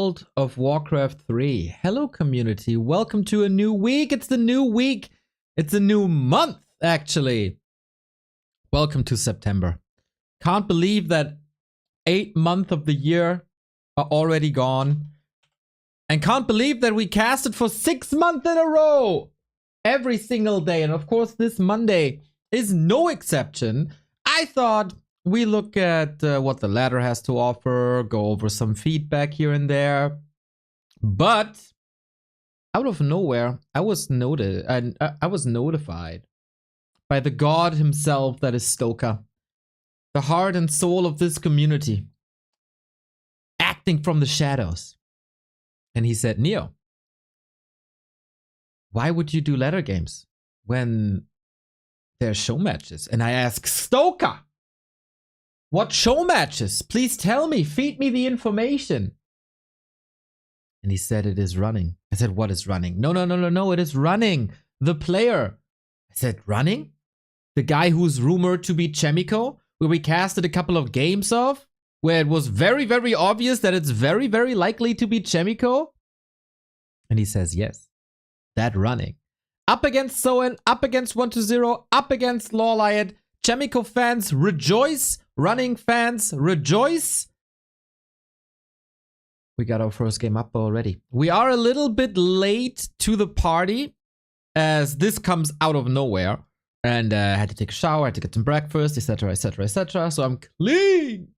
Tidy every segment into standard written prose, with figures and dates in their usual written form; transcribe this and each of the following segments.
World of Warcraft 3. Hello, community. Welcome to a new week. It's the new week. It's a new month, actually. Welcome to September. Can't believe that 8 months of the year are already gone. And can't believe that we casted for 6 months in a row. Every single day. And of course, this Monday is no exception. I thought we look at what the ladder has to offer, go over some feedback here and there. But out of nowhere, I was notified by the god himself, that is Stoker, the heart and soul of this community, acting from the shadows. And he said, Neo, why would you do ladder games when there's show matches? And I asked, Stoker, what show matches? Please tell me, feed me the information. And he said, it is running. I said, what is running? No, it is running. The player. I said, running? The guy who's rumored to be Chemico, where we casted a couple of games of, where it was very, very obvious that it's very, very likely to be Chemico? And he says, yes, that running. Up against Soen, up against 1-0, up against Lawliot. Chemico fans rejoice. Running fans rejoice. We got our first game up already. We are a little bit late to the party, as this comes out of nowhere. And I had to take a shower, I had to get some breakfast, etc, etc, etc. So I'm clean.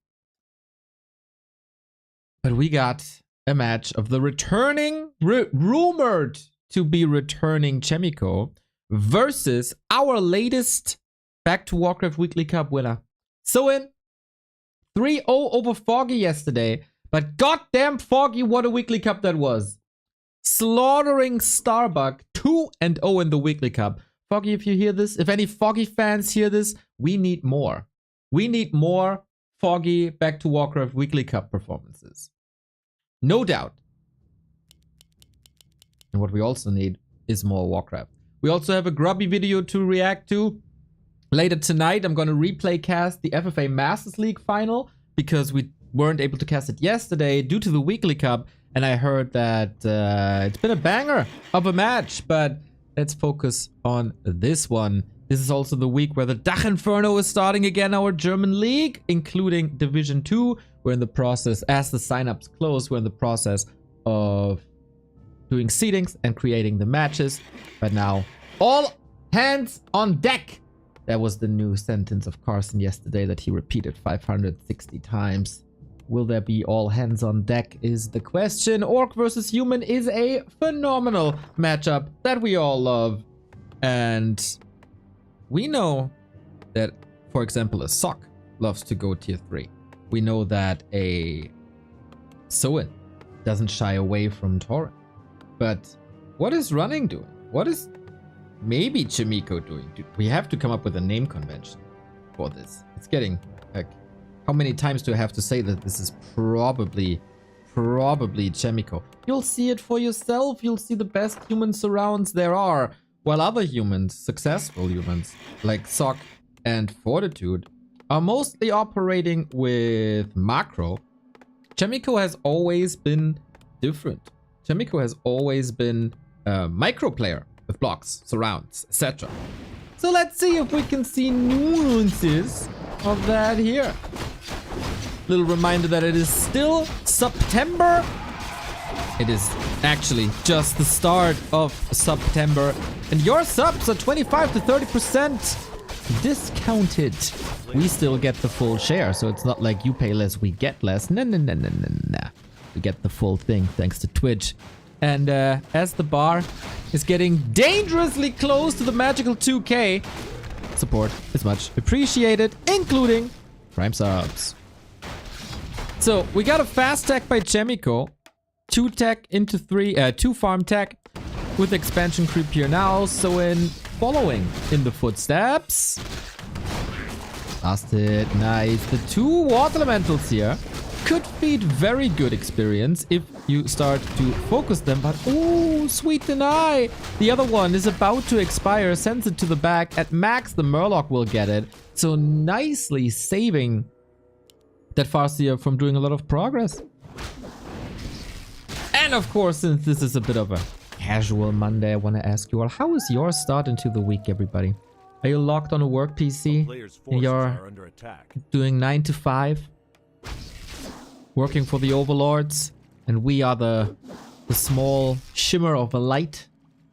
But we got a match of the returning, rumored to be returning Chemico versus our latest Back to Warcraft Weekly Cup winner. Soen, 3-0 over Foggy yesterday. But goddamn Foggy, what a Weekly Cup that was. Slaughtering Starbuck, 2-0 in the Weekly Cup. Foggy, if you hear this, if any Foggy fans hear this, we need more. We need more Foggy Back to Warcraft Weekly Cup performances. No doubt. And what we also need is more Warcraft. We also have a grubby video to react to. Later tonight, I'm going to replay cast the FFA Masters League final because we weren't able to cast it yesterday due to the Weekly Cup. And I heard that it's been a banger of a match, but let's focus on this one. This is also the week where the Dach Inferno is starting again, our German league, including Division 2. We're in the process, as the signups close, we're in the process of doing seedings and creating the matches. But now, all hands on deck. That was the new sentence of Carson yesterday that he repeated 560 times. Will there be all hands on deck is the question. Orc versus Human is a phenomenal matchup that we all love. And we know that, for example, a Sock loves to go tier 3. We know that a Soen doesn't shy away from Torrent. But what is Running doing? What is maybe Chemico doing? We have to come up with a name convention for this. It's getting like, how many times do I have to say that this is probably Chemico? You'll see it for yourself. You'll see the best human surrounds there are, while other humans, successful humans like Sock and Fortitude, are mostly operating with macro. Chemico has always been different. Chemico has always been a micro player with blocks, surrounds, etc. So let's see if we can see nuances of that here. Little reminder that it is still September. It is actually just the start of September. And your subs are 25 to 30% discounted. We still get the full share, so it's not like you pay less, we get less. No. We get the full thing thanks to Twitch. And as the bar is getting dangerously close to the magical 2K, support is much appreciated, including Prime subs. So we got a fast tech by Chemico, 2 tech into 3, 2 farm tech with expansion creep here now. So in following in the footsteps, last hit, nice. The 2 water elementals here could feed very good experience if you start to focus them, but oh, sweet deny. The other one is about to expire, sends it to the back. At max, the Murloc will get it. So nicely saving that Farseer from doing a lot of progress. And of course, since this is a bit of a casual Monday, I want to ask you all, how is your start into the week, everybody? Are you locked on a work PC? And you're doing 9 to 5? Working for the overlords? And we are the small shimmer of a light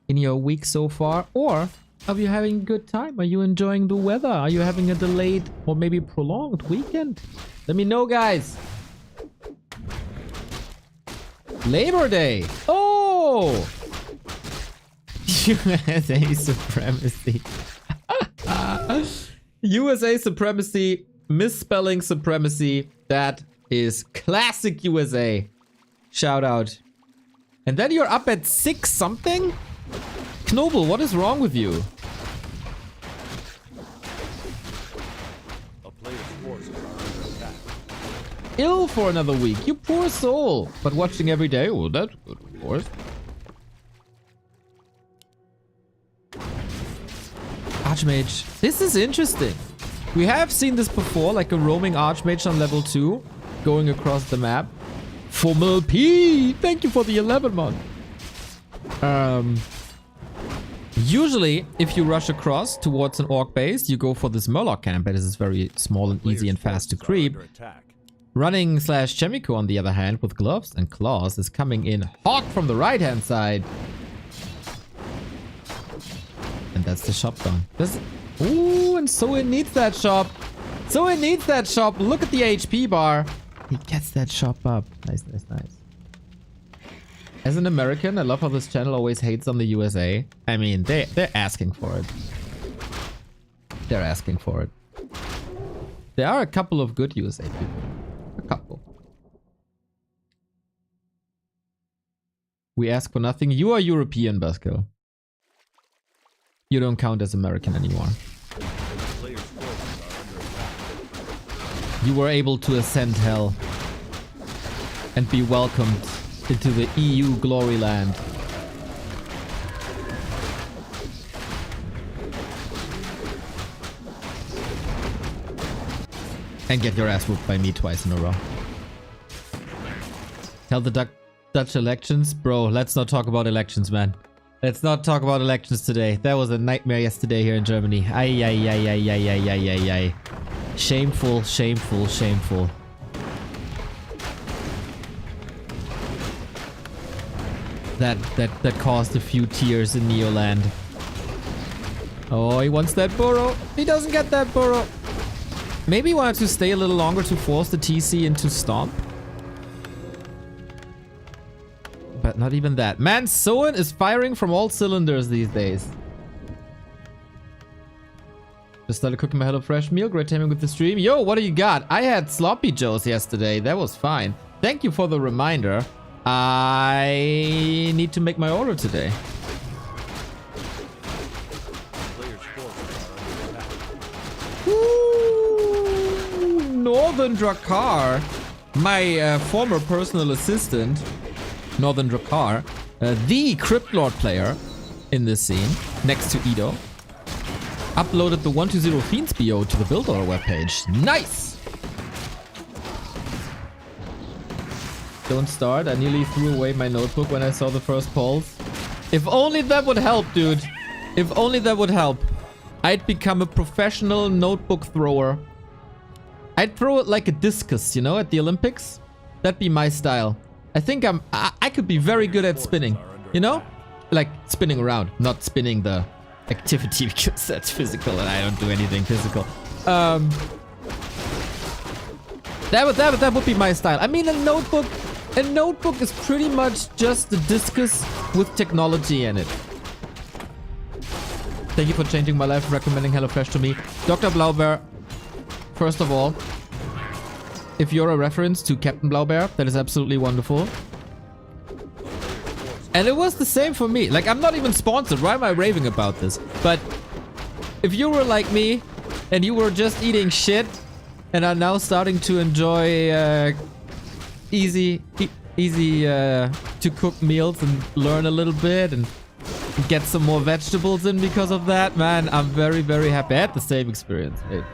in your week so far? Or are you having a good time? Are you enjoying the weather? Are you having a delayed or maybe prolonged weekend? Let me know, guys. Labor Day. Oh! USA supremacy. USA supremacy. Misspelling supremacy. That is classic USA. Shout out. And then you're up at 6 something? Knobel, what is wrong with you? Ill for another week, you poor soul. But watching every day, oh, that's good, of course. Archmage, this is interesting. We have seen this before, like a roaming Archmage on level 2, going across the map. Formel P, thank you for the 11 month. Usually, if you rush across towards an orc base, you go for this Murloc cannon, but this is very small and easy and fast to creep. Running slash Chemico, on the other hand, with gloves and claws, is coming in hot from the right-hand side. And that's the shop done. Ooh, and so it needs that shop. So it needs that shop. Look at the HP bar. He gets that shop up. Nice, nice, nice. As an American, I love how this channel always hates on the USA. I mean, they're asking for it. They're asking for it. There are a couple of good USA people. A couple. We ask for nothing. You are European, Baskel. You don't count as American anymore. You were able to ascend hell and be welcomed into the EU glory land. And get your ass whooped by me twice in a row. Tell the Dutch elections? Bro, let's not talk about elections, man. Let's not talk about elections today. That was a nightmare yesterday here in Germany. Ay, ay, ay, ay, ay, ay, ay, ay, ay. Shameful, shameful, shameful. That caused a few tears in Neoland. Oh, he wants that burrow. He doesn't get that burrow. Maybe he wanted to stay a little longer to force the TC into Stomp. But not even that. Man, Soen is firing from all cylinders these days. Just started cooking my HelloFresh meal. Great timing with the stream. Yo, what do you got? I had Sloppy Joes yesterday. That was fine. Thank you for the reminder. I need to make my order today. Ooh, Northern Drakkar. My former personal assistant. Northern Drakkar. The Crypt Lord player in this scene. Next to Edo. Uploaded the 120 Fiends BO to the build order webpage. Nice! Don't start. I nearly threw away my notebook when I saw the first polls. If only that would help, dude. If only that would help. I'd become a professional notebook thrower. I'd throw it like a discus, you know, at the Olympics. That'd be my style. I think I could be very good at spinning, you know? Like spinning around, not spinning the activity because that's physical and I don't do anything physical. That would be my style. I mean, a notebook is pretty much just a discus with technology in it. Thank you for changing my life, recommending HelloFresh to me. Dr. Blaubeer, first of all, if you're a reference to Captain Blaubeer, that is absolutely wonderful. And it was the same for me. Like, I'm not even sponsored. Why am I raving about this? But if you were like me and you were just eating shit and are now starting to enjoy easy to cook meals and learn a little bit and get some more vegetables in because of that, man, I'm very, very happy. I had the same experience, mate.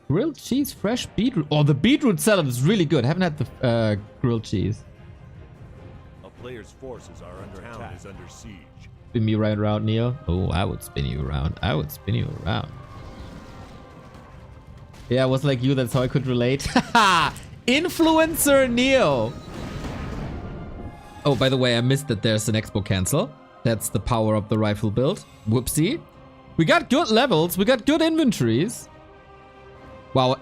Grilled cheese, fresh beetroot. Oh, the beetroot salad is really good. I haven't had the grilled cheese. Player's forces are under attack. Is under siege. Spin me right around, Neo. Oh, I would spin you around. I would spin you around. Yeah, it was like you. That's how I could relate. Influencer Neo. Oh, by the way, I missed that there's an expo cancel. That's the power of the rifle build. Whoopsie. We got good levels. We got good inventories. Wow.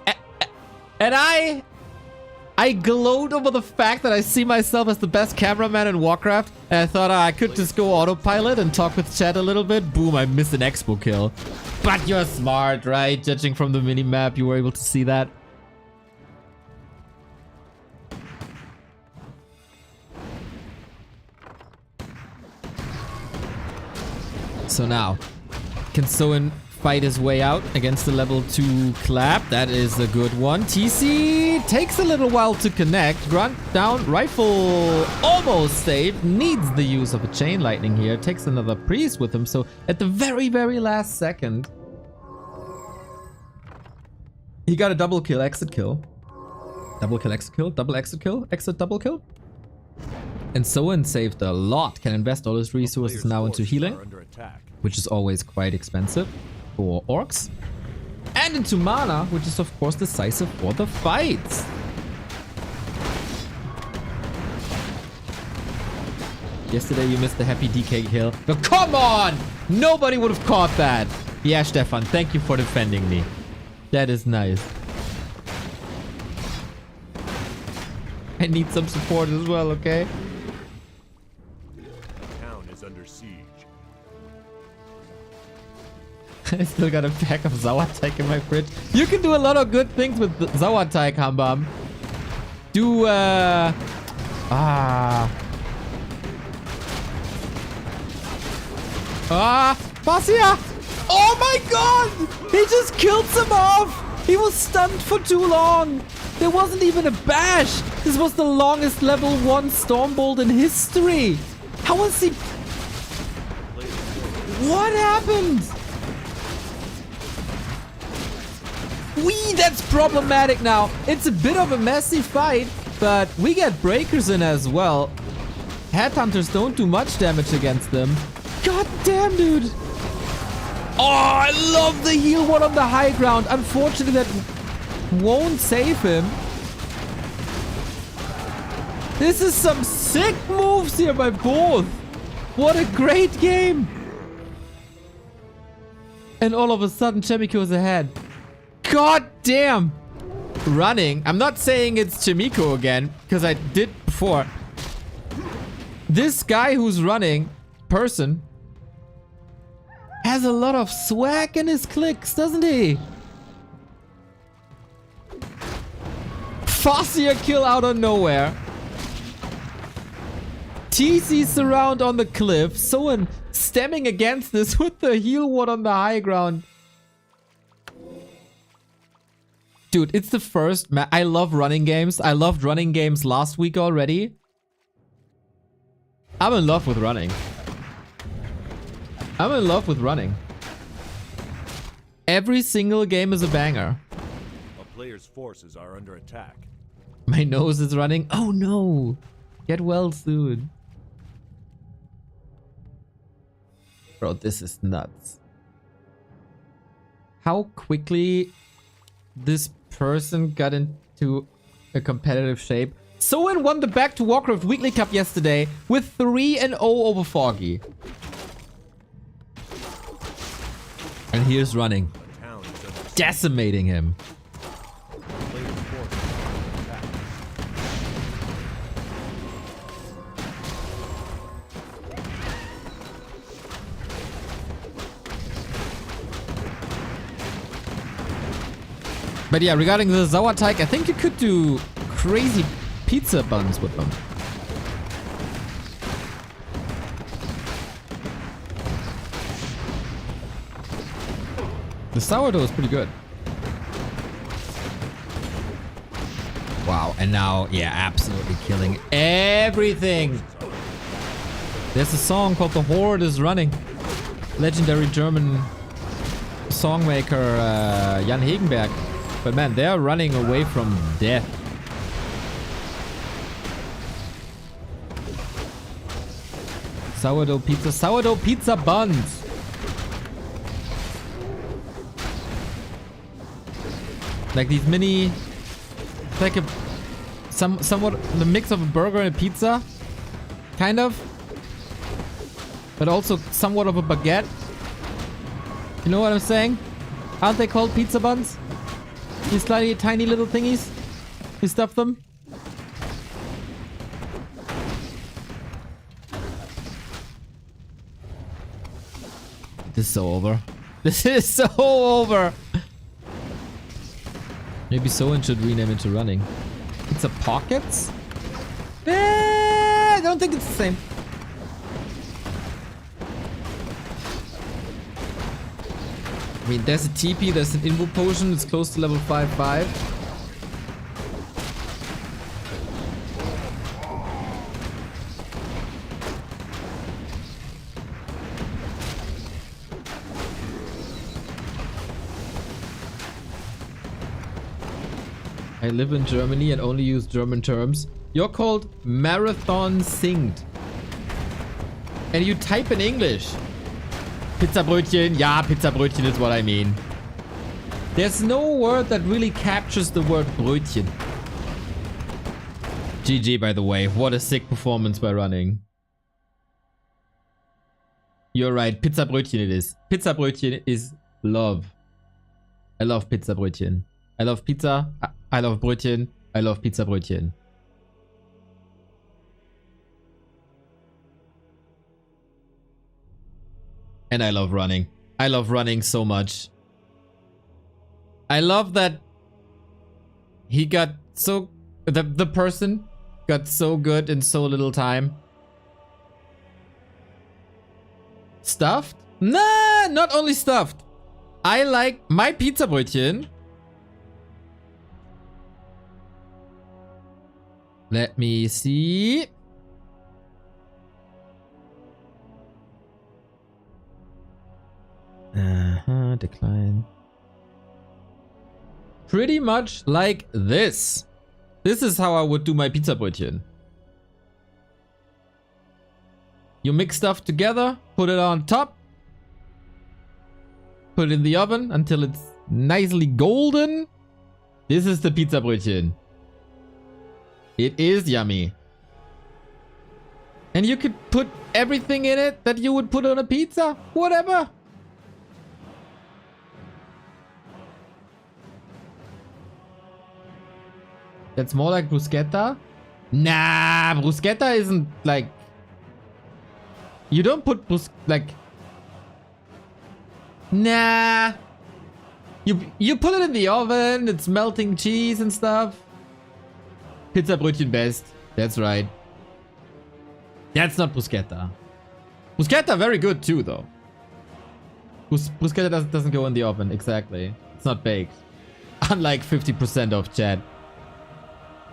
And I glowed over the fact that I see myself as the best cameraman in Warcraft. And I thought I could just go autopilot and talk with chat a little bit. Boom, I missed an expo kill. But you're smart, right? Judging from the minimap, you were able to see that. So now, can Soen fight his way out against the level 2 clap? That is a good one. TC takes a little while to connect. Grunt down, rifle almost saved. Needs the use of a chain lightning here. Takes another priest with him. So at the very, very last second, he got a double kill, exit kill. Double kill, exit kill, double exit kill, exit double kill. And Soen saved a lot. Can invest all his resources now into healing, which is always quite expensive for orcs. And into mana, which is of course decisive for the fights. Yesterday you missed the happy DK kill. But come on! Nobody would have caught that. Yeah, Stefan, thank you for defending me. That is nice. I need some support as well, okay? I still got a pack of Sauerteig in my fridge. You can do a lot of good things with Sauerteig, Hambam. Do, Basia! Oh my god! He just killed some off! He was stunned for too long! There wasn't even a bash! This was the longest level 1 Stormbolt in history! How was he... What happened? Wee, that's problematic now. It's a bit of a messy fight, but we get breakers in as well. Headhunters don't do much damage against them. God damn, dude. Oh, I love the heal one on the high ground. Unfortunately, that won't save him. This is some sick moves here by both. What a great game. And all of a sudden, Chemico is ahead. God damn! Running. I'm not saying it's Chimico again, because I did before. This guy who's running, person, has a lot of swag in his clicks, doesn't he? Farseer kill out of nowhere. TC surround on the cliff. Soen stemming against this with the heal ward on the high ground. Dude, it's the first I love running games. I loved running games last week already. I'm in love with running. I'm in love with running. Every single game is a banger. A player's forces are under attack. My nose is running. Oh no. Get well soon. Bro, this is nuts. How quickly this person got into a competitive shape. Soen won the Back to Warcraft Weekly Cup yesterday with 3-0 over Foggy. And here's running. Decimating him. But yeah, regarding the Sauerteig, I think you could do crazy pizza buns with them. The sourdough is pretty good. Wow, and now, yeah, absolutely killing everything. There's a song called The Horde is Running. Legendary German songmaker Jan Hegenberg. But man, they're running away from death. Sourdough pizza. Sourdough pizza buns. Like these mini... It's like a... somewhat the mix of a burger and a pizza. Kind of. But also somewhat of a baguette. You know what I'm saying? Aren't they called pizza buns? These slightly tiny little thingies. You stuff them. This is so over. This is so over. Maybe Soen should rename it to running. It's a pockets? I don't think it's the same. I mean, there's a TP, there's an Invo potion, it's close to level 5-5. I live in Germany and only use German terms. You're called Marathon Singed. And you type in English. Pizzabrötchen. Yeah, Pizzabrötchen is what I mean. There's no word that really captures the word Brötchen. GG, by the way. What a sick performance by running. You're right. Pizzabrötchen it is. Pizzabrötchen is love. I love Pizzabrötchen. I love pizza. I love Brötchen. I love Pizzabrötchen. And I love running. I love running so much. I love that he got so... The person got so good in so little time. Stuffed? Nah, not only stuffed. I like my Pizzabrötchen. Let me see. Decline. Pretty much like this. This is how I would do my Pizzabrötchen. You mix stuff together, put it on top, put it in the oven until it's nicely golden. This is the Pizzabrötchen. It is yummy. And you could put everything in it that you would put on a pizza. Whatever. That's more like bruschetta? Nah, bruschetta isn't like... You don't put like... Nah. You put it in the oven, it's melting cheese and stuff. Pizzabrötchen best. That's right. That's not bruschetta. Bruschetta very good too though. Bruschetta doesn't go in the oven, exactly. It's not baked. Unlike 50% of chat.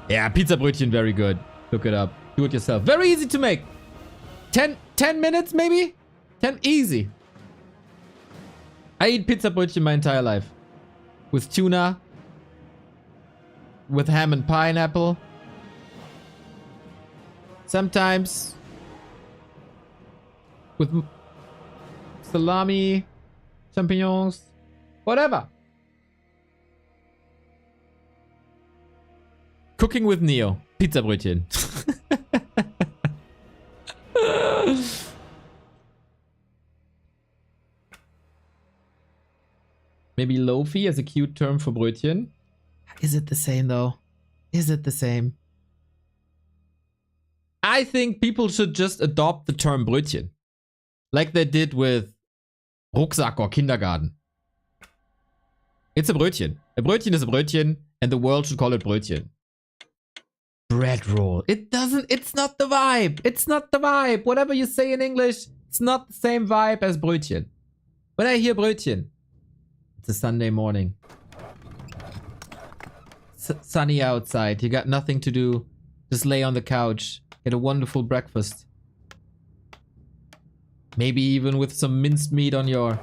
Yeah, Pizzabrötchen very good. Look it up. Do it yourself. Very easy to make. 10 minutes maybe? 10 easy. I eat Pizzabrötchen my entire life. With tuna. With ham and pineapple. Sometimes with salami, champignons, whatever. Cooking with Neo. Pizzabrötchen. Maybe lofi as a cute term for Brötchen. Is it the same though? Is it the same? I think people should just adopt the term Brötchen. Like they did with Rucksack or Kindergarten. It's a Brötchen. A Brötchen is a Brötchen and the world should call it Brötchen. Bread roll. It's not the vibe. It's not the vibe. Whatever you say in English, it's not the same vibe as Brötchen. When I hear Brötchen, it's a Sunday morning. Sunny outside. You got nothing to do. Just lay on the couch. Get a wonderful breakfast. Maybe even with some minced meat on your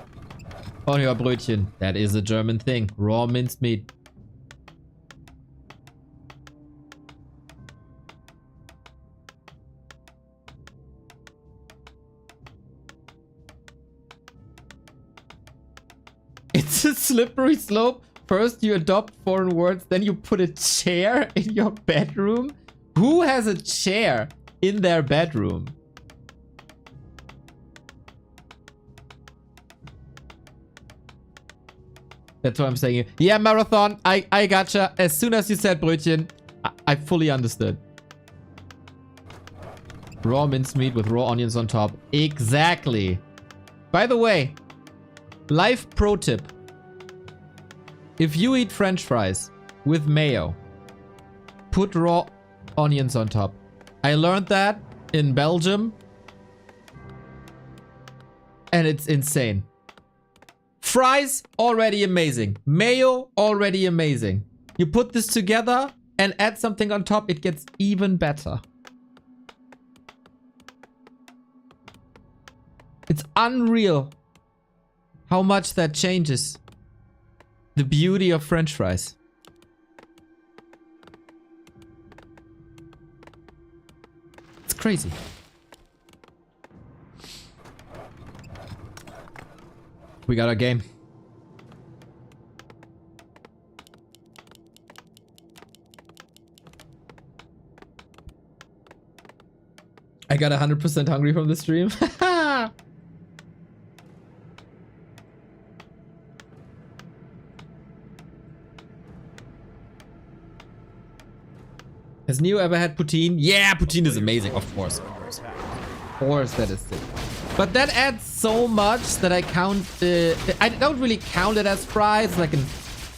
Brötchen. That is a German thing. Raw minced meat. It's a slippery slope. First you adopt foreign words, then you put a chair in your bedroom. Who has a chair in their bedroom? That's what I'm saying. Yeah, Marathon, I gotcha. As soon as you said Brötchen, I fully understood. Raw mincemeat with raw onions on top. Exactly. By the way, life pro tip. If you eat French fries with mayo, put raw onions on top. I learned that in Belgium. And it's insane. Fries, already amazing. Mayo, already amazing. You put this together and add something on top, it gets even better. It's unreal how much that changes the beauty of French fries. It's crazy. We got our game. I got 100% hungry from the stream. Has Neo ever had poutine? Yeah, poutine is amazing, of course. Of course that is sick. But that adds so much that I count I don't really count it as fries, like an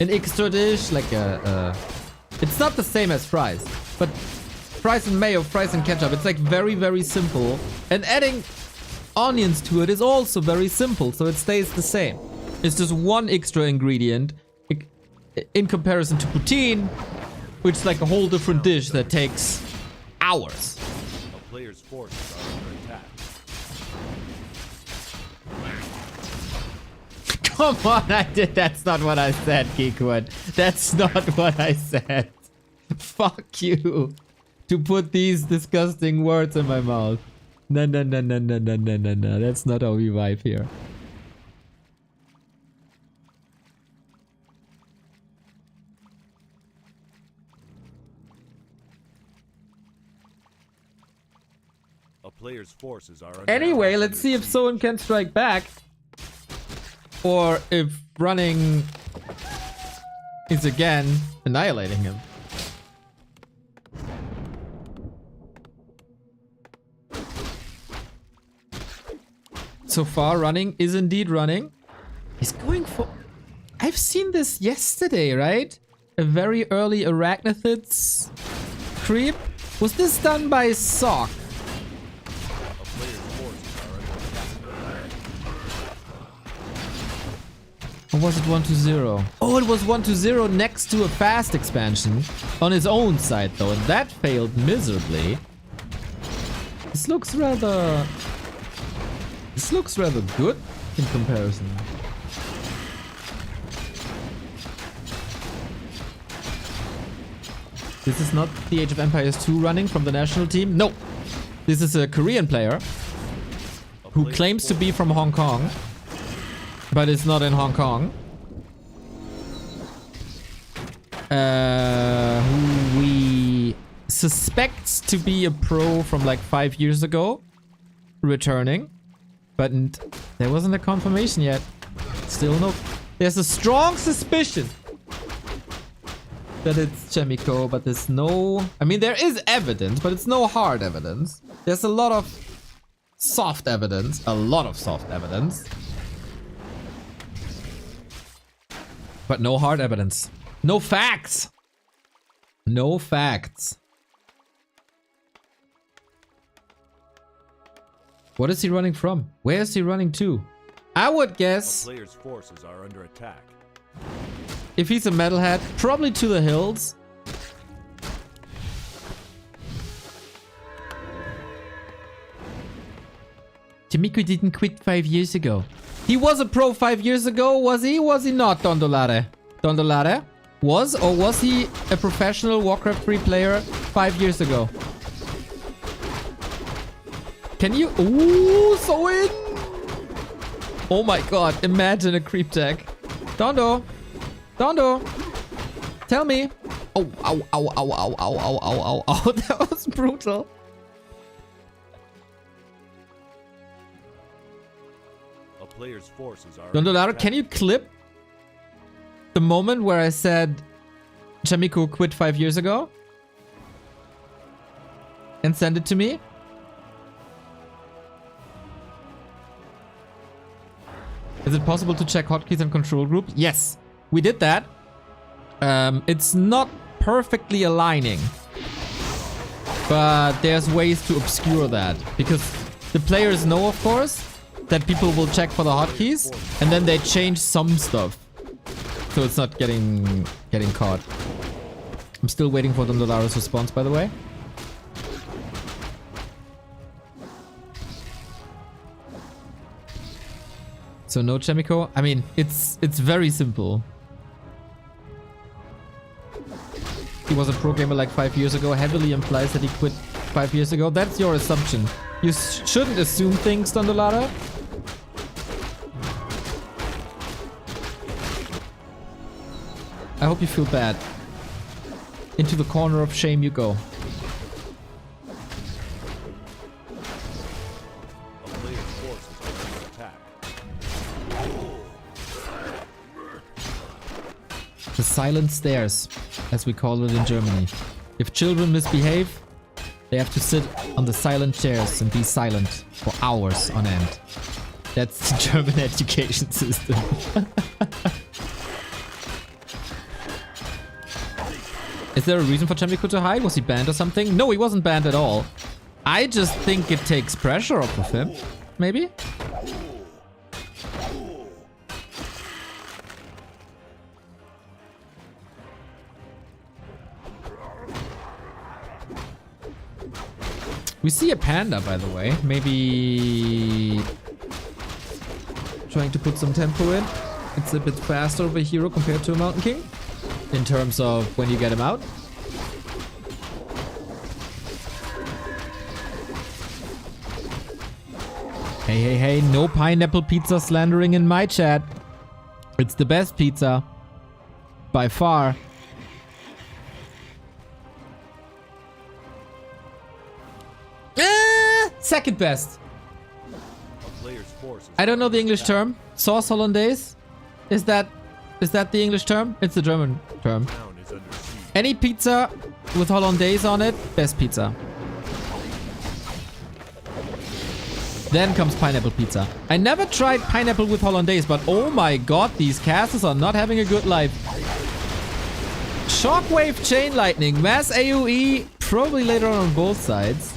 extra dish, like it's not the same as fries, but fries and mayo, fries and ketchup, it's like very, very simple. And adding onions to it is also very simple, so it stays the same. It's just one extra ingredient in comparison to poutine, which is like a whole different dish that takes hours. A player's forces are under attack. Come on, that's not what I said, Geekwood. That's not what I said. Fuck you. To put these disgusting words in my mouth. No. That's not how we vibe here. A player's forces are under Anyway, attack. let's see if someone can strike back. Or if running is again annihilating him. So far, running is indeed running. He's going for... I've seen this yesterday, right? A very early Arachnithids creep. Was this done by Sock? Or was it 1-0? Oh, it was 1-0 next to a fast expansion on his own side, though, and that failed miserably. This looks rather good in comparison. This is not the Age of Empires 2 running from the national team. No, this is a Korean player who claims to be from Hong Kong. But it's not in Hong Kong. Who we suspect to be a pro from like 5 years ago. Returning. But there wasn't a confirmation yet. Still no. There's a strong suspicion that it's Chemico, but there's no... I mean, there is evidence, but it's no hard evidence. There's a lot of soft evidence. A lot of soft evidence. But no hard evidence. No facts. No facts. What is he running from? Where is he running to? I would guess... A player's forces are under attack. If he's a metalhead, probably to the hills. Chemico didn't quit 5 years ago. He was a pro 5 years ago, was he? Was he not, Dondolare? Dondolare? Was or was he a professional Warcraft 3 player 5 years ago? Can you... Ooh, so in! Oh my god, imagine a creep tag. Dondo! Dondo! Tell me! Oh, ow, ow, ow, ow, ow, ow, ow, ow, ow. That was brutal. A player's forces are Dondo under Lara, attack. can you clip the moment where I said Chamiko quit 5 years ago? And send it to me? Is it possible to check hotkeys and control groups? Yes, we did that. It's not perfectly aligning, but there's ways to obscure that because the players know, of course, that people will check for the hotkeys and then they change some stuff, so it's not getting caught. I'm still waiting for Dondolara's response, by the way. So no Chemico. I mean, it's very simple. He was a pro gamer like 5 years ago. Heavily implies that he quit 5 years ago. That's your assumption. You shouldn't assume things, Dondolara. I hope you feel bad. Into the corner of shame you go. A player's forces are under attack. The silent stairs, as we call it in Germany. If children misbehave, they have to sit on the silent chairs and be silent for hours on end. That's the German education system. Is there a reason for Chamiko to hide? Was he banned or something? No, he wasn't banned at all. I just think it takes pressure off of him. Maybe? We see a panda, by the way. Maybe trying to put some tempo in. It's a bit faster of a hero compared to a Mountain King in terms of when you get him out. Hey, hey, hey, no pineapple pizza slandering in my chat. It's the best pizza. By far. Second best. A player's forces I don't know the English term. Sauce hollandaise? Is that the English term? It's the German term. town is under siege. Any pizza with hollandaise on it, best pizza. Then comes pineapple pizza. I never tried pineapple with hollandaise, but oh my god, these casters are not having a good life. Shockwave chain lightning, mass AoE, probably later on both sides.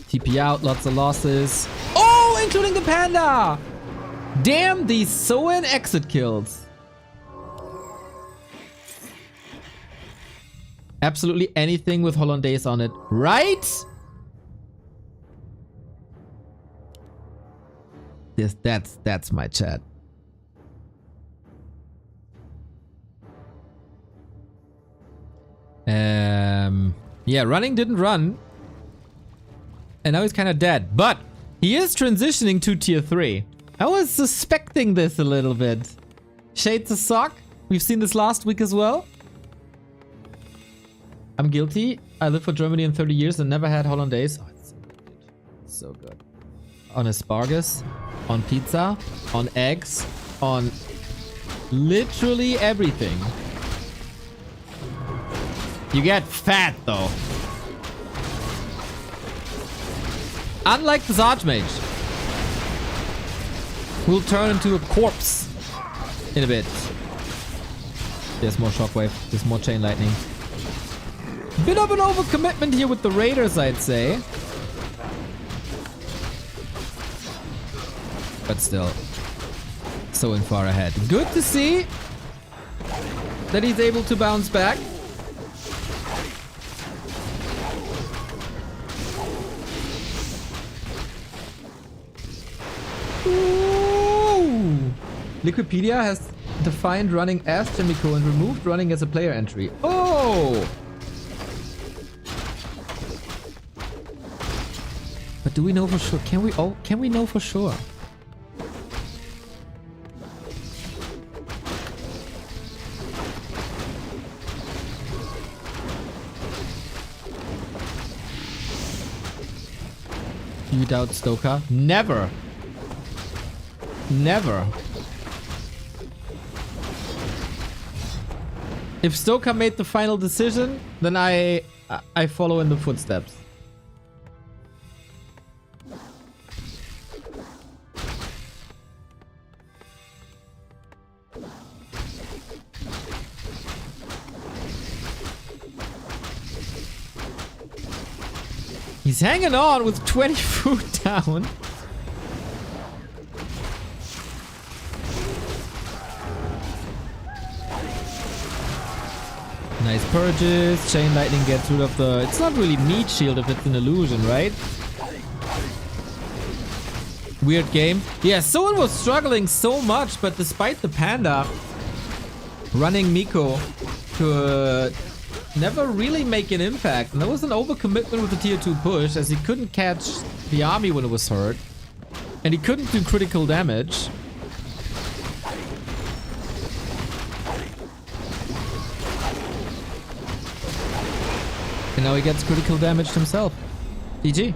TP out, lots of losses. Oh, including the panda! Damn, these Soen exit kills. Absolutely anything with hollandaise on it, right? That's my chat. Yeah, running didn't run. And now he's kind of dead. But he is transitioning to tier 3. I was suspecting this a little bit. Shades of sock. We've seen this last week as well. I'm guilty. I lived for Germany in 30 years and never had hollandaise. Oh, it's so good, dude. It's so good. On asparagus, on pizza, on eggs, on literally everything. You get fat though. Unlike the Archmage, who'll turn into a corpse in a bit. There's more shockwave, there's more chain lightning. Bit of an overcommitment here with the Raiders, I'd say. But still, so in far ahead. Good to see that he's able to bounce back. Ooh. Liquipedia has defined running as Chemico and removed running as a player entry. Oh! But do we know for sure? Can we know for sure? You doubt Stoker? Never. Never. If Stoker made the final decision, then I follow in the footsteps. He's hanging on with 20 food down. Nice purges. Chain lightning gets rid of the... It's not really meat shield if it's an illusion, right? Weird game. Yeah, someone was struggling so much, but despite the panda running Miko to never really make an impact. And there was an overcommitment with the tier 2 push as he couldn't catch the army when it was hurt. And he couldn't do critical damage. And now he gets critical damage himself. GG.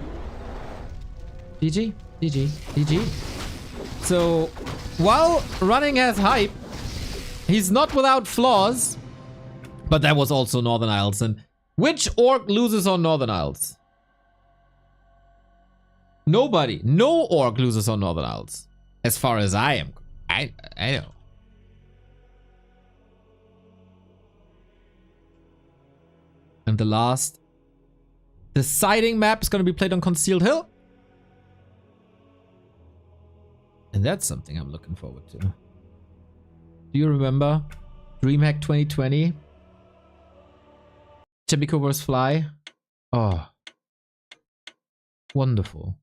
GG. GG. GG. So, while running has hype, he's not without flaws. But that was also Northern Isles. And which orc loses on Northern Isles? Nobody. No orc loses on Northern Isles. As far as I am. I know. And the last deciding map is going to be played on Concealed Hill. And that's something I'm looking forward to. Do you remember DreamHack 2020? Chemico vs. Fly? Oh. Wonderful.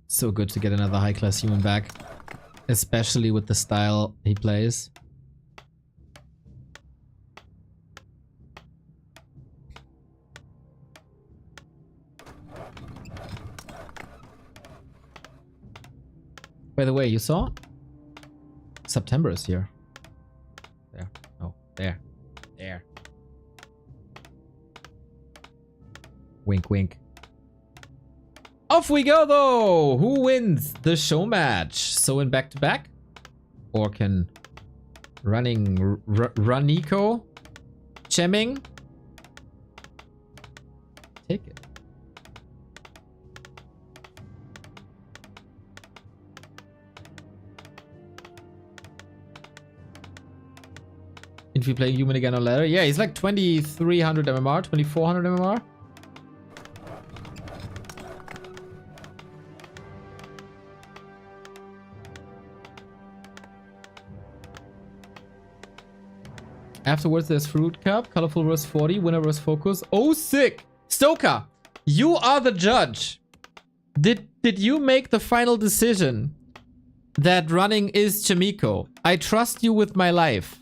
So good to get another high-class human back. Especially with the style he plays. By the way, you saw? Subtember is here. There. Oh, there. There. Wink, wink. Off we go, though! Who wins the show match? So in back-to-back? Or can running Raniko? Chemming? Take it. If you play human again on ladder? Yeah, he's like 2300 MMR, 2400 MMR. Afterwards, there's Fruit Cup, Colorful vs 40, Winner vs Focus. Oh, sick! Stoker, you are the judge. Did you make the final decision that running is Chimiko? I trust you with my life.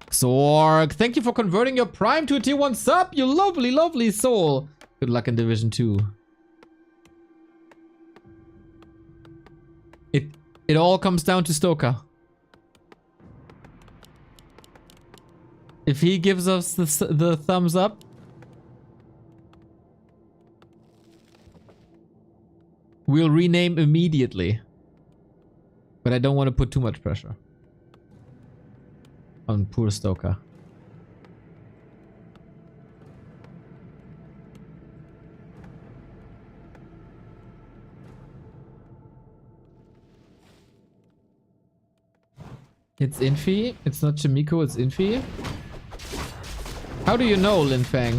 Zorg, thank you for converting your Prime to a tier 1 sub, you lovely, lovely soul. Good luck in Division 2. It all comes down to Stoker. If he gives us the thumbs up, we'll rename immediately. But I don't want to put too much pressure on poor Stoker. It's Infi. It's not Chimiko, it's Infi. How do you know, Lin Fang?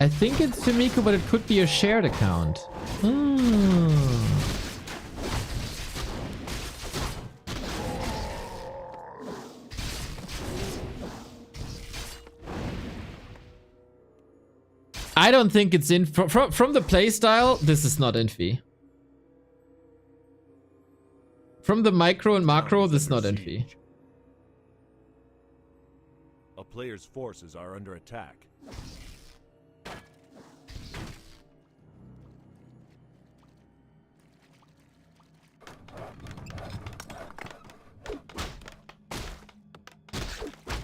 I think it's Chimiko, but it could be a shared account. I don't think it's in from the playstyle. This is not Infi. From the micro and macro, this is not Infi. A player's forces are under attack.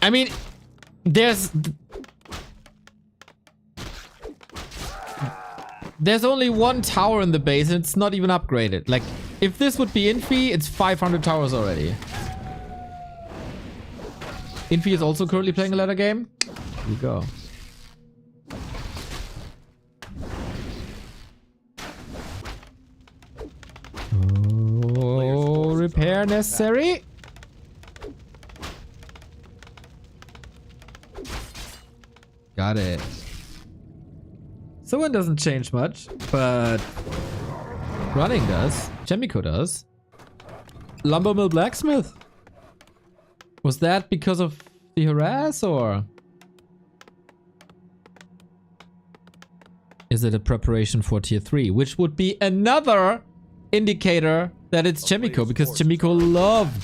I mean, there's only one tower in the base and it's not even upgraded. Like, if this would be Infi, it's 500 towers already. Infi is also currently playing a ladder game. Here we go. Oh, repair necessary. Got it. So one doesn't change much, but running does. Chemico does. Lumber mill blacksmith. Was that because of the harass or is it a preparation for tier 3, which would be another indicator that it's Chemico, because Chemico loved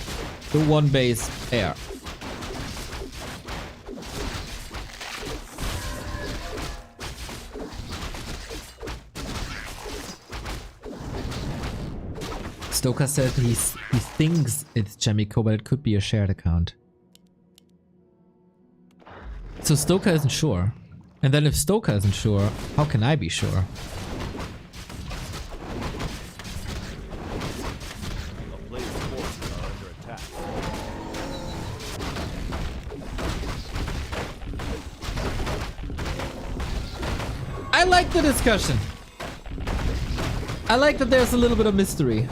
the one base air. Stoker said he thinks it's Chemico, but it could be a shared account. So Stoker isn't sure. And then if Stoker isn't sure, how can I be sure? A player's forces are under attack. I like the discussion. I like that there's a little bit of mystery.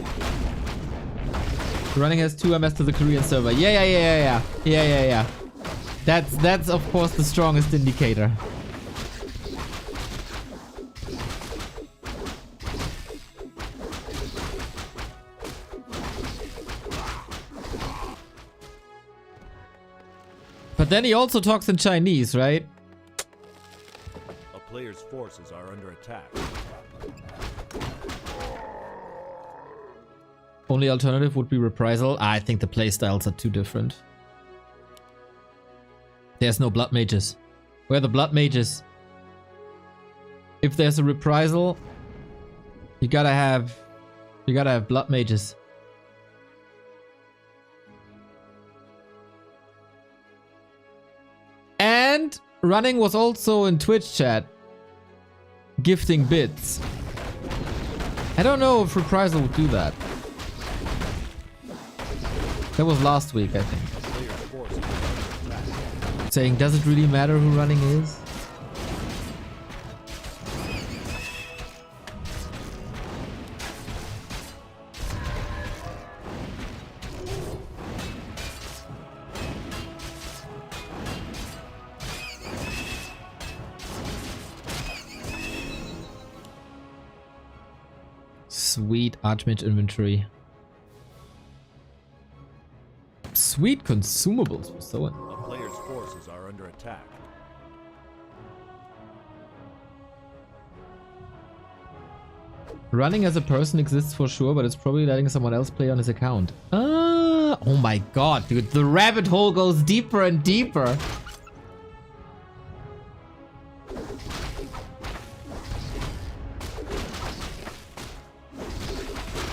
Running has 2 MS to the Korean server. Yeah. That's of course the strongest indicator. But then he also talks in Chinese, right? A player's forces are under attack. Only alternative would be reprisal. I think the playstyles are too different. There's no blood mages. Where are the blood mages? If there's a reprisal, you gotta have blood mages. And running was also in Twitch chat gifting bits. I don't know if reprisal would do that. That was last week, I think. Saying, does it really matter who running is? Sweet Archmage inventory. Sweet consumables for someone. A player's forces are under attack. Running as a person exists for sure, but it's probably letting someone else play on his account. Ah, oh my god, dude. The rabbit hole goes deeper and deeper.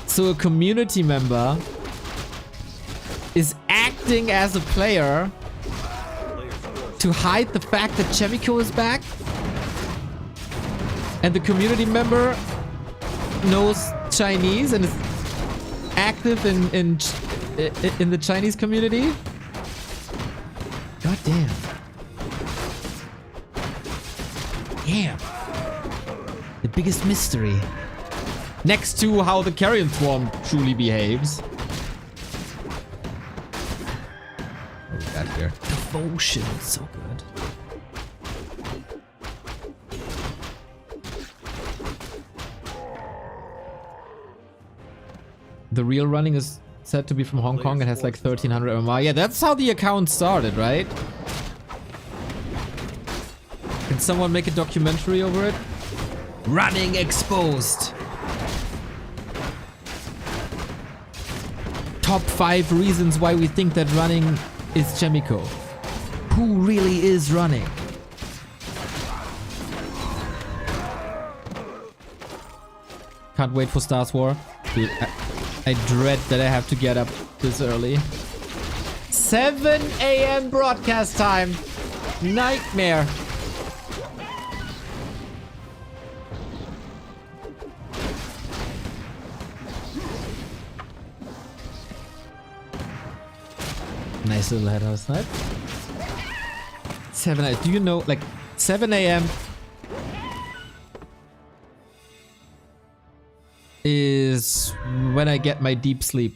So a community member is acting as a player to hide the fact that Chemico is back, and the community member knows Chinese and is active in the Chinese community. God damn. Damn. The biggest mystery. Next to how the Carrion Swarm truly behaves. What we got here? Devotion. So good. The real running is said to be from Hong Kong and has like 1300 MMR. Yeah, that's how the account started, right? Can someone make a documentary over it? Running exposed. Top 5 reasons why we think that running is Chemico. Who really is running? Can't wait for Stars War. Dude, I dread that I have to get up this early. 7 a.m. broadcast time. Nightmare. Nice little headhouse snipe. 7 a.m. Do you know, like, 7 a.m. is when I get my deep sleep.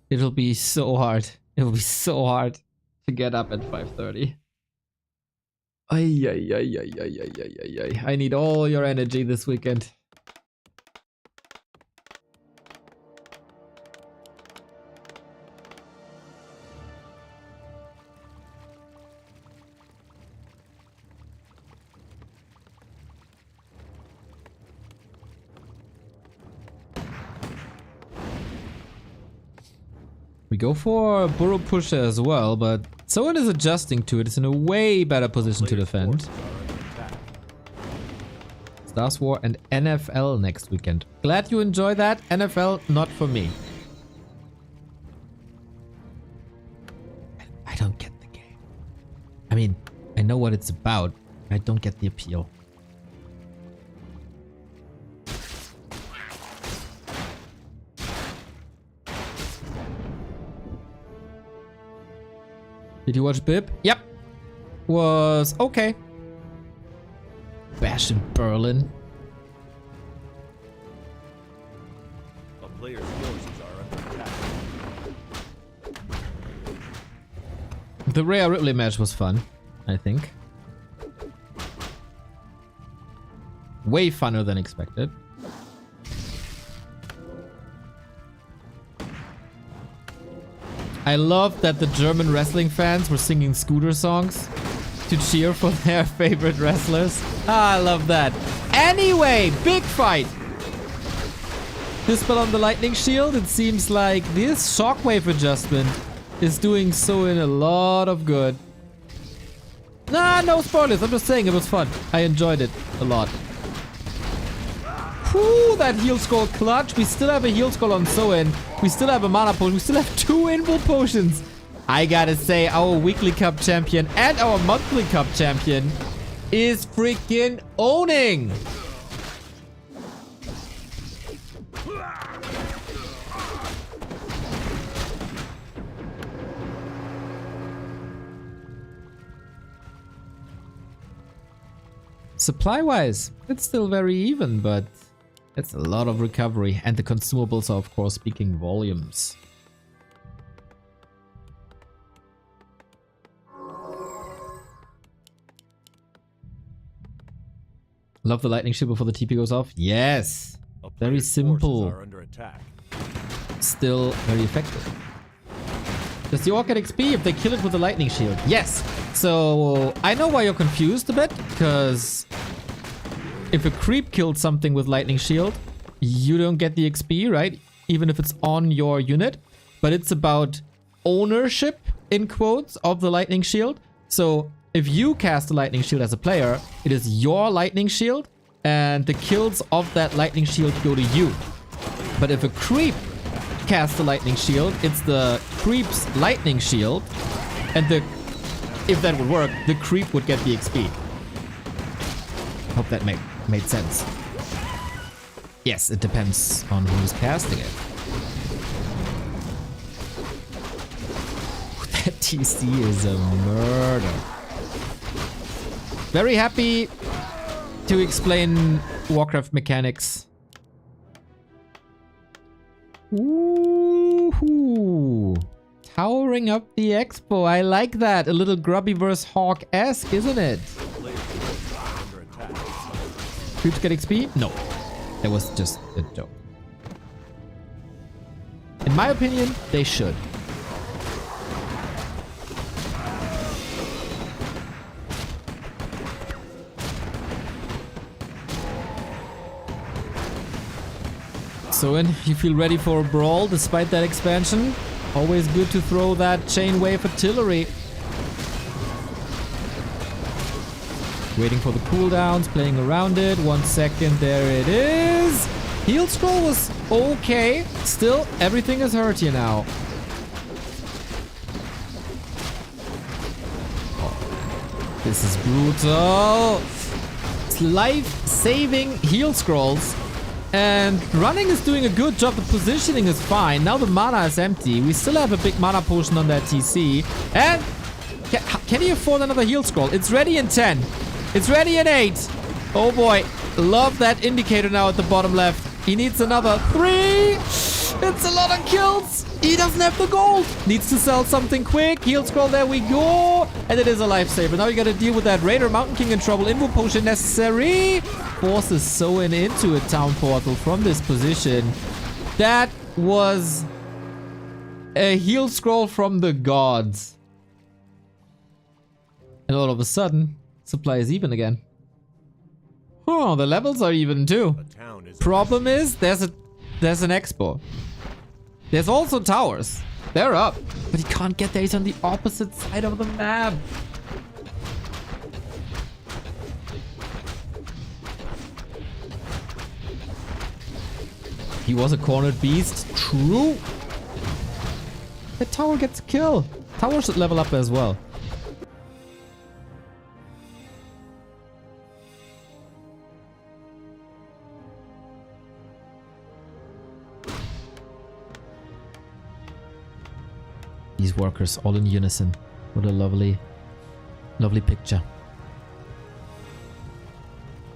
It'll be so hard. It'll be so hard to get up at 5:30. Ay, ay, ay, ay, ay, ay, ay, ay, ay. I need all your energy this weekend. We go for burrow pusher as well, but someone is adjusting to it. It's in a way better position to defend. Stars War and NFL next weekend. Glad you enjoy that. NFL, not for me. I don't get the game. I mean, I know what it's about. I don't get the appeal. Did you watch Bib? Yep. Was okay. Bash in Berlin. A player's forces are under attack. The Rhea Ripley match was fun, I think. Way funner than expected. I love that the German wrestling fans were singing Scooter songs to cheer for their favorite wrestlers. Ah, I love that. Anyway, big fight. Dispel on the lightning shield. It seems like this shockwave adjustment is doing so in a lot of good. Nah, no spoilers. I'm just saying it was fun. I enjoyed it a lot. Whew, that heal scroll clutch. We still have a heal scroll on Soin. We still have a mana potion. We still have 2 invul potions. I gotta say, our weekly cup champion and our monthly cup champion is freaking owning. Supply-wise, it's still very even, but it's a lot of recovery, and the consumables are of course speaking volumes. Love the lightning shield before the TP goes off. Yes, very simple. Still very effective. Does the orc get XP if they kill it with the lightning shield? Yes. So I know why you're confused a bit, because if a creep killed something with lightning shield, you don't get the XP, right? Even if it's on your unit. But it's about ownership, in quotes, of the lightning shield. So if you cast a lightning shield as a player, it is your lightning shield, and the kills of that lightning shield go to you. But if a creep casts a lightning shield, it's the creep's lightning shield, and if that would work, the creep would get the XP. Hope that made sense. Yes, it depends on who's casting it. That TC is a murder. Very happy to explain Warcraft mechanics. Woohoo! Towering up the expo. I like that. A little Grubby vs. Hawk-esque, isn't it? Creeps get XP? No. That was just a joke. In my opinion, they should. So, you feel ready for a brawl despite that expansion? Always good to throw that chain wave artillery. Waiting for the cooldowns, playing around it. 1 second, there it is. Heal scroll was okay. Still, everything is hurt here now. This is brutal. It's life-saving heal scrolls. And running is doing a good job. The positioning is fine. Now the mana is empty. We still have a big mana potion on that TC. And can he afford another heal scroll? It's ready in 10. It's ready in 8. Oh boy. Love that indicator now at the bottom left. He needs another 3. It's a lot of kills. He doesn't have the gold. Needs to sell something quick. Heal scroll, there we go. And it is a lifesaver. Now you gotta deal with that Raider. Mountain King in trouble. Invo potion necessary. Forces Soin into a town portal from this position. That was a heal scroll from the gods. And all of a sudden, supply is even again. Oh, the levels are even too. Problem is, there's an expo. There's also towers. They're up. But he can't get there. He's on the opposite side of the map. He was a cornered beast. True. The tower gets a kill. Tower should level up as well. These workers all in unison. What a lovely, lovely picture.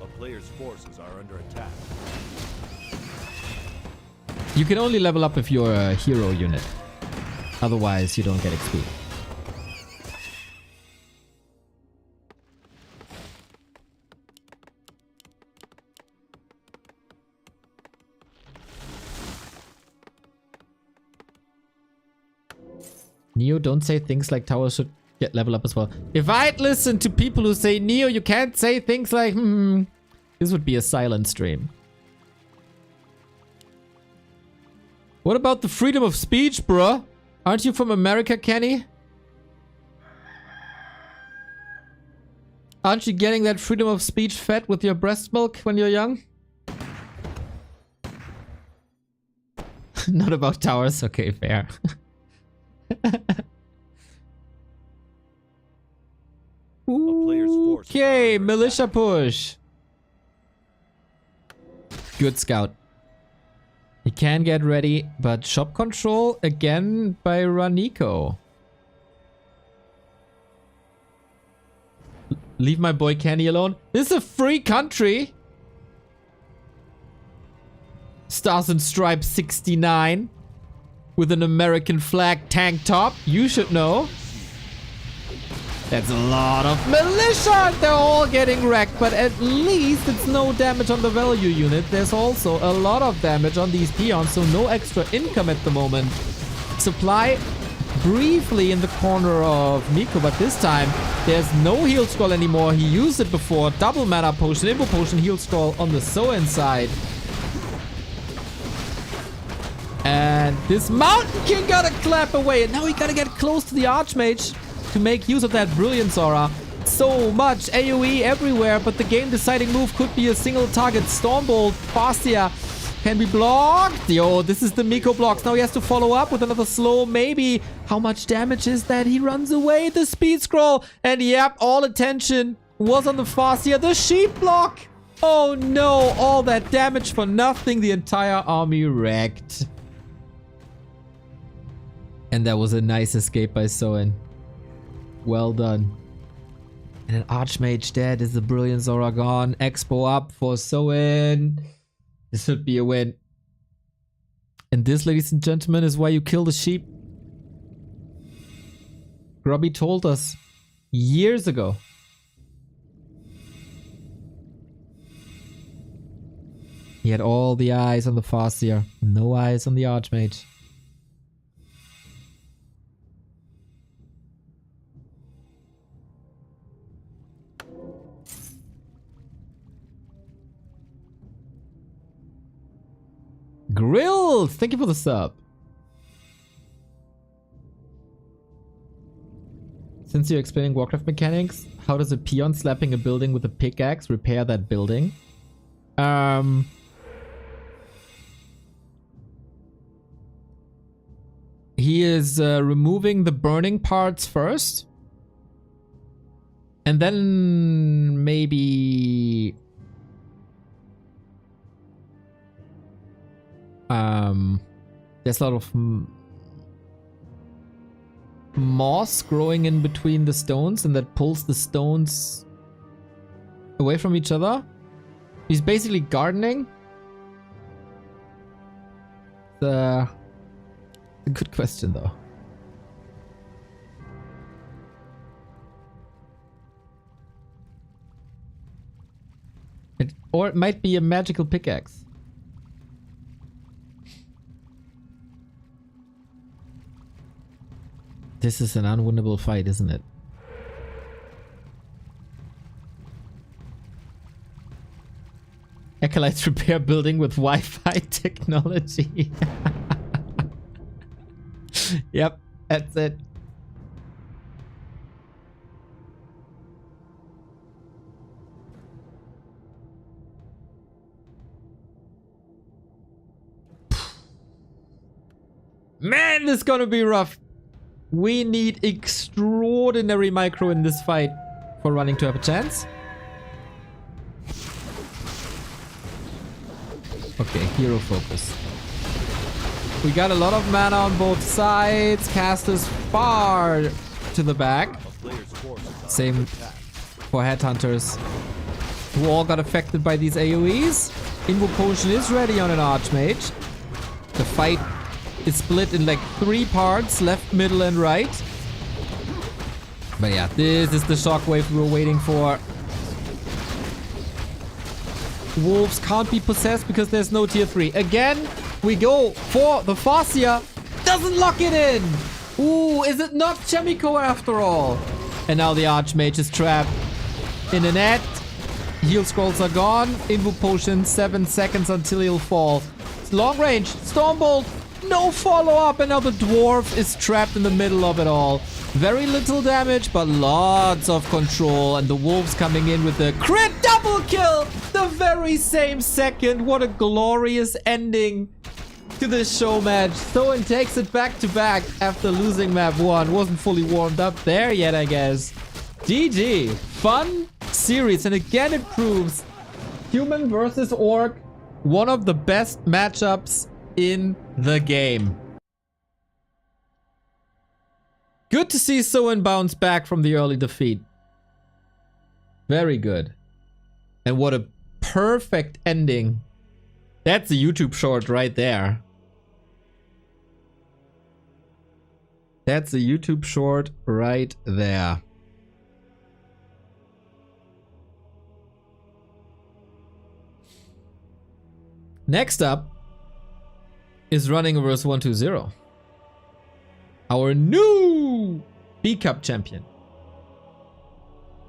A player's forces are under attack. You can only level up if you're a hero unit. Otherwise, you don't get XP. Neo, don't say things like towers should get level up as well. If I'd listen to people who say, Neo, you can't say things like, this would be a silent stream. What about the freedom of speech, bruh? Aren't you from America, Kenny? Aren't you getting that freedom of speech fed with your breast milk when you're young? Not about towers. Okay, fair. Okay, militia push. Good scout. He can get ready, but shop control again by Raniko. Leave my boy Kenny alone. This is a free country. Stars and Stripes 69 with an American flag tank top. You should know. That's a lot of militia. They're all getting wrecked, but at least it's no damage on the value unit. There's also a lot of damage on these peons, so no extra income at the moment. Supply briefly in the corner of Miko, but this time there's no heal scroll anymore. He used it before. Double mana potion, Invo potion, heal scroll on the Soin side. And this Mountain King gotta clap away. And now we gotta get close to the Archmage to make use of that Brilliance Aura. So much AoE everywhere, but the game deciding move could be a single target. Stormbolt, Fastia can be blocked. Yo, this is the Miko blocks. Now he has to follow up with another slow, maybe. How much damage is that? He runs away. The speed scroll. And yep, all attention was on the Fastia. The sheep block. Oh no, all that damage for nothing. The entire army wrecked. And that was a nice escape by Soin. Well done. And an Archmage dead. Is the Brilliance Aura gone? Expo up for Soin. This should be a win. And this, ladies and gentlemen, is why you kill the sheep. Grubby told us years ago. He had all the eyes on the Farseer. No eyes on the Archmage. Grills! Thank you for the sub. Since you're explaining Warcraft mechanics, how does a peon slapping a building with a pickaxe repair that building? He is removing the burning parts first. And then maybe there's a lot of moss growing in between the stones, and that pulls the stones away from each other. He's basically gardening. A good question though. Or it might be a magical pickaxe. This is an unwinnable fight, isn't it? Acolytes repair building with Wi-Fi technology. Yep, that's it. Man, this is gonna be rough. We need extraordinary micro in this fight for running to have a chance. Okay, hero focus. We got a lot of mana on both sides. Casters far to the back. Same for headhunters, who all got affected by these AoEs. Invo Potion is ready on an Archmage. The fight is split in like 3 parts, left, middle, and right. But yeah, this is the shockwave we were waiting for. Wolves can't be possessed because there's no tier 3. Again, we go for the Fascia. Doesn't lock it in. Ooh, is it not Chemico after all? And now the Archmage is trapped in a net. Heal scrolls are gone. Invo Potion, 7 seconds until he'll fall. It's long range. Stormbolt. No follow-up, and now the dwarf is trapped in the middle of it all. Very little damage, but lots of control. And the wolves coming in with the crit double kill the very same second. What a glorious ending to this show match. Soen takes it back to back after losing map 1. Wasn't fully warmed up there yet, I guess. GG. Fun series. And again, it proves human versus orc, one of the best matchups in the game. Good to see Soen bounce back from the early defeat. Very good. And what a perfect ending. That's a YouTube short right there. That's a YouTube short right there. Next up is running versus 120. Our new B Cup champion.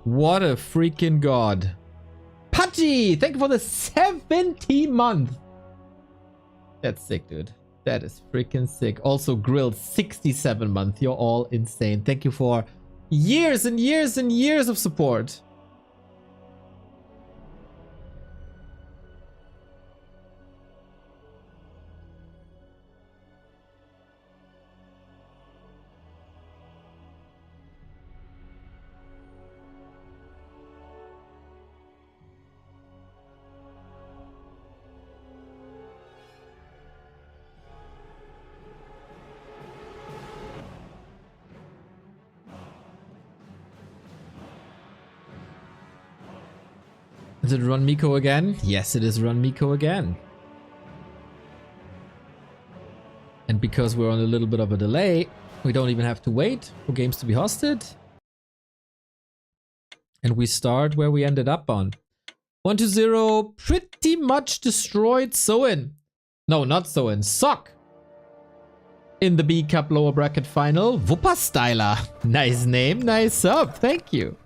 What a freaking god. Pachi, thank you for the 70 month. That's sick, dude. That is freaking sick. Also grilled 67 month. You're all insane. Thank you for years and years and years of support. Is it Run Miko again? Yes, it is Run Miko again. And because we're on a little bit of a delay, we don't even have to wait for games to be hosted. And we start where we ended up on. 120 pretty much destroyed Soen. No, not Soen. Sock. In the B Cup lower bracket final. Wupperstyler. Nice name, nice sub. Thank you.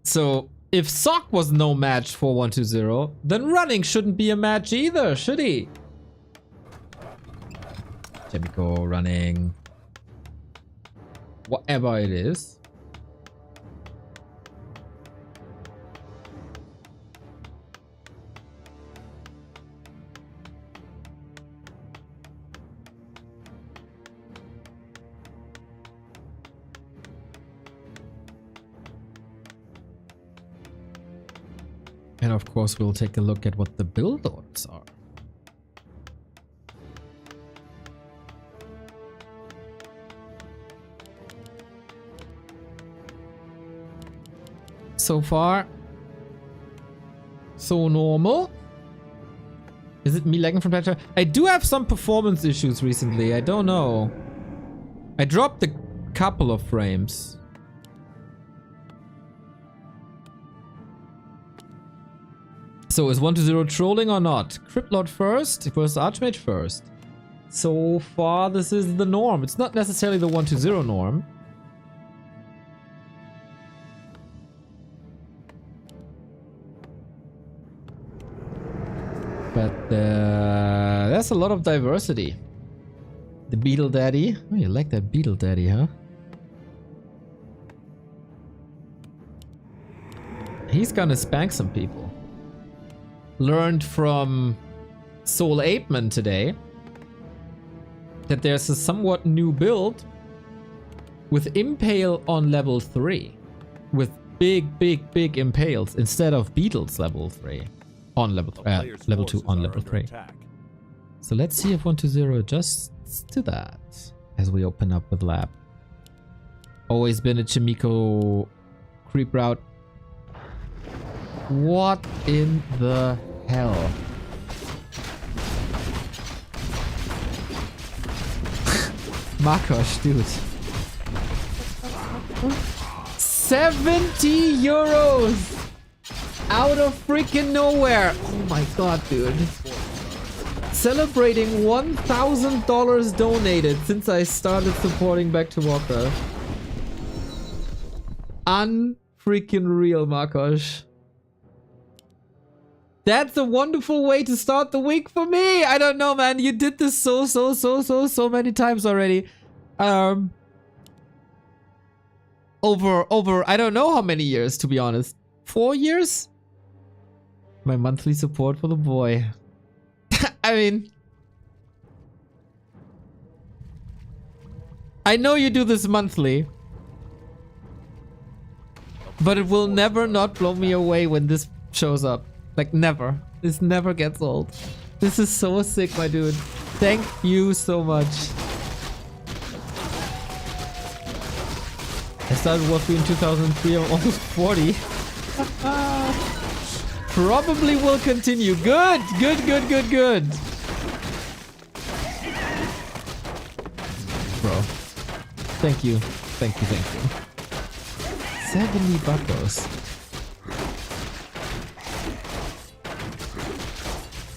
So, if Sock was no match for 120, then Running shouldn't be a match either, should he? Chemical, Running. Whatever it is. And of course, we'll take a look at what the build orders are. So far, so normal. Is it me lagging from Patcher? I do have some performance issues recently. I don't know. I dropped a couple of frames. So is 1-0 trolling or not? Cryptlord first versus Archmage first. So far, this is the norm. It's not necessarily the 1-0 norm. But there's a lot of diversity. The Beetle Daddy. Oh, you like that Beetle Daddy, huh? He's gonna spank some people. Learned from Soul Apeman today that there's a somewhat new build with Impale on level 3. With big impales instead of Beetles level 3. On level 2 on level 3. So let's see if 1-0 adjusts to that as we open up with lab. Always been a Chimiko creep route. What in the hell? Makosh, dude. 70 euros! Out of freaking nowhere! Oh my god, dude. Celebrating $1,000 donated since I started supporting Back to Warcraft. Unfreaking real, Makosh. That's a wonderful way to start the week for me! I don't know, man. You did this so many times already. Over, I don't know how many years, to be honest. 4 years? My monthly support for the boy. I mean, I know you do this monthly, but it will never not blow me away when this shows up. Like, never. This never gets old. This is so sick, my dude. Thank you so much. I started Warfare in 2003. I'm almost 40. Probably will continue. Good. Bro. Thank you. 70 buckos.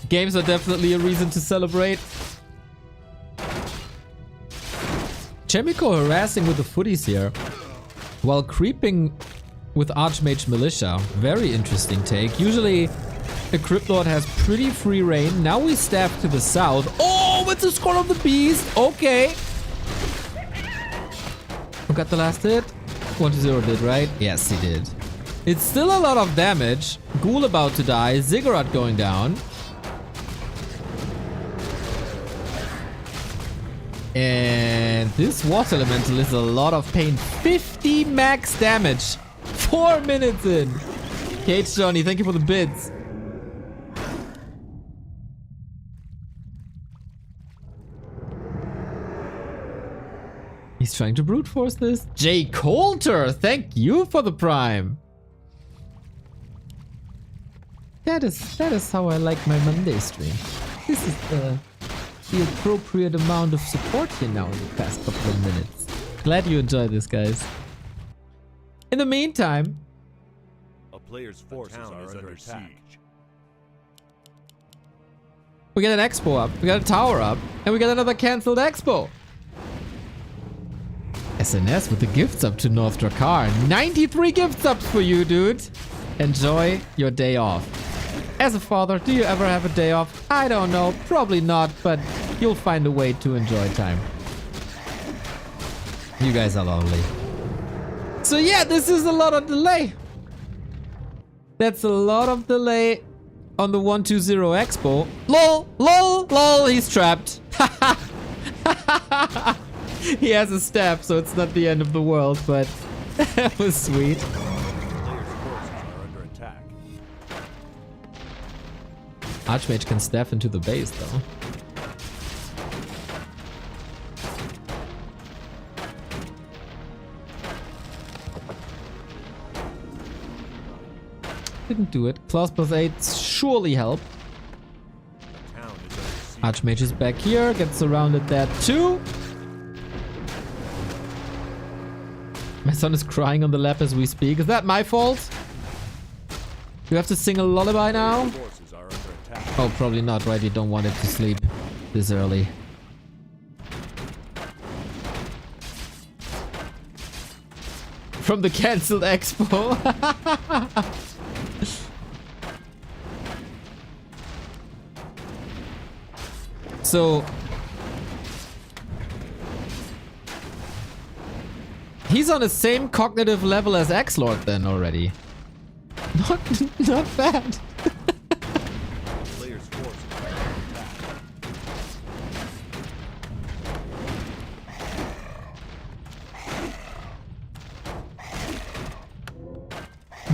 Games are definitely a reason to celebrate. Chemico harassing with the footies here, while creeping with Archmage Militia. Very interesting take. Usually a Cryptlord has pretty free reign. Now we staff to the south. Oh, it's the Score of the Beast. Okay. Who got the last hit? 1-0 did, right? Yes, he did. It's still a lot of damage. Ghoul about to die. Ziggurat going down. And this Water Elemental is a lot of pain. 50 max damage. 4 minutes in. Cage Johnny, thank you for the bids. He's trying to brute force this. Jay Coulter, thank you for the prime. That is how I like my Monday stream. This is the appropriate amount of support here now in the past couple of minutes. Glad you enjoy this, guys. In the meantime, a player's forces are under attack. We got an expo up, we got a tower up, and we got another cancelled expo. SNS with the gifts up to North Drakkar. 93 gift subs for you, dude. Enjoy your day off. As a father, do you ever have a day off? I don't know, probably not, but you'll find a way to enjoy time. You guys are lovely. So yeah, this is a lot of delay. That's a lot of delay on the 120 Expo. Lol, he's trapped. He has a staff, so it's not the end of the world, but that was sweet. Player's forces are under attack. Archmage can staff into the base though. Didn't do it. Claws +8 surely help. Archmage is back here, gets surrounded there too. My son is crying on the lap as we speak. Is that my fault? Do you have to sing a lullaby now? Oh, probably not, right? You don't want it to sleep this early. From the cancelled expo. So he's on the same cognitive level as X-Lord then already. Not bad.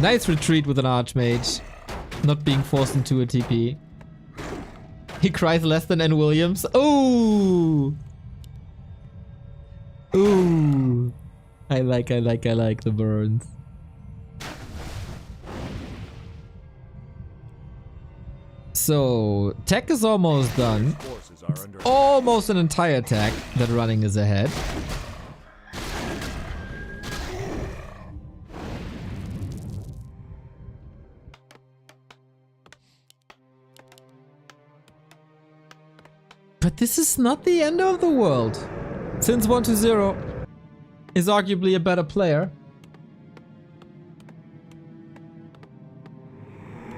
Nice retreat with an Archmage. Not being forced into a TP. He cries less than N. Williams. Ooh! Ooh! I like the burns. So, tech is almost done. It's almost an entire tech that running is ahead. But this is not the end of the world. Since 1-0 is arguably a better player,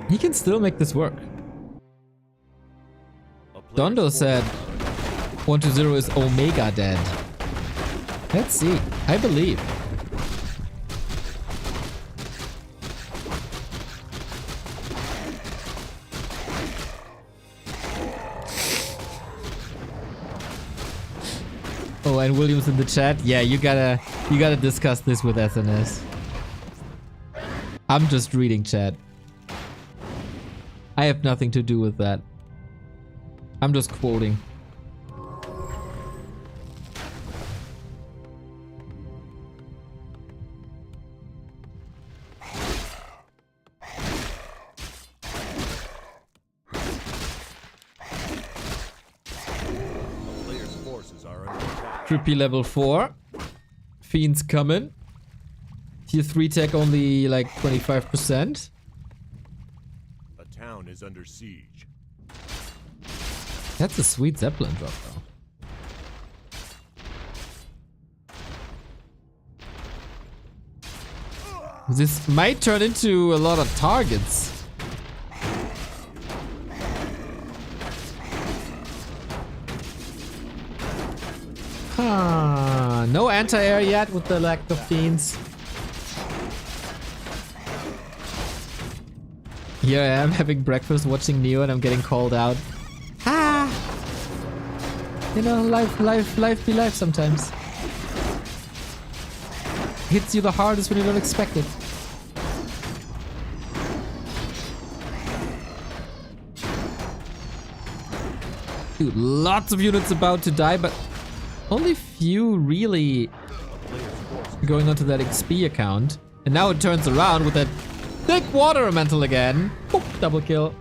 he can still make this work. Dondo said 1-0 is Omega dead. Let's see. I believe. Oh, and Williams in the chat. Yeah, you gotta discuss this with SNS. I'm just reading chat. I have nothing to do with that. I'm just quoting. Trippy level 4. Fiends coming. Tier 3 tech only like 25%. A town is under siege. That's a sweet Zeppelin drop though. This might turn into a lot of targets. No anti-air yet with the lack of fiends. Here I am having breakfast watching Neo and I'm getting called out. Ah! You know, life be life sometimes. Hits you the hardest when you don't expect it. Dude, lots of units about to die, but only few really going onto that XP account. And now it turns around with that thick water elemental again. Boop, double kill.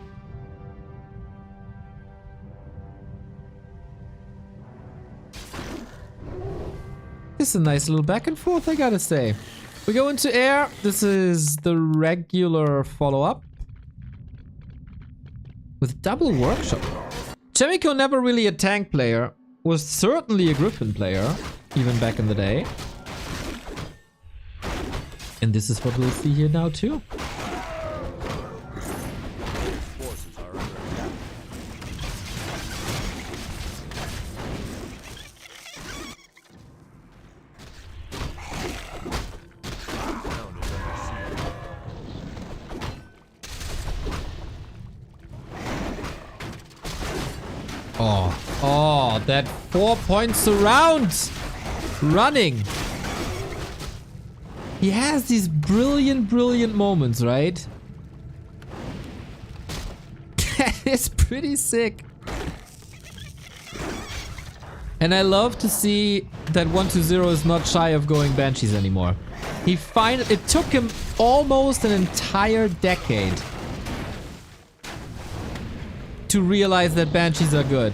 This is a nice little back and forth, I gotta say. We go into air. This is the regular follow-up. With double workshop. Chemico never really a tank player. Was certainly a Griffin player, even back in the day. And this is what we'll see here now too. Oh, that 4-point surround running. He has these brilliant moments, right? is pretty sick. And I love to see that 120 is not shy of going Banshees anymore. It took him almost an entire decade to realize that Banshees are good.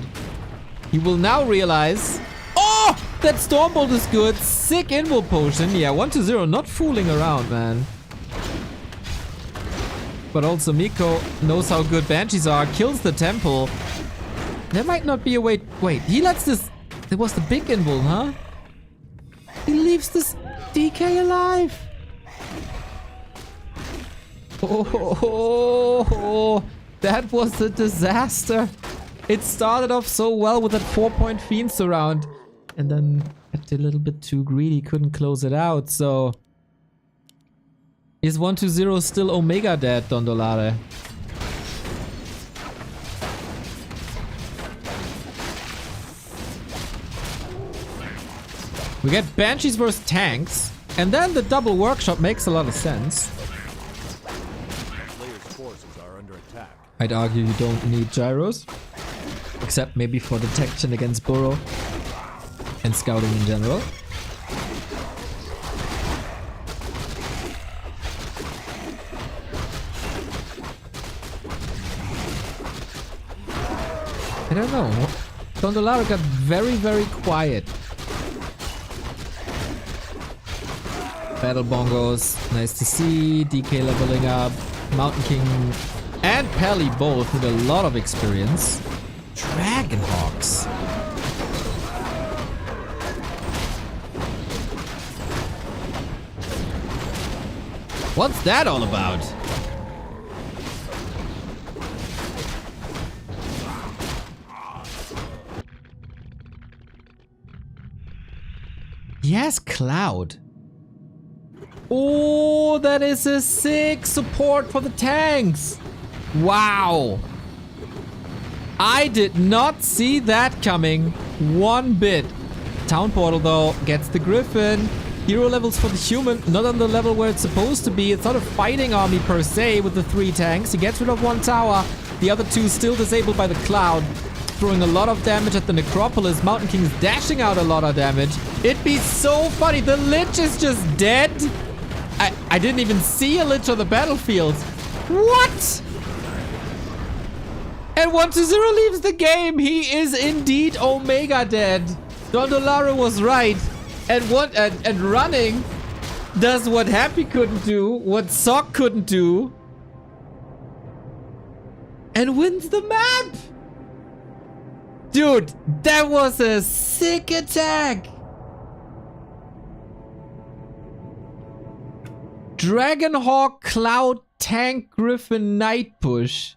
He will now realize, oh, that Stormbolt is good. Sick invul potion. Yeah, 120 not fooling around, man. But also Miko knows how good Banshees are. Kills the temple. There might not be a way. Wait, he lets this. There was the big invul, huh? He leaves this DK alive. Oh, that was a disaster. It started off so well with that 4-point Fiend surround. And then got a little bit too greedy. Couldn't close it out. So is 120 still Omega dead, Dondolare? We get Banshees versus tanks, and then the double workshop makes a lot of sense. Players' forces are under attack. I'd argue you don't need gyros, except maybe for detection against burrow and scouting in general. I don't know. Dondolaro got very, very quiet. Battle bongos, nice to see. DK leveling up. Mountain King and Pally both with a lot of experience. Dragonhawks. What's that all about? Yes, Cloud. Oh, that is a sick support for the tanks. Wow. I did not see that coming one bit. Town Portal, though, gets the Griffin. Hero levels for the human, not on the level where it's supposed to be. It's not a fighting army per se with the 3 tanks. He gets rid of 1 tower. The other 2 still disabled by the Cloud. Throwing a lot of damage at the Necropolis. Mountain King is dashing out a lot of damage. It'd be so funny. The Lich is just dead. I didn't even see a Lich on the battlefield. What? And 120 leaves the game. He is indeed Omega dead. Dondolaro was right. And running does what Happy couldn't do, what Sock couldn't do, and wins the map. Dude, that was a sick attack. Dragonhawk, Cloud, Tank, Griffin, Night Push.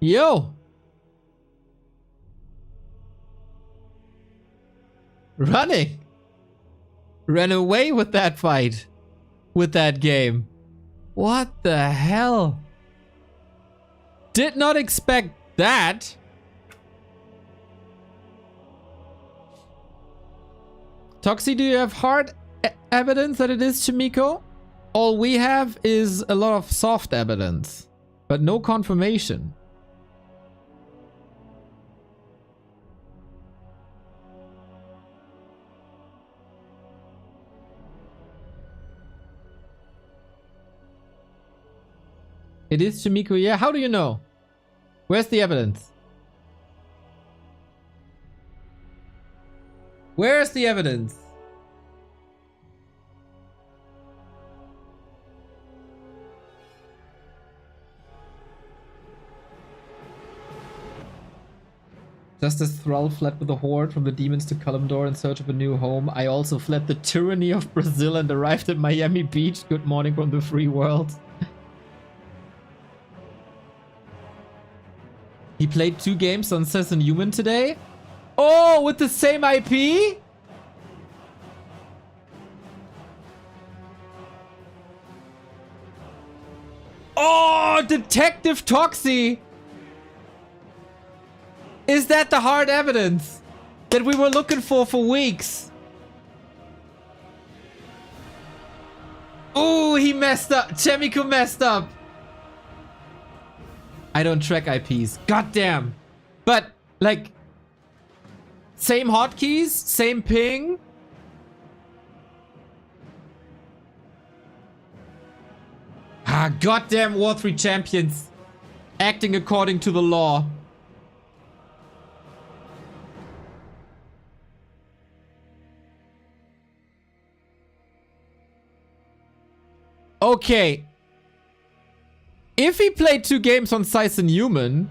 Yo. Running. Ran away with that fight. With that game. What the hell? Did not expect that. Toxie, do you have hard evidence that it is Chimiko? All we have is a lot of soft evidence, but no confirmation. It is Chimiko, yeah? How do you know? Where's the evidence? Where's the evidence? Just as Thrall fled with a horde from the demons to Kalimdor in search of a new home, I also fled the tyranny of Brazil and arrived at Miami Beach. Good morning from the free world. He played 2 games on Assassin Human today. Oh, with the same IP? Oh, Detective Toxie. Is that the hard evidence? that we were looking for weeks. Oh, he messed up. Chemical messed up. I don't track IPs. Goddamn. But, like, same hotkeys, same ping. Ah, goddamn War 3 champions. Acting according to the law. Okay. If he played 2 games on Size and Human,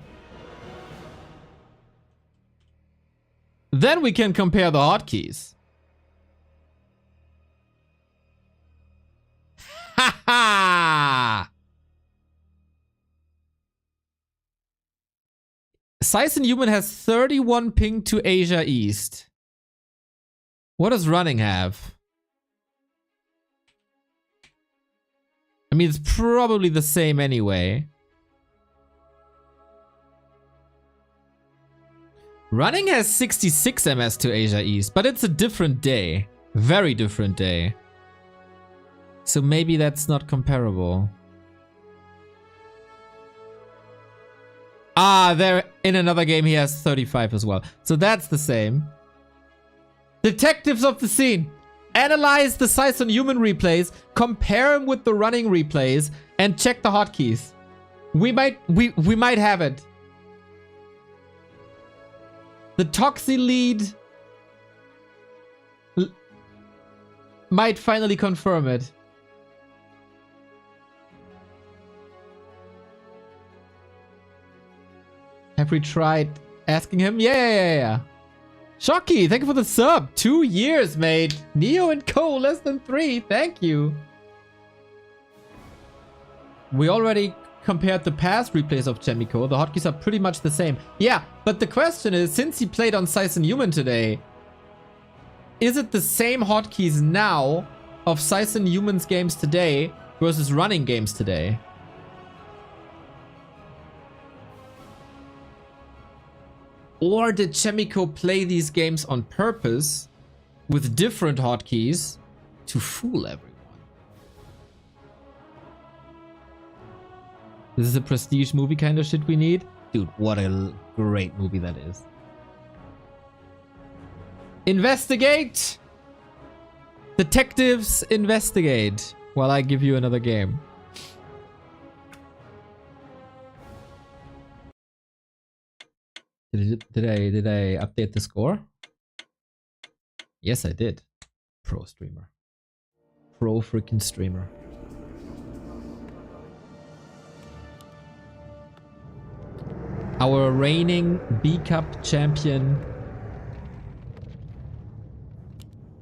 then we can compare the hotkeys. Ha ha! Size and Human has 31 ping to Asia East. What does Running have? I mean, it's probably the same anyway. Running has 66 MS to Asia East, but it's a different day. Very different day. So maybe that's not comparable. Ah, there in another game he has 35 as well. So that's the same. Detectives of the scene. Analyze the Size on Human replays, compare them with the Running replays, and check the hotkeys. We might have it. The Toxi lead might finally confirm it. Have we tried asking him? Yeah. Shocky, thank you for the sub. 2 years, mate. Neo and Co, less than 3. Thank you. We already compared the past replays of Chemico. The hotkeys are pretty much the same. Yeah, but the question is, since he played on Size and Human today, is it the same hotkeys now of Size and Human's games today versus Running games today? Or did Chemico play these games on purpose with different hotkeys to fool everyone? This is a prestige movie kind of shit we need? Dude, what a great movie that is. Investigate! Detectives, investigate while I give you another game. Did I update the score? Yes, I did. Pro streamer. Pro freaking streamer. Our reigning B Cup champion.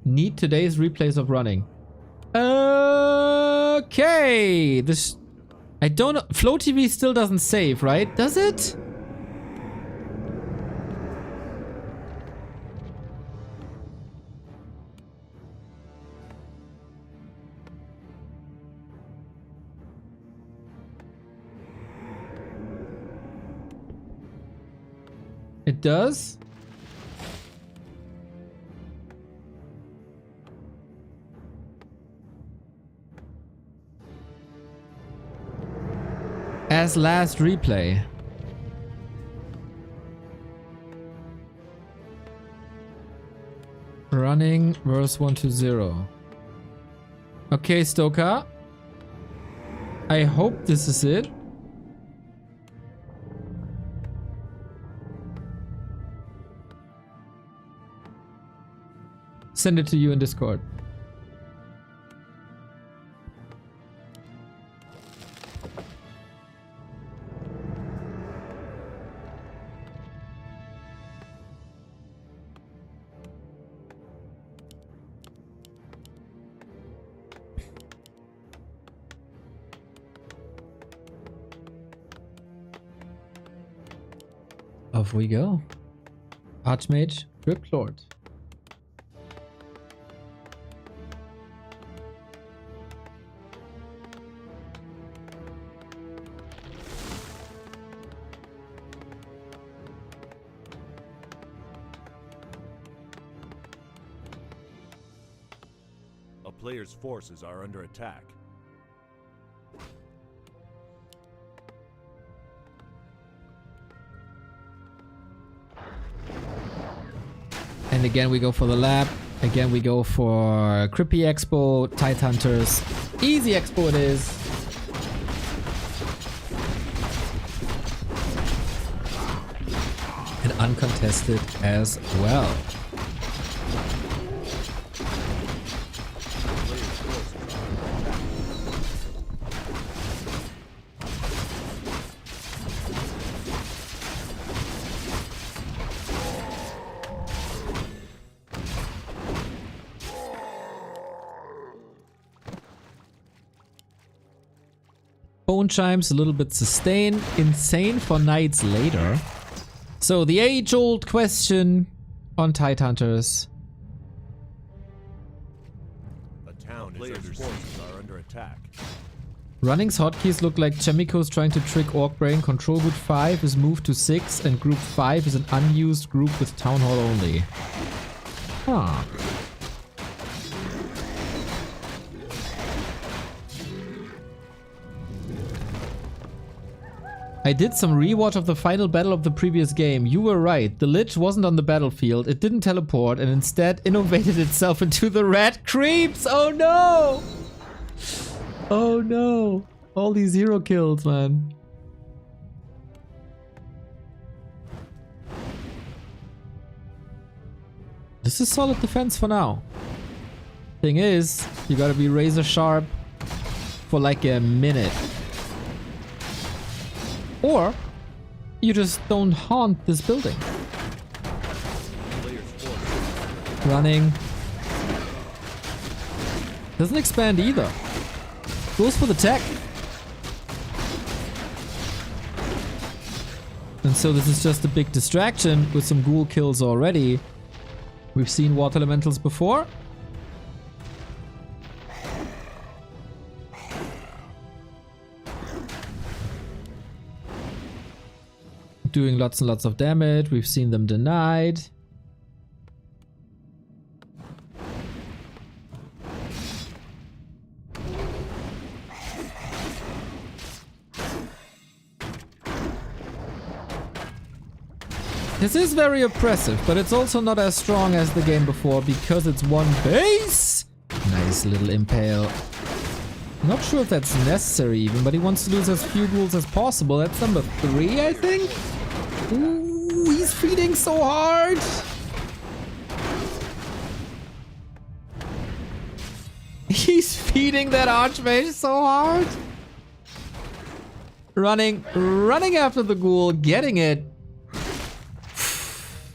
Need today's replays of Running. Okay. This... I don't know. Flow TV still doesn't save, right? Does it? It does? As last replay. Running verse 120. Okay, Stoker. I hope this is it. Send it to you in Discord. Off we go. Archmage, Crypt Lord. player's forces are under attack. And again, we go for the lab. Again, we go for Crippy Expo, Tide Hunters. Easy Expo it is. And uncontested as well. Bone Chimes, a little bit sustain. Insane for nights later. So the age-old question on Tide Hunters. The town player's forces are under attack. Running's hotkeys look like Chemico's trying to trick Orc Brain. Control Group 5 is moved to 6 and Group 5 is an unused group with Town Hall only. Huh. I did some rewatch of the final battle of the previous game. You were right. The Lich wasn't on the battlefield. It didn't teleport and instead innovated itself into the red creeps. Oh no! Oh no. All these hero kills, man. This is solid defense for now. Thing is, you gotta be razor sharp for like a minute. Or you just don't haunt this building. Running. Doesn't expand either. Goes for the tech. And so this is just a big distraction with some ghoul kills already. We've seen water elementals before. Doing lots and lots of damage. We've seen them denied. This is very oppressive, but it's also not as strong as the game before because it's one base. Nice little impale. Not sure if that's necessary even, but he wants to lose as few ghouls as possible. That's number 3, I think. Ooh, he's feeding so hard. He's feeding that archmage so hard. Running after the ghoul, getting it.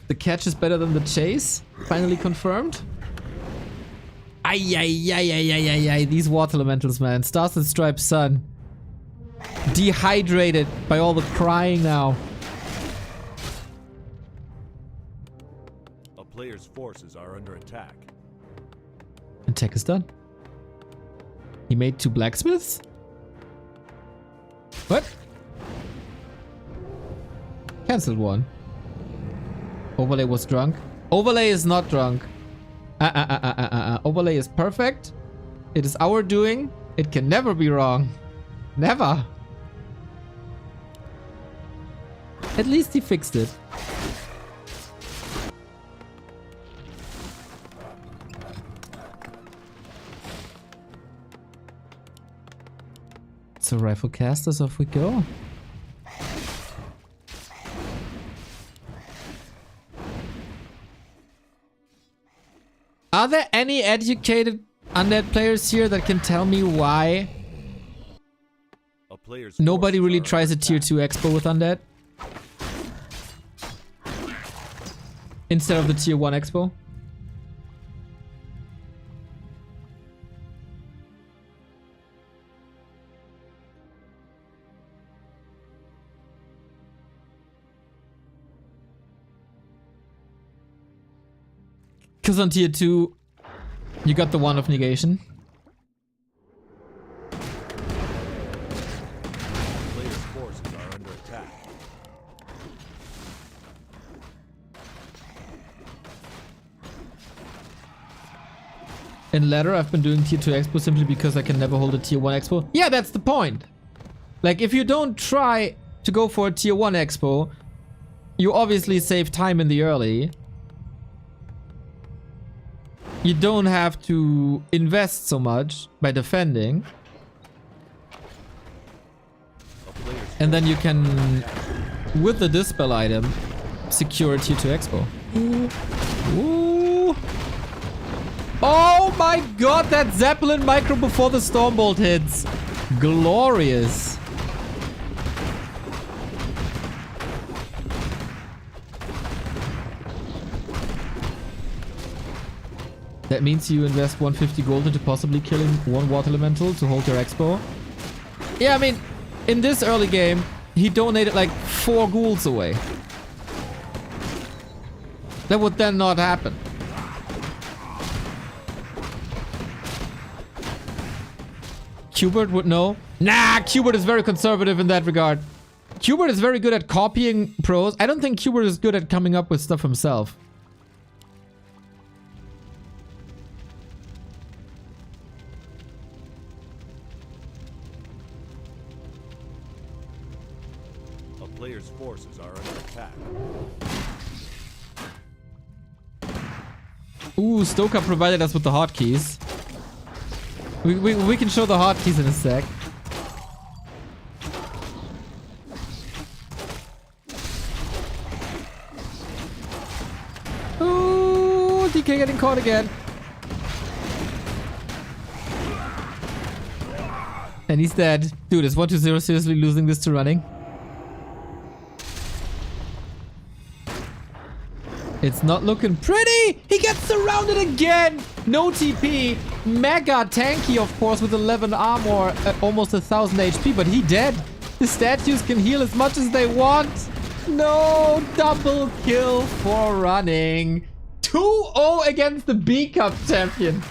The catch is better than the chase. Finally confirmed. Ay, these water elementals, man. Stars and Stripes Sun. Dehydrated by all the crying now. A player's forces are under attack. And tech is done. He made 2 blacksmiths? What? Cancelled 1. Overlay was drunk. Overlay is not drunk. Overlay is perfect. It is our doing. It can never be wrong. Never. At least he fixed it. So rifle casters, off we go. Are there any educated undead players here that can tell me why nobody really tries a tier 2 expo with undead? Instead of the tier 1 expo? Because on tier 2, you got the 1 of negation. Player's forces are under attack. In ladder, I've been doing tier 2 expo simply because I can never hold a tier 1 expo. Yeah, that's the point. Like, if you don't try to go for a tier 1 expo, you obviously save time in the early. You don't have to invest so much by defending. And then you can, with the dispel item, secure a tier 2 expo. Ooh. Oh my god, that Zeppelin micro before the Stormbolt hits. Glorious. That means you invest 150 gold into possibly killing one water elemental to hold your expo. Yeah, I mean, in this early game, he donated like 4 ghouls away. That would then not happen. Qbert would know. Nah, Qbert is very conservative in that regard. Qbert is very good at copying pros. I don't think Qbert is good at coming up with stuff himself. A player's forces are under attack. Ooh, Stoker provided us with the hotkeys. We can show the hotkeys in a sec. Ooh, DK getting caught again. And he's dead. Dude, is 120 seriously losing this to running? It's not looking pretty! He gets surrounded again! No TP. Mega tanky, of course, with 11 armor, almost 1000 HP, but he dead. The statues can heal as much as they want. No, double kill for running. 2-0 against the B-Cup champion.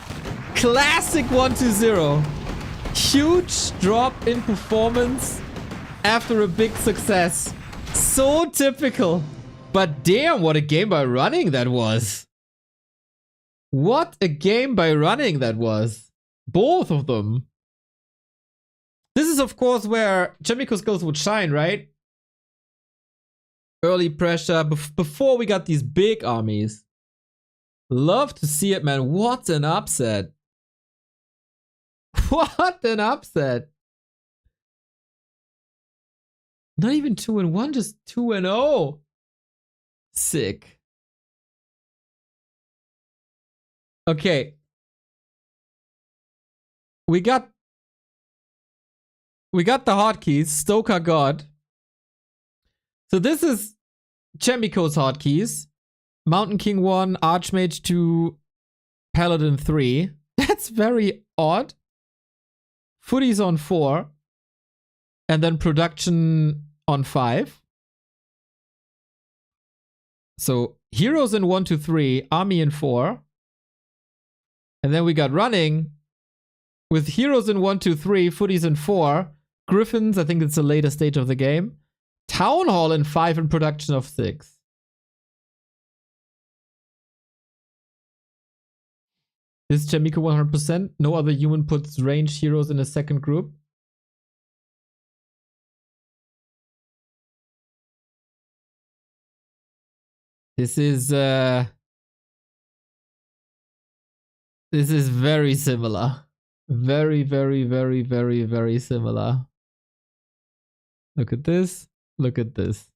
Classic 1-2-0. Huge drop in performance after a big success. So typical. But damn, what a game by running that was. What a game by running that was. Both of them. This is, of course, where Chemical skills would shine, right? Early pressure, before we got these big armies. Love to see it, man. What an upset. What an upset. Not even 2-1, just 2-0. Sick. Okay. We got the hotkeys. Stoker God. So this is Chemico's hotkeys. Mountain King 1, Archmage 2, Paladin 3. That's very odd. Footies on 4. And then production on 5. So heroes in 1, 2, 3, army in 4. And then we got running with heroes in 1, 2, 3, footies in 4, griffins, I think it's the later stage of the game, town hall in 5, and production of 6. This is Chemico 100%. No other human puts ranged heroes in a second group. This is very similar. Very, very, very, very, very similar. Look at this. Look at this.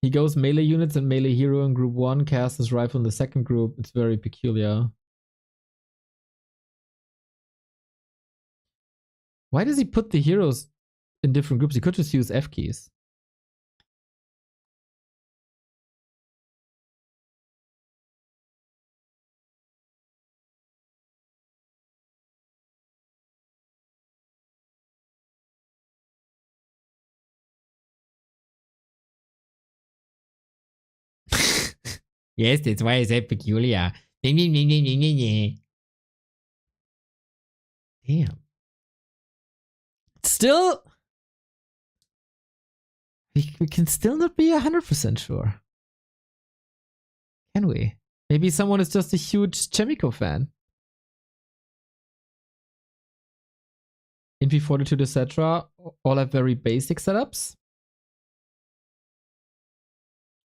He goes melee units and melee hero in group 1, casts his rifle in the second group. It's very peculiar. Why does he put the heroes in different groups? He could just use F keys. Yes, that's why it's peculiar. Damn. Still, We can still not be 100% sure. Can we? Maybe someone is just a huge Chemico fan. Infi Fortitude, etc. all have very basic setups.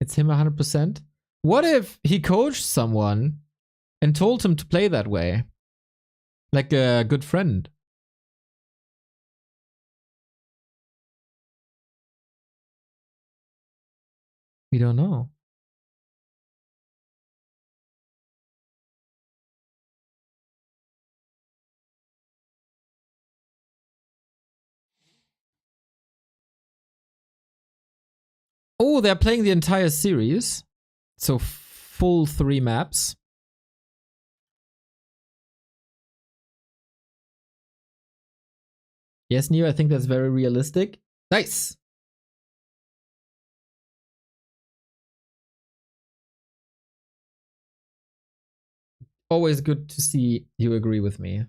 It's him 100%. What if he coached someone and told him to play that way? Like a good friend. We don't know. Oh, they're playing the entire series. So full 3 maps. Yes, Neo, I think that's very realistic. Nice. Always good to see you agree with me.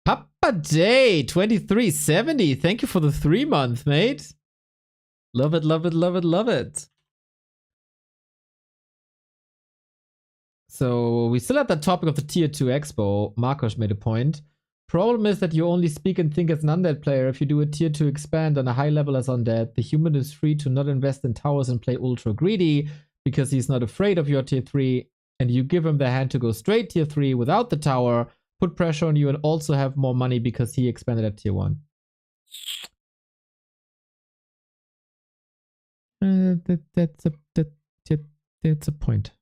Papa J 2370. Thank you for the 3-month, mate. Love it, love it, love it, love it. So we still have that topic of the tier 2 expo. Marcos made a point. Problem is that you only speak and think as an undead player. If you do a tier 2 expand on a high level as undead, the human is free to not invest in towers and play ultra greedy because he's not afraid of your tier 3, and you give him the hand to go straight tier 3 without the tower, put pressure on you, and also have more money because he expanded at tier 1. That's a point.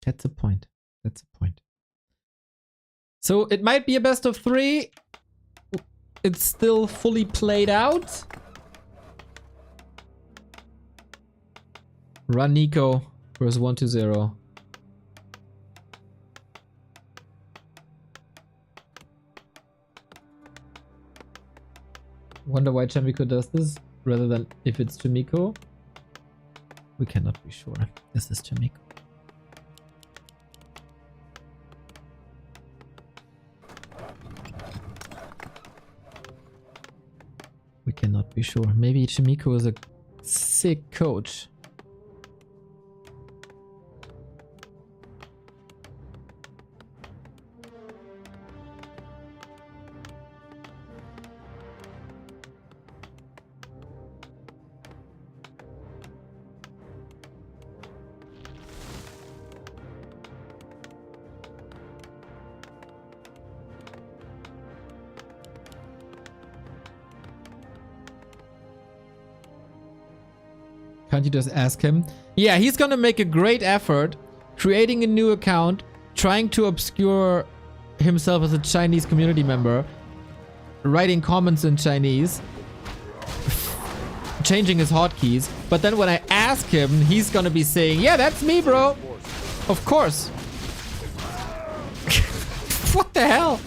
That's a point. That's a point. So it might be a best of 3. It's still fully played out. Run Nico versus 1-0. Wonder why Chemico does this rather than if it's Chemico. We cannot be sure. This is Chemico. We cannot be sure. Maybe Chemico is a sick coach. Can't you just ask him? Yeah, he's gonna make a great effort creating a new account, trying to obscure himself as a Chinese community member, writing comments in Chinese, changing his hotkeys. But then when I ask him, he's gonna be saying, yeah, that's me, bro. Of course. What the hell?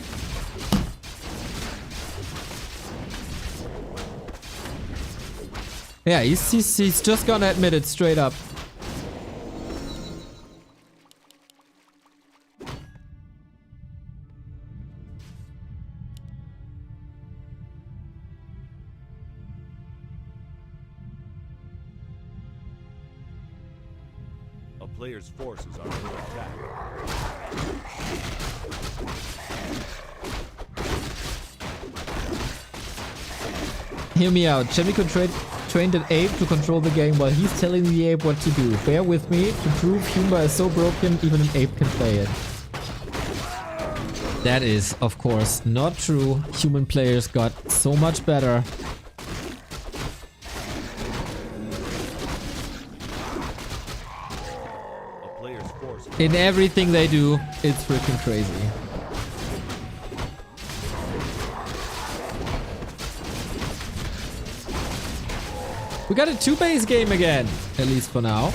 Yeah, he's just gonna admit it straight up. A player's forces are under attack. Hear me out. Chemico trained an ape to control the game while he's telling the ape what to do. Bear with me. To prove humor is so broken, even an ape can play it. That is, of course, not true. Human players got so much better. A player's forces. In everything they do, it's freaking crazy. We got a 2-base game again, at least for now.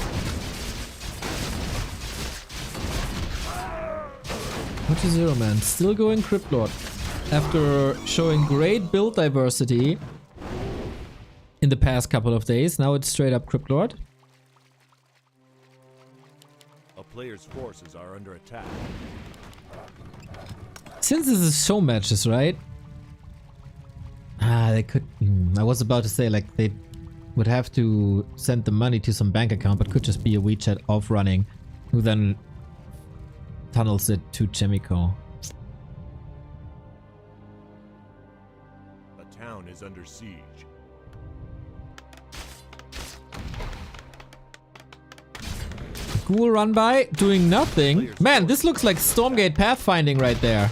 What is Zero Man? Still going Crypt Lord. After showing great build diversity in the past couple of days, now it's straight up Crypt Lord. A player's forces are under attack. Since this is show matches, right? They could... I was about to say, like, they would have to send the money to some bank account, but could just be a WeChat off running, who then tunnels it to Chemico. A town is under siege. Ghoul run by, doing nothing. Man, this looks like Stormgate pathfinding right there.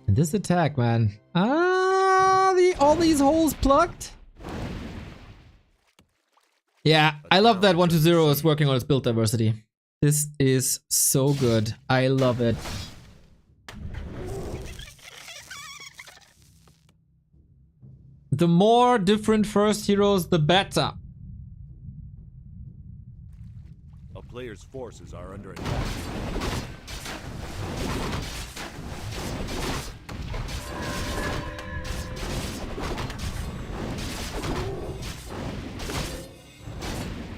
And this attack, man. All these holes plugged. Yeah, I love that 120 is working on its build diversity. This is so good. I love it. The more different first heroes, the better. A player's forces are under attack.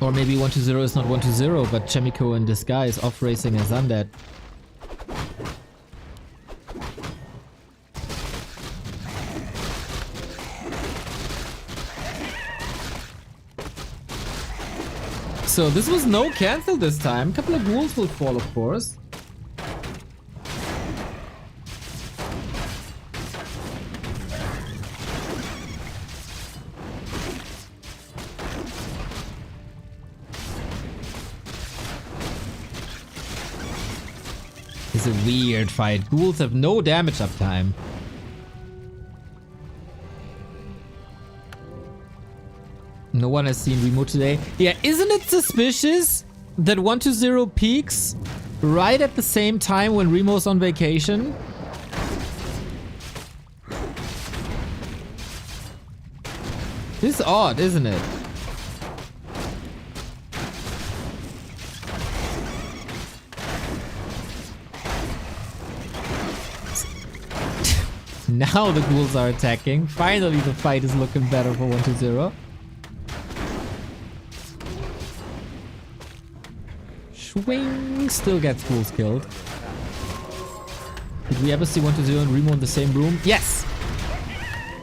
Or maybe 120 is not 120, but Chemico in disguise off racing as undead. So this was no cancel this time. A couple of ghouls will fall, of course. It's a weird fight. Ghouls have no damage uptime. No one has seen Remo today. Yeah, isn't it suspicious that 120 peaks right at the same time when Remo's on vacation? This is odd, isn't it? Now the ghouls are attacking. Finally the fight is looking better for 120. Swing still gets ghouls killed. Did we ever see 120 and Remo in the same room? Yes!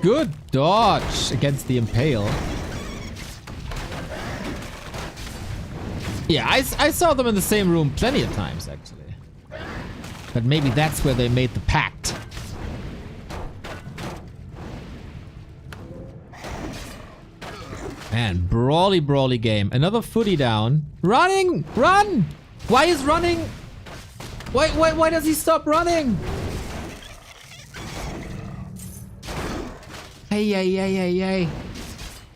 Good dodge against the Impale. Yeah, I saw them in the same room plenty of times actually. But maybe that's where they made the pact. Man, brawly game. Another footy down. Running! Run! Why is running? Why does he stop running? Hey.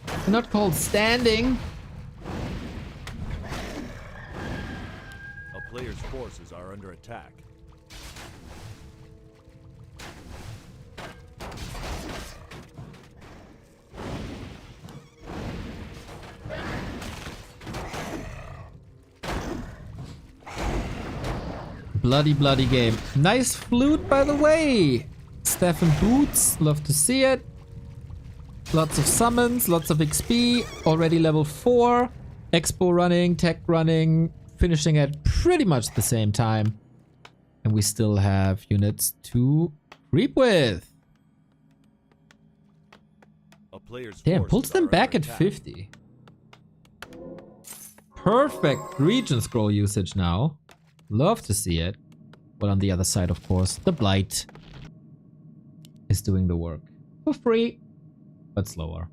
They're not called standing. A player's forces are under attack. Bloody game. Nice flute, by the way. Stefan Boots, love to see it. Lots of summons, lots of XP. Already level 4. Expo running, tech running, finishing at pretty much the same time. And we still have units to creep with. A player's Damn, pulls forces them are back under at attack. 50. Perfect region scroll usage now. Love to see it. But on the other side, of course, the Blight is doing the work. For free, but slower.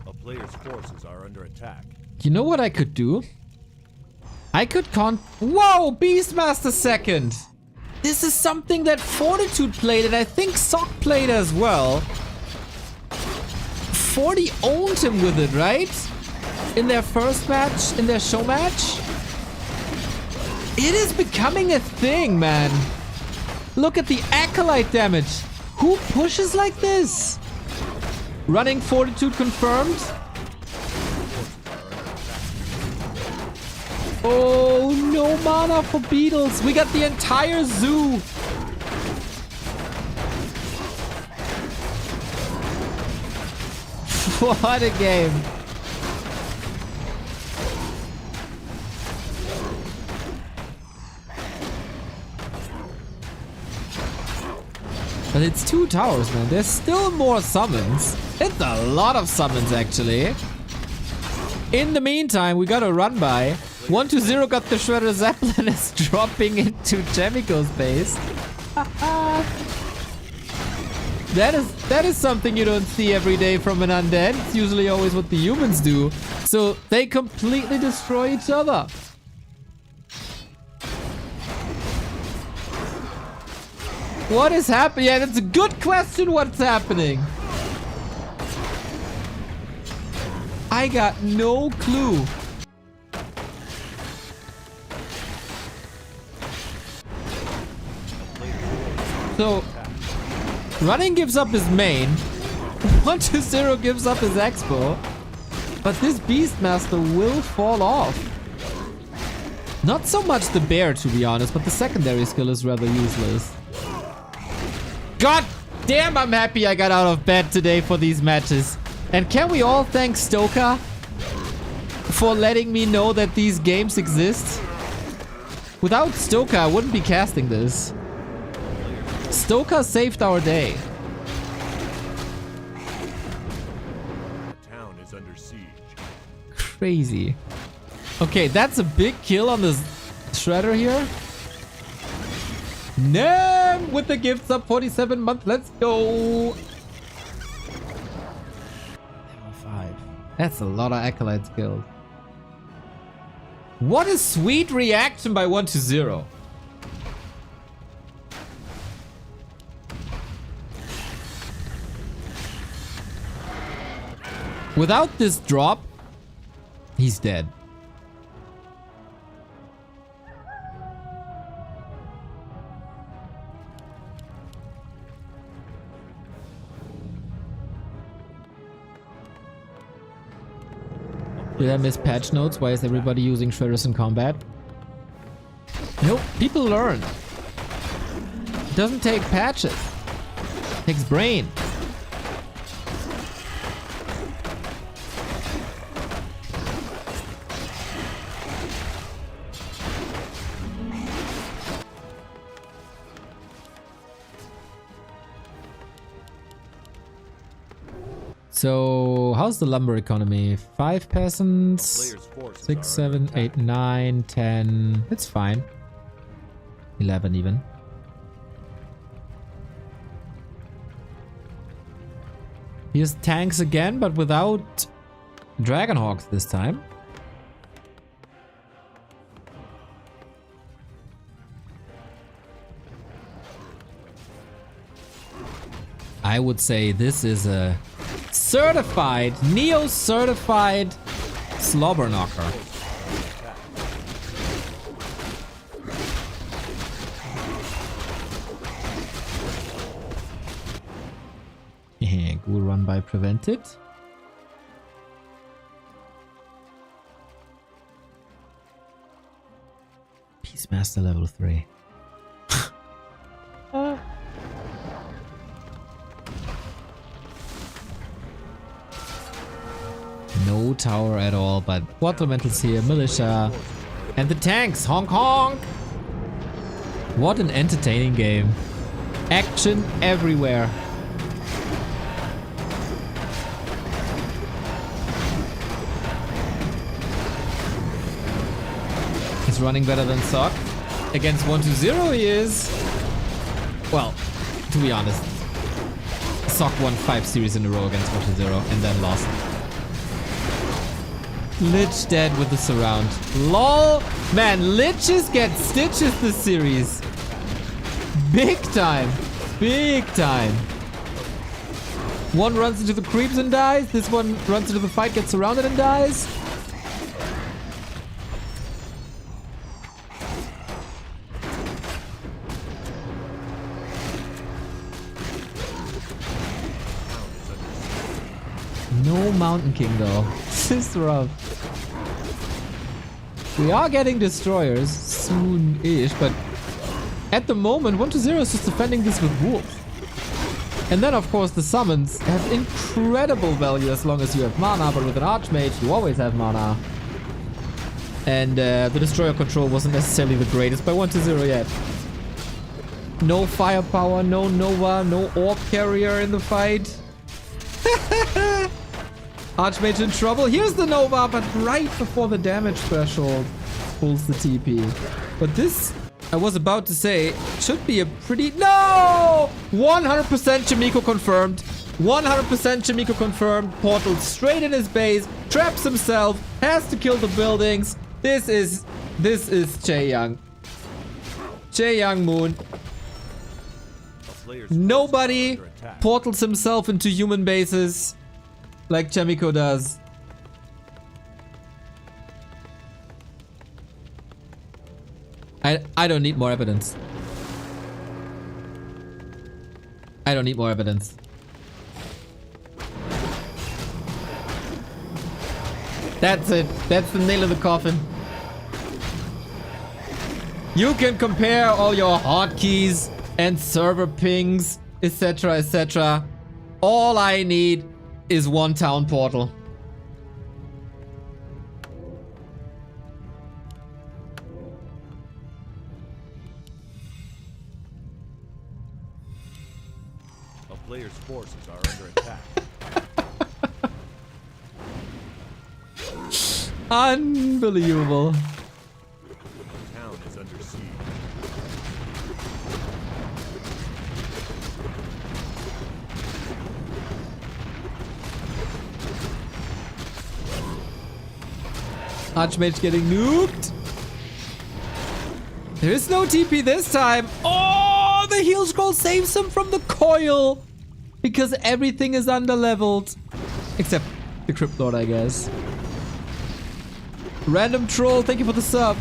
A player's forces are under attack. You know what I could do? I could Whoa! Beastmaster second! This is something that Fortitude played and I think Sock played as well. 40 owned him with it, right? In their first match, in their show match. It is becoming a thing, man. Look at the Acolyte damage. Who pushes like this? Running Fortitude confirmed. Oh, no mana for beetles. We got the entire zoo. What a game. But it's 2 towers, man. There's still more summons. It's a lot of summons, actually. In the meantime, we got a run by. 120 got the Shredder Zeppelin is dropping into Jemiko's base. That is something you don't see every day from an undead. It's usually always what the humans do. So they completely destroy each other. What is happening? Yeah, that's a good question. What's happening? I got no clue. So, running gives up his main. 120 gives up his expo. But this Beastmaster will fall off. Not so much the bear, to be honest, but the secondary skill is rather useless. God damn, I'm happy I got out of bed today for these matches. And can we all thank Stoker for letting me know that these games exist? Without Stoker, I wouldn't be casting this. Stoker saved our day. The town is under siege. Crazy. Okay, that's a big kill on this Shredder here. Nem with the gifts up 47 months. Let's go. Level 5. That's a lot of Acolyte skills. What a sweet reaction by 120. Without this drop, he's dead. Did I miss patch notes? Why is everybody using shredders in combat? Nope, people learn. It doesn't take patches. It takes brain. So, how's the lumber economy? 5 peasants, 6, 7, 8, 9, 10. It's fine. 11 even. Here's tanks again, but without Dragonhawks this time. I would say this is a certified, Neo-certified slobber knocker. Yeah, good run by prevented. Peacemaster level 3. No tower at all, but Watermentals here, Militia, and the tanks, honk honk! What an entertaining game. Action everywhere. He's running better than Sock. Against 120 he is. Well, to be honest, Sock won 5 series in a row against 120 and then lost. Lich dead with the surround. LOL! Man, Liches get stitches this series. Big time. Big time. One runs into the creeps and dies. This one runs into the fight, gets surrounded and dies. No Mountain King though. This is rough. We are getting destroyers soon-ish, but at the moment 1-0 is just defending this with wolves. And then of course the summons have incredible value as long as you have mana, but with an archmage you always have mana. And the destroyer control wasn't necessarily the greatest by 1-0 yet. No firepower, no Nova, no orb carrier in the fight. Archmage in trouble. Here's the Nova, but right before the damage threshold pulls the TP. But this, I was about to say, should be a pretty... No! 100% Chimiko confirmed. 100% Chimiko confirmed. Portal straight in his base. Traps himself. Has to kill the buildings. This is Jae Young. Jae Young Moon. Nobody portals himself into human bases like Chimiko does. I don't need more evidence. I don't need more evidence. That's it. That's the nail in the coffin. You can compare all your hotkeys and server pings, etc, etc. All I need is one town portal. A player's forces are under attack. Unbelievable. The town is under siege. Archmage getting nuked. There is no TP this time. Oh, the heal scroll saves him from the coil. Because everything is under-leveled. Except the Crypt Lord, I guess. Random troll, thank you for the sub.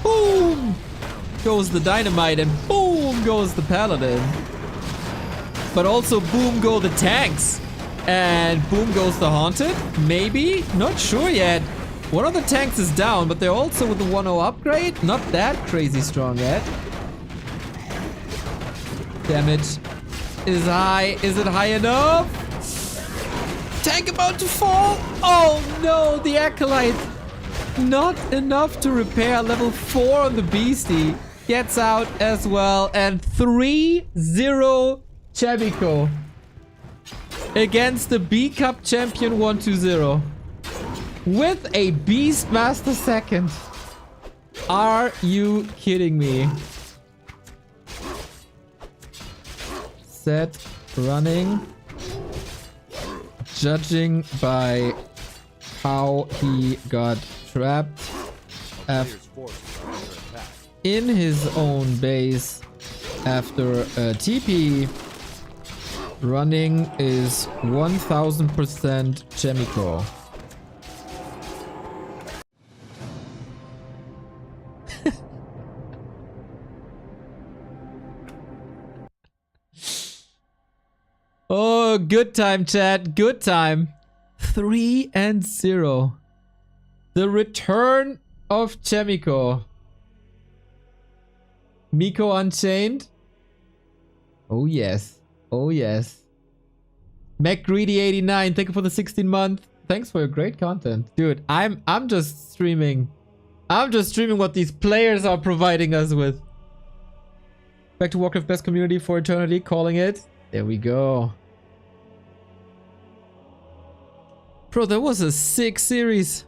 Boom! Goes the dynamite and boom goes the paladin. But also boom go the tanks. And boom goes the haunted? Maybe? Not sure yet. One of the tanks is down, but they're also with the 1-0 upgrade. Not that crazy strong yet. Damage is high. Is it high enough? Tank about to fall. Oh no, the Acolyte. Not enough to repair. Level 4 on the Beastie. Gets out as well. And 3-0 Chimiko. Against the B-Cup champion 1-0. With a Beastmaster second. Are you kidding me? Set running. Judging by how he got trapped in his own base after a TP. Running is 1000% Chimiko. Oh, good time, chat. Good time. 3-0. The return of Chimiko. Miko Unchained. Oh, yes. Oh, yes. MacGreedy89, thank you for the 16 month. Thanks for your great content. Dude, I'm just streaming. I'm just streaming what these players are providing us with. Back to Warcraft Best Community for Eternity, calling it. There we go. Bro, that was a sick series.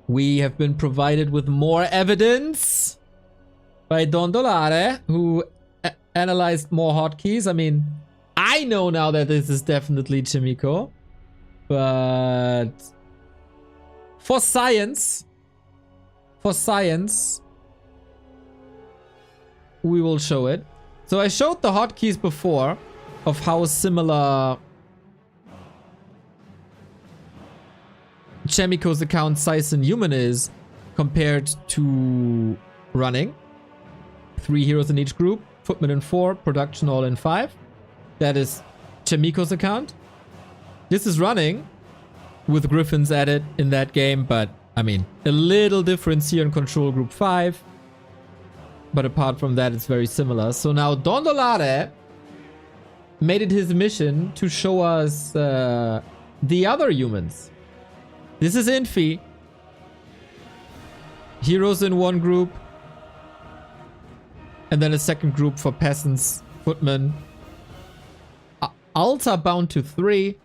We have been provided with more evidence by Don Dolare, who analyzed more hotkeys. I mean, I know now that this is definitely Chimiko. But for science, for science, we will show it. So I showed the hotkeys before of how similar Chemico's account size in human is compared to running. 3 heroes in each group, footmen in 4, production all in 5. That is Chemico's account. This is running with griffins added in that game, but I mean, a little difference here in control group 5. But apart from that, it's very similar. So now Don Dolare made it his mission to show us the other humans. This is Infi. Heroes in one group. And then a second group for peasants, footmen. Alta bound to 3.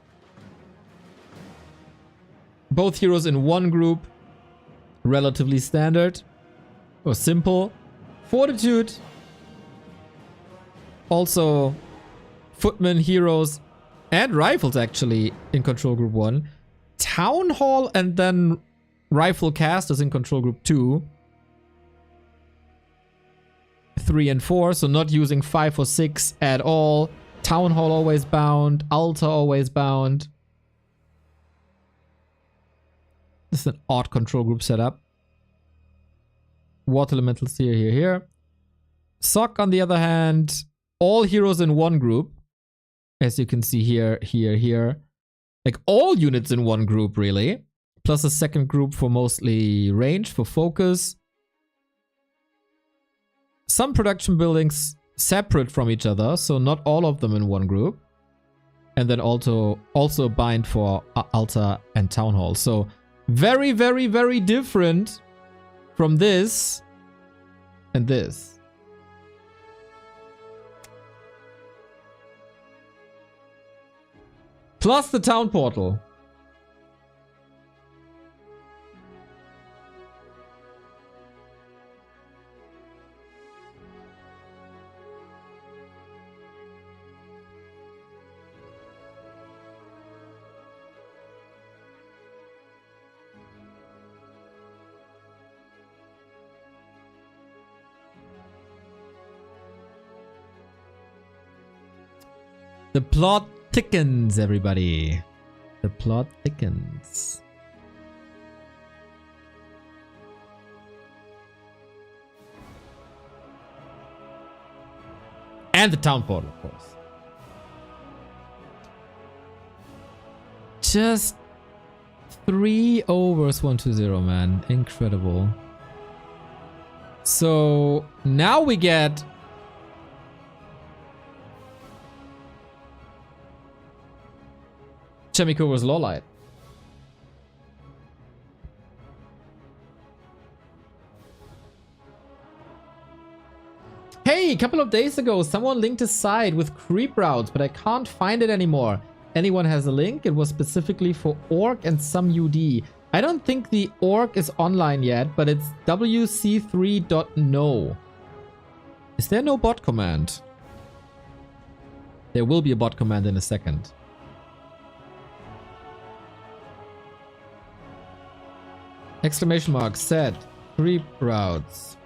Both heroes in one group. Relatively standard. Or simple. Fortitude. Also, footmen, heroes, and rifles actually in control group 1. Town Hall and then rifle casters in control group 2. 3 and 4, so not using 5 or 6 at all. Town Hall always bound. Alta always bound. This is an odd control group setup. Water elementals here. Sock, on the other hand, all heroes in one group. As you can see here. Like all units in one group, really. Plus a second group for mostly range, for focus. Some production buildings separate from each other, so not all of them in one group. And then also a bind for Alta and Town Hall. So very, very, very different from this and this. Plus the town portal. The plot thickens, everybody. The plot thickens. And the town portal, of course. Just 3-0 versus 1-0, man. Incredible. So now we get Chemico was Lawlight. Hey, a couple of days ago, someone linked a site with creep routes, but I can't find it anymore. Anyone has a link? It was specifically for orc and some UD. I don't think the orc is online yet, but it's wc3.no. Is there no bot command? There will be a bot command in a second. Exclamation mark set creep routes.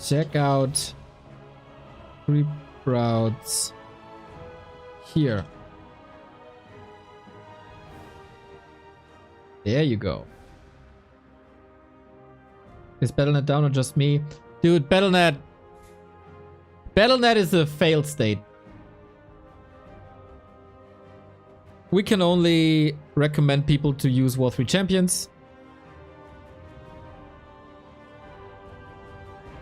Check out creep routes here. There you go. Is Battle.net down or just me? Dude, Battle.net is a failed state. We can only recommend people to use War 3 Champions.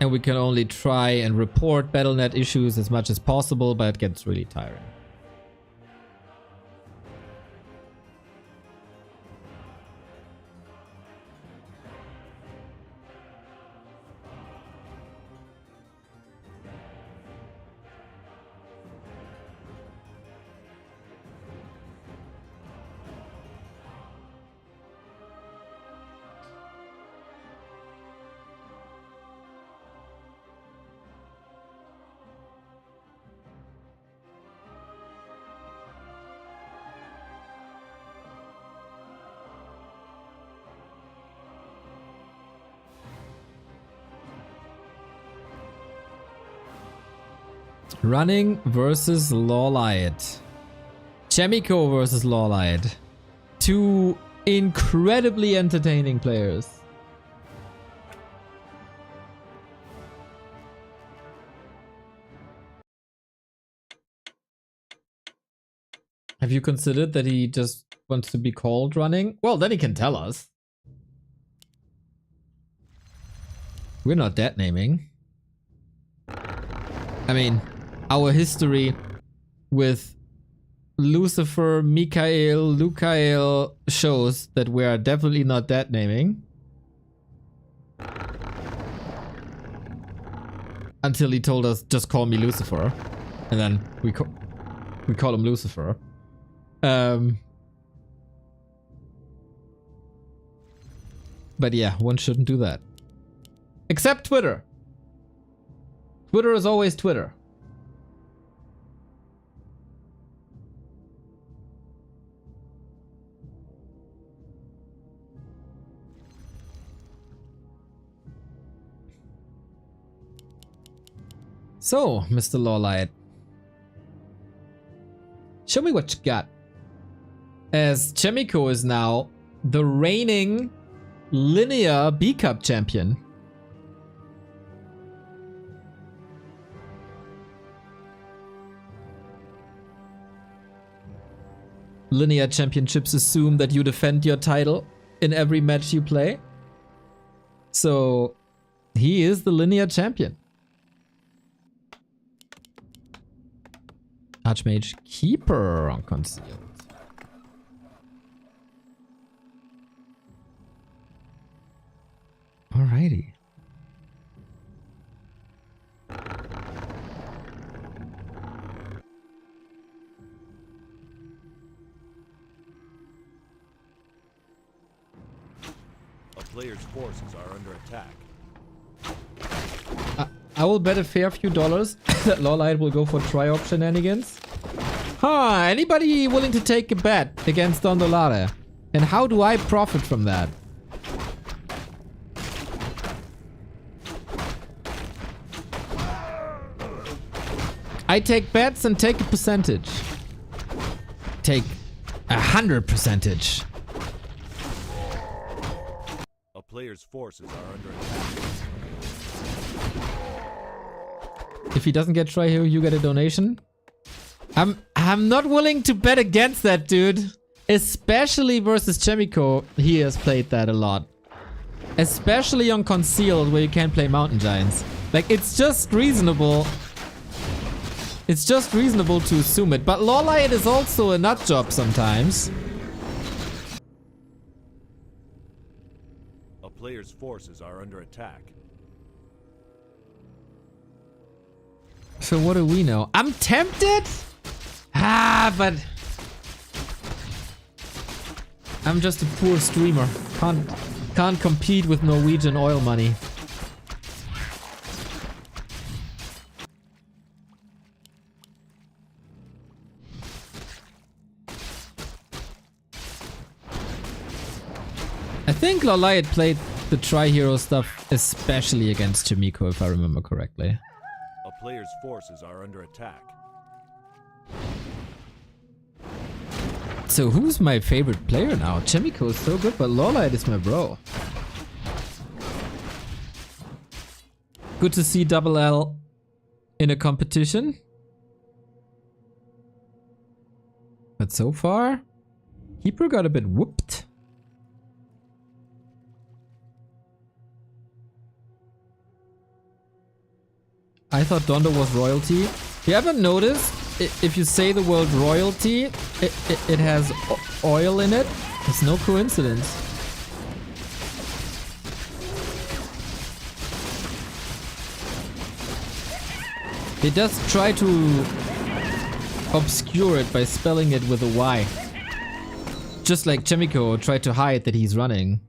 And we can only try and report Battle.net issues as much as possible, but it gets really tiring. Running versus Lawlight. Chemico versus Lawlight. Two incredibly entertaining players. Have you considered that he just wants to be called running? Well, then he can tell us. We're not dead naming. I mean, our history with Lucifer, Mikael, Lukael shows that we are definitely not dead naming. Until he told us, just call me Lucifer. And then we call him Lucifer. But yeah, one shouldn't do that. Except Twitter. Twitter is always Twitter. So, Mr. Lawlight, show me what you got. As Chemico is now the reigning linear B-Cup champion. Linear championships assume that you defend your title in every match you play. So, he is the linear champion. Archmage Keeper on concealed. Alrighty. A player's forces are under attack. I will bet a fair few dollars that Lawlight will go for tri-op shenanigans. Huh, anybody willing to take a bet against Don Dolare? And how do I profit from that? I take bets and take a percentage. Take 100%. A player's forces are under attack. If he doesn't get try here, you get a donation. I'm not willing to bet against that, dude. Especially versus Chemico, he has played that a lot. Especially on concealed, where you can't play mountain giants. Like, it's just reasonable. It's just reasonable to assume it. But Lawlight is also a nut job sometimes. A player's forces are under attack. So what do we know? I'm tempted? But I'm just a poor streamer. Can't compete with Norwegian oil money. I think Lawlight played the tri-hero stuff especially against Chemico, if I remember correctly. A player's forces are under attack. So who's my favorite player now? Chemico is so good, but Lawlight is my bro. Good to see Double L in a competition. But so far, Keeper got a bit whooped. I thought Dondo was royalty. You ever notice if you say the word royalty, it has oil in it? It's no coincidence. It does try to obscure it by spelling it with a Y. Just like Chemico tried to hide that he's running.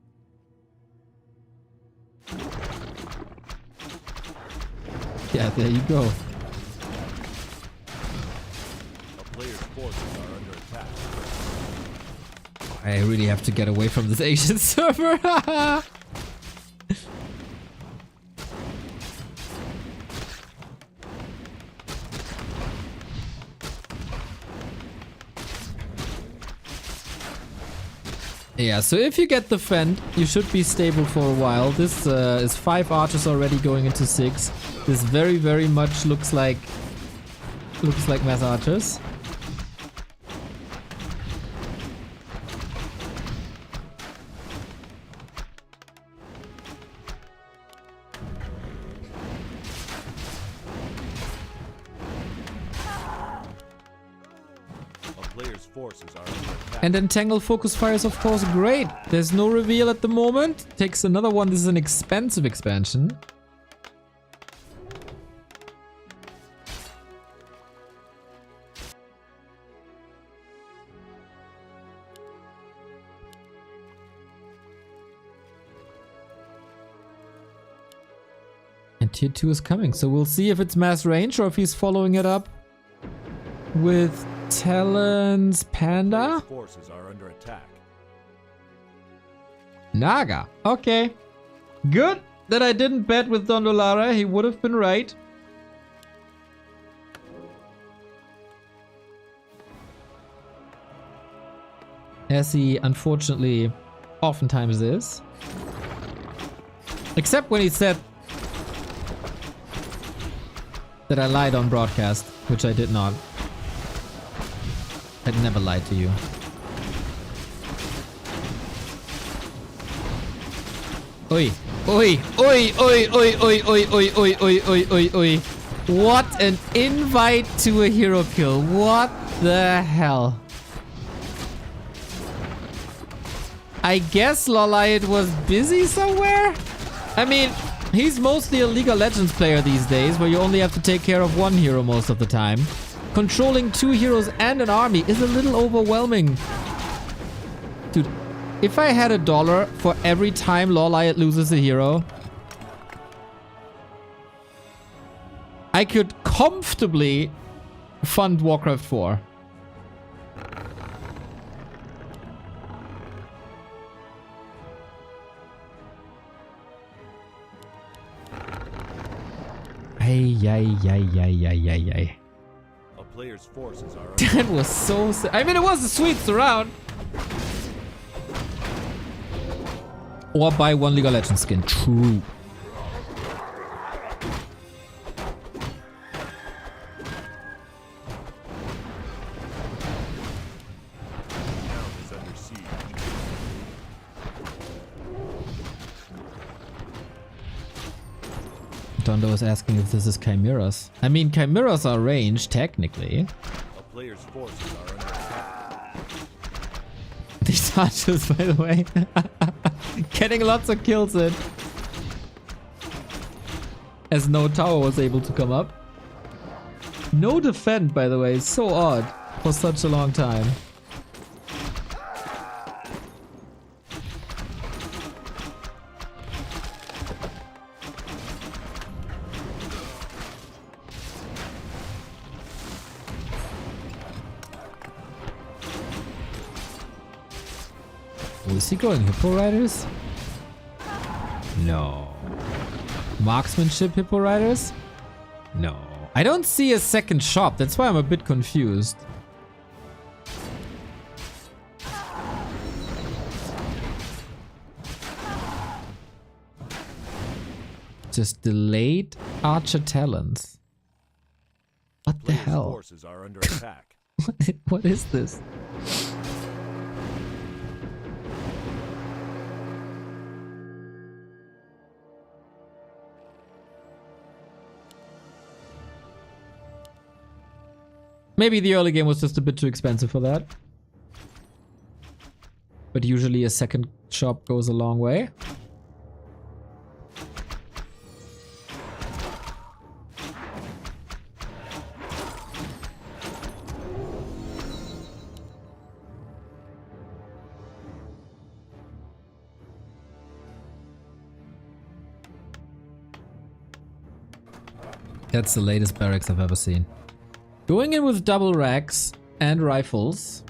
Yeah, there you go. A player's forces are under attack. I really have to get away from this Asian server. Yeah, so if you get the Fend, you should be stable for a while. This is 5 archers already going into 6. This very, very much looks like mass archers. And Entangle Focus Fire is of course great. There's no reveal at the moment. Takes another one. This is an expensive expansion. And tier 2 is coming. So we'll see if it's mass range or if he's following it up with Talon's Panda. Forces are under attack. Naga. Okay. Good that I didn't bet with Dondolara. He would have been right. As he unfortunately oftentimes is. Except when he said that I lied on broadcast, which I did not. I'd never lied to you. Oi. Oi. Oi. Oi. Oi. Oi. Oi. Oi. Oi. Oi. Oi. Oi. Oi. What an invite to a hero kill. What the hell? I guess Lolite was busy somewhere? I mean, he's mostly a League of Legends player these days, where you only have to take care of one hero most of the time. Controlling 2 heroes and an army is a little overwhelming. Dude, if I had $1 for every time Lolite loses a hero, I could comfortably fund Warcraft 4. Ay, ay, ay, ay, ay, ay, ay. Players' forces are That was so I mean, it was a sweet surround. Or buy 1 League of Legends skin. True. is under siege. Dondo was asking if this is Chimeras. I mean, Chimeras are ranged, technically. A player's forces are under attack. These archers, by the way. Getting lots of kills in. As no tower was able to come up. No defend, by the way. It's so odd for such a long time. Oh, is he going Hippo Riders? No. Marksmanship Hippo Riders? No. I don't see a second shop. That's why I'm a bit confused. Just delayed Archer Talons. What the Players' hell? forces are under attack. What is this? Maybe the early game was just a bit too expensive for that. But usually a second shop goes a long way. That's the latest barracks I've ever seen. Going in with double racks and rifles.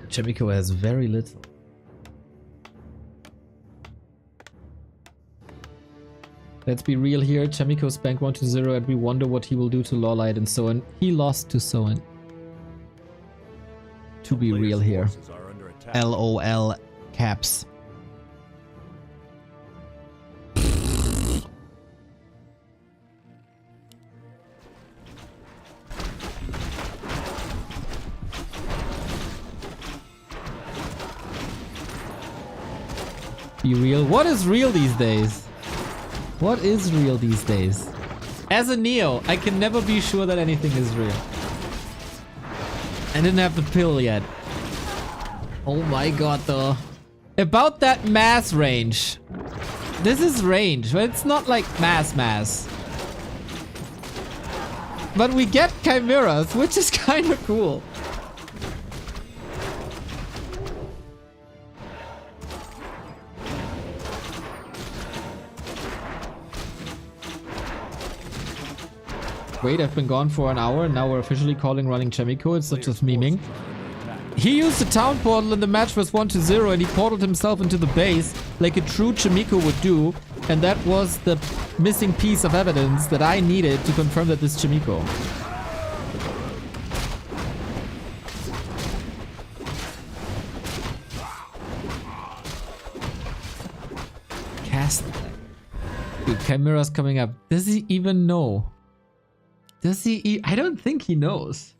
Chemico has very little. Let's be real here. Chemico spanked 1-0 and we wonder what he will do to Lawlight and so on. He lost to Soen. To be real here. Forces are under attack. LOL caps. Be real. What is real these days? What is real these days? As a Neo, I can never be sure that anything is real. I didn't have the pill yet. Oh my god, though. About that mass range. This is range, but it's not like mass. But we get chimeras, which is kind of cool. Wait, I've been gone for an hour and now we're officially calling running Chemico. It's not just memeing. He used the town portal in the match was 1-0 and he portaled himself into the base like a true Chemico would do. And that was the missing piece of evidence that I needed to confirm that this Chemico. Cast. Dude, Chimera's coming up. Does he even know? Does he? I don't think he knows.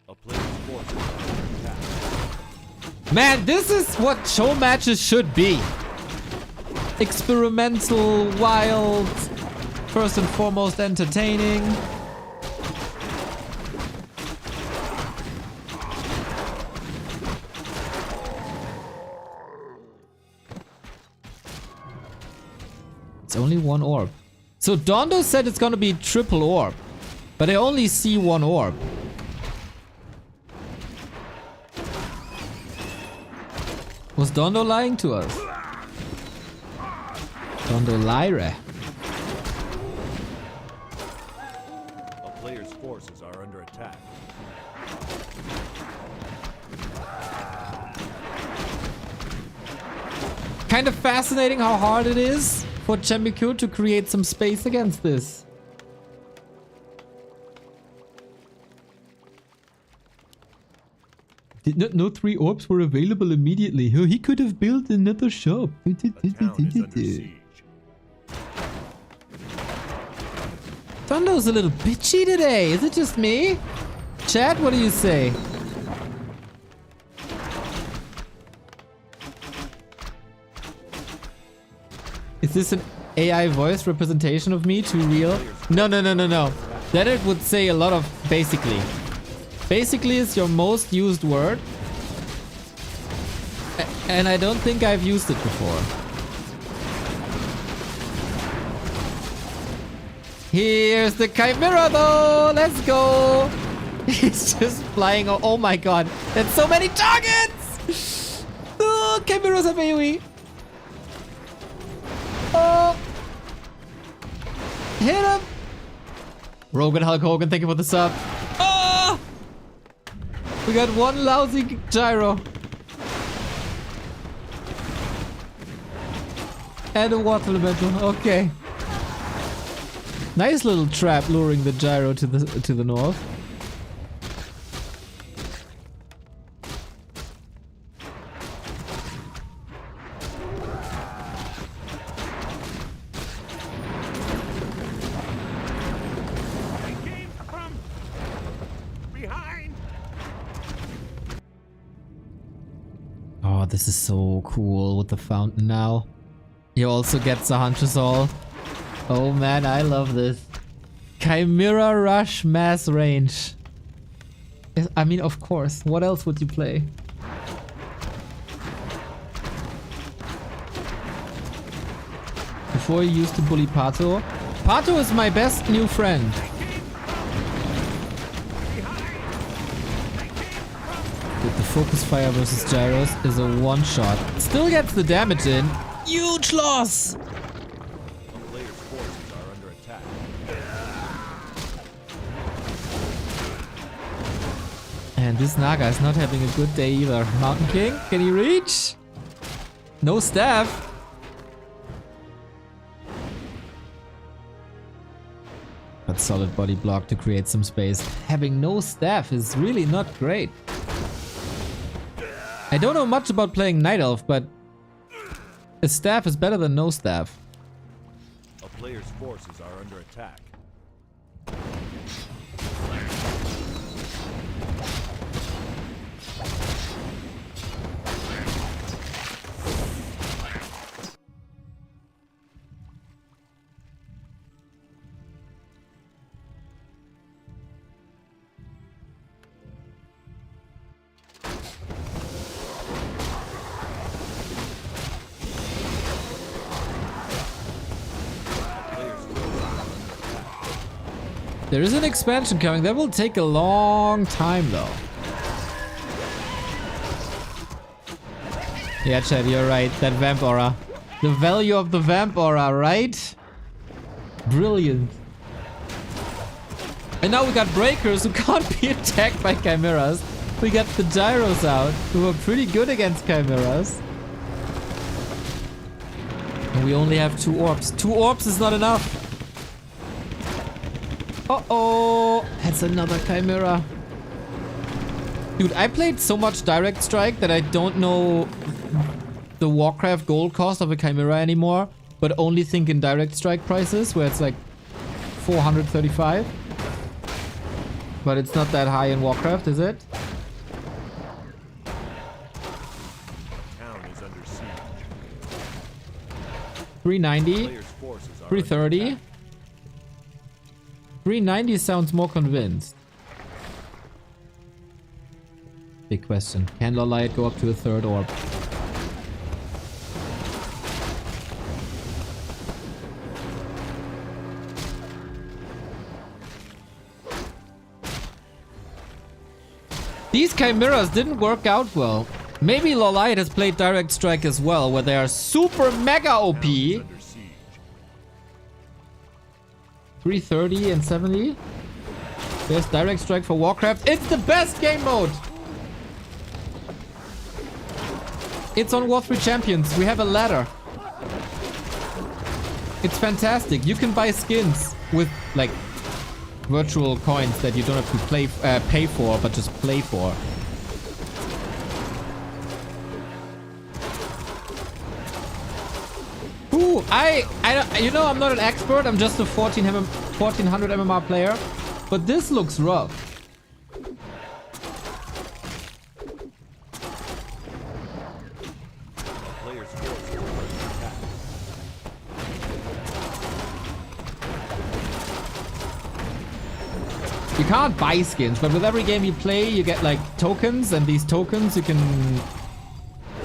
A player's force is under attack. Man, this is what show matches should be. Experimental, wild, first and foremost entertaining. It's only one orb. So Dondo said it's gonna be triple orb. But I only see one orb. Was Dondo lying to us? Dondo Lyre. A player's forces are under attack. Kind of fascinating how hard it is for Chemico to create some space against this. Did not know 3 orbs were available immediately. He could have built another shop. A town is under siege. Thunder's a little bitchy today. Is it just me? Chat, what do you say? Is this an AI voice representation of me? Too real? No. Then it would say a lot of basically. Basically is your most used word. And I don't think I've used it before. Here's the Chimera though! Let's go! He's just flying. Oh my god. That's so many targets! Oh, Chimeras have AoE. Oh! Hit him! Rogan Hulk Hogan, thank you for the sub. Oh! We got one lousy gyro. And a water elemental. Okay. Nice little trap luring the gyro to the north. Oh, this is so cool with the fountain now. He also gets a Huntress All. Oh man, I love this. Chimera Rush mass range. I mean, of course. What else would you play? Before you used to bully Pato. Pato is my best new friend. With the focus fire versus gyros is a one shot. Still gets the damage in. Huge loss! A player's forces are under attack. And this Naga is not having a good day either. Mountain King, can he reach? No staff. But solid body block to create some space. Having no staff is really not great. I don't know much about playing Night Elf, but a staff is better than no staff. A player's forces are under attack. There is an expansion coming. That will take a long time, though. Yeah, Chad, you're right. That vamp aura. The value of the vamp aura, right? Brilliant. And now we got breakers who can't be attacked by chimeras. We got the gyros out, who are pretty good against chimeras. And we only have 2 orbs. 2 orbs is not enough. Uh-oh! That's another chimera. Dude, I played so much Direct Strike that I don't know the Warcraft gold cost of a chimera anymore, but only think in Direct Strike prices, where it's like 435. But it's not that high in Warcraft, is it? Town is under siege. 390, Player's forces are 330. under attack. 390 sounds more convinced. Big question. Can Lolite go up to a 3rd orb? These chimeras didn't work out well. Maybe Lolite has played Direct Strike as well, where they are super mega OP. 330 and 70. There's Direct Strike for Warcraft. It's the best game mode! It's on War 3 Champions. We have a ladder. It's fantastic. You can buy skins with like virtual coins that you don't have to pay for, but just play for. Ooh, you know, I'm not an expert. I'm just a 1400 MMR player, but this looks rough. Player's forces are under attack. You can't buy skins, but with every game you play, you get like tokens, and these tokens you can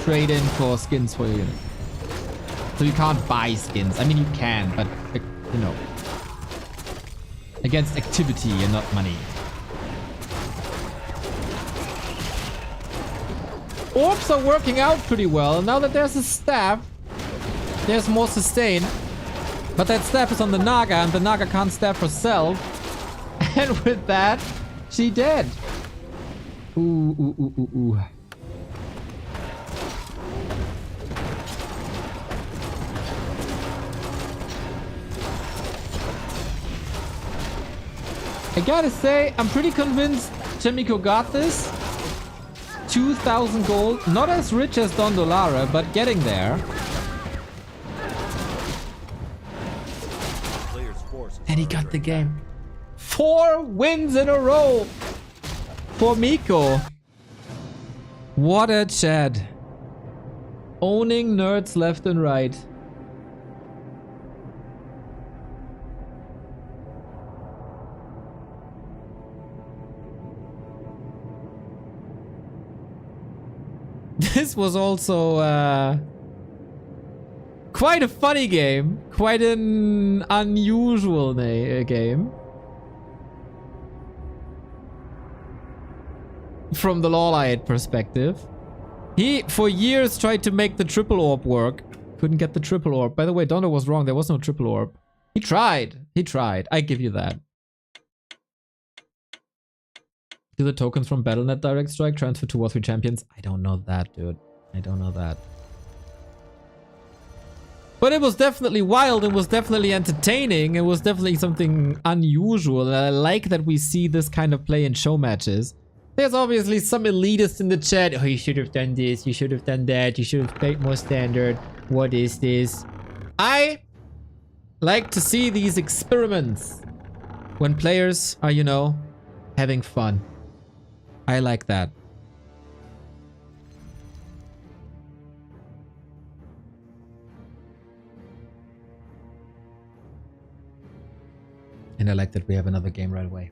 trade in for skins for your unit. So you can't buy skins. I mean, you can, but you know, against activity and not money. Orbs are working out pretty well. Now that there's a staff, there's more sustain. But that staff is on the Naga, and the Naga can't staff herself. And with that, she dead. Ooh, ooh, ooh, ooh, ooh. I gotta say, I'm pretty convinced Chemico got this. 2,000 gold. Not as rich as Don Dolara, but getting there. And he got the game. 4 wins in a row for Miko. What a Chad. Owning nerds left and right. This was also quite a funny game. Quite an unusual game. From the Lolite perspective. He, for years, tried to make the triple orb work. Couldn't get the triple orb. By the way, Dondo was wrong. There was no triple orb. He tried. He tried. I give you that. Do the tokens from Battle.net Direct Strike transfer to War 3 Champions? I don't know that, dude. I don't know that. But it was definitely wild. It was definitely entertaining. It was definitely something unusual. And I like that we see this kind of play in show matches. There's obviously some elitists in the chat. Oh, you should have done this. You should have done that. You should have played more standard. What is this? I like to see these experiments when players are, you know, having fun. I like that. And I like that we have another game right away.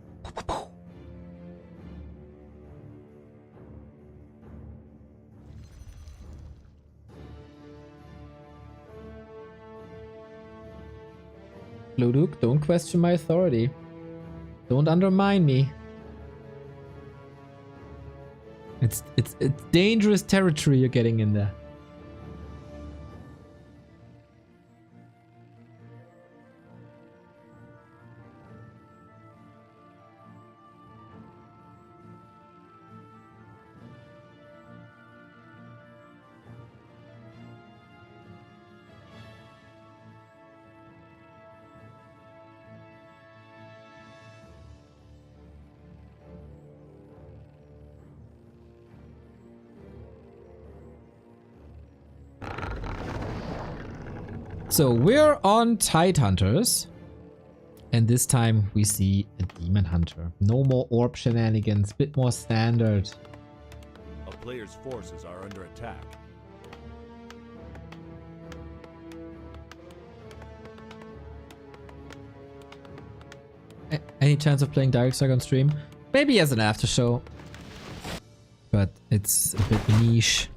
Luduk, don't question my authority. Don't undermine me. It's dangerous territory you're getting in there. So we're on Tide Hunters. And this time we see a Demon Hunter. No more orb shenanigans, bit more standard. A player's forces are under attack. Any chance of playing Direct Strike on stream? Maybe as an after show. But it's a bit niche.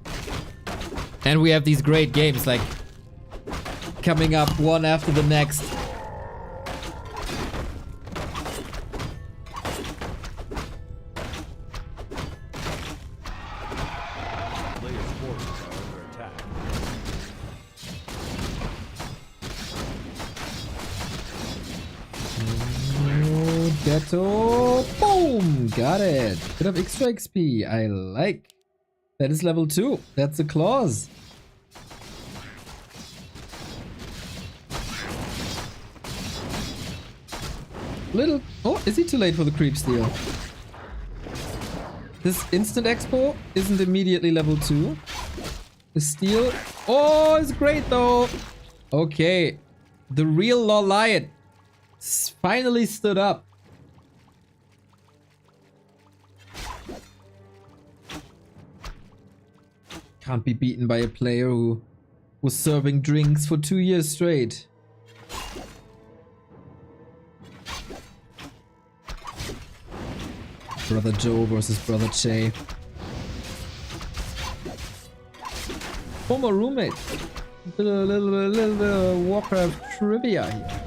And we have these great games like coming up one after the next. Player's forces are under attack. Oh, Ghetto. Boom! Got it. Bit of extra XP. I like. That is level 2. That's a clause. Little. Oh, is he too late for the creep steal? This instant expo isn't immediately level 2. The steal. Oh, it's great though. Okay. The real Loliot finally stood up. Can't be beaten by a player who was serving drinks for 2 years straight. Brother Joe versus Brother Che. Former roommate. A little bit of Warcraft trivia here.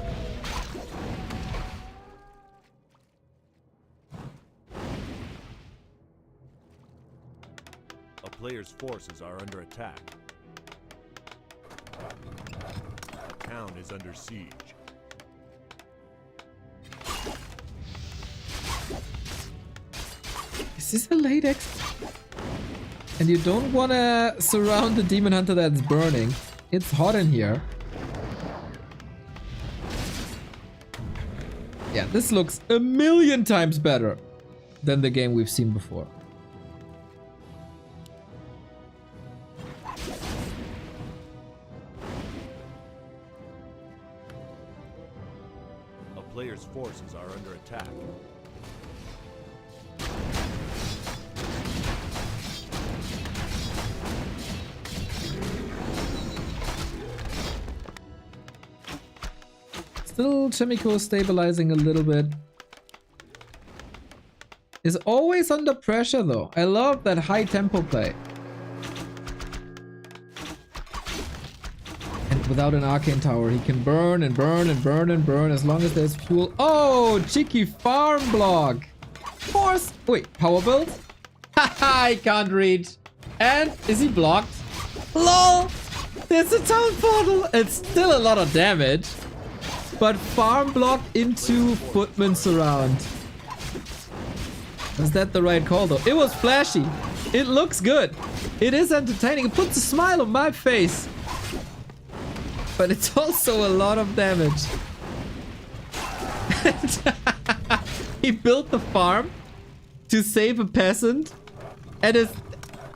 A player's forces are under attack. A town is under siege. Is this a late X? And you don't want to surround the Demon Hunter that's burning. It's hot in here. Yeah, this looks a million times better than the game we've seen before. A player's forces are under attack. Still Chimico stabilizing a little bit. Is always under pressure though. I love that high tempo play. And without an arcane tower, he can burn and burn and burn and burn as long as there's fuel. Oh, cheeky farm block. Force. Wait, power build? Haha, I can't reach. And is he blocked? LOL! There's a town portal. It's still a lot of damage. But farm block into footman surround. Was that the right call though? It was flashy. It looks good. It is entertaining. It puts a smile on my face. But it's also a lot of damage. He built the farm to save a peasant. And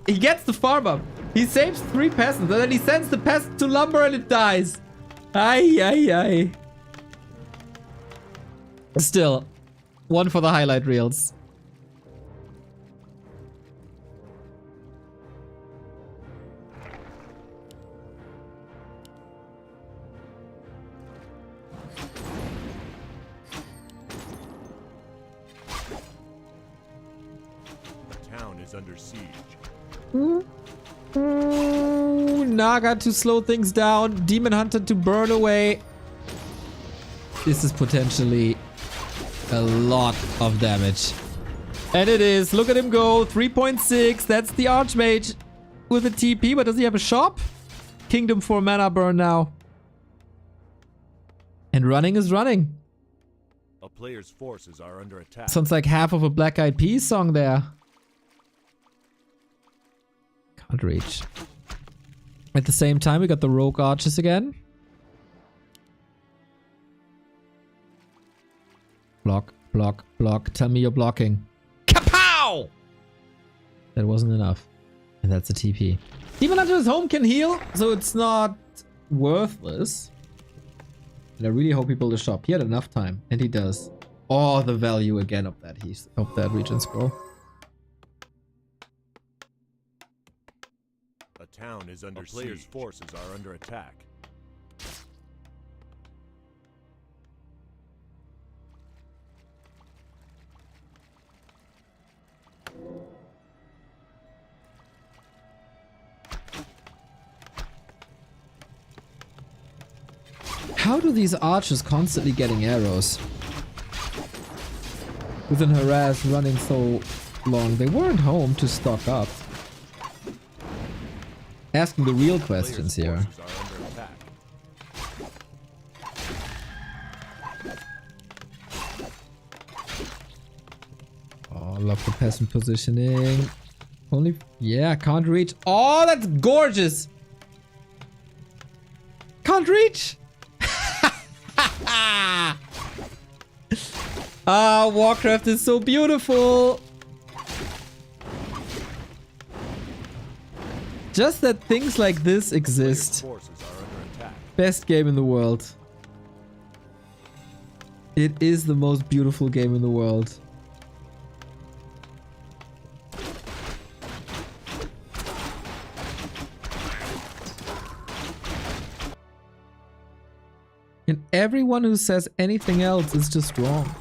he gets the farm up. He saves 3 peasants and then he sends the peasant to lumber and it dies. Ay, ay, ay. Still, one for the highlight reels. The town is under siege. Naga to slow things down. Demon Hunter to burn away. This is potentially a lot of damage. And it is. Look at him go. 3.6. That's the Archmage with a TP. But does he have a shop? Kingdom for mana burn now. And running is running. A player's forces are under attack. Sounds like half of a Black Eyed Peas song there. Can't reach. At the same time, we got the rogue archers again. Block, block, block. Tell me you're blocking. Kapow! That wasn't enough. And that's a TP. Demon Hunter's home can heal, so it's not worthless. And I really hope he built a shop. He had enough time, and he does. Oh, the value again of that region scroll. A town is under siege. A player's forces are under attack. How do these archers constantly getting arrows? With an harass running so long. They weren't home to stock up. Asking the real questions here. Oh, love the peasant positioning. Only, yeah, can't reach. Oh, that's gorgeous. Can't reach. Ah, Warcraft is so beautiful. Just that things like this exist. Best game in the world. It is the most beautiful game in the world. And everyone who says anything else is just wrong.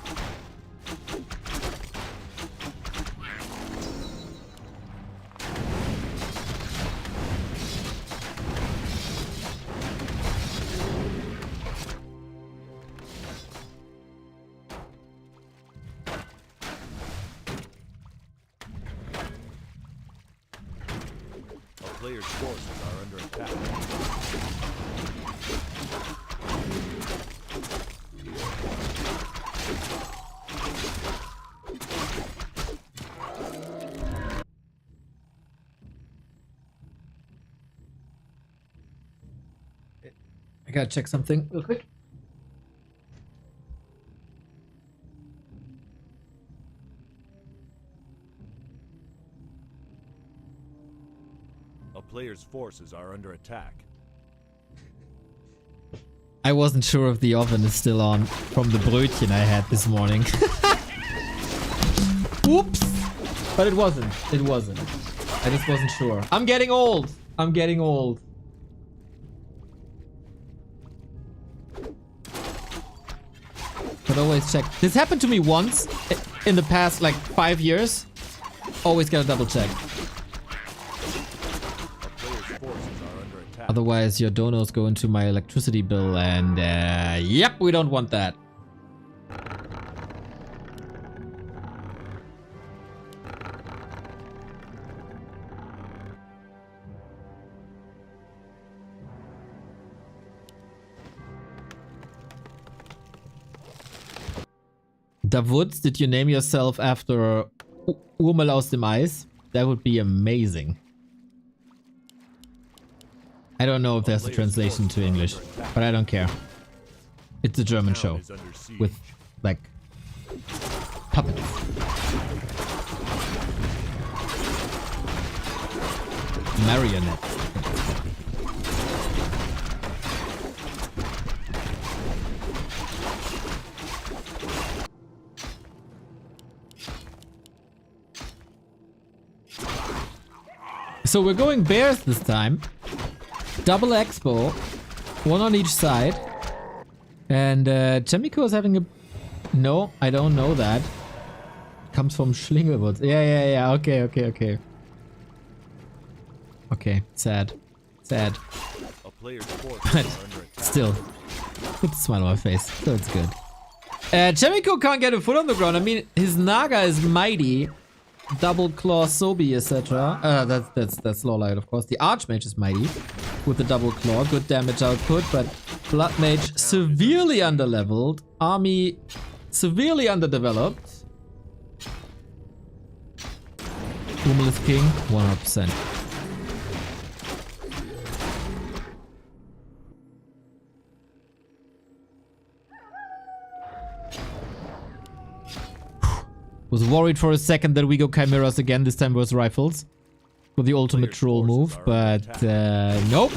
Players' forces are under attack. I gotta check something real quick. A player's forces are under attack. I wasn't sure if the oven is still on from the brötchen I had this morning. Oops! But it wasn't. It wasn't. I just wasn't sure. I'm getting old. I'm getting old. But always check. This happened to me once in the past like 5 years. Always gotta double check. Otherwise your donos go into my electricity bill and yep, we don't want that. Davutz, did you name yourself after Urmel aus dem Eis? That would be amazing. I don't know if there's a translation to English, but I don't care. It's a German show with, like, puppets. Marionette. So we're going bears this time. Double expo. One on each side. And Chemico is having a... No, I don't know that. Comes from Schlingelwurz. Yeah. Okay. Okay, sad. Sad. A player's forces But are under attack. still, with a smile on my face. So it's good. Chemico can't get a foot on the ground. I mean, his Naga is mighty. Double claw, Sobi, etc. That's Lawlight, of course. The Archmage is mighty with the double claw. Good damage output, but Blood Mage severely underleveled. Army severely underdeveloped. Humulus King, 100%. Was worried for a second that we go Chimeras again. This time was Rifles. For the ultimate troll move. But nope.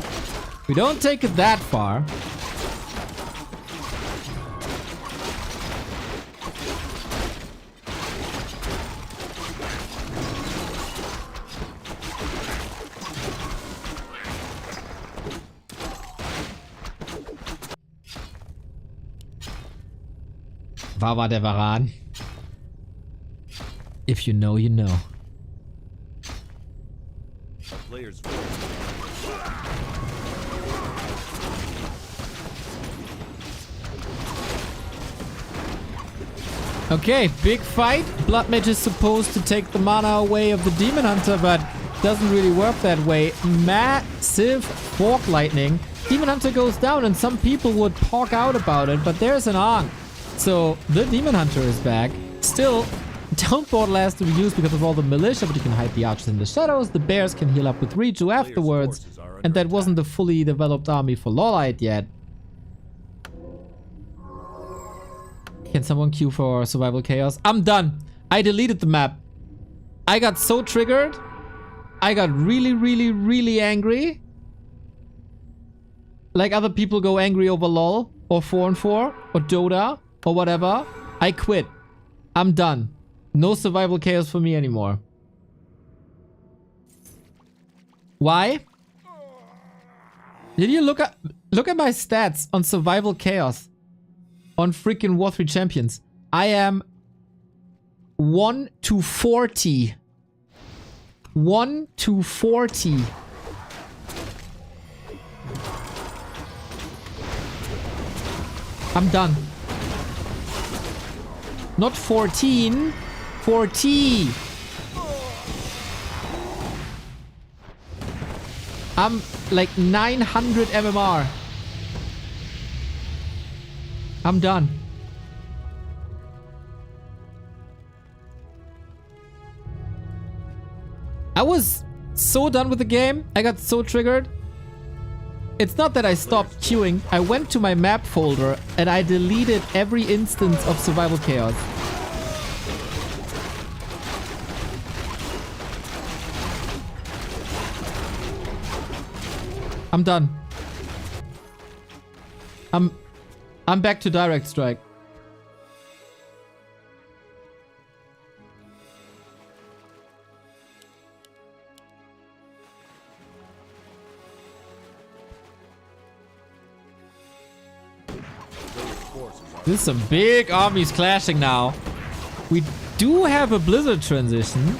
We don't take it that far. War der Varan. If you know, you know. A player's Okay, big fight. Blood Mage is supposed to take the mana away of the Demon Hunter, but doesn't really work that way. Massive Fork Lightning. Demon Hunter goes down and some people would talk out about it, but there's an Ankh. So the Demon Hunter is back. Still, Downportal has to be used because of all the militia, but you can hide the archers in the shadows. The bears can heal up with Reju afterwards. And that wasn't the fully developed army for Lawlight yet. Can someone queue for Survival Chaos? I'm done. I deleted the map. I got so triggered. I got really angry. Like other people go angry over LOL or 4-4 or Dota or whatever. I quit. I'm done. No Survival Chaos for me anymore. Why? Did you look at my stats on Survival Chaos on freaking War 3 Champions? I am 1 to 40. 1 to 40. I'm done. Not 14. 40. I'm like 900 MMR. I'm done. I was so done with the game. I got so triggered. It's not that I stopped queuing. I went to my map folder and I deleted every instance of Survival Chaos. I'm done. I'm back to Direct Strike. This is some big armies clashing now. We do have a Blizzard transition.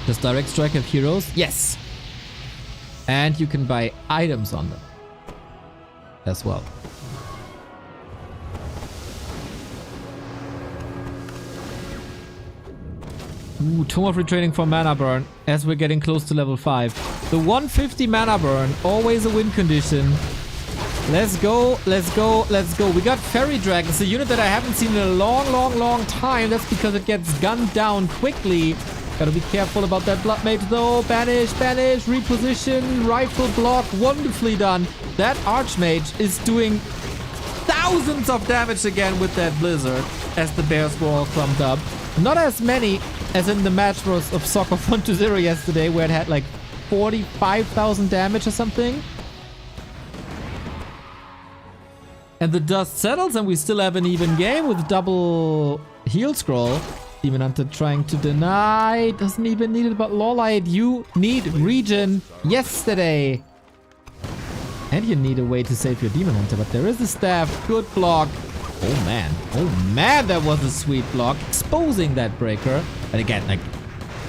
Does Direct Strike have heroes? Yes! And you can buy items on them as well. Ooh, Tome of Retraining for mana burn as we're getting close to level 5. The 150 mana burn, always a win condition. Let's go, let's go, let's go. We got Fairy Dragons, a unit that I haven't seen in a long time. That's because it gets gunned down quickly. Gotta be careful about that Blood Mage though. Banish, reposition, rifle block. Wonderfully done. That Archmage is doing thousands of damage again with that blizzard as the bears were all clumped up. Not as many as in the match of Soccer 1-0 yesterday, where it had like 45,000 damage or something. And the dust settles and we still have an even game with double heal scroll. Demon Hunter trying to deny. Doesn't even need it, but Lawlight, you need regen yesterday. And you need a way to save your Demon Hunter, but there is a staff. Good block. Oh man, that was a sweet block. Exposing that breaker. But again, like,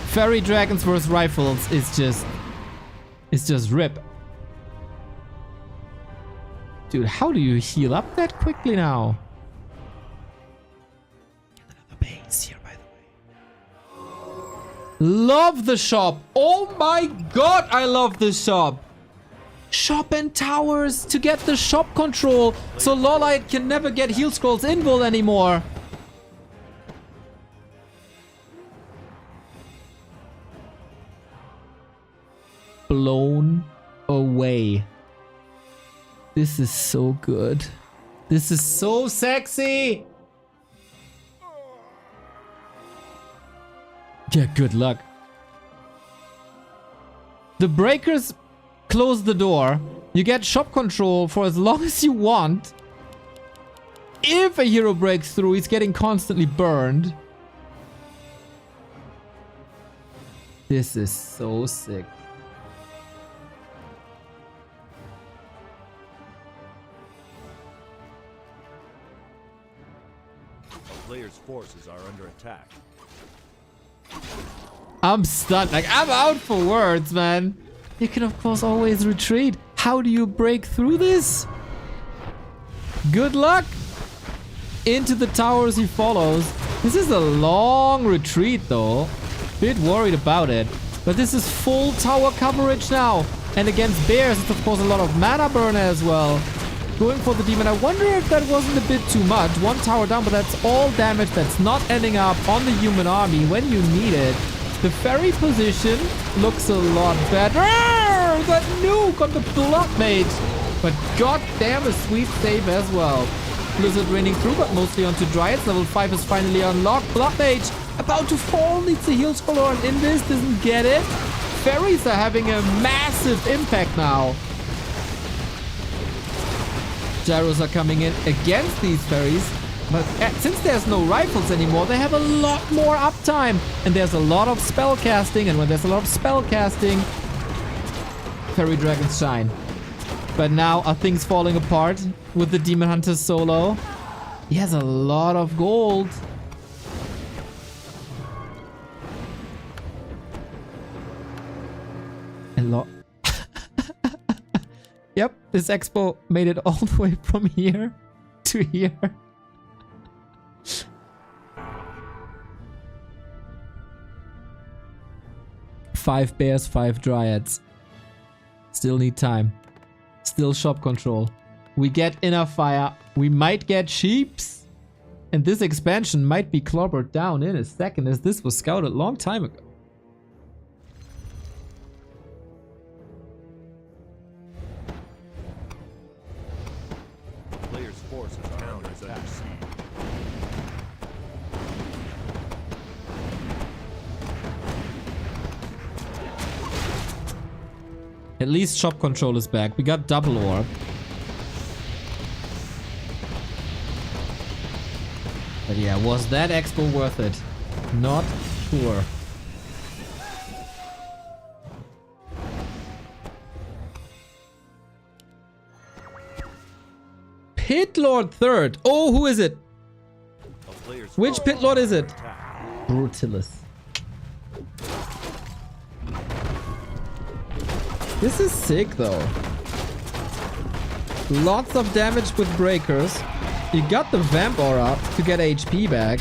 Fairy Dragons versus Rifles is just rip. Dude, how do you heal up that quickly now? Another base here, by the way. Love the shop. Oh my god, I love the shop. Shop and towers to get the shop control so Lawlight can never get heal scrolls invul anymore. Blown away. This is so good. This is so sexy. Yeah, good luck. The breakers close the door. You get shop control for as long as you want. If a hero breaks through, he's getting constantly burned. This is so sick. Player's forces are under attack. I'm stunned. Like, I'm out for words, man. You can, of course, always retreat. How do you break through this? Good luck. Into the towers he follows. This is a long retreat, though. Bit worried about it. But this is full tower coverage now. And against bears, it's, of course, a lot of mana burn as well. Going for the demon. I wonder if that wasn't a bit too much. One tower down, but that's all damage that's not ending up on the human army when you need it. The fairy position looks a lot better. That nuke on the blood mage. But goddamn, a sweet save as well. Blizzard raining through, but mostly onto Dryads. Level 5 is finally unlocked. Blood mage about to fall. Needs a heal scroll and Invis doesn't get it. Fairies are having a massive impact now. Gyros are coming in against these fairies. But since there's no rifles anymore, they have a lot more uptime. And there's a lot of spell casting. And when there's a lot of spell casting, fairy dragons shine. But now are things falling apart with the Demon Hunter solo? He has a lot of gold. A lot. Yep, this expo made it all the way from here to here. Five bears, 5 dryads. Still need time. Still shop control. We get enough fire. We might get sheeps. And this expansion might be clobbered down in a second, as this was scouted a long time ago. Player's forces are under attack. At least shop control is back. We got double orb. But yeah, was that expo worth it? Not sure. Pit Lord third. Oh, who is it? Which Pit Lord is it? Brutalis. This is sick though. Lots of damage with breakers. You got the Vamp Aura to get HP back.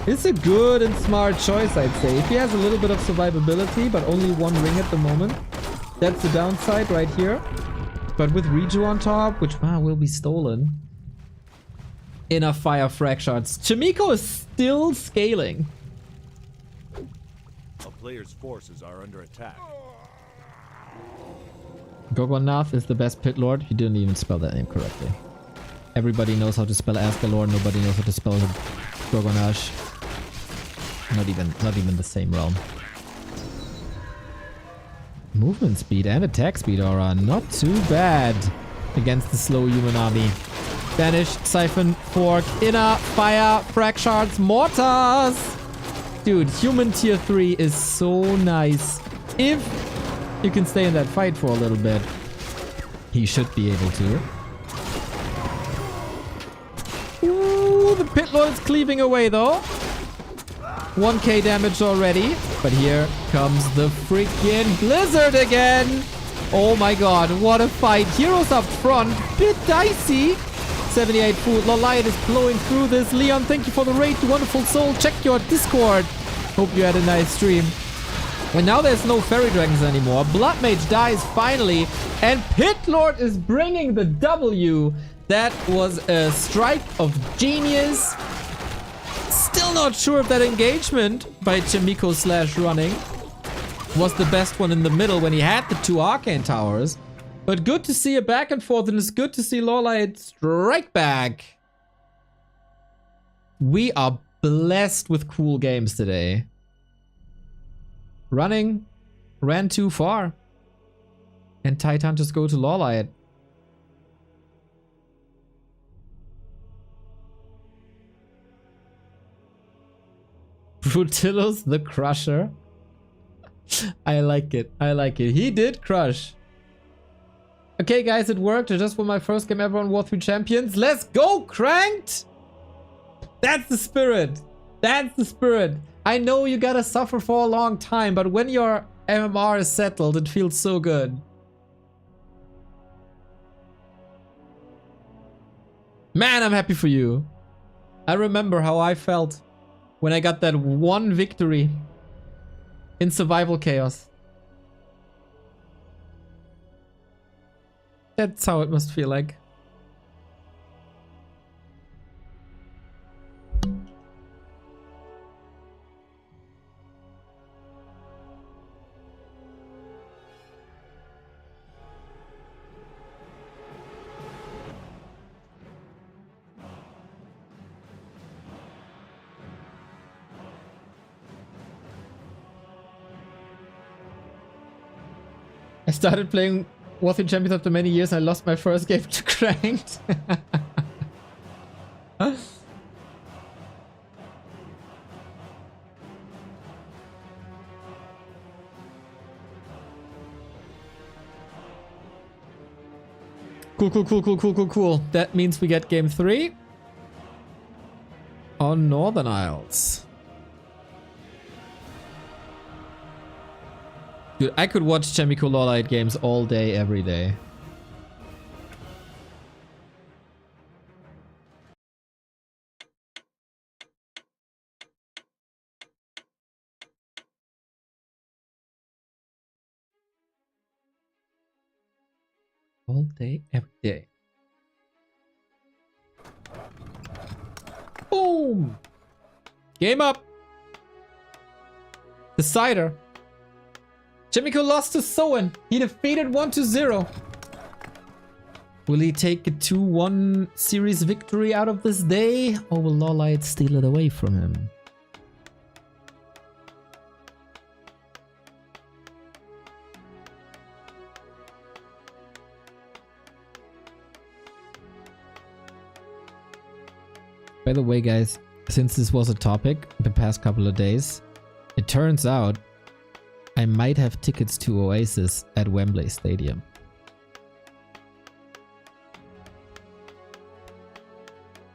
It's a good and smart choice, I'd say. If he has a little bit of survivability, but only 1 ring at the moment, that's the downside right here. But with Reju on top, which will be stolen. Enough fire frag shards. Chimiko is still scaling. A player's forces are under attack. Gogwanath is the best Pit Lord. You didn't even spell that name correctly. Everybody knows how to spell Asgalore. Nobody knows how to spell Gorgonage. Not even the same realm. Movement speed and attack speed aura. Not too bad against the slow human army. Banish, Siphon, Fork, Inner, Fire, Frag Shards, Mortars! Dude, human tier 3 is so nice. If you can stay in that fight for a little bit. He should be able to. Ooh, the Pit Lord's cleaving away though. 1k damage already. But here comes the freaking Blizzard again. Oh my god, what a fight. Heroes up front. Bit dicey. 78 food. Loliot is blowing through this. Leon, thank you for the raid. You wonderful soul. Check your Discord. Hope you had a nice stream. And now there's no Fairy Dragons anymore. Blood Mage dies finally. And Pit Lord is bringing the W. That was a strike of genius. Still not sure if that engagement by Chimiko / running was the best one in the middle when he had the 2 Arcane Towers. But good to see a back and forth, and it's good to see Lorelite strike back. We are blessed with cool games today. Running ran too far. And Titan just go to Lorelite. Brutilus the Crusher. I like it. I like it. He did crush. Okay, guys, it worked. I just won my first game ever on War 3 Champions. Let's go, Cranked! That's the spirit. That's the spirit. I know you gotta suffer for a long time, but when your MMR is settled, it feels so good. Man, I'm happy for you. I remember how I felt when I got that one victory in Survival Chaos. That's how it must feel like. I started playing War 3 Champions after many years and I lost my first game to Cranked. Cool. That means we get game 3 on Northern Isles. Dude, I could watch Chemical Lawlight games all day, every day. All day, every day. Boom! Game up! Decider. Chemical lost to Soen. He defeated 1-0. Will he take a 2-1 series victory out of this day? Or will Lawlight steal it away from him? By the way, guys, since this was a topic the past couple of days, it turns out I might have tickets to Oasis at Wembley Stadium.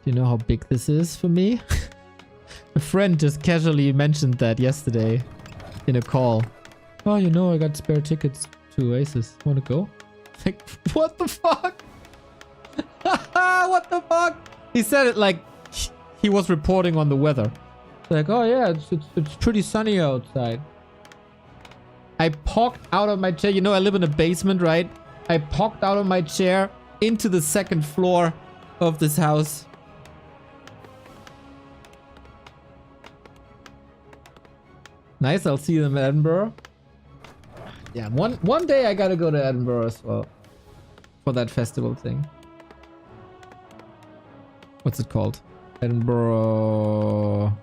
Do you know how big this is for me? A friend just casually mentioned that yesterday in a call. Oh, you know, I got spare tickets to Oasis. Wanna go? Like, what the fuck? What the fuck? He said it like he was reporting on the weather. Like, oh yeah, it's pretty sunny outside. I popped out of my chair. You know, I live in a basement, right? I popped out of my chair into the second floor of this house. Nice, I'll see them in Edinburgh. Yeah, one day I gotta go to Edinburgh as well. For that festival thing. What's it called? Edinburgh...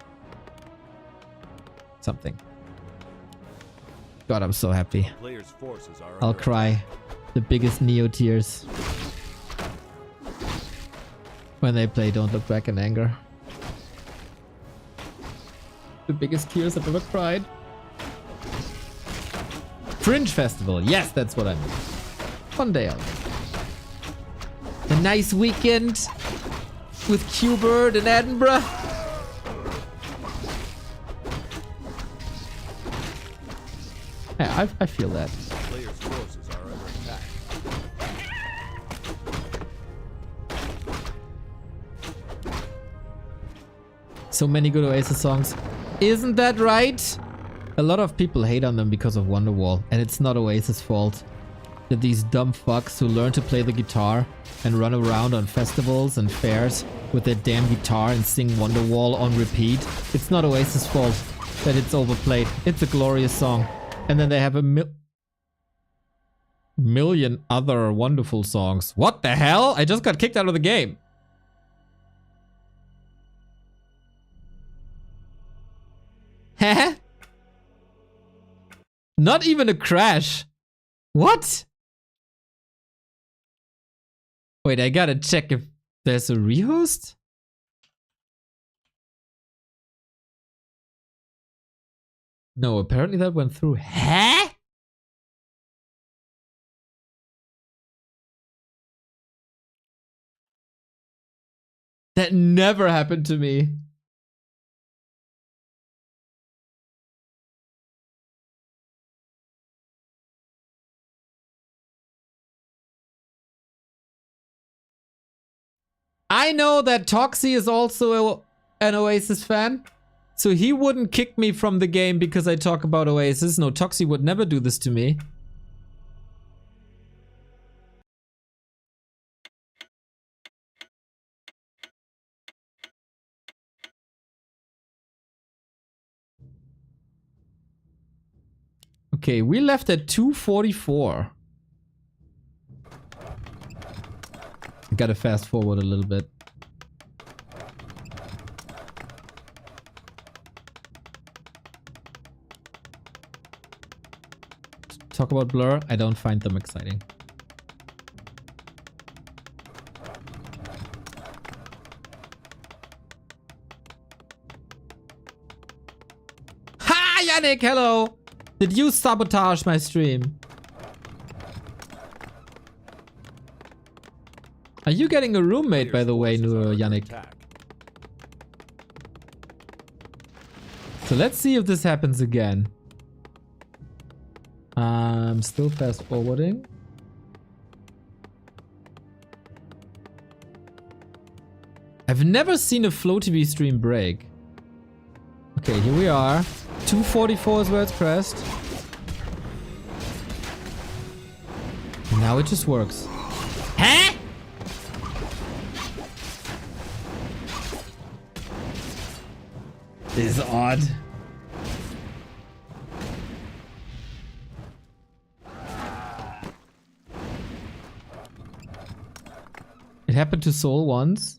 something. God, I'm so happy. Players' forces are I'll under cry. The biggest Neo tears. When they play Don't Look Back in Anger. The biggest tears I've ever cried. Fringe Festival. Yes, that's what I mean. One day out. A nice weekend with Q-Bird in Edinburgh. Yeah, I feel that. players' forces are under attack. So many good Oasis songs. Isn't that right? A lot of people hate on them because of Wonderwall, and it's not Oasis' fault. That these dumb fucks who learn to play the guitar and run around on festivals and fairs with their damn guitar and sing Wonderwall on repeat. It's not Oasis' fault that it's overplayed. It's a glorious song. And then they have a million other wonderful songs. What the hell? I just got kicked out of the game. Heh? Not even a crash. What? Wait, I gotta check if there's a rehost? No, apparently that went through. Huh? That never happened to me. I know that Toxie is also an Oasis fan. So he wouldn't kick me from the game because I talk about Oasis. No, Toxie would never do this to me. Okay, we left at 2:44. I gotta fast forward a little bit. Talk about Blur, I don't find them exciting. Ha! Yannick, hello! Did you sabotage my stream? Are you getting a roommate, by the way, Yannick? So let's see if this happens again. I'm still fast forwarding. I've never seen a Flow TV stream break. Okay, here we are. 2:44 is where it's pressed. Now it just works. Huh? This is odd. It happened to Soul once.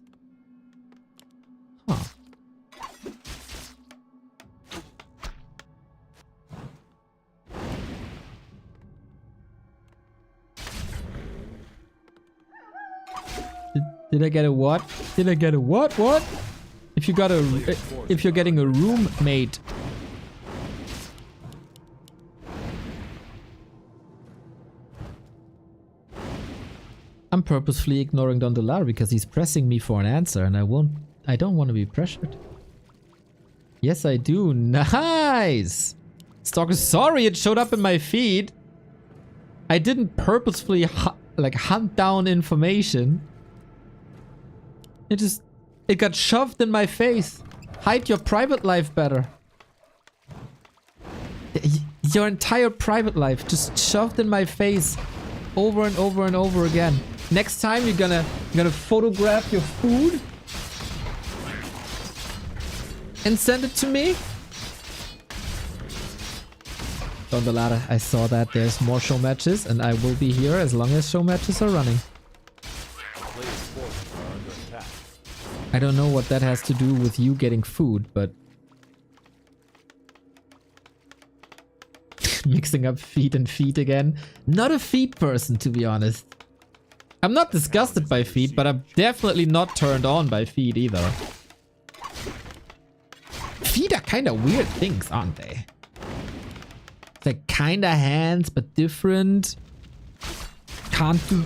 Huh. Did I get a what? Did I get a what? What? If you're getting a roommate. I'm purposefully ignoring Don Dolar because he's pressing me for an answer and I don't want to be pressured. Yes, I do. Nice! Stalker, sorry it showed up in my feed. I didn't purposefully hunt down information. It got shoved in my face. Hide your private life better. Your entire private life just shoved in my face over and over and over again. Next time you're gonna photograph your food and send it to me. Don Delata, I saw that there's more show matches and I will be here as long as show matches are running. Players' forces are under attack. I don't know what that has to do with you getting food, but... Mixing up feet and feet again. Not a feet person, to be honest. I'm not disgusted by feet, but I'm definitely not turned on by feet either. Feet are kind of weird things, aren't they? It's like kind of hands, but different. Can't do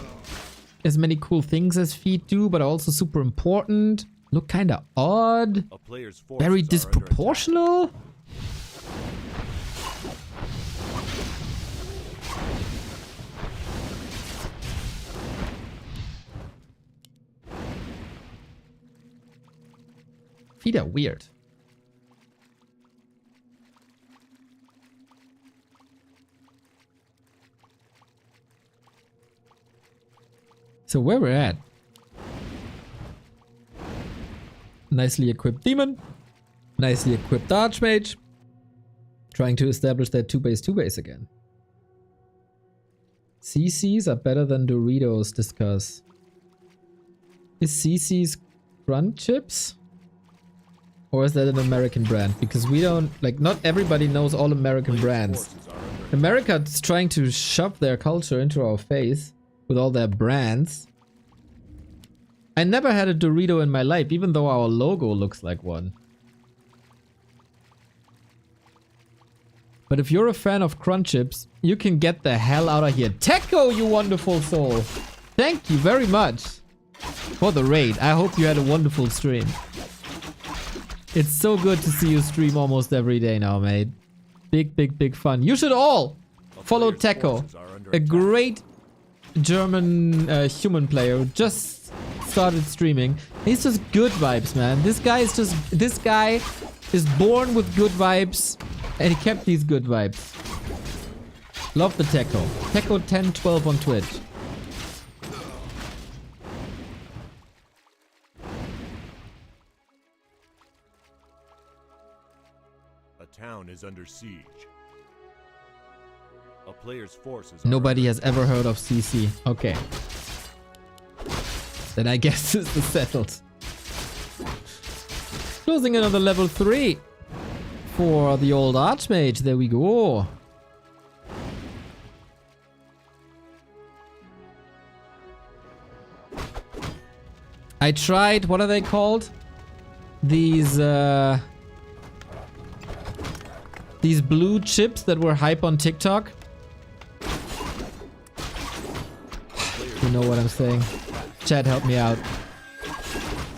as many cool things as feet do, but also super important. Look kind of odd. Very disproportional. Feet are weird. So where we're at? Nicely equipped demon. Nicely equipped archmage. Trying to establish that 2-base again. CCs are better than Doritos, discuss. Is CC's Crunch Chips? Or is that an American brand? Because we don't, like, not everybody knows all American brands. America is trying to shove their culture into our face with all their brands. I never had a Dorito in my life, even though our logo looks like one. But if you're a fan of Crunch Chips, you can get the hell out of here. Techo, you wonderful soul! Thank you very much for the raid. I hope you had a wonderful stream. It's so good to see you stream almost every day now, mate. Big fun. You should all follow Techo, a great German human player who just started streaming. He's just good vibes, man. This guy is born with good vibes, and he kept these good vibes. Love the Techo. Techo 1012 on Twitch. Town is under siege. A player's forces. Nobody has ever heard of CC. Okay. Then I guess this is settled. Closing another level 3 for the old Archmage. There we go. I tried, what are they called? These blue chips that were hype on TikTok. You know what I'm saying. Chat, help me out.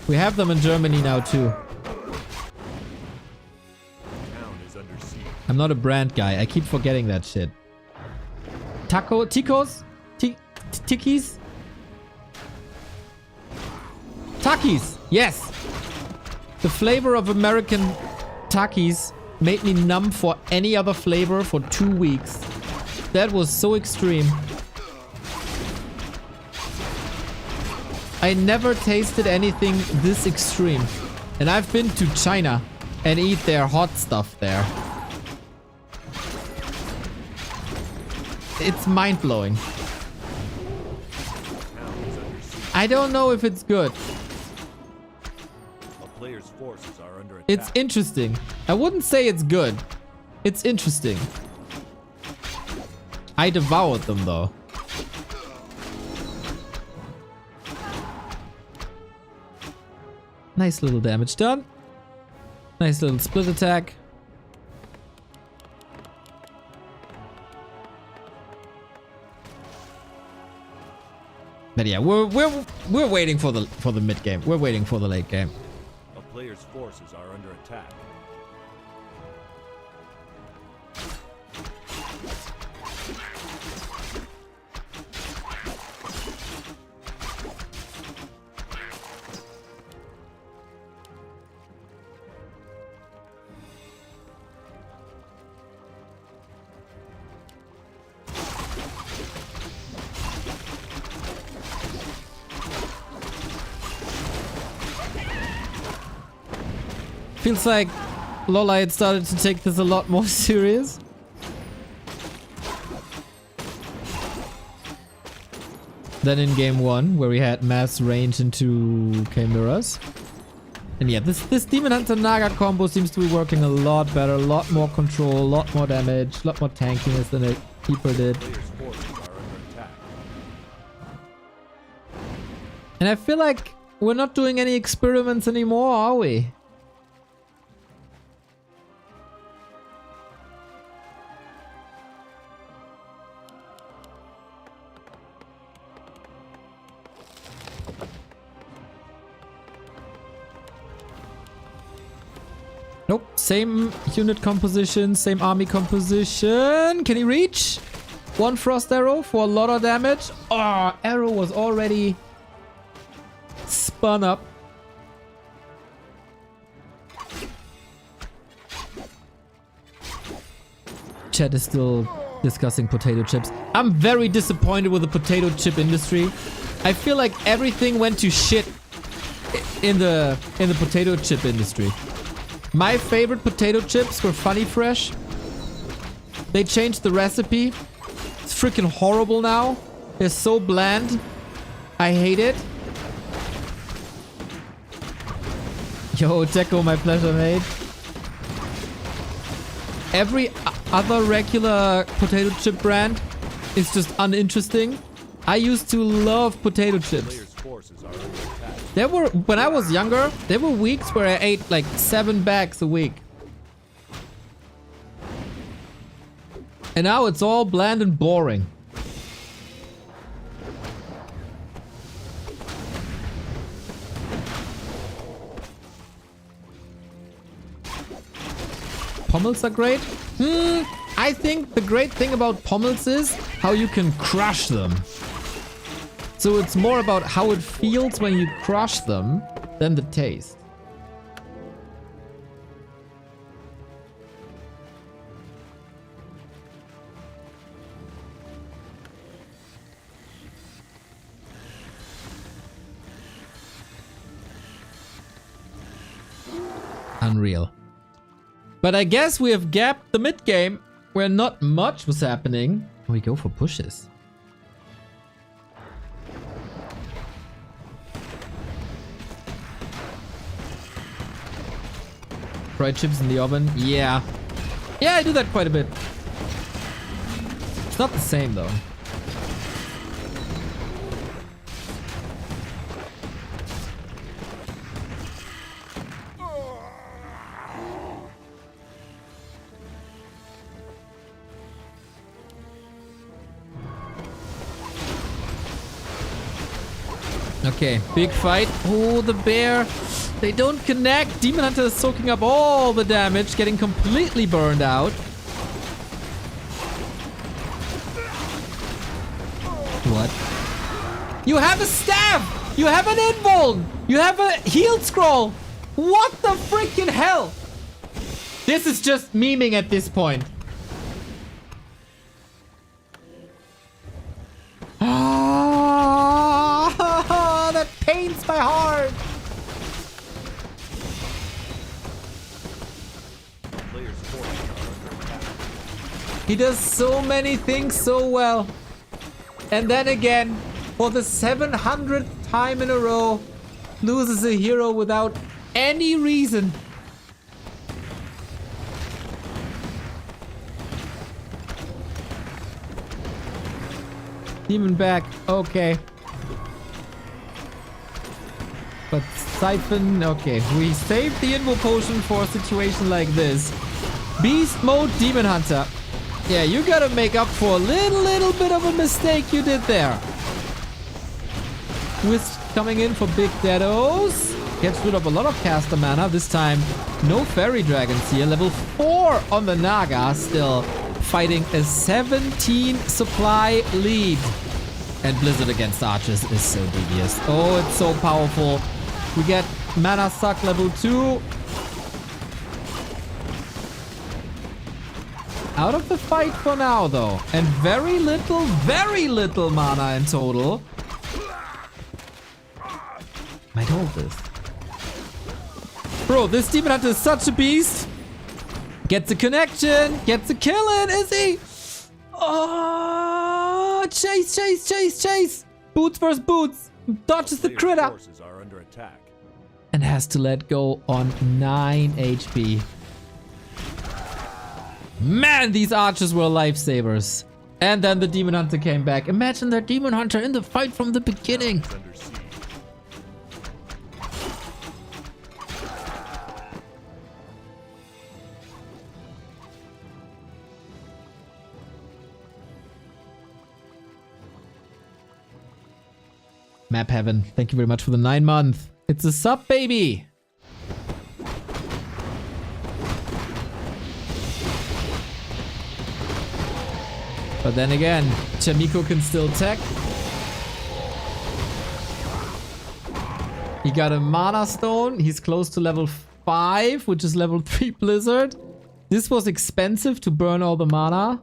We have them in Germany now too. I'm not a brand guy. I keep forgetting that shit. Ticos? Tikis? Takis! Yes! The flavor of American Takis made me numb for any other flavor for 2 weeks. That was so extreme. I never tasted anything this extreme. And I've been to China and eat their hot stuff there. It's mind-blowing. I don't know if it's good. It's interesting. I wouldn't say it's good. It's interesting. I devoured them though. Nice little damage done. Nice little split attack. But yeah, we're waiting for the mid game. We're waiting for the late game. A player's forces are under attack. Feels like Lola had started to take this a lot more serious. Than in game 1, where we had mass range into Chimeras. And yeah, this Demon Hunter Naga combo seems to be working a lot better. A lot more control, a lot more damage, a lot more tankiness than the Keeper did. And I feel like we're not doing any experiments anymore, are we? Nope. Same unit composition, same army composition. Can he reach? One frost arrow for a lot of damage. Oh, arrow was already spun up. Chat is still discussing potato chips. I'm very disappointed with the potato chip industry. I feel like everything went to shit in the potato chip industry. My favorite potato chips were Funny Fresh. They changed the recipe. It's freaking horrible now. They're so bland. I hate it. Yo, Deco, my pleasure, mate. Every other regular potato chip brand is just uninteresting. I used to love potato chips. There were, when I was younger, there were weeks where I ate like 7 bags a week. And now it's all bland and boring. Pommels are great. I think the great thing about pommels is how you can crush them. So it's more about how it feels when you crush them than the taste. Unreal. But I guess we have gapped the mid game where not much was happening. We go for pushes. Fried chips in the oven. Yeah. Yeah, I do that quite a bit. It's not the same though. Okay, big fight. Oh, the bear. They don't connect. Demon Hunter is soaking up all the damage, getting completely burned out. What? You have a staff! You have an invuln! You have a healed scroll! What the freaking hell? This is just memeing at this point. Ah, that pains my heart. He does so many things so well. And then again, for the 700th time in a row, loses a hero without any reason. Demon back, okay. But Siphon, okay. We saved the Invo Potion for a situation like this. Beast mode Demon Hunter. Yeah, you gotta make up for a little bit of a mistake you did there. Wisp coming in for big deados. Gets rid of a lot of caster mana. This time, no fairy dragons here. Level 4 on the Naga. Still fighting a 17 supply lead. And Blizzard against archers is so devious. Oh, it's so powerful. We get mana suck level 2. Out of the fight for now, though. And very little mana in total. Might hold this. Bro, this Demon Hunter is such a beast. Gets a connection. Gets a kill in, is he? Oh, chase. Boots versus boots. Dodges the critter. and has to let go on 9 HP. Man, these archers were lifesavers. And then the Demon Hunter came back. Imagine that Demon Hunter in the fight from the beginning. Map Heaven, thank you very much for the 9 month. It's a sub, baby. But then again, Chamiko can still tech. He got a Mana Stone. He's close to level 5, which is level 3 Blizzard. This was expensive to burn all the mana.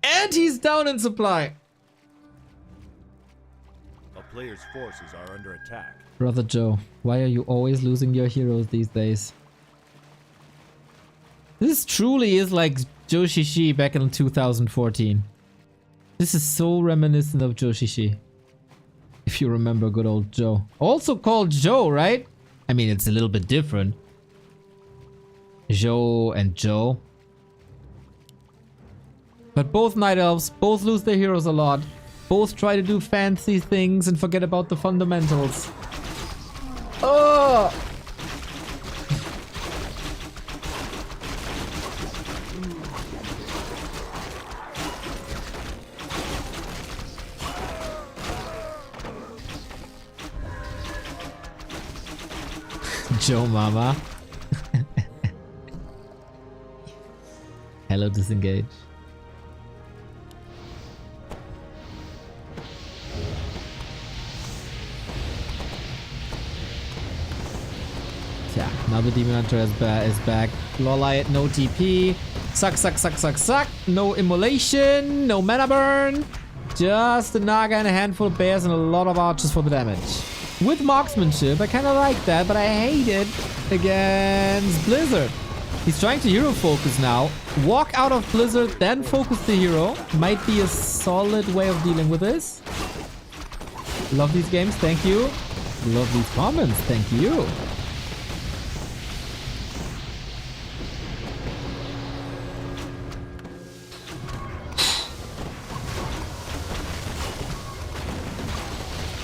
And he's down in supply. A player's forces are under attack. Brother Joe, why are you always losing your heroes these days? This truly is like Joshishi back in 2014. This is so reminiscent of Joshishi. If you remember good old Joe. Also called Joe, right? I mean, it's a little bit different. Joe and Joe. But both Night Elves, both lose their heroes a lot. Both try to do fancy things and forget about the fundamentals. Oh! Joe Mama. Hello, disengage. Yeah, now the Demon Hunter is back. Lolite, no TP. Suck, suck, suck, suck, suck. No immolation, no mana burn. Just a Naga and a handful of bears and a lot of archers for the damage. With marksmanship, I kind of like that, but I hate it against Blizzard. He's trying to hero focus now. Walk out of Blizzard, then focus the hero. Might be a solid way of dealing with this. Love these games, thank you. Love these comments, thank you.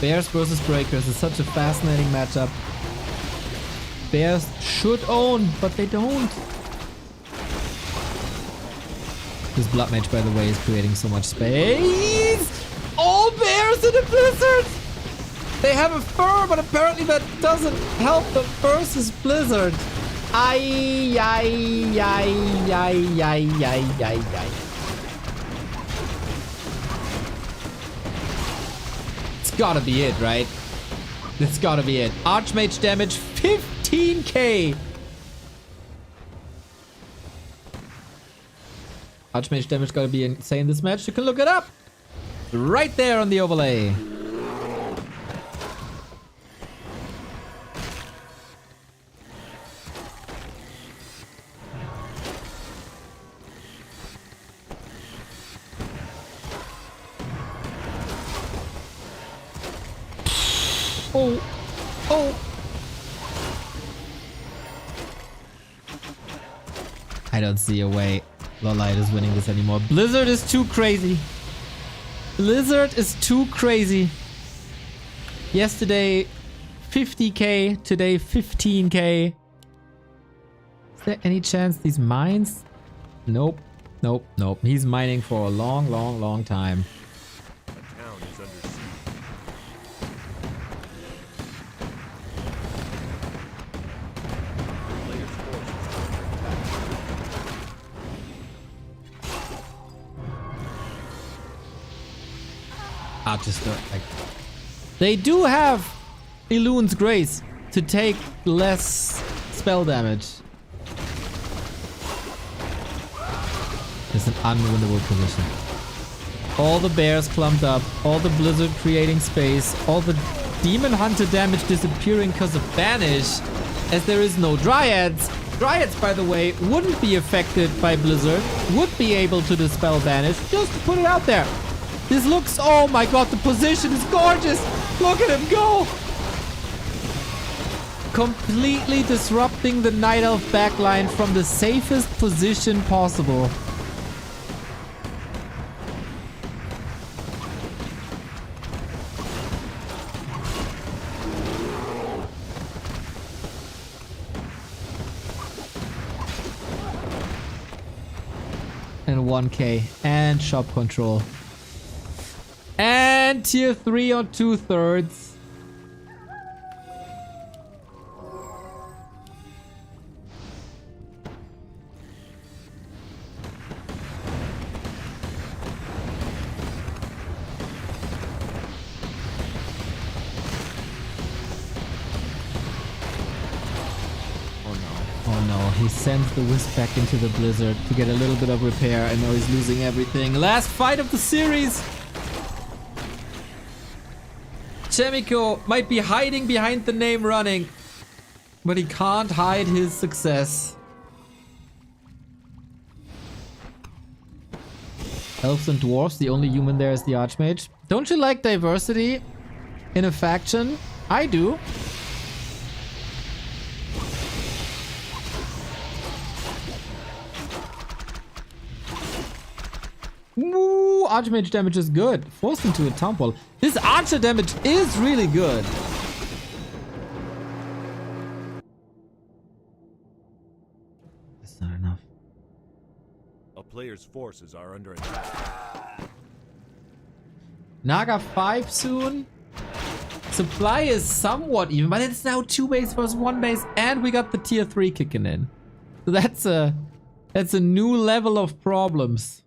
Bears versus Breakers is such a fascinating matchup. Bears should own, but they don't. This Blood Mage, by the way, is creating so much space. All bears in a blizzard! They have a fur, but apparently that doesn't help the versus Blizzard. Ay, ay, ay, ay, ay, ay, ay, ay. Gotta be it, right? It's gotta be it. Archmage damage 15k. Archmage damage gotta be insane this match. You can look it up right there on the overlay. Oh, oh. I don't see a way Lolite is winning this anymore. Blizzard is too crazy. Blizzard is too crazy. Yesterday, 50k. Today, 15k. Is there any chance these mines? Nope. Nope. Nope. He's mining for a long, long, long time. A town is under siege. Player's forces are under attack. Just like they do have Elune's Grace to take less spell damage. It's an unwinnable position. All the bears clumped up, all the Blizzard creating space, all the Demon Hunter damage disappearing because of Banish, as there is no Dryads. Dryads, by the way, wouldn't be affected by Blizzard, would be able to dispel Banish, just to put it out there. This looks, oh my god, the position is gorgeous. Look at him go! Completely disrupting the Night Elf backline from the safest position possible. And 1k. And shop control. And tier 3 or 2/3. Oh no, he sends the Wisp back into the Blizzard to get a little bit of repair, and now he's losing everything. Last fight of the series! Chemico might be hiding behind the name running, but he can't hide his success. Elves and dwarves, the only human there is the Archmage. Don't you like diversity in a faction? I do. Woo! Archmage damage is good. Forced into a town wall. This archer damage is really good. That's not enough. A player's forces are under attack. Naga 5 soon. Supply is somewhat even, but it's now 2 base versus 1 base, and we got the tier 3 kicking in. So that's a new level of problems.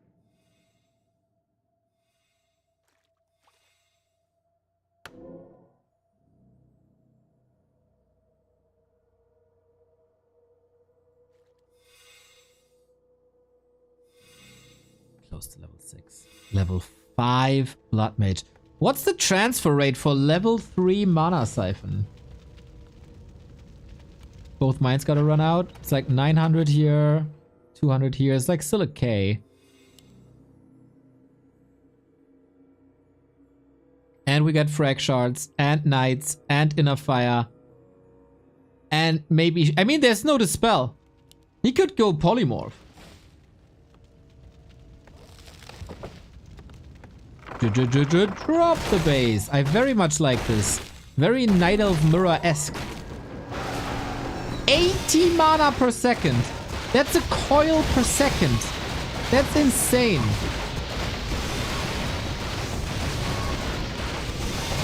Close to level 6. Level 5 Blood Mage. What's the transfer rate for level 3 Mana Siphon? Both mines gotta run out. It's like 900 here, 200 here. It's like still a K. And we got Frag Shards and Knights and Inner Fire. And maybe... I mean, there's no Dispel. He could go Polymorph. Drop the base. I very much like this. Very Night Elf Mirror-esque. 80 mana per second. That's a coil per second. That's insane.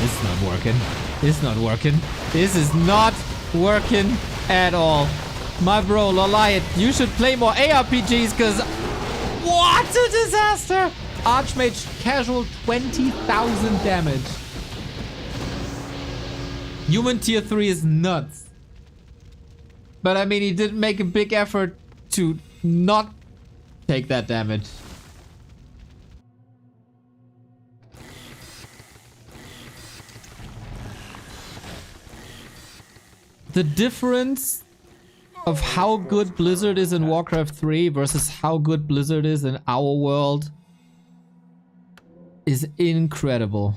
It's not working. It's not working. This is not working at all. My bro, Loliot, you should play more ARPGs, because... What a disaster! Archmage casual 20,000 damage. Human tier 3 is nuts. But I mean, he didn't make a big effort to not take that damage. The difference of how good Blizzard is in Warcraft 3 versus how good Blizzard is in our world is incredible.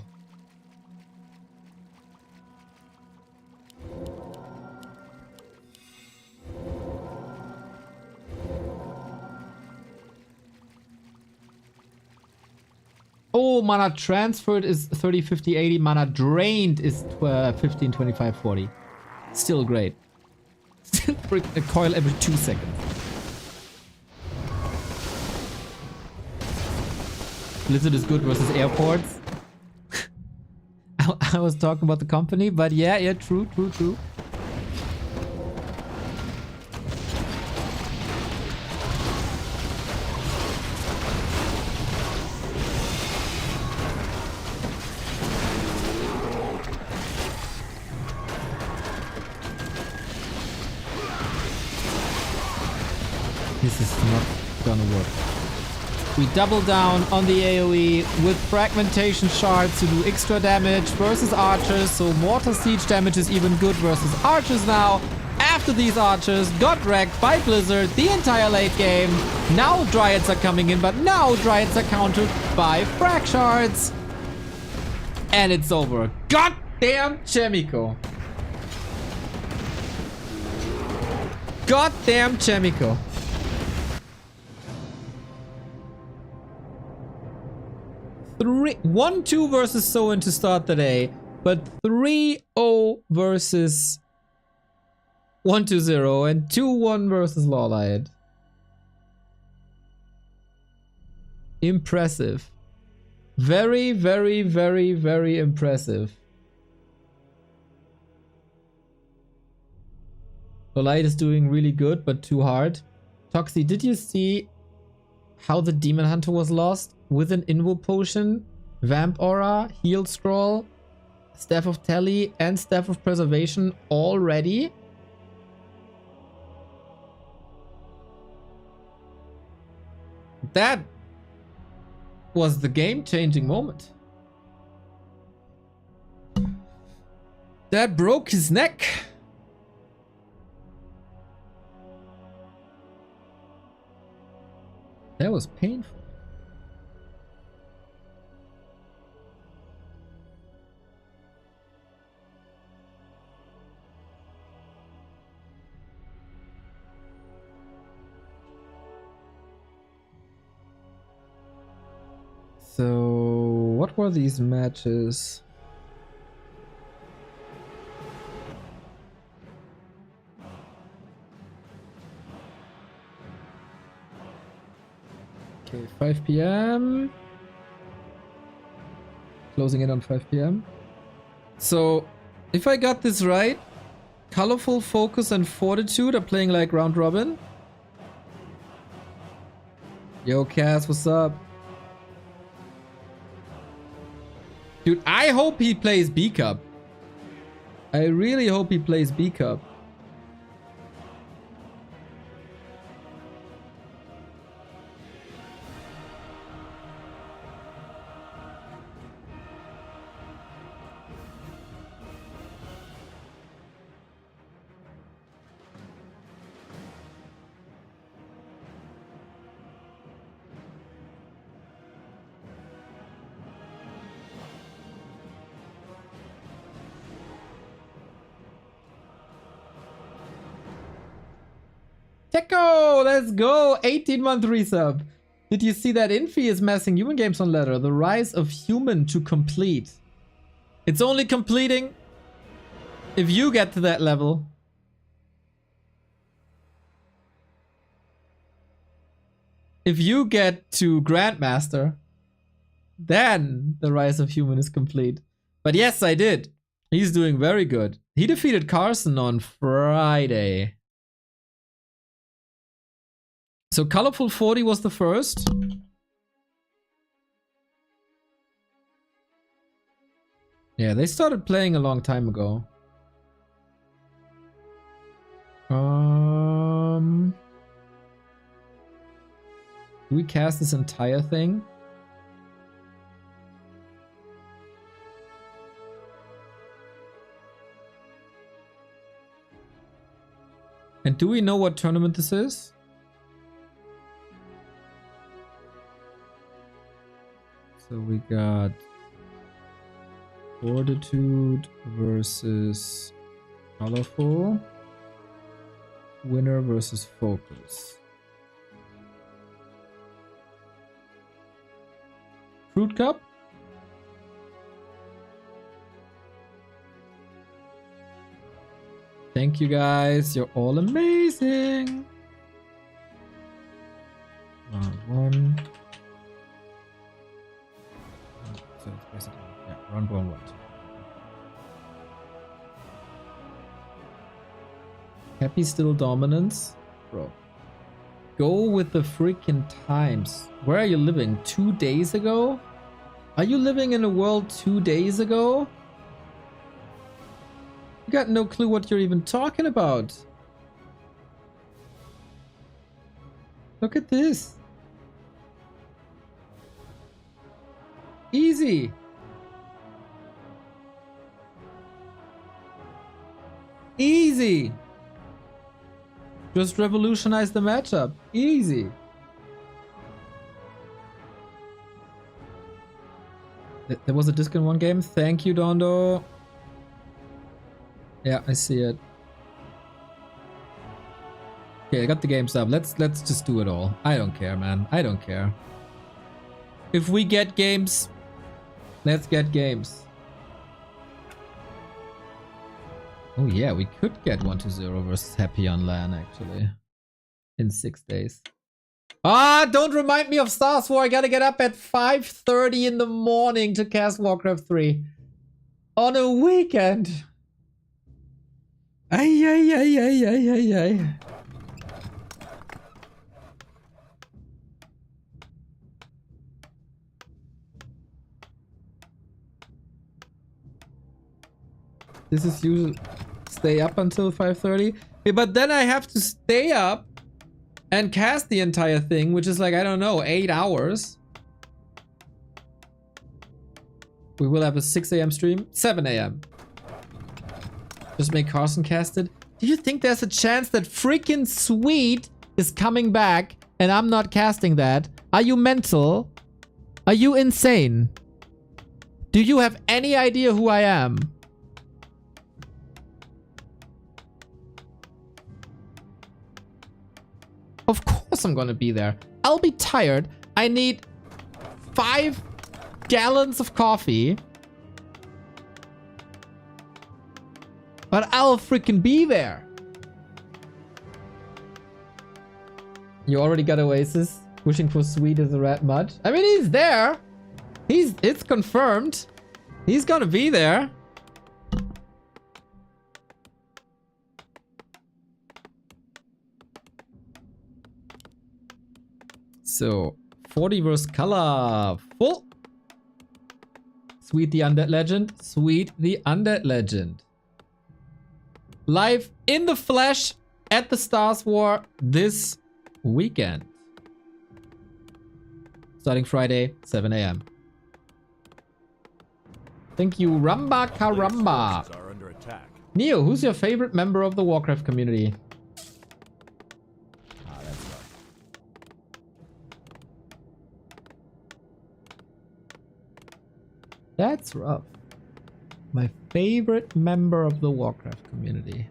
Oh, mana transferred is 30, 50, 80. Mana drained is 15, 25, 40. Still great. Still a coil every 2 seconds. Blizzard is good versus airports. I was talking about the company, but yeah, true. This is not gonna work. We double down on the AoE with fragmentation shards to do extra damage versus archers, so mortar siege damage is even good versus archers now. After these archers got wrecked by Blizzard the entire late game. Now dryads are coming in, but now dryads are countered by frag shards. And it's over. God damn Chemico. God damn Chemico. Three, 1-2 versus Soen to start the day, but 3-0 versus 1-0 and 2-1 versus Lawlight. Impressive. Very, very, very, very impressive. Lawlight is doing really good, but too hard. Toxie, did you see how the Demon Hunter was lost? With an Invo Potion, Vamp Aura, Heal Scroll, Staff of Tally, and Staff of Preservation already? That was the game-changing moment. That broke his neck. That was painful. So, what were these matches? Okay, 5 p.m. Closing in on 5 p.m. So, if I got this right, Colorful, Focus, and Fortitude are playing like round robin. Yo, Cass, what's up? Dude, I hope he plays B-Cup. I really hope he plays B-Cup. Techo, let's go! 18-month resub. Did you see that Infi is messing Human Games on ladder? The rise of human to complete. It's only completing if you get to that level. If you get to Grandmaster, then the rise of human is complete. But yes, I did. He's doing very good. He defeated Carson on Friday. So Colorful 40 was the first. Yeah, they started playing a long time ago. Do we cast this entire thing? And do we know what tournament this is? So we got Fortitude versus Colorful. Winner versus Focus. Fruit Cup? Thank you guys, you're all amazing. Round one. So it's basically, yeah, round one, what? Happy still dominance? Bro. Go with the freaking times. Where are you living? 2 days ago? Are you living in a world 2 days ago? You got no clue what you're even talking about. Look at this. Easy. Easy. Just revolutionize the matchup. Easy. There was a disc in one game. Thank you, Dondo. Yeah, I see it. Okay, I got the games up. Let's just do it all. I don't care, man. I don't care. If we get games, let's get games. Oh yeah, we could get 1-0 versus Happy on LAN actually. In 6 days. Ah, don't remind me of Stars War. I gotta get up at 5:30 in the morning to cast Warcraft 3. On a weekend. Ay, ay, ay, ay, ay, ay, ay. This is usually stay up until 5:30. Yeah, but then I have to stay up and cast the entire thing, which is like, I don't know, 8 hours. We will have a 6 a.m. stream, 7 a.m. Just make Carson cast it. Do you think there's a chance that freaking Sweet is coming back and I'm not casting that? Are you mental? Are you insane? Do you have any idea who I am? Of course I'm gonna be there. I'll be tired. I need 5 gallons of coffee. But I'll freaking be there. You already got Oasis. Wishing for Sweet is a rat much. I mean, he's there. It's confirmed. He's gonna be there. So, 40 versus colorful. Sweet the Undead Legend. Sweet the Undead Legend. Live in the flesh at the Stars War this weekend. Starting Friday, 7 a.m. Thank you, Ramba Karamba. Neo, who's your favorite member of the Warcraft community? That's rough. My favorite member of the Warcraft community.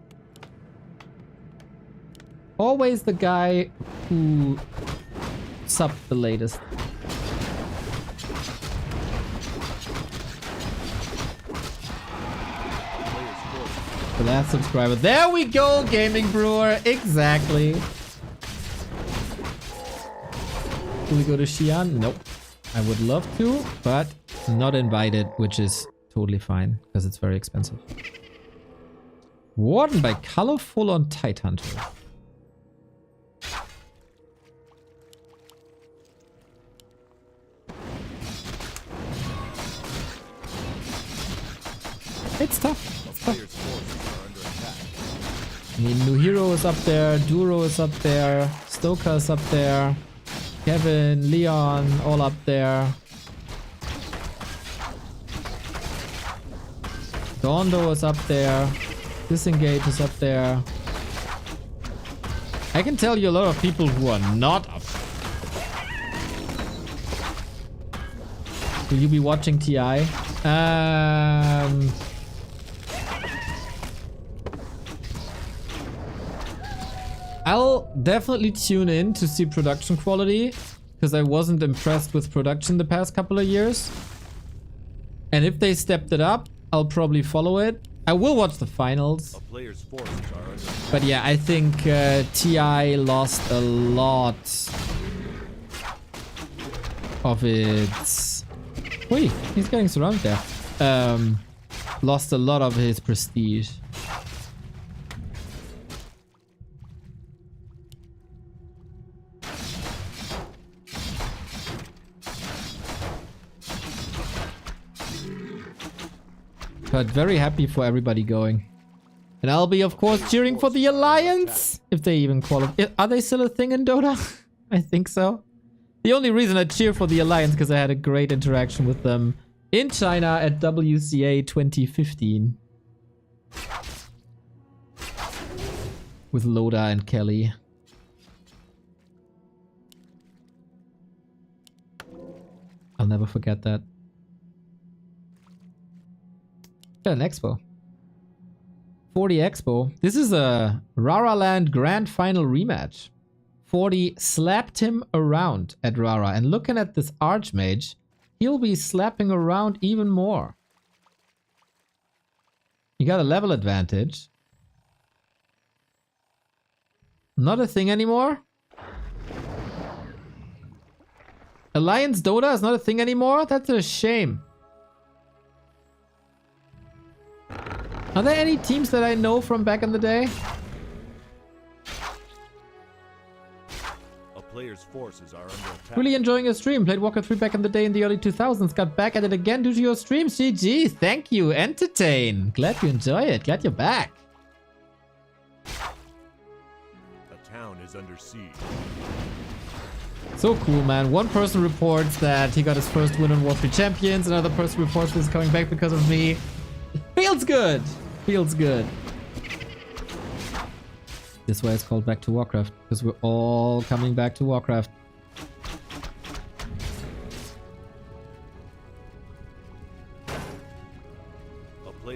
Always the guy who subbed the latest. The last subscriber. There we go, Gaming Brewer. Exactly. Do we go to Xi'an? Nope. I would love to, but not invited, which is totally fine because it's very expensive. Warden by Colorful on Tidehunter. It's tough. It's tough. I mean, New Hero is up there, Duro is up there, Stoker is up there, Kevin, Leon, all up there. Dondo is up there. Disengage is up there. I can tell you a lot of people who are not up. Will you be watching TI? I'll definitely tune in to see production quality because I wasn't impressed with production the past couple of years. And if they stepped it up, I'll probably follow it. I will watch the finals. But yeah, I think TI lost a lot of its... Wait, he's getting surrounded there. Lost a lot of his prestige. But very happy for everybody going. And I'll be, of course, cheering for the Alliance. If they even qualify. Are they still a thing in Dota? I think so. The only reason I cheer for the Alliance because I had a great interaction with them in China at WCA 2015. With Loda and Kelly. I'll never forget that. Yeah, an expo. 40 Expo. This is a Rara Land Grand Final rematch. 40 slapped him around at Rara. And looking at this Archmage, he'll be slapping around even more. You got a level advantage. Not a thing anymore? Alliance Dota is not a thing anymore? That's a shame. Are there any teams that I know from back in the day? A player's forces are under attack. Really enjoying your stream. Played Warcraft 3 back in the day in the early 2000s. Got back at it again due to your streams. GG. Thank you. Entertain. Glad you enjoy it. Glad you're back. A town is under siege. So cool, man. One person reports that he got his first win on War 3 Champions. Another person reports he's coming back because of me. Feels good. Feels good. This is why it's called Back to Warcraft. Because we're all coming back to Warcraft.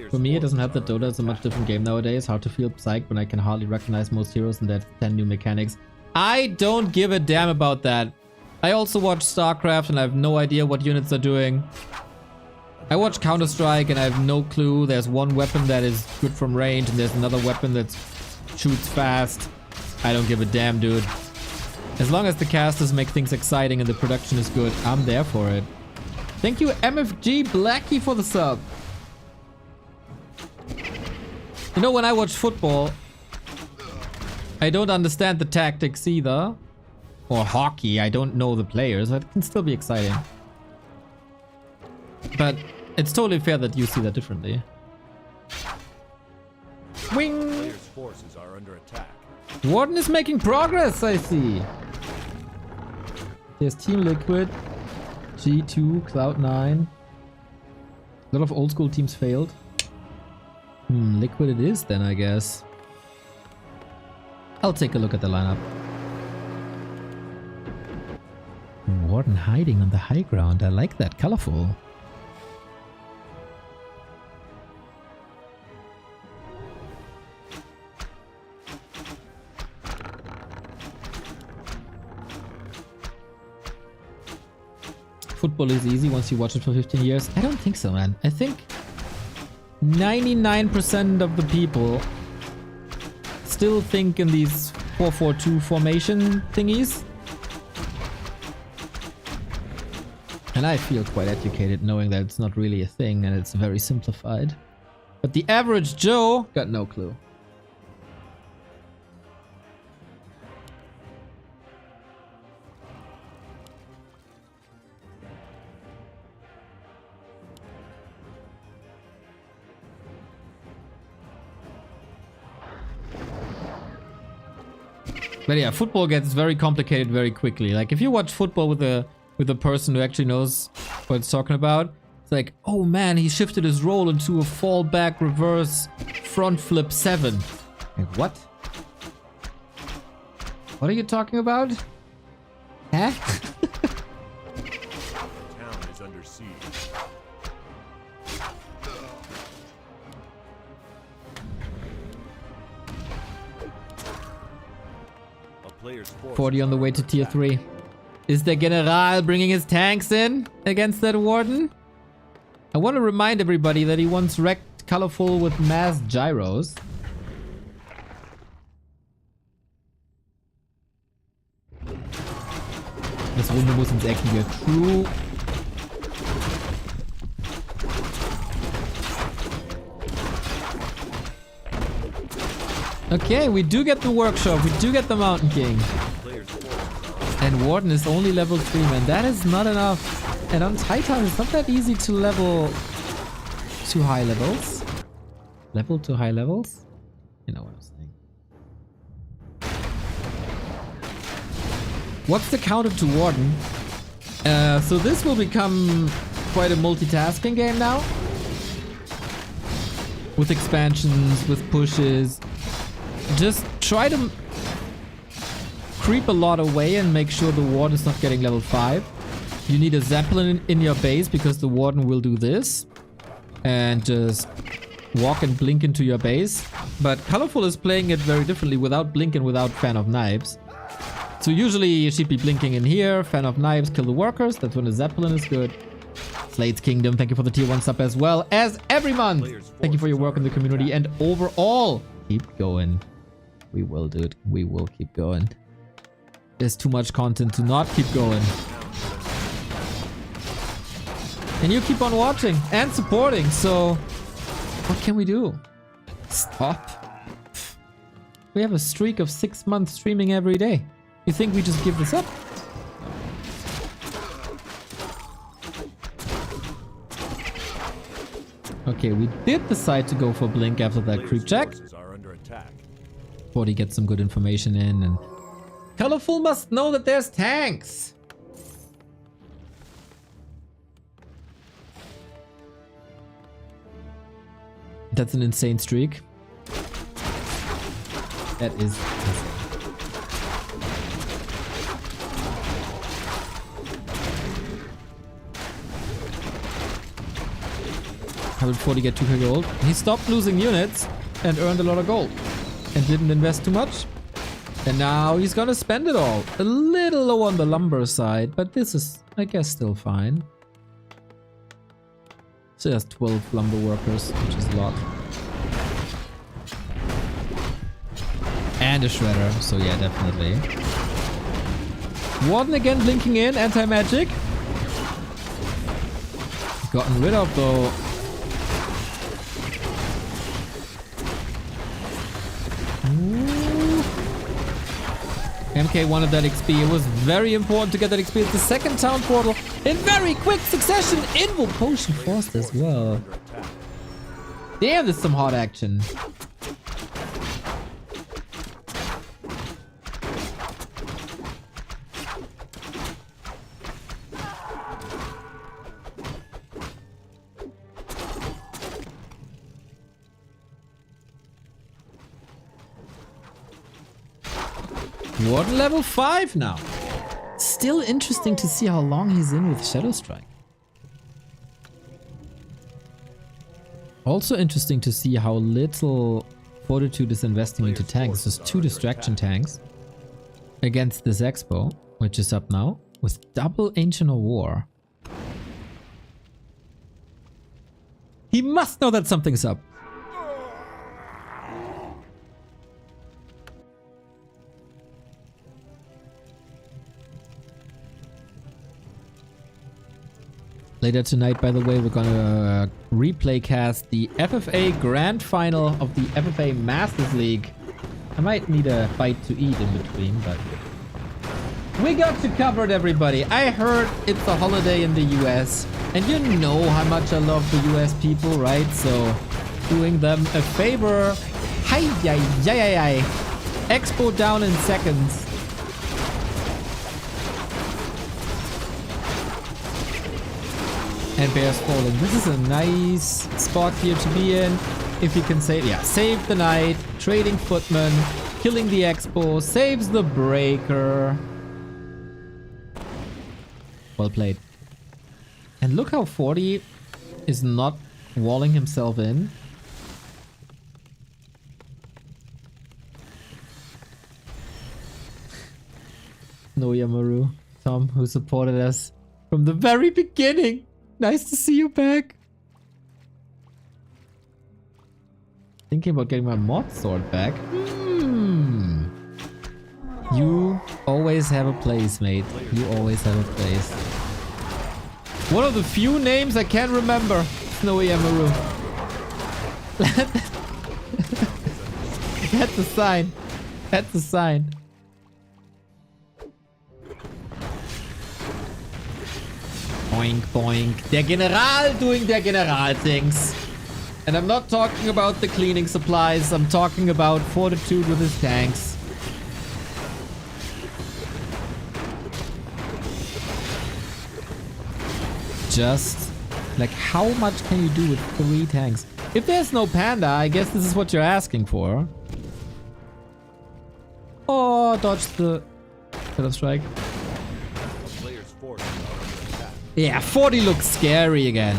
For me, it doesn't help that Dota is a much different game nowadays. Hard to feel psyched when I can hardly recognize most heroes and there's 10 new mechanics. I don't give a damn about that. I also watch StarCraft and I have no idea what units are doing. I watch Counter-Strike and I have no clue. There's one weapon that is good from range and there's another weapon that shoots fast. I don't give a damn, dude. As long as the casters make things exciting and the production is good, I'm there for it. Thank you, MFG Blackie, for the sub. You know, when I watch football, I don't understand the tactics either. Or hockey, I don't know the players. It can still be exciting. But it's totally fair that you see that differently. Wing! Player's forces are under attack. Warden is making progress, I see. There's Team Liquid, G2, Cloud9. A lot of old school teams failed. Liquid it is then, I guess. I'll take a look at the lineup. Warden hiding on the high ground. I like that. Colorful. Football is easy once you watch it for 15 years. I don't think so, man. I think 99% of the people still think in these 4-4-2 formation thingies. And I feel quite educated knowing that it's not really a thing and it's very simplified. But the average Joe got no clue. But yeah, football gets very complicated very quickly. Like if you watch football with a person who actually knows what it's talking about, it's like, oh man, he shifted his role into a fallback reverse front flip 7. Like what? What are you talking about? Huh? The town is under siege. A player's 40 on the way to tier 3. Is the General bringing his tanks in against that Warden? I want to remind everybody that he once wrecked Colorful with mass gyros. Das Runde muss ins Ecken hier. True. Okay, we do get the workshop. We do get the Mountain King. And Warden is only level 3, man. That is not enough. And on Titan, it's not that easy to level to high levels. Level to high levels? You know what I'm saying. What's the counter to Warden? So this will become quite a multitasking game now. With expansions, with pushes. Just try to creep a lot away and make sure the Warden is not getting level 5. You need a Zeppelin in your base because the Warden will do this. And just walk and blink into your base. But Colorful is playing it very differently without blink and without Fan of Knives. So usually she'd be blinking in here, Fan of Knives, kill the workers. That's when the Zeppelin is good. Slade's Kingdom, thank you for the tier 1 sub as well as every month. Thank you for your work in the community and overall. Keep going. We will, dude. We will keep going. There's too much content to not keep going. And you keep on watching and supporting, so what can we do? Stop. We have a streak of 6 months streaming every day. You think we just give this up? Okay, we did decide to go for blink after that creep check. 40 gets some good information in, and Colorful must know that there's tanks. That's an insane streak. That is insane. $140 get 2k gold. He stopped losing units and earned a lot of gold. And didn't invest too much. And now he's gonna spend it all. A little low on the lumber side, but this is, I guess, still fine. So he has 12 lumber workers, which is a lot. And a shredder, so yeah, definitely. Warden again blinking in, anti-magic. Gotten rid of though. Ooh. MK wanted that XP. It was very important to get that XP. It's the second town portal in very quick succession. Invul Potion forced as well. Damn, there's some hot action. Warden level 5 now. Still interesting to see how long he's in with Shadow Strike. Also interesting to see how little Fortitude is investing into tanks. There's 2 distraction tanks against this Expo, which is up now, with double Ancient of War. He must know that something's up. Later tonight, by the way, we're gonna replay cast the FFA Grand Final of the FFA Masters League. I might need a bite to eat in between, but we got you covered, everybody. I heard it's a holiday in the US, and you know how much I love the US people, right? So doing them a favor. Hi, yi, yi, yi, yi. Expo down in seconds. And Bears falling. This is a nice spot here to be in. If you can save, yeah, save the knight, trading footman, killing the Expo, saves the breaker. Well played. And look how 40 is not walling himself in. No Yamaru, Tom, who supported us from the very beginning. Nice to see you back. Thinking about getting my mod sword back. You always have a place, mate. You always have a place. One of the few names I can remember. Snowy Amaru. That's a sign. That's a sign. Boink, boink. Der General doing their General things. And I'm not talking about the cleaning supplies. I'm talking about Fortitude with his tanks. Just, like, how much can you do with 3 tanks? If there's no panda, I guess this is what you're asking for. Oh, dodge the Shadow Strike. Yeah, 40 looks scary again.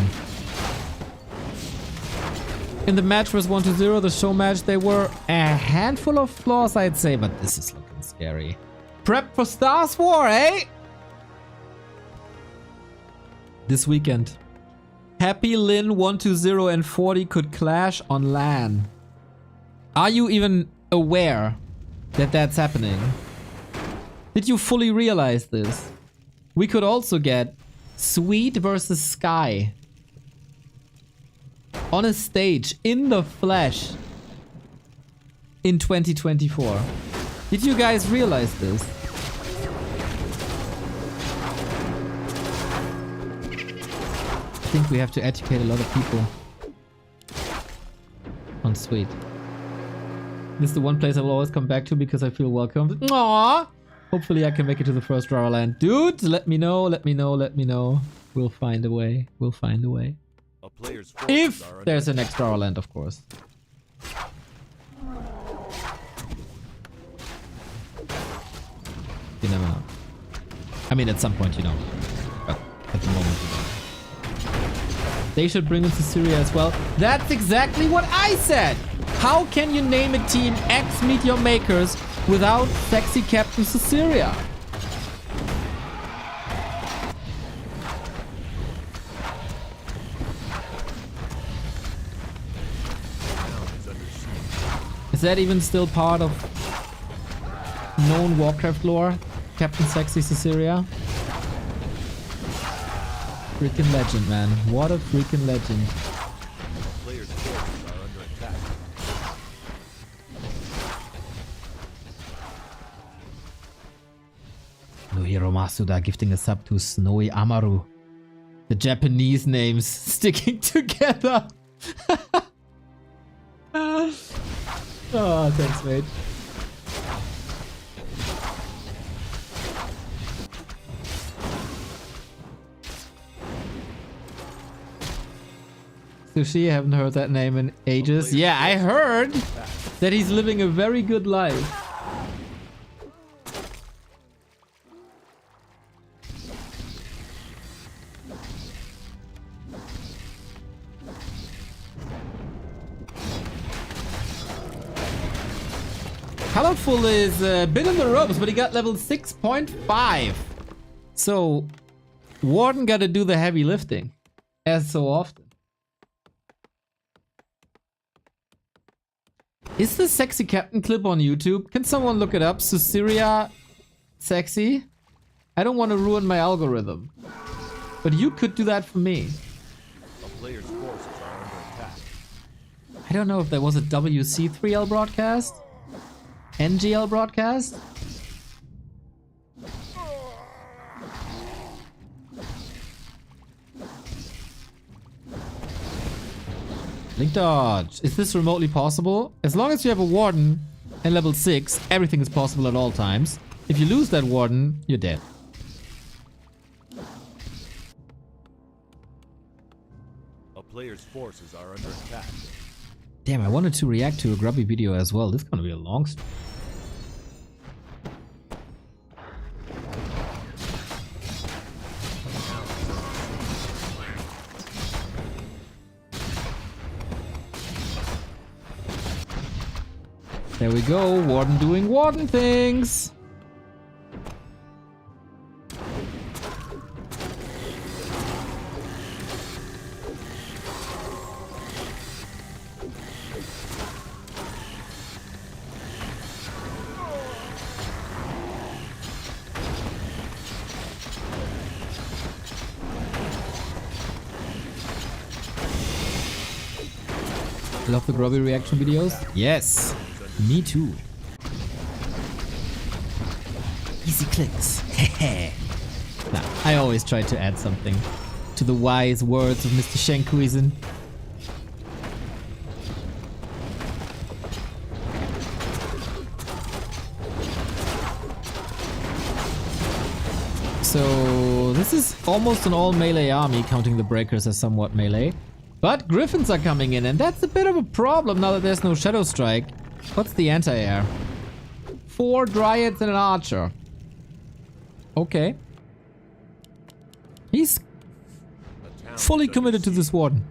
In the match was 1-0, the show match, there were a handful of flaws, I'd say, but this is looking scary. Prep for Stars War, eh? This weekend. Happy Lin 1-0 and 40 could clash on LAN. Are you even aware that that's happening? Did you fully realize this? We could also get Sweet versus Sky on a stage in the flesh in 2024. Did you guys realize this? I think we have to educate a lot of people on Sweet. This is the one place I will always come back to because I feel welcomed. Aww! Hopefully I can make it to the first Rara Land. Dude, let me know, let me know, let me know. We'll find a way. We'll find a way. If there's a next Rara Land, of course. You never know. I mean, at some point you know. But at the moment you don't. They should bring him to Syria as well. That's exactly what I said! How can you name a team X Meteor Makers without sexy Captain Syria? Is that even still part of known Warcraft lore? Captain Sexy Syria? Freaking legend, man. What a freaking legend. Players' forces are under attack. Nohiro Masuda gifting a sub to Snowy Amaru. The Japanese names sticking together. Oh, thanks, mate. Sushi, I haven't heard that name in ages. Yeah, I heard that he's living a very good life. Colorful is a bit on the ropes, but he got level 6.5. So, Warden gotta do the heavy lifting, as so often. Is the sexy captain clip on YouTube? Can someone look it up? Susiria sexy? I don't want to ruin my algorithm. But you could do that for me. A player's forces are under attack. I don't know if there was a WC3L broadcast? NGL broadcast? Link dodge. Is this remotely possible? As long as you have a warden and level 6, everything is possible at all times. If you lose that warden, you're dead. A player's forces are under attack. Damn, I wanted to react to a grubby video as well. This is gonna be a long stream. There we go, Warden doing Warden things. Love the grubby reaction videos? Yes! Me too. Easy clicks. Nah, I always try to add something to the wise words of Mr. Shenkuizen. So this is almost an all melee army, counting the breakers as somewhat melee. But Griffins are coming in, and that's a bit of a problem now that there's no Shadow Strike. What's the anti-air? 4 Dryads and an Archer. Okay. He's fully committed to this Warden.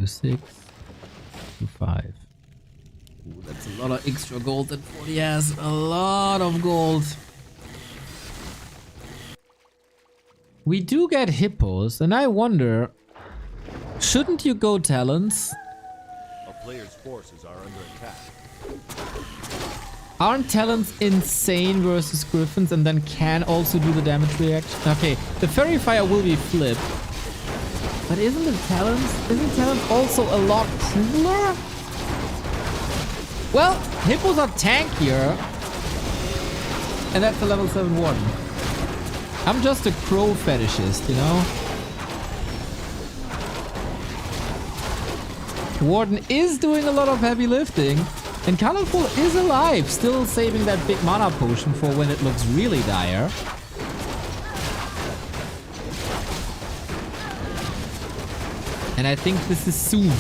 6, 2, 5. Ooh, that's a lot of extra gold that 40 has. A lot of gold. We do get hippos, and I wonder, shouldn't you go talents? A player's forces are under attack. Aren't talents insane versus griffins and then can also do the damage reaction? Okay, the fairy fire will be flipped. But isn't talents also a lot cooler? Well, hippos are tankier. And that's a level 7 warden. I'm just a crow fetishist, you know? Warden is doing a lot of heavy lifting. And Colorful is alive, still saving that big mana potion for when it looks really dire. And I think this is soon.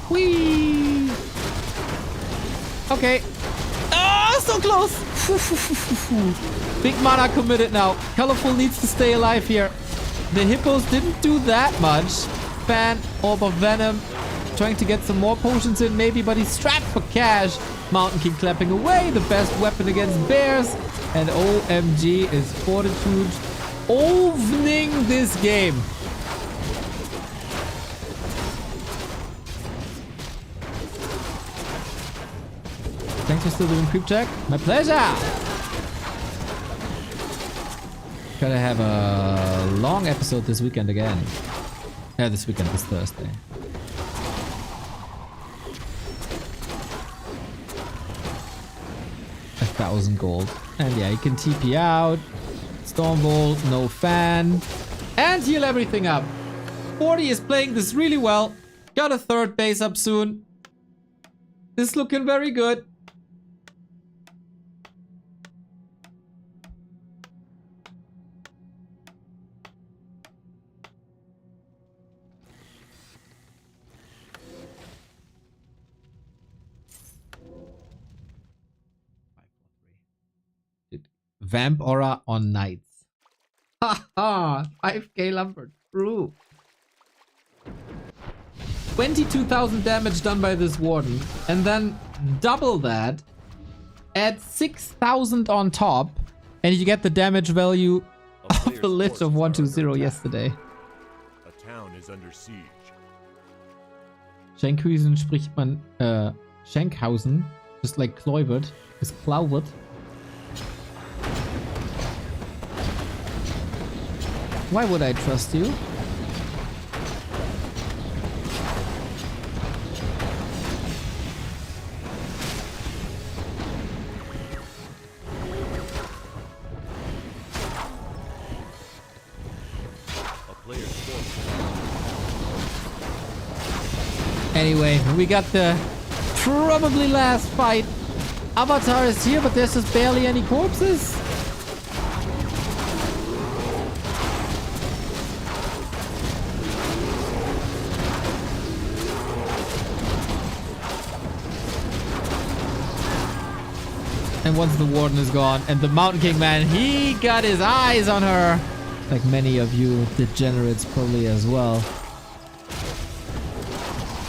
Whee! Okay. Ah, so close! Big mana committed now. Colorful needs to stay alive here. The hippos didn't do that much. Fan, Orb of Venom, trying to get some more potions in maybe, but he's strapped for cash. Mountain King clapping away, the best weapon against bears. And OMG is Fortitude owning this game. Thanks for still doing creep check. My pleasure. Gotta have a long episode this weekend again. Yeah, this weekend, this Thursday. A 1,000 gold. And yeah, you can TP out. Stormbolt, no fan. And heal everything up. 40 is playing this really well. Got a third base up soon. This is looking very good. Vamp Aura on Knights. Haha, 5k lumber. True. 22,000 damage done by this warden. And then double that. Add 6,000 on top. And you get the damage value of the lich of 120 yesterday. A town is under siege. Schenkhausen spricht man Schenkhausen. Just like Kluivert. Is Klauwert. Why would I trust you? Anyway, we got the probably last fight. Avatar is here, but there's just barely any corpses. And once the warden is gone, and the Mountain King man, he got his eyes on her. Like many of you degenerates probably as well.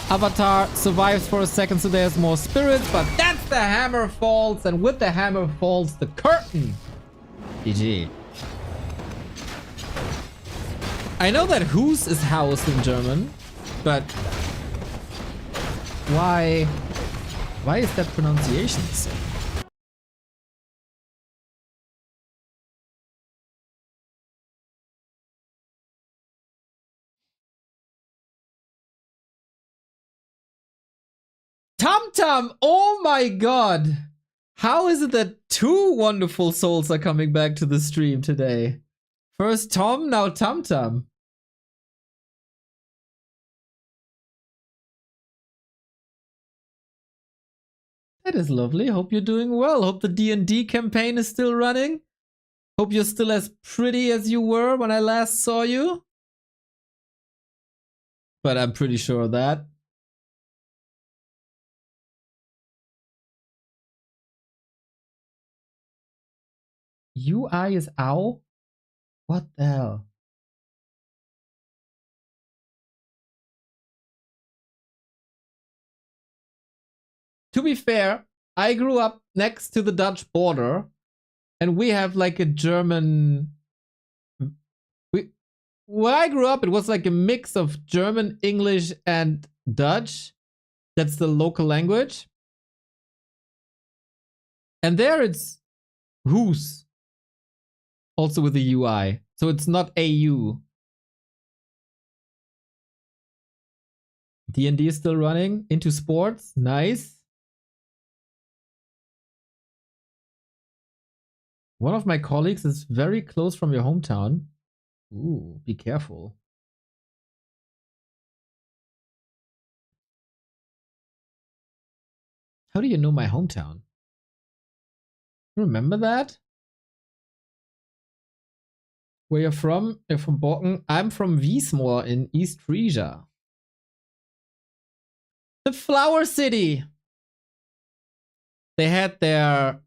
Avatar survives for a second, so there's more spirits, but that's the hammer falls, and with the hammer falls the curtain. GG. I know that Hus is house in German, but why is that pronunciation the same? Tum-Tum! Oh my god! How is it that two wonderful souls are coming back to the stream today? First Tom, now Tum-Tum. That is lovely. Hope you're doing well. Hope the D&D campaign is still running. Hope you're still as pretty as you were when I last saw you. But I'm pretty sure of that. UI is ow? What the hell? To be fair, I grew up next to the Dutch border, and we have like a German. Where I grew up, it was like a mix of German, English, and Dutch. That's the local language. And there it's Hoos. Also with the UI. So it's not AU. D&D is still running. Into sports. Nice. One of my colleagues is very close from your hometown. Ooh, be careful. How do you know my hometown? Remember that? Where you're from? You're from Borken. I'm from Wiesmoor in East Frisia. The Flower City. They had their...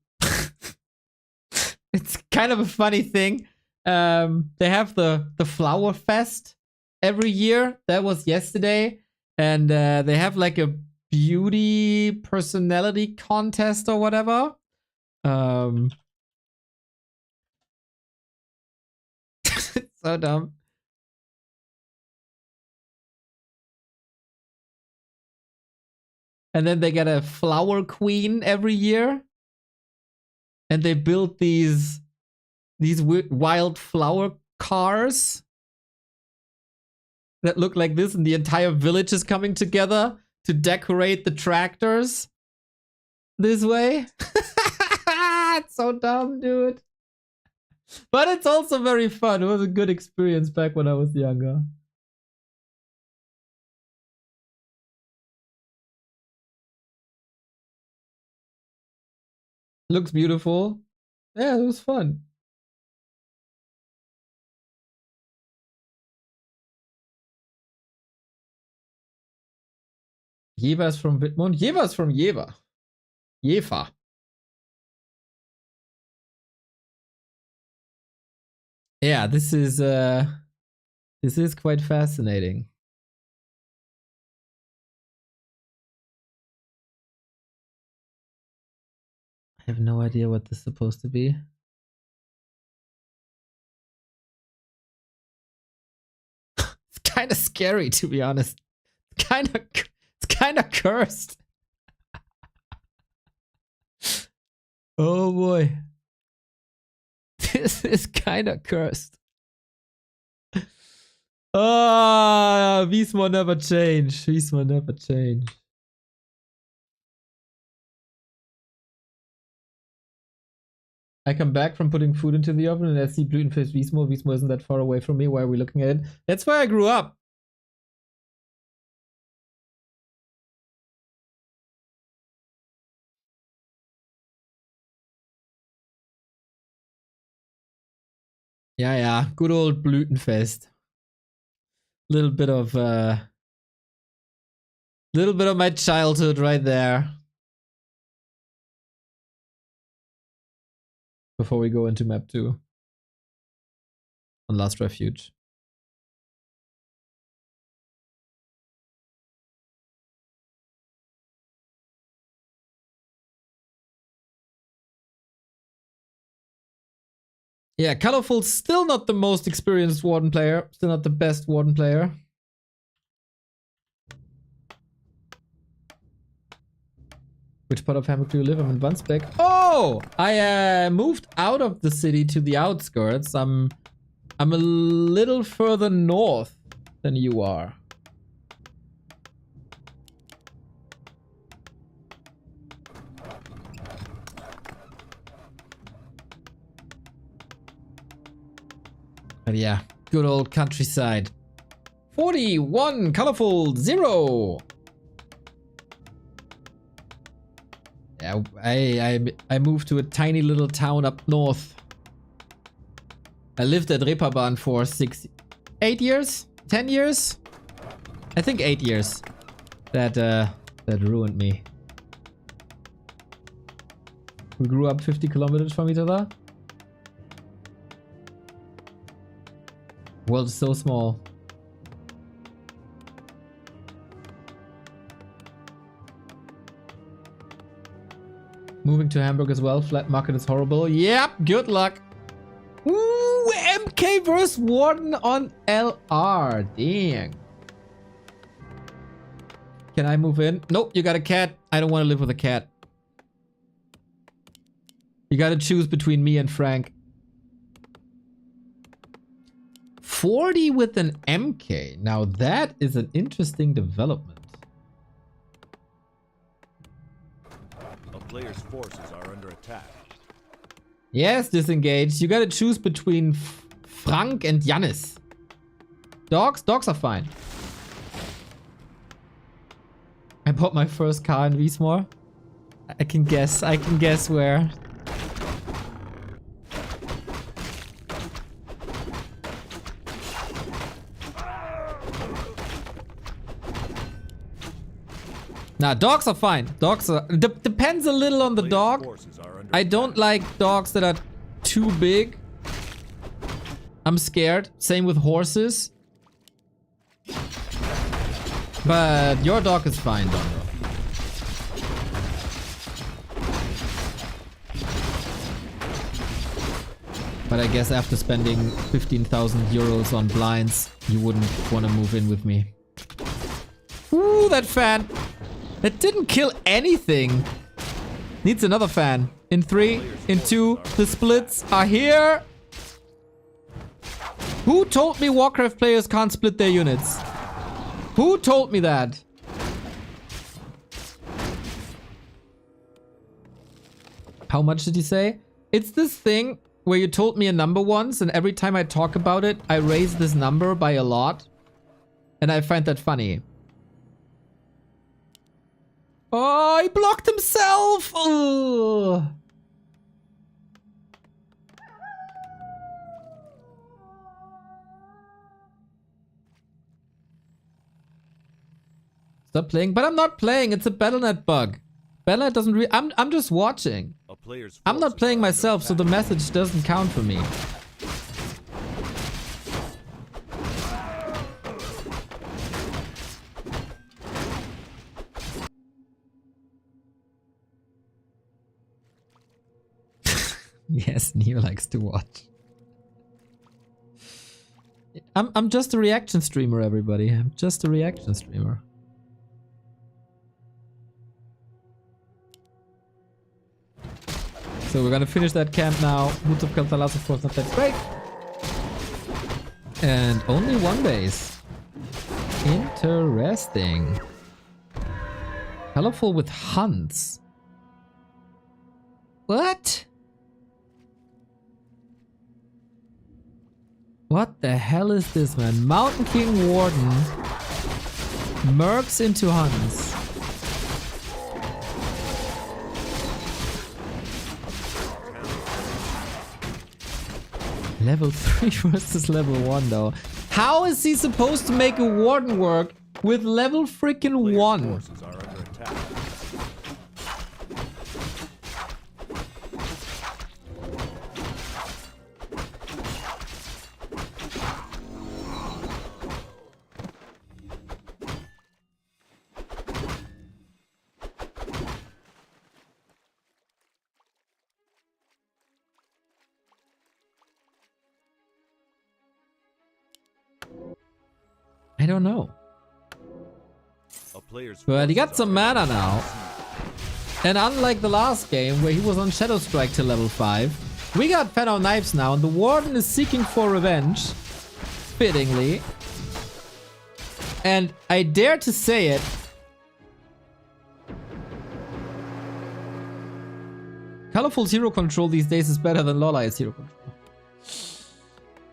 It's kind of a funny thing. They have the Flower Fest every year. That was yesterday. And they have like a beauty personality contest or whatever. It's so dumb. And then they get a flower queen every year. And they build these wild flower cars that look like this, and the entire village is coming together to decorate the tractors this way. It's so dumb, dude. But it's also very fun. It was a good experience back when I was younger. Looks beautiful. Yeah, it was fun. Jever's from Wittmund. Jever's from Jever. Jever. Yeah, this is quite fascinating. I have no idea what this is supposed to be. It's kind of scary, to be honest. It's kind of cursed. Oh boy. This is kind of cursed. Ah, Wiesmoor never change. Wiesmoor never change. I come back from putting food into the oven and I see gluten-free Wiesmoor. Wiesmoor isn't that far away from me. Why are we looking at it? That's where I grew up. Yeah, yeah. Good old Blütenfest. Little bit of my childhood right there. Before we go into map 2. On Last Refuge. Yeah, Colorful, still not the most experienced Warden player. Still not the best Warden player. Which part of Hamburg do you live? I'm in Wandsbek. Oh! I moved out of the city to the outskirts. I'm a little further north than you are. But yeah, good old countryside. 41, Colorful, 0. Yeah, I moved to a tiny little town up north. I lived at Reeperbahn for 8 years? 10 years? I think 8 years. That ruined me. We grew up 50 kilometers from each other. World is so small. Moving to Hamburg as well. Flat market is horrible. Yep, good luck. Ooh, MK versus Warden on LR. Dang. Can I move in? Nope, you got a cat. I don't want to live with a cat. You got to choose between me and Frank. 40 with an MK. Now that is an interesting development. A player's forces are under attack. Yes, disengaged. You gotta choose between Frank and Jannis. Dogs? Dogs are fine. I bought my first car in Wiesmoor. I can guess where. Nah, dogs are fine. Dogs are... depends a little on the dog. I don't like dogs that are too big. I'm scared. Same with horses. But your dog is fine, Dondo. But I guess after spending 15,000 euros on blinds, you wouldn't want to move in with me. Ooh, that fan. That didn't kill anything. Needs another fan. In 3, in 2, the splits are here. Who told me Warcraft players can't split their units? Who told me that? How much did he say? It's this thing where you told me a number once, and every time I talk about it, I raise this number by a lot. And I find that funny. Oh, he blocked himself! Ugh. Stop playing, but I'm not playing. It's a Battle.net bug. Battle.net doesn't really... I'm just watching. I'm not playing myself, so the message doesn't count for me. Yes, Neo likes to watch. I'm just a reaction streamer, everybody. I'm just a reaction streamer. So we're gonna finish that camp now. Moods of Kaltalas, of course, not that great. And only one base. Interesting. Colorful with hunts. What? What the hell is this, man? Mountain King Warden. Mercs into Huns. Level 3 versus level 1 though. How is he supposed to make a Warden work with level freaking 1? I don't know. But he got some mana now. And unlike the last game where he was on Shadow Strike till level 5, we got Fennel Knives now and the Warden is seeking for revenge. Fittingly. And I dare to say it. Colorful's hero control these days is better than Lolai's hero control.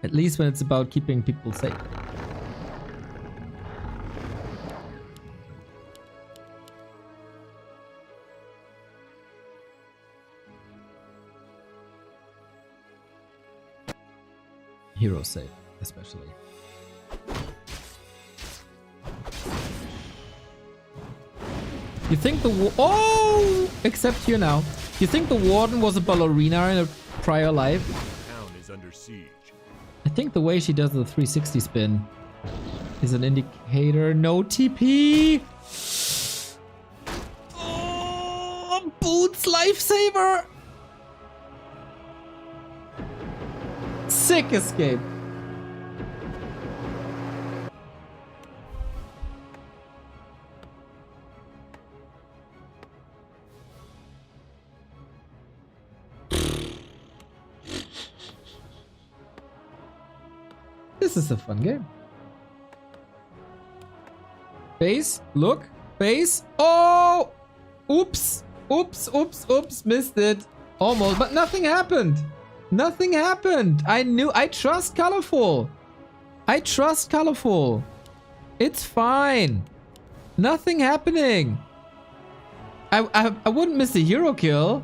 At least when it's about keeping people safe. Hero save, especially. You think the oh, except here now. You think the Warden was a ballerina in a prior life? Town is under siege. I think the way she does the 360 spin is an indicator. No TP. Oh, Boots lifesaver. Sick escape. This is a fun game. Base, look, base. Oh! Oops, oops, oops, oops, missed it. Almost, but nothing happened. Nothing happened. I trust Colorful. I trust Colorful. It's fine. Nothing happening. I wouldn't miss a hero kill.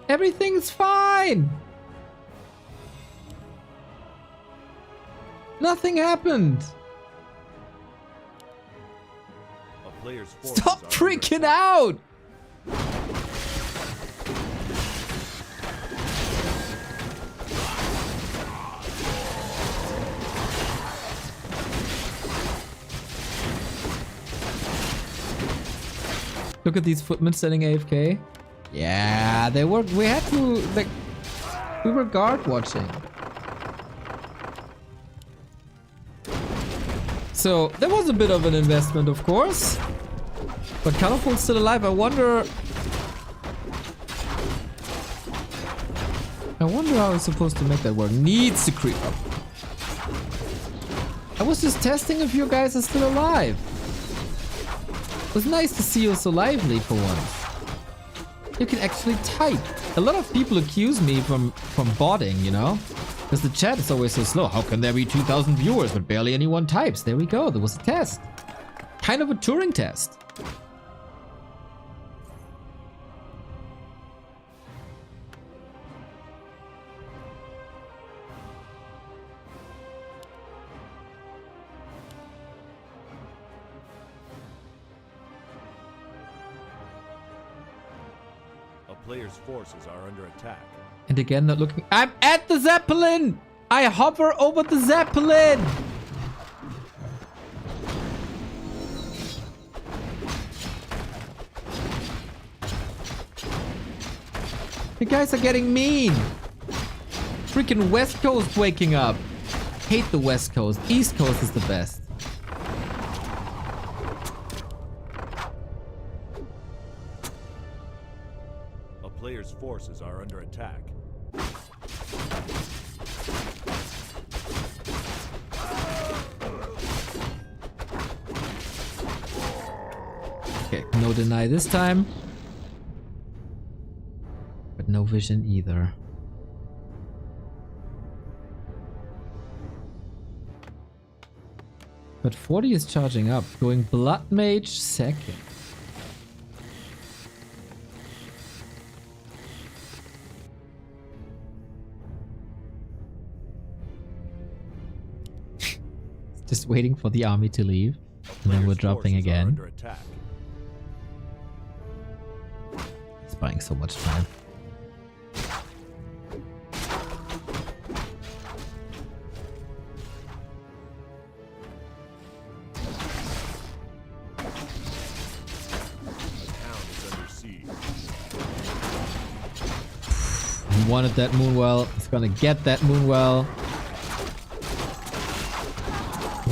Everything's fine. Nothing happened. A player's Stop freaking out. Look at these footmen standing AFK. Yeah, they were. We had to. Like, we were guard watching. So there was a bit of an investment, of course. But Colorful's still alive. I wonder how he's supposed to make that work. Needs to creep up. I was just testing if you guys are still alive. It was nice to see you so lively for once. You can actually type. A lot of people accuse me from botting, you know? Because the chat is always so slow. How can there be 2,000 viewers but barely anyone types? There we go. There was a test. Kind of a Turing test. Players' forces are under attack. And again, not looking. I'm at the Zeppelin! I hover over the Zeppelin! You guys are getting mean. Freaking West Coast waking up. Hate the West Coast. East Coast is the best. Players' forces are under attack. Okay, no deny this time. But no vision either. But 40 is charging up, going Blood Mage second. Just waiting for the army to leave, and then we're dropping again. He's buying so much time. He wanted that Moonwell. He's gonna get that Moonwell.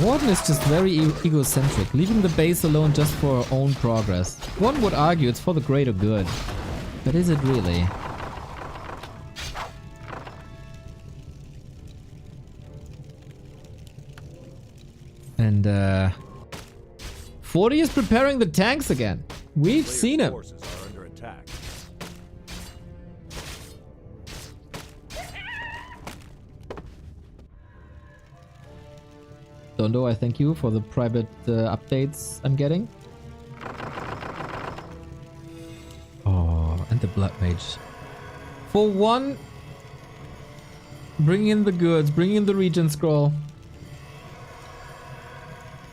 Warden is just very egocentric, leaving the base alone just for her own progress. One would argue it's for the greater good. But is it really? And 40 is preparing the tanks again. We've seen him. Dondo, I thank you for the private updates I'm getting. Oh, and the Blood Mage. For one, bring in the goods, bring in the Regen Scroll.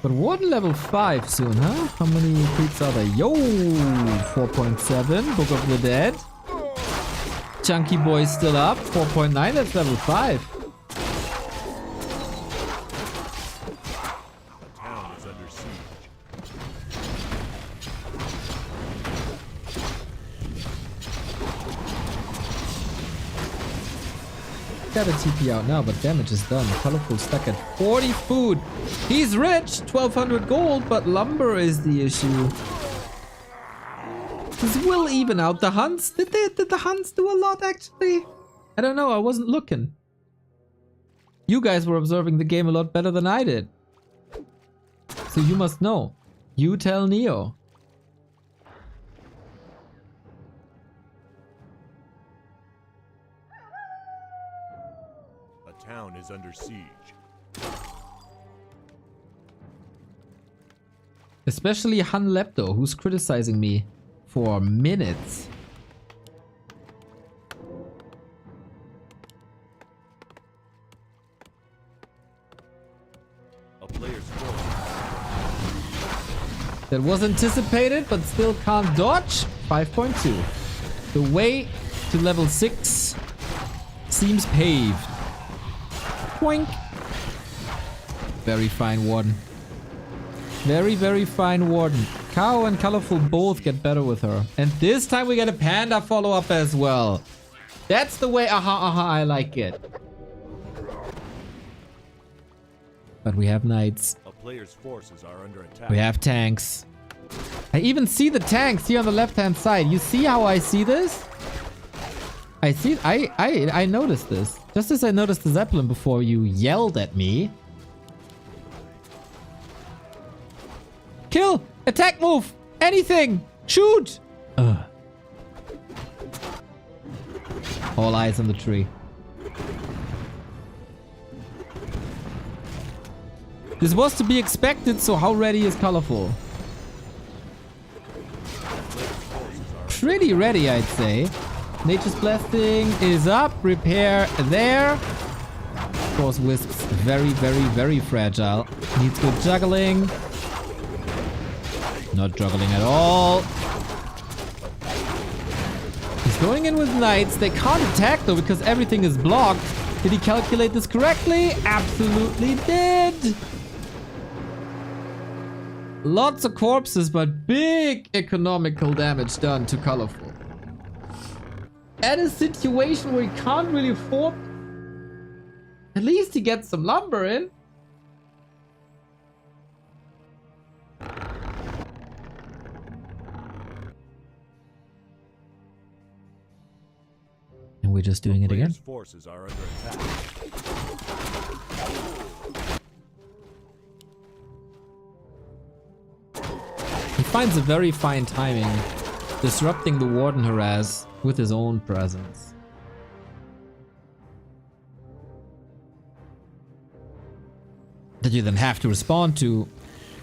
But Warden level 5 soon, huh? How many creeps are there? Yo! 4.7, Book of the Dead. Chunky boy's still up. 4.9, that's level 5. A town is under siege. Got a TP out now, but damage is done. Colorful stuck at 40 food. He's rich, 1200 gold, but lumber is the issue. This will even out the hunts. Did the hunts do a lot actually? I don't know, I wasn't looking. You guys were observing the game a lot better than I did. So you must know. You tell Neo. A town is under siege. Especially Han Lepto, who's criticizing me for minutes. A player's force. That was anticipated, but still can't dodge. 5.2. The way to level 6 seems paved. Boink. Very fine, Warden. Very, very fine, Warden. Cow and Colorful both get better with her. And this time we get a Panda follow-up as well. That's the way, I like it. But we have knights. A player's forces are under attack. We have tanks. I even see the tanks here on the left-hand side. You see how I see this? I see. I noticed this. Just as I noticed the Zeppelin before you yelled at me. Kill! Attack move! Anything! Shoot! Ugh. All eyes on the tree. This was to be expected, so how ready is Colorful? Pretty ready, I'd say. Nature's Blasting is up. Repair there. Of course, Wisp's very, very, very fragile. Needs good juggling. Not juggling at all. He's going in with knights. They can't attack though because everything is blocked. Did he calculate this correctly? Absolutely did. Lots of corpses, but big economical damage done to Colorful. At a situation where he can't really afford... At least he gets some lumber in. And we're just doing it again. Forces are under attack. He finds a very fine timing, disrupting the Warden harass with his own presence. That you then have to respond to,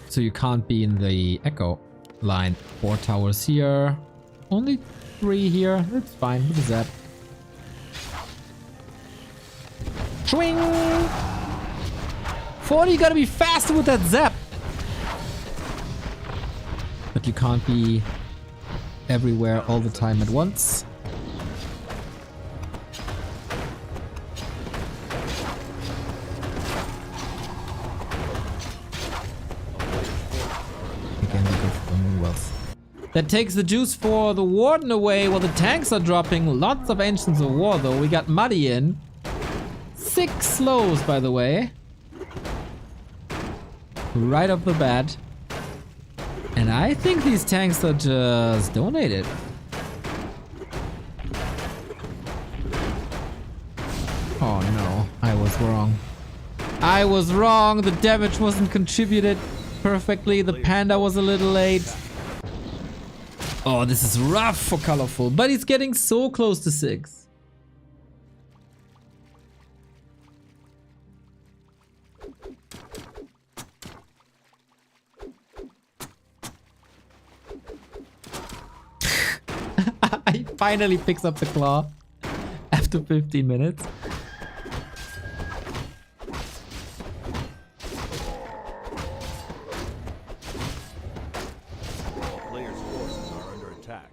so you can't be in the echo line. 4 towers here, only 3 here. It's fine. Look at that. Swing! 40, you gotta be faster with that zap. But you can't be everywhere all the time at once. Again, we go for the wealth. That takes the juice for the Warden away while the tanks are dropping. Lots of Ancients of War though. We got Muddy in. 6 slows, by the way. Right off the bat. And I think these tanks are just donated. Oh no, I was wrong. I was wrong. The damage wasn't contributed perfectly. The Panda was a little late. Oh, this is rough for Colorful, but he's getting so close to 6. He finally picks up the claw after 15 minutes. Players' forces are under attack.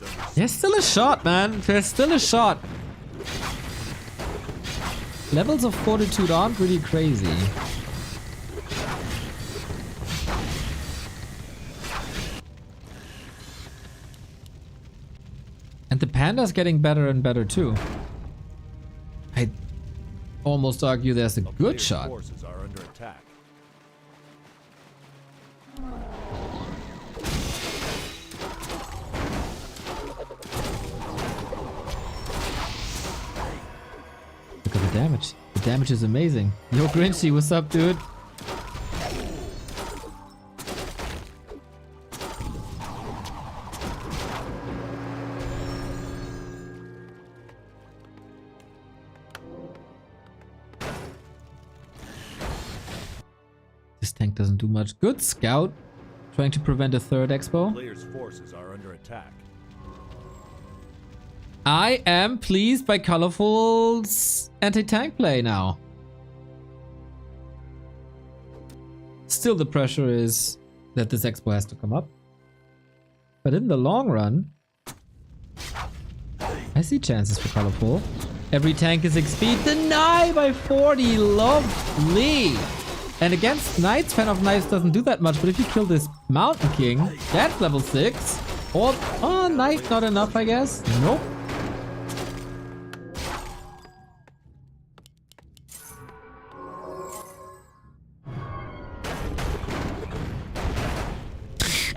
is under There's still a shot, man. There's still a shot. Levels of fortitude aren't really crazy. And the panda's getting better and better too. I'd almost argue there's a good player's shot. forces are under attack. Look at the damage. The damage is amazing. Yo, Grinchy, what's up, dude? This tank doesn't do much. Good scout. Trying to prevent a third expo. Player's forces are under attack. I am pleased by Colorful's anti-tank play now. Still, the pressure is that this expo has to come up. But in the long run, I see chances for Colorful. Every tank is XP. Deny by 40. Lovely. And against Knights, Fan of Knights doesn't do that much. But if you kill this Mountain King, that's level 6. Or, oh, Knight, not enough, I guess. Nope.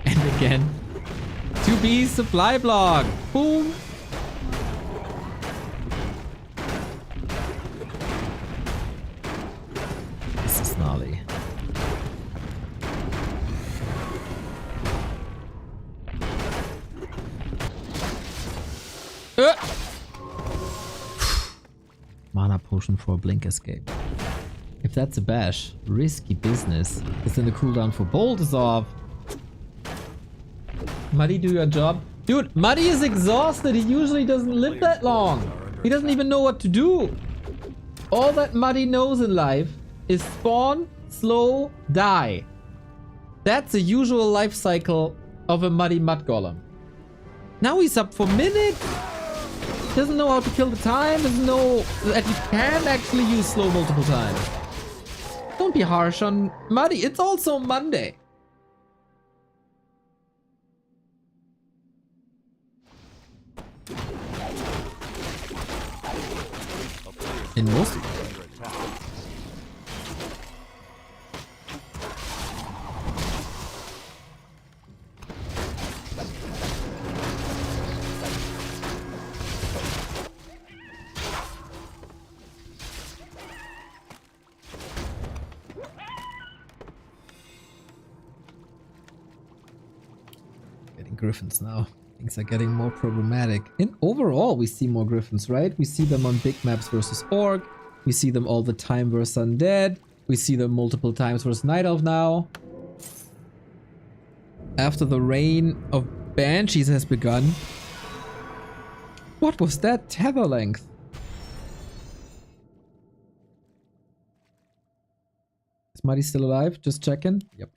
And again. 2B supply block. Boom. This is gnarly. Mana potion for a blink escape. If that's a bash, risky business. Is then the cooldown for bolt is off. Muddy, do your job. Dude, Muddy is exhausted. He usually doesn't live that long. He doesn't even know what to do. All that Muddy knows in life is spawn, slow, die. That's the usual life cycle of a Muddy Mud Golem. Now he's up for minute. Doesn't know how to kill the time. Doesn't know that he can actually use slow multiple times. Don't be harsh on Muddy. It's also Monday. In most getting griffins now. Things are getting more problematic. And overall, we see more griffins, right? We see them on big maps versus Orc. We see them all the time versus Undead. We see them multiple times versus Night Elf now. After the reign of Banshees has begun. What was that tether length? Is Muddy still alive? Just checking. Yep.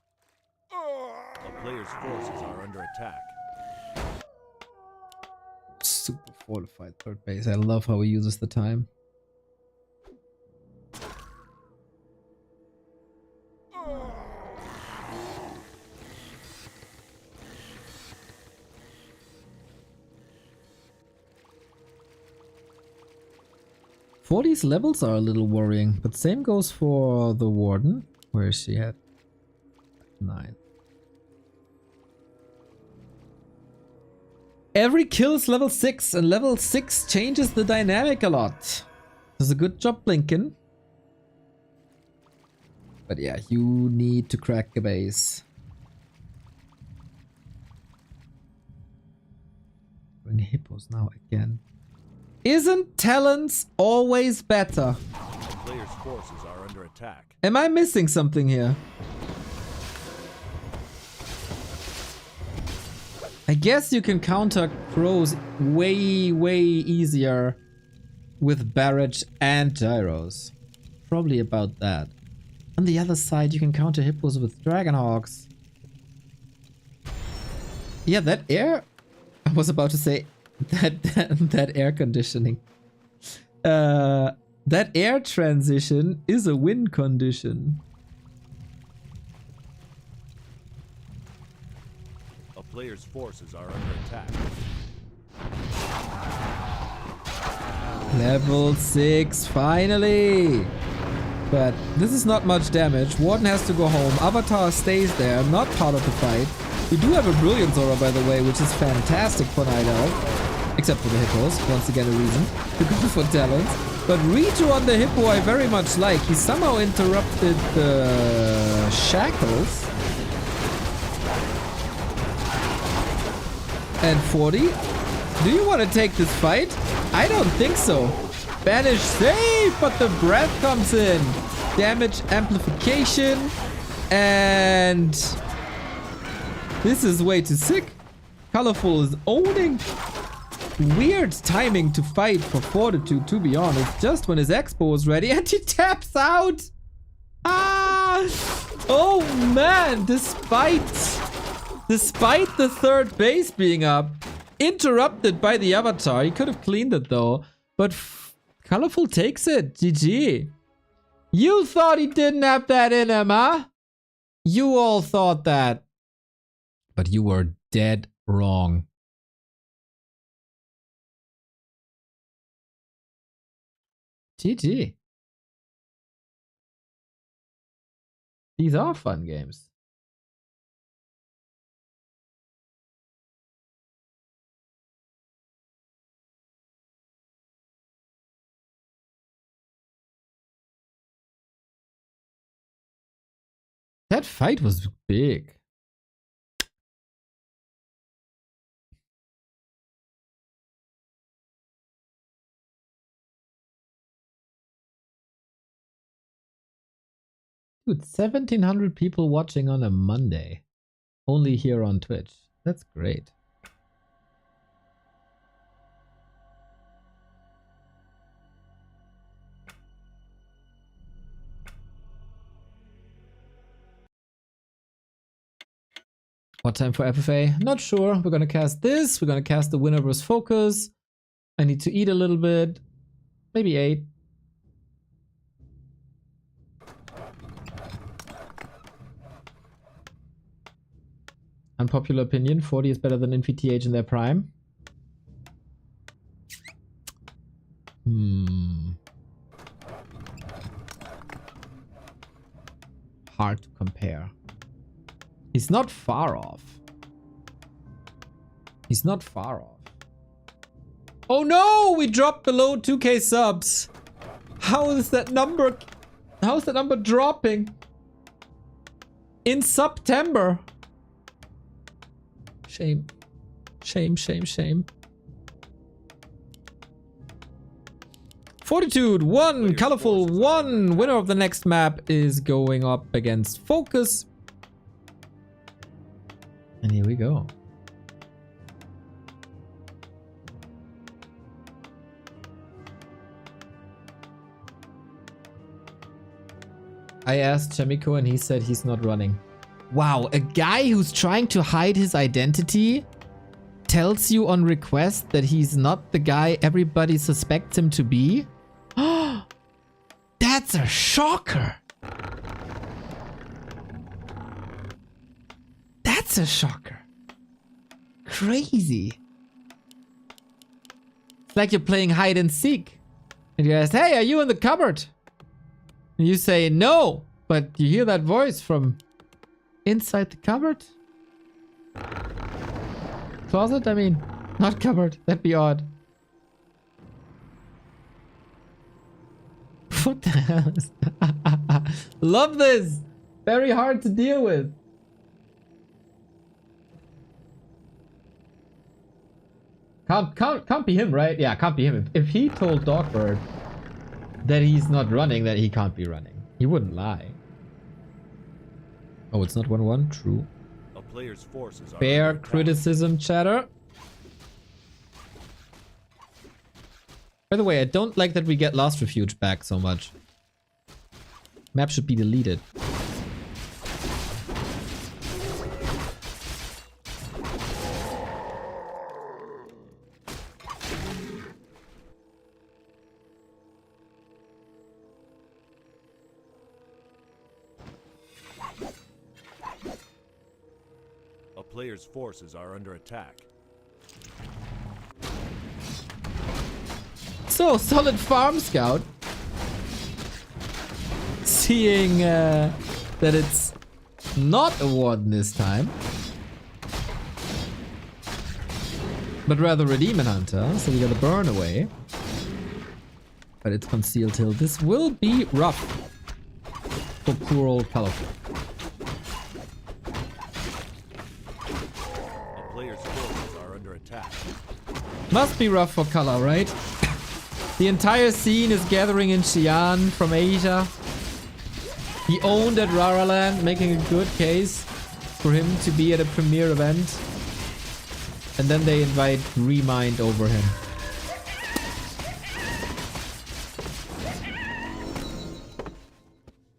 A player's forces are under attack. Super fortified third base. I love how he uses the time. These levels are a little worrying, but same goes for the Warden. Where is she at? 9. Every kill is level 6, and level 6 changes the dynamic a lot. Does a good job blinking. But yeah, you need to crack a base. Bring hippos now again. Isn't talents always better? The player's forces are under attack. Am I missing something here? I guess you can counter crows way easier with barrage and gyros. Probably about that. On the other side, you can counter hippos with dragonhawks. Yeah, that air... was about to say that air conditioning. That air transition is a win condition. A player's forces are under attack. Level 6, finally! But this is not much damage. Warden has to go home. Avatar stays there, not part of the fight. We do have a Brilliance Aura, by the way, which is fantastic for Night Elf. Except for the Hippos. Once again, a reason to go for talents. But Reto on the Hippo I very much like. He somehow interrupted the shackles. And 40? Do you want to take this fight? I don't think so. Banish save, but the breath comes in. Damage amplification. And this is way too sick. Colorful is owning. Weird timing to fight for Fortitude, to be honest. Just when his Expo is ready and he taps out. Ah! Oh man, despite the third base being up, interrupted by the Avatar. He could have cleaned it though. But Colorful takes it. GG. You thought he didn't have that in him, huh? You all thought that. But you were dead wrong. GG. These are fun games. That fight was big. Dude, 1,700 people watching on a Monday. Only here on Twitch. That's great. What time for FFA? Not sure. We're gonna cast this. We're gonna cast the winner versus focus. I need to eat a little bit. Maybe 8. Unpopular opinion, 40 is better than NVTH in their prime. Hard to compare. He's not far off. He's not far off. Oh no! We dropped below 2k subs. How is that number? How is that number dropping? In September. Shame. Shame, shame, shame. Fortitude 1, Colorful 1. Winner of the next map is going up against Focus. And here we go. I asked Chemico and he said he's not running. Wow, a guy who's trying to hide his identity tells you on request that he's not the guy everybody suspects him to be? That's a shocker! That's a shocker. Crazy. It's like you're playing hide and seek. And you ask, hey, are you in the cupboard? And you say no, but you hear that voice from inside the cupboard? Closet? I mean, not cupboard. That'd be odd. What the hell is that? Love this! Very hard to deal with. Can't be him, right? Yeah, can't be him. If he told Dogbird that he's not running, that he can't be running. He wouldn't lie. Oh, it's not 1-1? True. A player's forces are Fair under attack. criticism, chatter. By the way, I don't like that we get Last Refuge back so much. Map should be deleted. player's forces are under attack. So, solid farm scout. Seeing that it's not a warden this time, but rather a demon hunter. So we got a burn away. But it's concealed hill. This will be rough for poor old Colorful. A player's forces are under attack. Must be rough for Color, right? The entire scene is gathering in Xi'an from Asia. He owned at Raraland, making a good case for him to be at a premiere event. And then they invite Remind over him.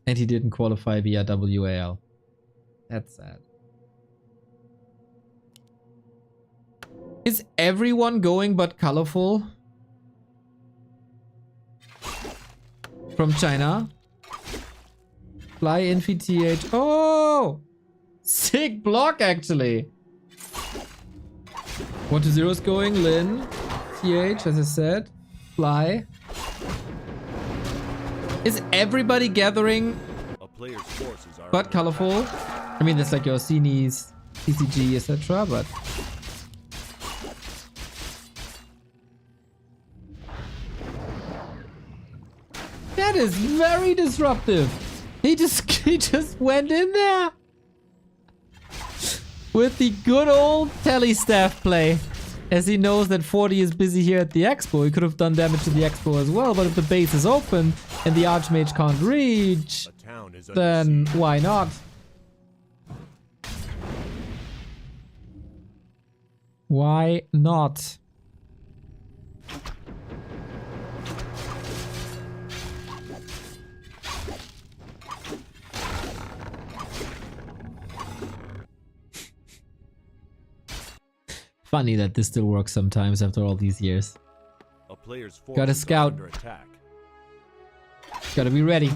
And he didn't qualify via WAL. That's sad. Is everyone going but Colorful? From China? Fly Infi TH. Oh! Sick block actually. 1-0 is going. Lin. TH, as I said. Fly. Is everybody gathering A player's forces are but under Colorful? I mean, that's like your Cinis, TCG, etc. But that is very disruptive. He just went in there with the good old tele staff play. As he knows that 40 is busy here at the expo, he could have done damage to the expo as well. But if the base is open and the Archmage can't reach, A town is under then siege. why not? Why not? Funny that this still works sometimes after all these years. A player's forces Gotta are scout. under attack. Gotta be ready.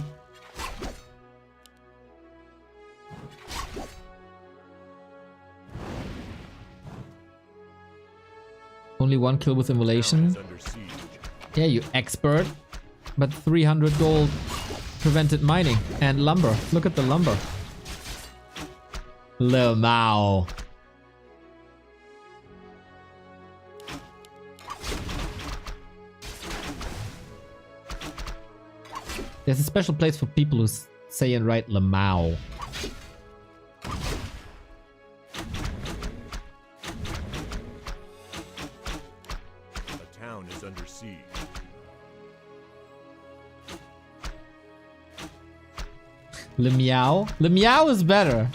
Only one kill with Town immolation. is under siege. Yeah, you expert. But 300 gold prevented mining. And lumber. Look at the lumber. Lemao. There's a special place for people who say and write Lemao. A town is under siege. Lemiao? Lemiao is better.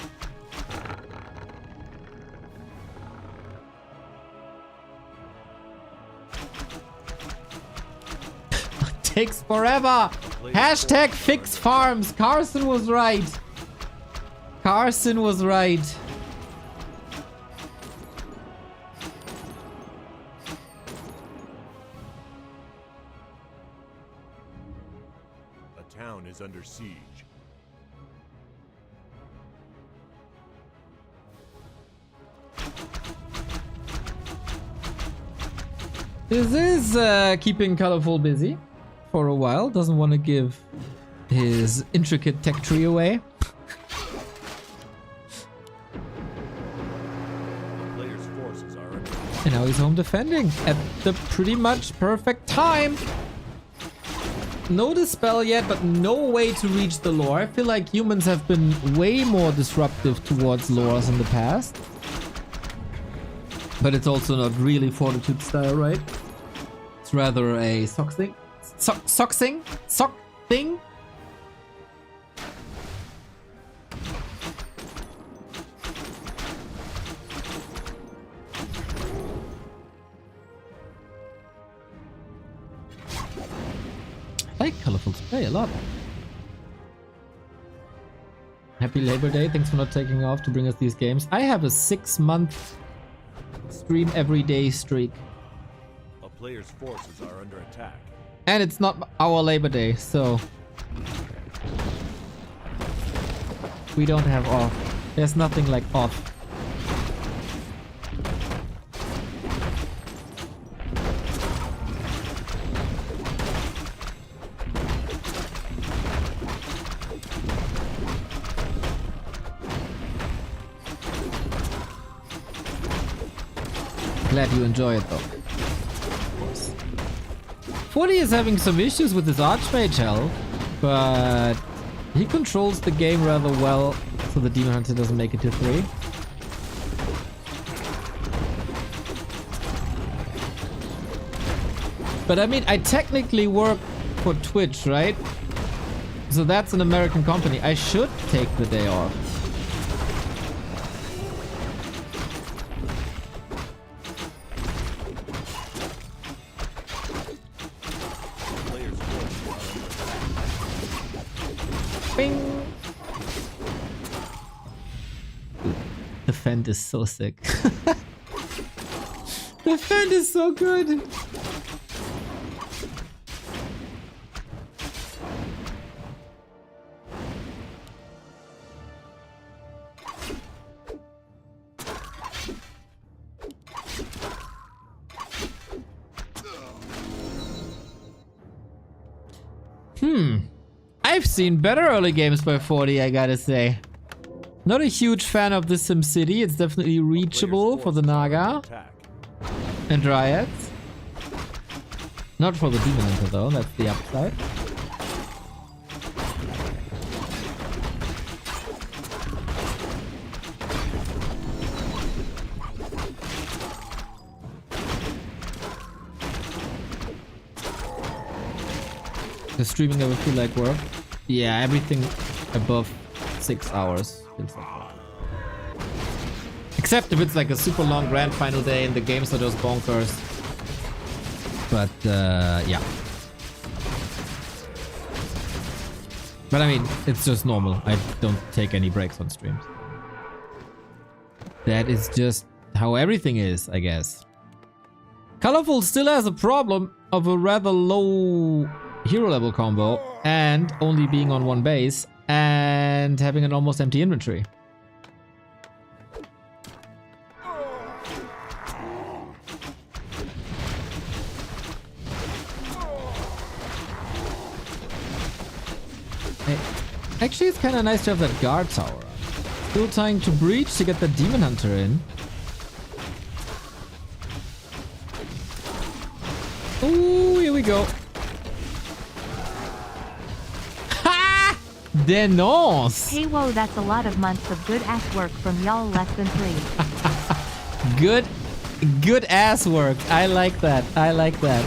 Takes forever. Hashtag fix farms. Carson was right. Carson was right. A town is under siege. This is keeping Colorful busy for a while. Doesn't want to give his intricate tech tree away. A player's forces are under attack. And now he's home defending at the pretty much perfect time. No dispel yet, but no way to reach the lore. I feel like humans have been way more disruptive towards lores in the past. But it's also not really Fortitude style, right? It's rather a sock thing. Sock thing? Sock thing? I like Colorful Spray a lot. Happy Labor Day. Thanks for not taking off to bring us these games. I have a 6-month stream every day streak. A player's forces are under attack. And it's not our Labor Day, so we don't have off. There's nothing like off. Glad you enjoy it though. Of course. 40 is having some issues with his Archmage health, but he controls the game rather well, so the Demon Hunter doesn't make it to 3. But I mean, I technically work for Twitch, right? So that's an American company. I should take the day off. Bing! The Fend is so sick. The Fend is so good. I've seen better early games by 40, I gotta say. Not a huge fan of the SimCity. It's definitely reachable for the Naga and Dryads. Not for the Demon Hunter though, that's the upside. Does streaming ever feel like work? Yeah, everything above 6 hours feels like work. Except if it's like a super long grand final day and the games are just bonkers. But yeah. But I mean, it's just normal. I don't take any breaks on streams. That is just how everything is, I guess. Colorful still has a problem of a rather low hero level combo and only being on one base and having an almost empty inventory. Actually, it's kind of nice to have that guard tower up. Still trying to breach to get the Demon Hunter in. Ooh, here we go. Denonce! Hey, whoa, that's a lot of months of good ass work from y'all less than 3. Good ass work. I like that. I like that.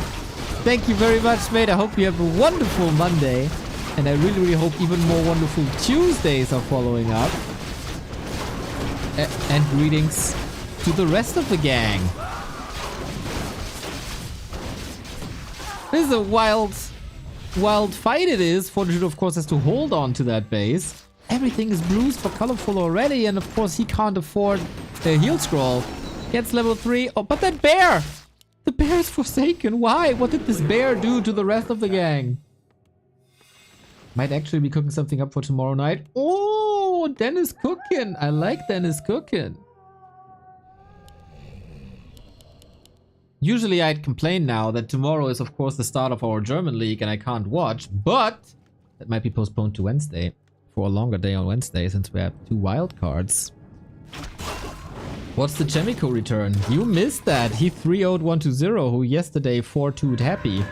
Thank you very much, mate. I hope you have a wonderful Monday. And I really, really hope even more wonderful Tuesdays are following up. And greetings to the rest of the gang. This is a wild fight it is. Fortitude, of course, has to hold on to that base. Everything is blues for Colorful already. And of course, he can't afford a heal scroll. Gets level 3. Oh, but that bear! The bear is forsaken. Why? What did this bear do to the rest of the gang? Might actually be cooking something up for tomorrow night. Oh, Dennis cooking. I like Dennis cooking. Usually I'd complain now that tomorrow is of course the start of our German league and I can't watch, but that might be postponed to Wednesday for a longer day on Wednesday since we have 2 wild cards. What's the Chemico return? You missed that. He 3-0'd 1-0 who yesterday 4-2'd Happy.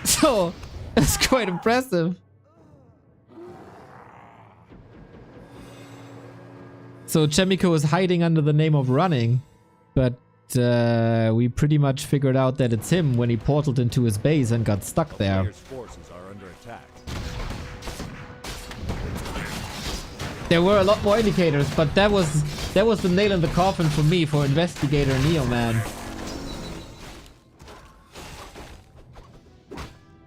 So that's quite impressive. So Chemico is hiding under the name of running, but we pretty much figured out that it's him when he portaled into his base and got stuck there. There were a lot more indicators, but that was the nail in the coffin for me for Investigator Neo, man.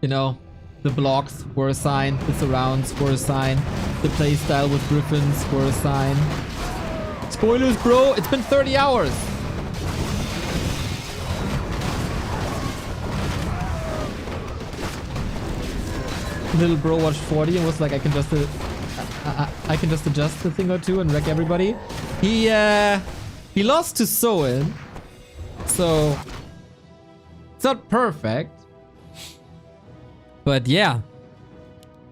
You know, the blocks were a sign, the surrounds were a sign, the playstyle with griffins were a sign. Spoilers, bro, it's been 30 hours. Little bro watched 40 and was like, I can just adjust a thing or two and wreck everybody. He lost to Soin, so it's not perfect. But yeah,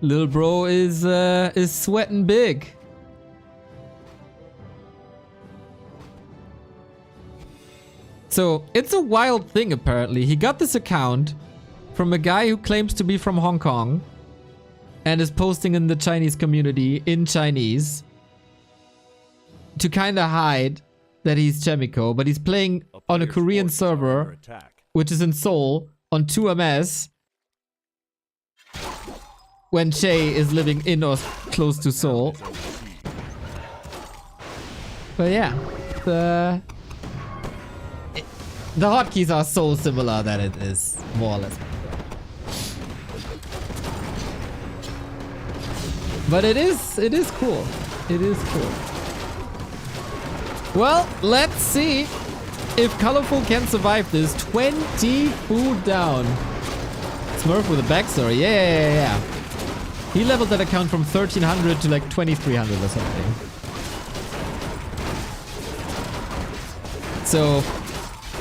little bro is sweating big. So it's a wild thing apparently. He got this account from a guy who claims to be from Hong Kong and is posting in the Chinese community in Chinese to kind of hide that he's Chemico, but he's playing on a Korean server, which is in Seoul, on 2MS, when Shay is living in or close to Seoul. But yeah, the hotkeys are so similar that it is more or less. But it is cool. It is cool. Well, let's see if Colorful can survive this. 20 food down. Smurf with a backstory. Yeah. He leveled that account from 1300 to like 2300 or something. So,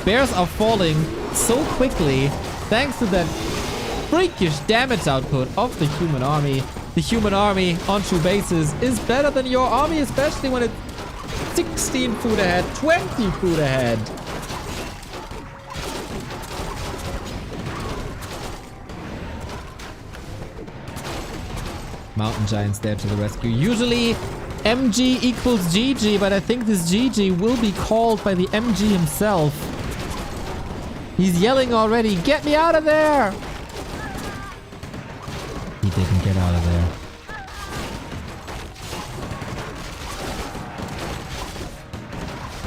bears are falling so quickly thanks to that freakish damage output of the human army. The human army on true bases is better than your army, especially when it's 16 food ahead, 20 food ahead. Mountain Giants there to the rescue. Usually MG equals GG, but I think this GG will be called by the MG himself. He's yelling already, get me out of there! He didn't get out of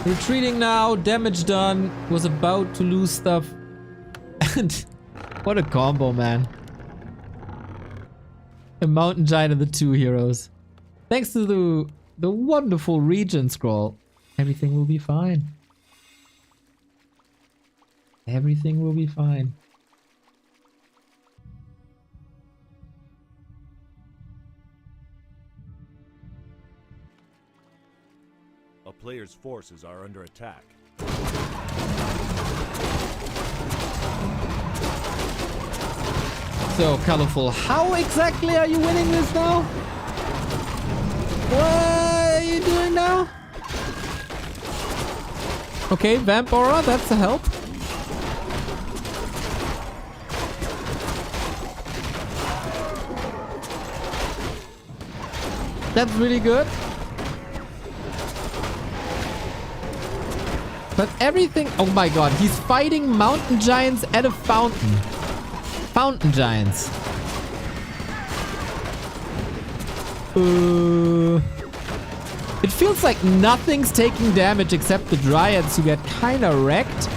there. Retreating now, damage done, was about to lose stuff. And what a combo, man. A Mountain Giant and the two heroes. Thanks to the wonderful region scroll, everything will be fine. Everything will be fine. A player's forces are under attack. So, Colorful, how exactly are you winning this now? What are you doing now? Okay, Vamp Aura, that's a help. That's really good. But everything... Oh my god, he's fighting Mountain Giants at a fountain. Fountain Giants. It feels like nothing's taking damage except the Dryads who get kinda wrecked.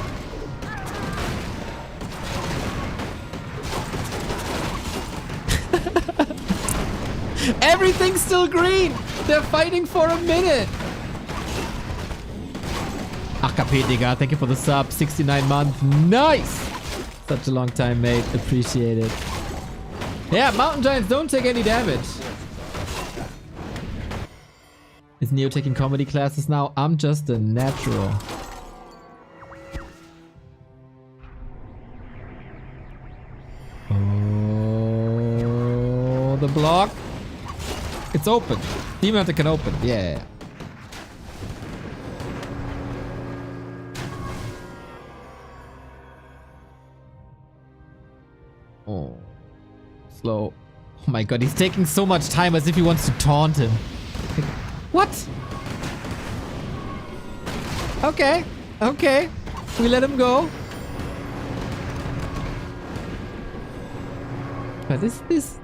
Everything's still green! They're fighting for a minute! AKP, Digga, thank you for the sub. 69 months. Nice! Such a long time, mate. Appreciate it. Yeah, Mountain Giants don't take any damage. Is Neo taking comedy classes now? I'm just a natural. Oh, the block. It's open. Demon Hunter can open. Yeah. Oh. Slow. Oh my god, he's taking so much time as if he wants to taunt him. What? Okay. Okay. We let him go. But this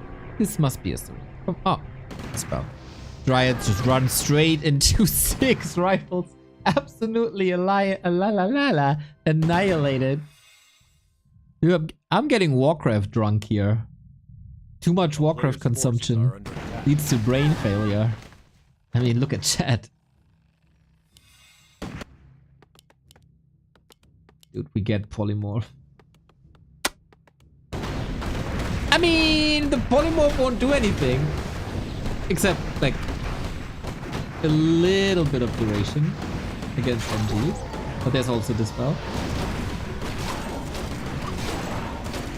must be a story. Oh. Spell. Dryads just run straight into 6 rifles. Absolutely annihilated. Dude, I'm getting Warcraft drunk here. Too much Warcraft consumption leads to brain failure. I mean, look at chat. Dude, we get polymorph. I mean, the polymorph won't do anything. Except, like, a little bit of duration against MGs. But there's also Dispel.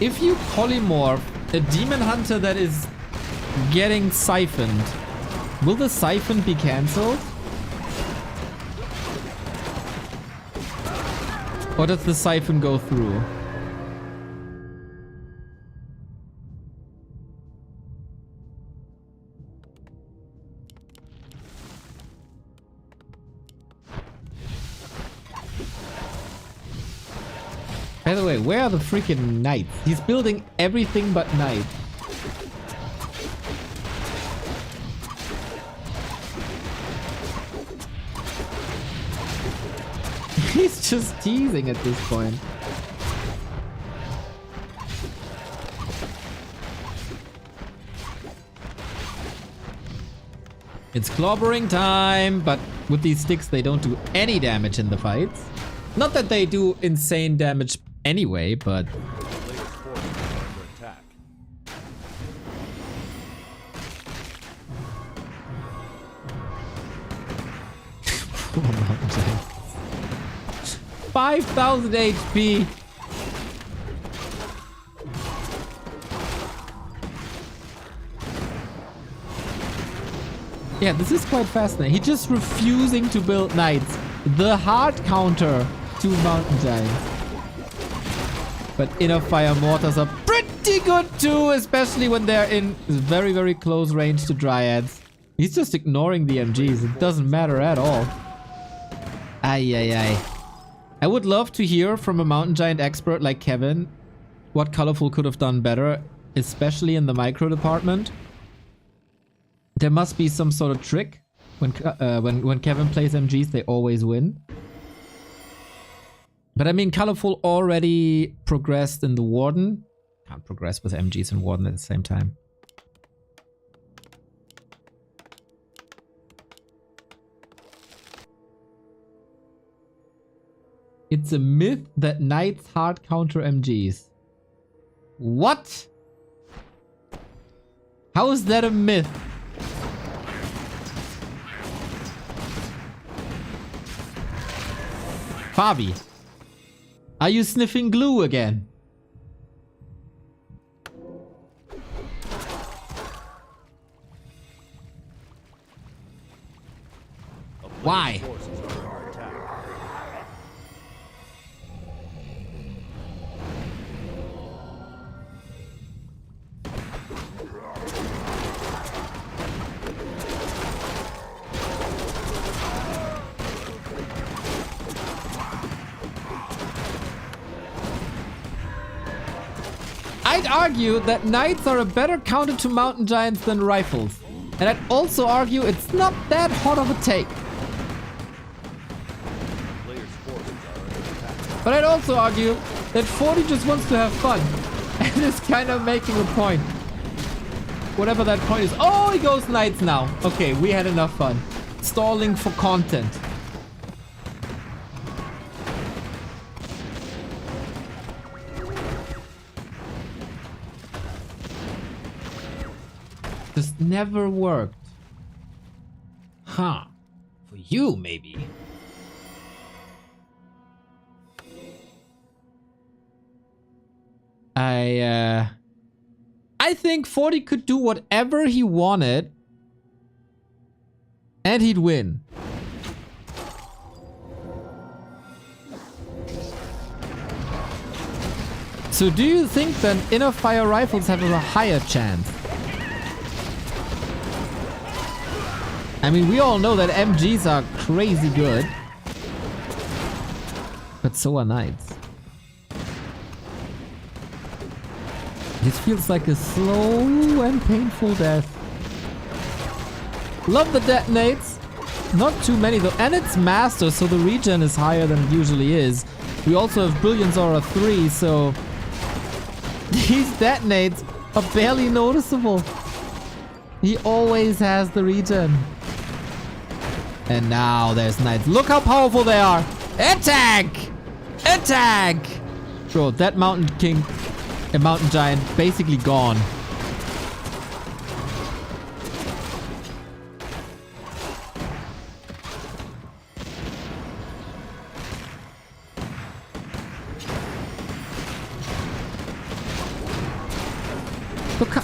If you polymorph a Demon Hunter that is getting siphoned, will the siphon be cancelled? Or does the siphon go through? By the way, where are the freaking knights? He's building everything but knights. He's just teasing at this point. It's clobbering time, but with these sticks they don't do any damage in the fights. Not that they do insane damage anyway, but... Latest forces are under attack. 5,000 HP. Yeah, this is quite fascinating. He's just refusing to build knights. The hard counter to mountain giants. But inner fire mortars are pretty good too, especially when they're in very, very close range to dryads. He's just ignoring the MGs. It doesn't matter at all. Ay, ay, ay. I would love to hear from a mountain giant expert like Kevin what Colorful could have done better, especially in the micro department. There must be some sort of trick. When Kevin plays MGs, they always win. But I mean, Colorful already progressed in the Warden. Can't progress with MGs and Warden at the same time. It's a myth that knights hard counter MGs. What? How is that a myth? Fabi, are you sniffing glue again? Why? Forces are under attack. I'd argue that knights are a better counter to mountain giants than rifles. And I'd also argue it's not that hot of a take. Players' forces are under attack. But I'd also argue that 40 just wants to have fun. And is kind of making a point. Whatever that point is. Oh, he goes knights now. Okay, we had enough fun. Stalling for content. Just never worked. Huh. For you, maybe. I think 40 could do whatever he wanted and he'd win. So do you think then inner fire rifles have a higher chance? I mean, we all know that MGs are crazy good. But so are knights. This feels like a slow and painful death. Love the detonates. Not too many though. And it's master, so the regen is higher than it usually is. We also have Brilliance Aura 3, so... these detonates are barely noticeable. He always has the regen. And now there's knights. Look how powerful they are. Attack! Attack! Bro, that mountain king... a mountain giant basically gone.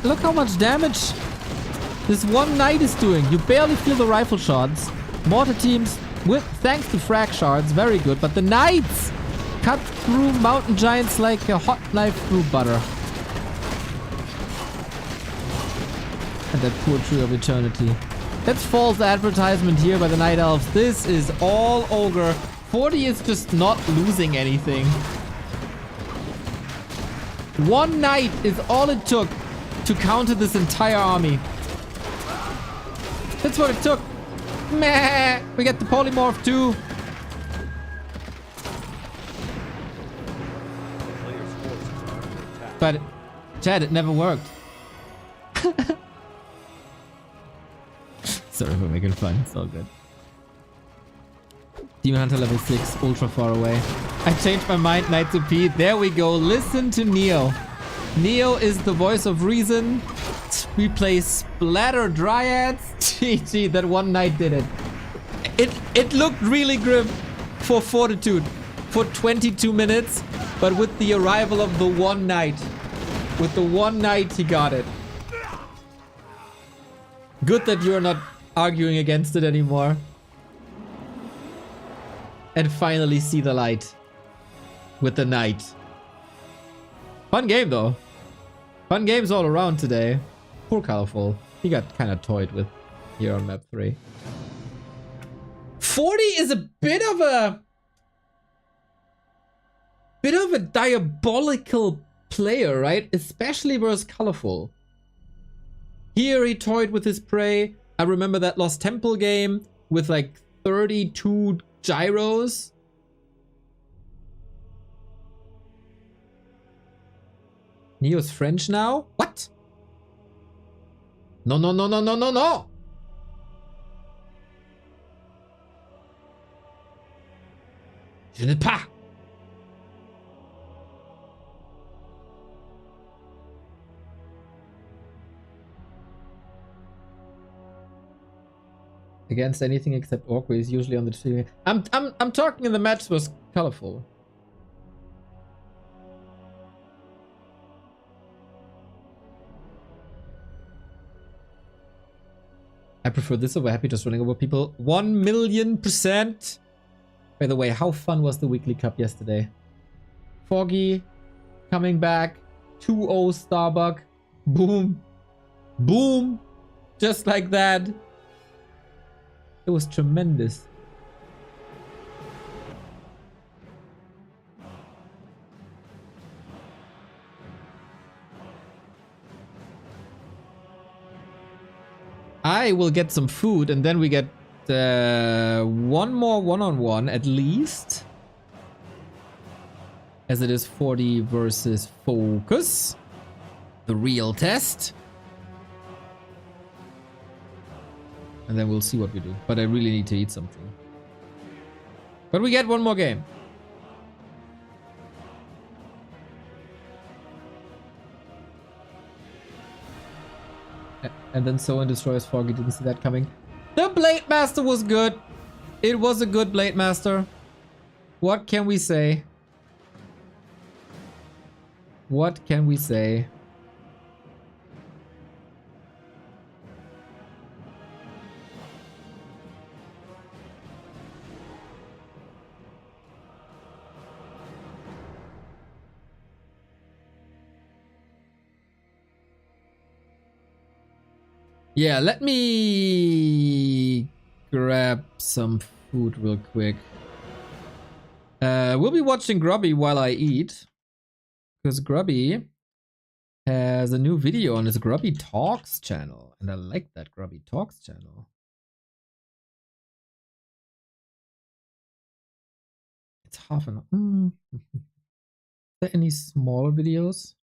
Look how much damage this one knight is doing. You barely feel the rifle shots. Mortar teams, with thanks to frag shards, very good. But the knights, cut through mountain giants like a hot knife through butter. And that poor tree of eternity. That's false advertisement here by the Night Elves. This is all ogre. 40 is just not losing anything. One night is all it took to counter this entire army. That's what it took. Meh. We get the polymorph too. Player's forces are under attack. But, Chad, it never worked. Sorry for making fun. It's all good. Demon Hunter level 6, ultra far away. I changed my mind, Knight to Pete. There we go. Listen to Neo. Neo is the voice of reason. We play Splatter Dryads. GG, that one knight did it. It looked really grim for Fortitude for 22 minutes, but with the arrival of the one knight, he got it. Good that you're not arguing against it anymore. And finally see the light with the knight. Fun game though. Fun games all around today. Poor Colorful. He got kind of toyed with here on map 3. 40 is a bit of a diabolical player, right? Especially versus Colorful. Here he toyed with his prey. I remember that Lost Temple game with like 32 gyros. Neo's French now? What? No, no, no, no, no, no, no! Je ne pas! Against anything except Orc, is usually on the tree. I'm talking in the match was Colorful. I prefer this over Happy just running over people. 1,000,000%. By the way, how fun was the weekly cup yesterday? Foggy coming back. 2-0 Starbuck. Boom. Boom. Just like that. It was tremendous. I will get some food and then we get one more one-on-one at least. As it is 40 versus Focus. The real test. And then we'll see what we do. But I really need to eat something. But we get one more game. And then Soen destroys Foggy. Didn't see that coming. The Blade Master was good. It was a good Blade Master. What can we say? What can we say? Yeah, let me grab some food real quick. We'll be watching Grubby while I eat. Because Grubby has a new video on his Grubby Talks channel. And I like that Grubby Talks channel. It's half an hour. Is there any small videos?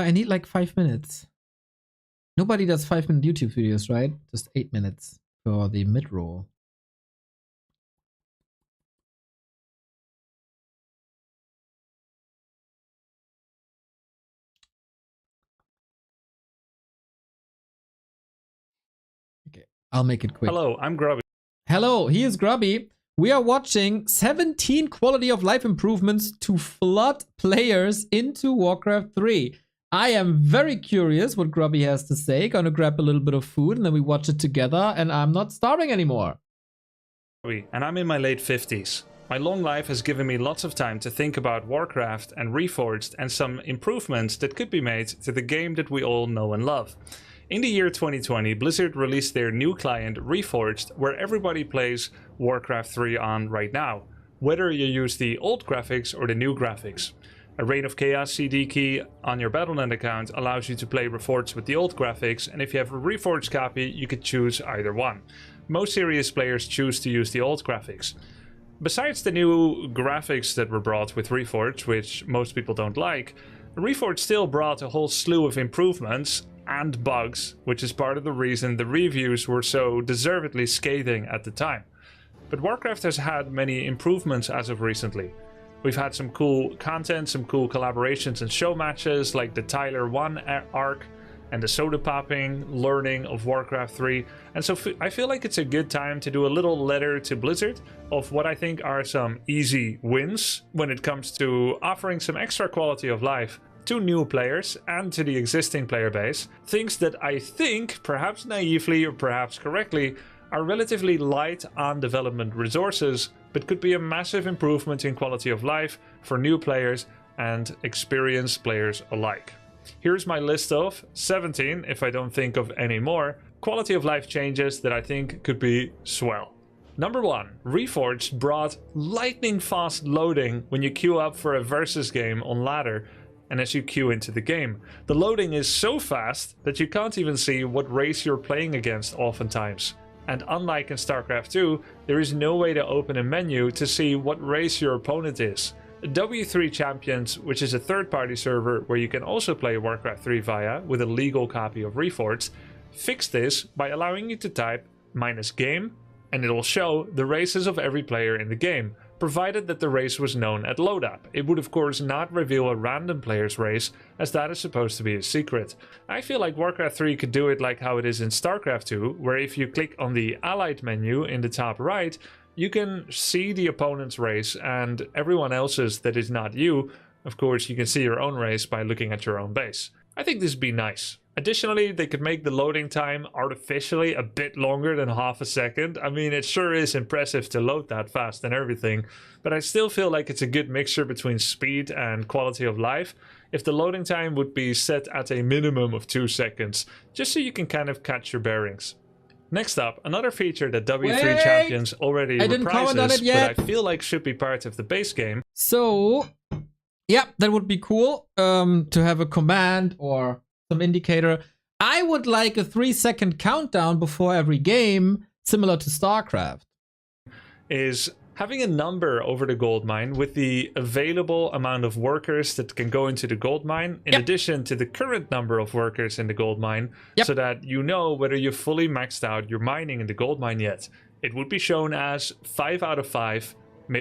I need like 5 minutes. Nobody does 5-minute YouTube videos, right? Just 8 minutes for the mid-roll. Okay. I'll make it quick. Hello, I'm Grubby. Hello, he is Grubby. We are watching 17 quality of life improvements to flood players into Warcraft 3. I am very curious what Grubby has to say. Gonna grab a little bit of food and then we watch it together, and I'm not starving anymore. And I'm in my late 50s. My long life has given me lots of time to think about Warcraft and Reforged and some improvements that could be made to the game that we all know and love. In the year 2020, Blizzard released their new client Reforged, where everybody plays Warcraft 3 on right now, whether you use the old graphics or the new graphics. A Reign of Chaos CD key on your Battle.net account allows you to play Reforged with the old graphics, and if you have a Reforged copy, you could choose either one. Most serious players choose to use the old graphics. Besides the new graphics that were brought with Reforged, which most people don't like, Reforged still brought a whole slew of improvements and bugs, which is part of the reason the reviews were so deservedly scathing at the time. But Warcraft has had many improvements as of recently. We've had some cool content, some cool collaborations and show matches like the Tyler 1 arc and the soda popping learning of Warcraft 3. And so I feel like it's a good time to do a little letter to Blizzard of what I think are some easy wins when it comes to offering some extra quality of life to new players and to the existing player base. Things that I think, perhaps naively or perhaps correctly, are relatively light on development resources, but could be a massive improvement in quality of life for new players and experienced players alike. Here's my list of 17, if I don't think of any more, quality of life changes that I think could be swell. Number 1, Reforged brought lightning fast loading when you queue up for a versus game on ladder and as you queue into the game. The loading is so fast that you can't even see what race you're playing against oftentimes. And unlike in StarCraft 2, there is no way to open a menu to see what race your opponent is. W3 Champions, which is a third-party server where you can also play Warcraft 3 via with a legal copy of Reforged, fixed this by allowing you to type -game and it'll show the races of every player in the game, provided that the race was known at loadup. It would of course not reveal a random player's race, as that is supposed to be a secret. I feel like Warcraft 3 could do it like how it is in StarCraft 2, where if you click on the Allied menu in the top right, you can see the opponent's race and everyone else's that is not you. Of course, you can see your own race by looking at your own base. I think this would be nice. Additionally, they could make the loading time artificially a bit longer than half a second. I mean, it sure is impressive to load that fast and everything, but I still feel like it's a good mixture between speed and quality of life if the loading time would be set at a minimum of 2 seconds, just so you can kind of catch your bearings. Next up, another feature that W3 Champions already reprises, but I feel like should be part of the base game. So, yeah, that would be cool to have a command or some indicator. I would like a 3-second countdown before every game, similar to StarCraft. Is having a number over the gold mine with the available amount of workers that can go into the gold mine, in addition to the current number of workers in the gold mine, so that you know whether you've fully maxed out your mining in the gold mine yet. It would be shown as 5 out of 5,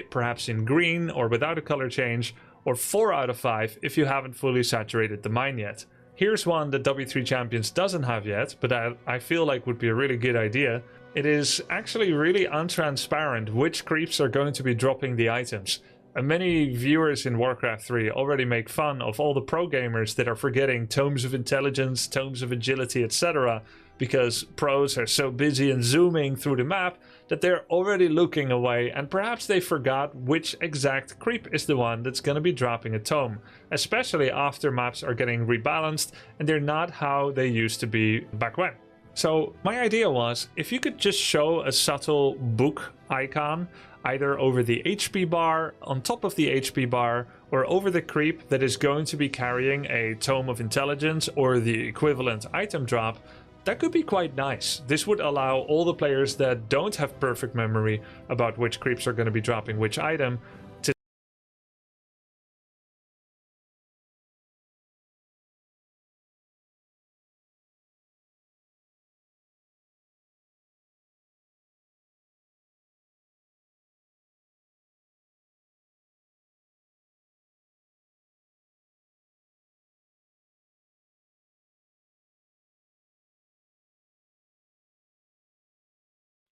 perhaps in green or without a color change, or 4 out of 5 if you haven't fully saturated the mine yet. Here's one that W3 Champions doesn't have yet, but I feel like would be a really good idea. It is actually really untransparent which creeps are going to be dropping the items. And many viewers in Warcraft 3 already make fun of all the pro gamers that are forgetting tomes of intelligence, tomes of agility, etc. because pros are so busy and zooming through the map that they're already looking away, and perhaps they forgot which exact creep is the one that's going to be dropping a tome, especially after maps are getting rebalanced and they're not how they used to be back when. So my idea was, if you could just show a subtle book icon either over the HP bar, on top of the HP bar, or over the creep that is going to be carrying a Tome of Intelligence or the equivalent item drop, that could be quite nice. This would allow all the players that don't have perfect memory about which creeps are going to be dropping which item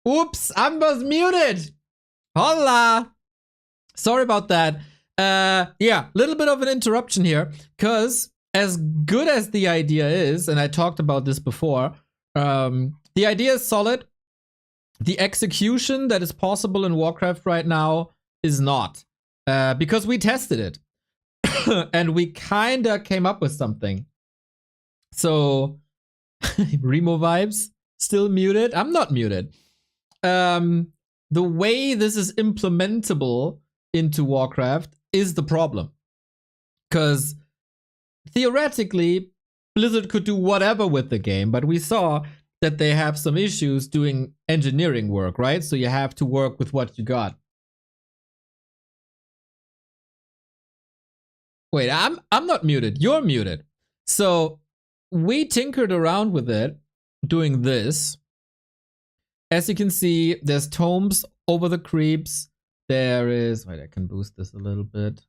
Oops, I was muted. Hola. Sorry about that. Yeah, little bit of an interruption here, because as good as the idea is, and I talked about this before, the idea is solid. The execution that is possible in Warcraft right now is not, because we tested it and we kinda came up with something. So, Remo vibes still muted. I'm not muted. The way this is implementable into Warcraft is the problem. Because theoretically, Blizzard could do whatever with the game, but we saw that they have some issues doing engineering work, right? So you have to work with what you got. Wait, I'm not muted. You're muted. So we tinkered around with it, doing this. As you can see, there's tomes over the creeps. There is, wait, I can boost this a little bit.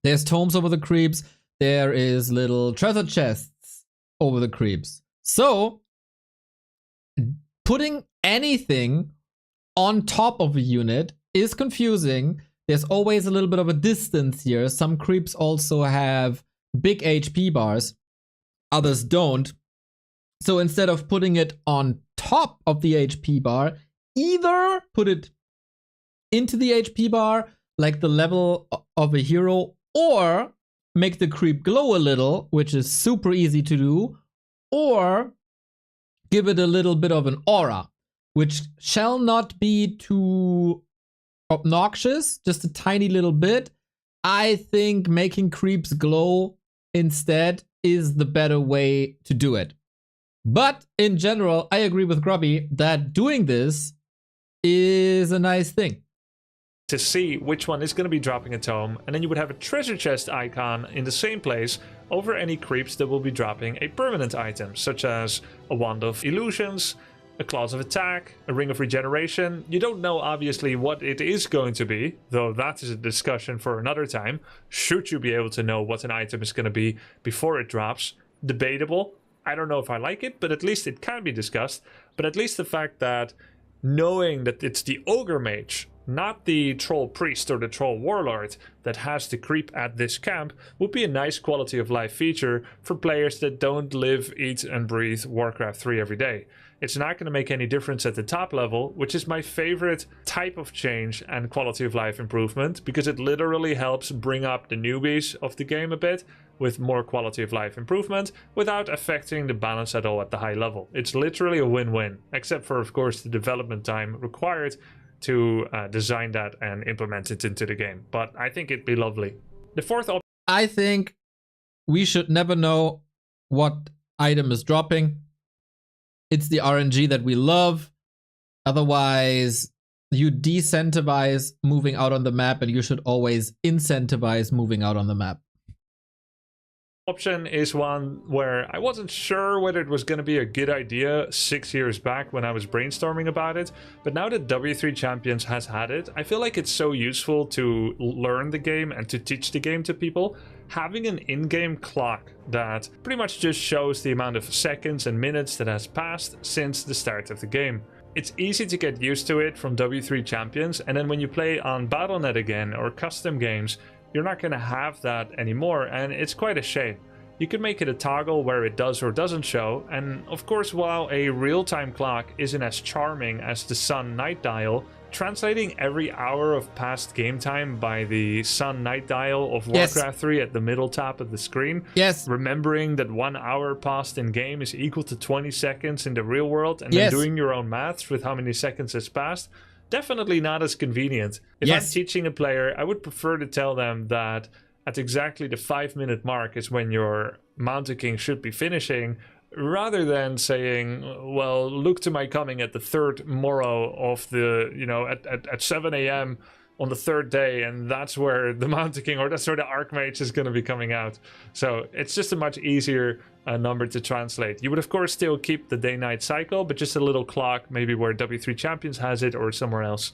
There's tomes over the creeps. There is little treasure chests over the creeps. So, putting anything on top of a unit is confusing. There's always a little bit of a distance here. Some creeps also have big HP bars. Others don't. So instead of putting it on top of the HP bar, either put it into the HP bar, like the level of a hero, or make the creep glow a little, which is super easy to do, or give it a little bit of an aura, which shall not be too obnoxious, just a tiny little bit. I think making creeps glow instead is the better way to do it. But in general, I agree with Grubby that doing this is a nice thing. To see which one is going to be dropping a tome, and then you would have a treasure chest icon in the same place over any creeps that will be dropping a permanent item, such as a wand of illusions, a claws of attack, a ring of regeneration. You don't know obviously what it is going to be, though that is a discussion for another time. Should you be able to know what an item is going to be before it drops? Debatable. I don't know if I like it, but at least it can be discussed. But at least the fact that knowing that it's the ogre mage, not the troll priest or the troll warlord, that has to creep at this camp would be a nice quality of life feature for players that don't live, eat and breathe Warcraft 3 every day. It's not going to make any difference at the top level, which is my favorite type of change and quality of life improvement, because it literally helps bring up the newbies of the game a bit with more quality of life improvement without affecting the balance at all at the high level. It's literally a win-win, except for of course the development time required to design that and implement it into the game. But I think it'd be lovely. The fourth option, I think we should never know what item is dropping. It's the RNG that we love. Otherwise, you decentivize moving out on the map, and you should always incentivize moving out on the map. option is one where I wasn't sure whether it was going to be a good idea 6 years back when I was brainstorming about it, but now that W3 Champions has had it, I feel like it's so useful to learn the game and to teach the game to people. Having an in-game clock that pretty much just shows the amount of seconds and minutes that has passed since the start of the game. It's easy to get used to it from W3 Champions, and then when you play on Battle.net again or custom games, you're not going to have that anymore, and it's quite a shame. You could make it a toggle where it does or doesn't show, and of course, while a real-time clock isn't as charming as the sun-night dial, translating every hour of past game time by the sun-night dial of Warcraft 3 at the middle top of the screen, remembering that 1 hour passed in game is equal to 20 seconds in the real world, and then doing your own maths with how many seconds has passed, definitely not as convenient. If I'm teaching a player, I would prefer to tell them that at exactly the 5-minute mark is when your Mountain King should be finishing, rather than saying, well, look to my coming at the third morrow of the, you know, at 7 a.m. on the third day, and that's where the Mountain King or that's where the Archmage is going to be coming out. So it's just a much easier number to translate. You would of course still keep the day-night cycle, but just a little clock, maybe where W3 Champions has it or somewhere else.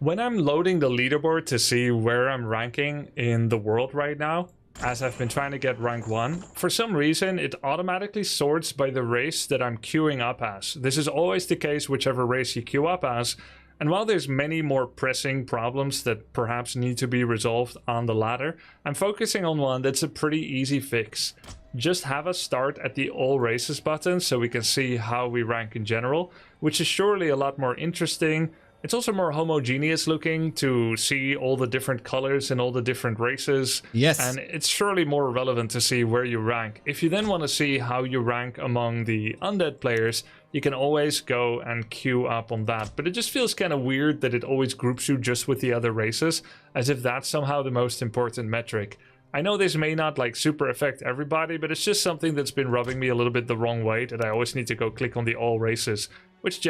When I'm loading the leaderboard to see where I'm ranking in the world right now, as I've been trying to get rank 1. For some reason, it automatically sorts by the race that I'm queuing up as. This is always the case whichever race you queue up as. And while there's many more pressing problems that perhaps need to be resolved on the ladder, I'm focusing on one that's a pretty easy fix. Just have us start at the all races button so we can see how we rank in general, which is surely a lot more interesting. It's also more homogeneous looking to see all the different colors in all the different races. Yes. And it's surely more relevant to see where you rank. If you then want to see how you rank among the undead players, you can always go and queue up on that. But it just feels kind of weird that it always groups you just with the other races, as if that's somehow the most important metric. I know this may not like super affect everybody, but it's just something that's been rubbing me a little bit the wrong way, that I always need to go click on the all races, which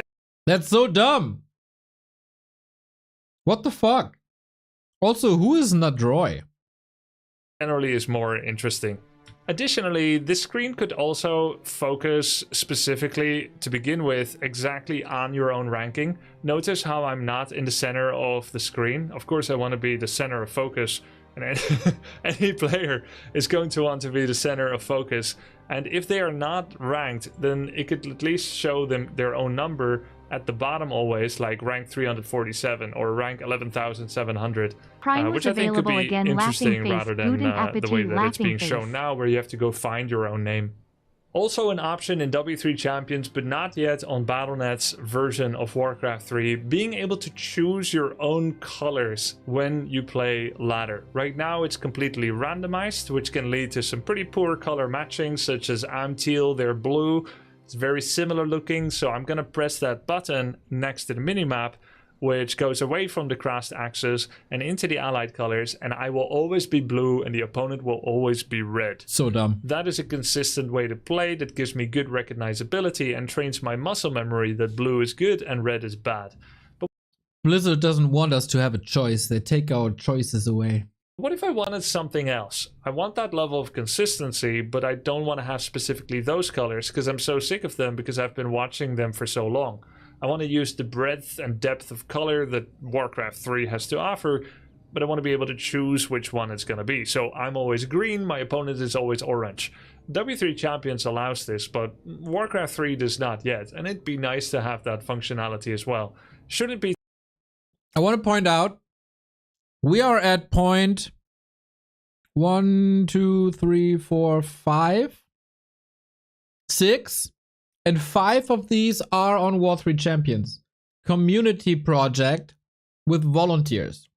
That's so dumb. What the fuck? Also, who is Nadroy? generally is more interesting. Additionally, this screen could also focus specifically, to begin with, exactly on your own ranking. Notice how I'm not in the center of the screen. Of course, I want to be the center of focus, and any player is going to want to be the center of focus. And if they are not ranked, then it could at least show them their own number at the bottom always, like rank 347 or rank 11,700, which I think could be interesting rather than the way that it's being shown now, where you have to go find your own name. Also an option in W3 Champions, but not yet on Battle.net's version of Warcraft 3, being able to choose your own colors when you play ladder. Right now it's completely randomized, which can lead to some pretty poor color matching, such as I'm teal, they're blue. It's very similar looking, so I'm gonna press that button next to the minimap, which goes away from the crossed axis and into the allied colors, and I will always be blue and the opponent will always be red. So dumb. That is a consistent way to play that gives me good recognizability and trains my muscle memory that blue is good and red is bad. But Blizzard doesn't want us to have a choice. They take our choices away. what if I wanted something else? I want that level of consistency, but I don't want to have specifically those colors because I'm so sick of them because I've been watching them for so long. I want to use the breadth and depth of color that Warcraft 3 has to offer, but I want to be able to choose which one it's going to be. So I'm always green, my opponent is always orange. W3 Champions allows this, but Warcraft 3 does not yet, and it'd be nice to have that functionality as well. Should it be... I want to point out, we are at point 1, 2, 3, 4, 5, 6, and 5 of these are on War 3 Champions. Community project with volunteers.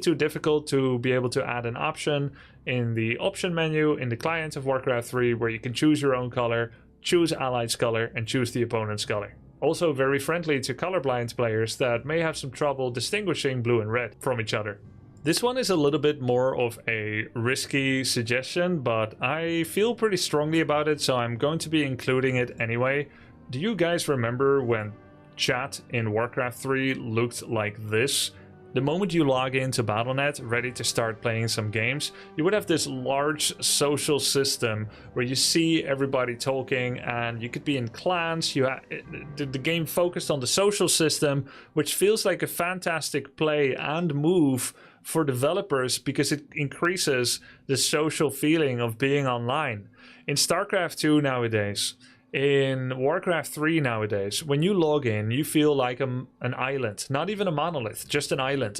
Too difficult to be able to add an option in the option menu in the client of Warcraft 3 where you can choose your own color, choose allied's color, and choose the opponent's color. Also very friendly to colorblind players that may have some trouble distinguishing blue and red from each other. This one is a little bit more of a risky suggestion, but I feel pretty strongly about it, so I'm going to be including it anyway. Do you guys remember when chat in Warcraft 3 looked like this? The moment you log into Battle.net, ready to start playing some games, you would have this large social system where you see everybody talking and you could be in clans. The game focused on the social system, which feels like a fantastic play and move for developers because it increases the social feeling of being online. In StarCraft 2 nowadays, in Warcraft 3 nowadays, when you log in, you feel like an island, not even a monolith, just an island.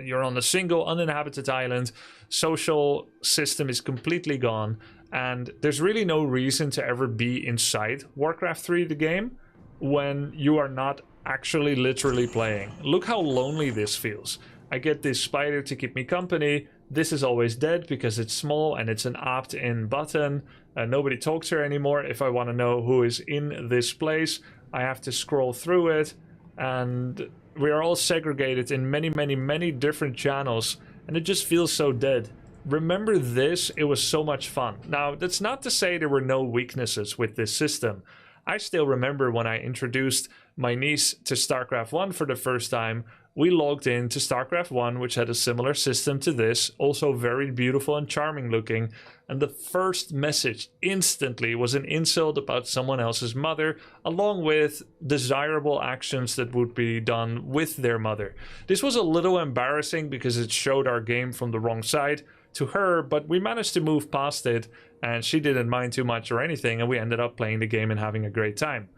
You're on a single uninhabited island, social system is completely gone, and there's really no reason to ever be inside Warcraft 3, the game, when you are not actually literally playing. Look how lonely this feels. I get this spider to keep me company. This is always dead because it's small and it's an opt-in button. Nobody talks here anymore. If I want to know who is in this place, I have to scroll through it. And we are all segregated in many different channels. And it just feels so dead. Remember this? It was so much fun. Now, that's not to say there were no weaknesses with this system. I still remember when I introduced my niece to StarCraft 1 for the first time, we logged in to StarCraft 1, which had a similar system to this, also very beautiful and charming looking, and the first message instantly was an insult about someone else's mother, along with desirable actions that would be done with their mother. This was a little embarrassing because it showed our game from the wrong side. to her, but we managed to move past it, and she didn't mind too much or anything, and we ended up playing the game and having a great time.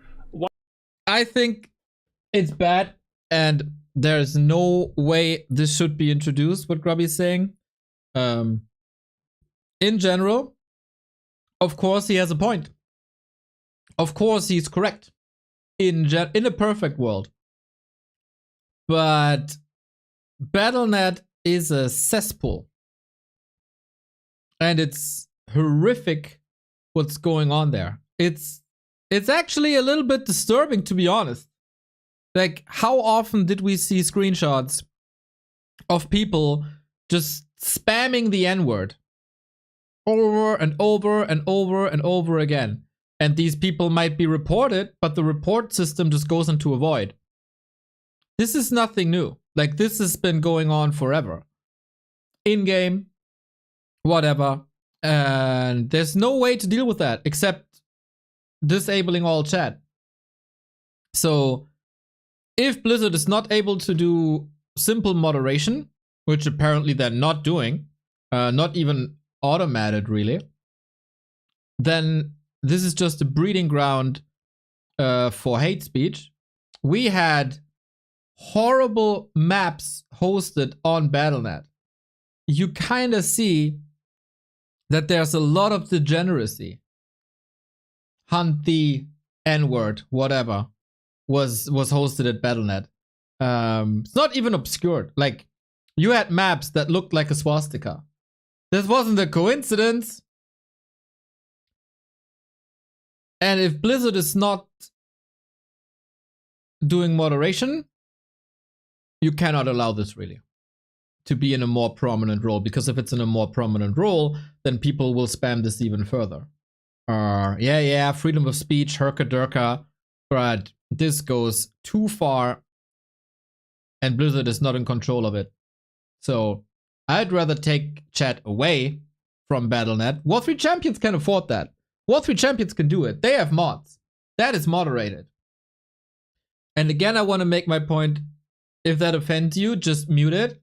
I think it's bad, and there's no way this should be introduced, what Grubby's saying. In general, of course he has a point. Of course he's correct. In a perfect world. But Battle.net is a cesspool. And it's horrific what's going on there. It's actually a little bit disturbing, to be honest. Like, how often did we see screenshots of people just spamming the N-word over and over and over and over again? And these people might be reported, but the report system just goes into a void. This is nothing new. Like, this has been going on forever. In-game, whatever. And there's no way to deal with that except disabling all chat. So, if Blizzard is not able to do simple moderation, which apparently they're not doing, not even automated really, then this is just a breeding ground for hate speech. We had horrible maps hosted on Battle.net. You kind of see that there's a lot of degeneracy. Hunt the N-word, whatever, was hosted at Battle.net. It's not even obscured. Like, you had maps that looked like a swastika. This wasn't a coincidence. And if Blizzard is not doing moderation, you cannot allow this really to be in a more prominent role, because if it's in a more prominent role, then people will spam this even further. Yeah, freedom of speech, herka-durka, but this goes too far and Blizzard is not in control of it. So I'd rather take chat away from Battle.net. War 3 Champions can afford that. War 3 Champions can do it. They have mods. That is moderated. And again, I want to make my point. If that offends you, just mute it.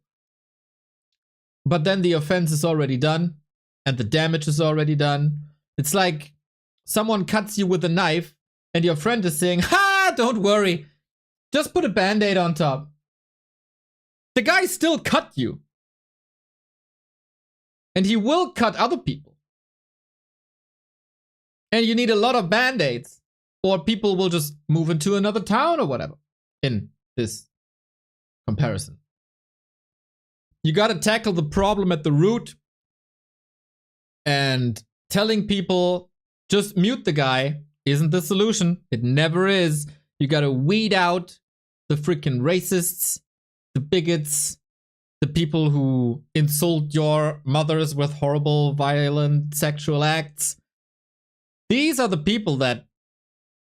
But then the offense is already done. And the damage is already done. It's like someone cuts you with a knife and your friend is saying, "Ha, don't worry. Just put a band-aid on top." The guy still cut you. And he will cut other people. And you need a lot of band-aids, or people will just move into another town or whatever in this comparison. You gotta tackle the problem at the root, and telling people just mute the guy isn't the solution. It never is. You gotta weed out the freaking racists, the bigots, the people who insult your mothers with horrible, violent sexual acts. These are the people that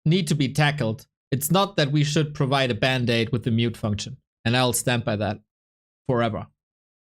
need to be tackled. It's not that we should provide a band-aid with the mute function. And I'll stand by that forever.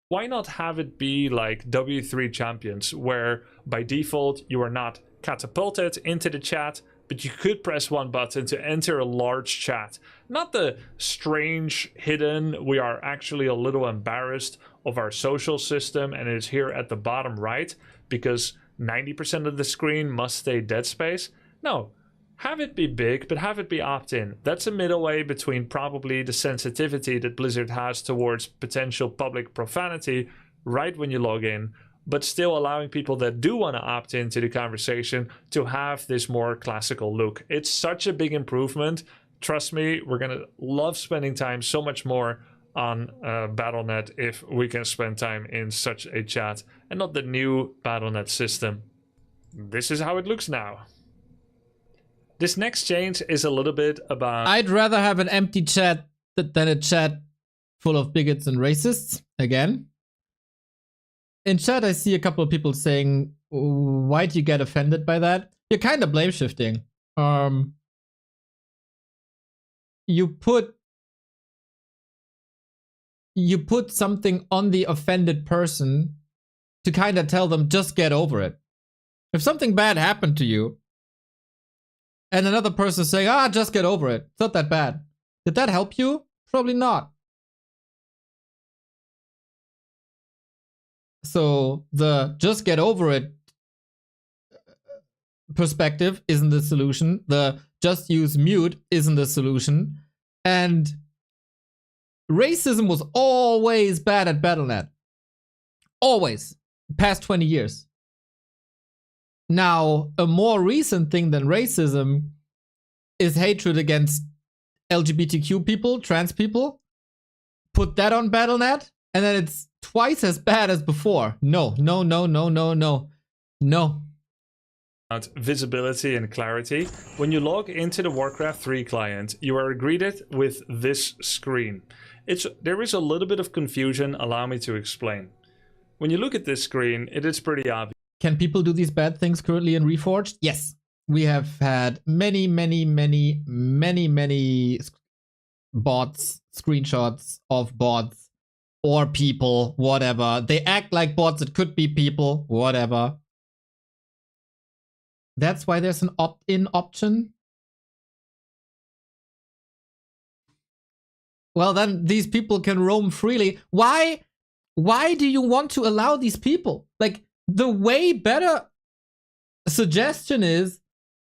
Why not have it be like W3 Champions, where by default you are not catapulted into the chat, but you could press one button to enter a large chat. Not the strange, hidden, we are actually a little embarrassed of our social system and it's here at the bottom right because 90% of the screen must stay dead space. No, have it be big, but have it be opt-in. That's a middle way between probably the sensitivity that Blizzard has towards potential public profanity right when you log in, but still allowing people that do want to opt into the conversation to have this more classical look. It's such a big improvement. Trust me, we're going to love spending time so much more on Battle.net if we can spend time in such a chat and not the new Battle.net system. This is how it looks now. This next change is a little bit about... I'd rather have an empty chat than a chat full of bigots and racists, again. In chat, I see a couple of people saying, why'd you get offended by that? You're kind of blame shifting. You put something on the offended person to kind of tell them, just get over it. If something bad happened to you, and another person saying, just get over it. It's not that bad. Did that help you? Probably not. So the just get over it perspective isn't the solution. The just use mute isn't the solution. And racism was always bad at Battle.net. Always. Past 20 years. Now, a more recent thing than racism is hatred against LGBTQ people, trans people. Put that on Battle.net, and then it's twice as bad as before. No. Visibility and clarity. When you log into the Warcraft 3 client, you are greeted with this screen. There is a little bit of confusion, allow me to explain. When you look at this screen, it is pretty obvious. Can people do these bad things currently in Reforged? Yes. We have had many bots, screenshots of bots or people, whatever. They act like bots, it could be people, whatever. That's why there's an opt-in option. Well, then these people can roam freely. Why do you want to allow these people? Like, the way better suggestion is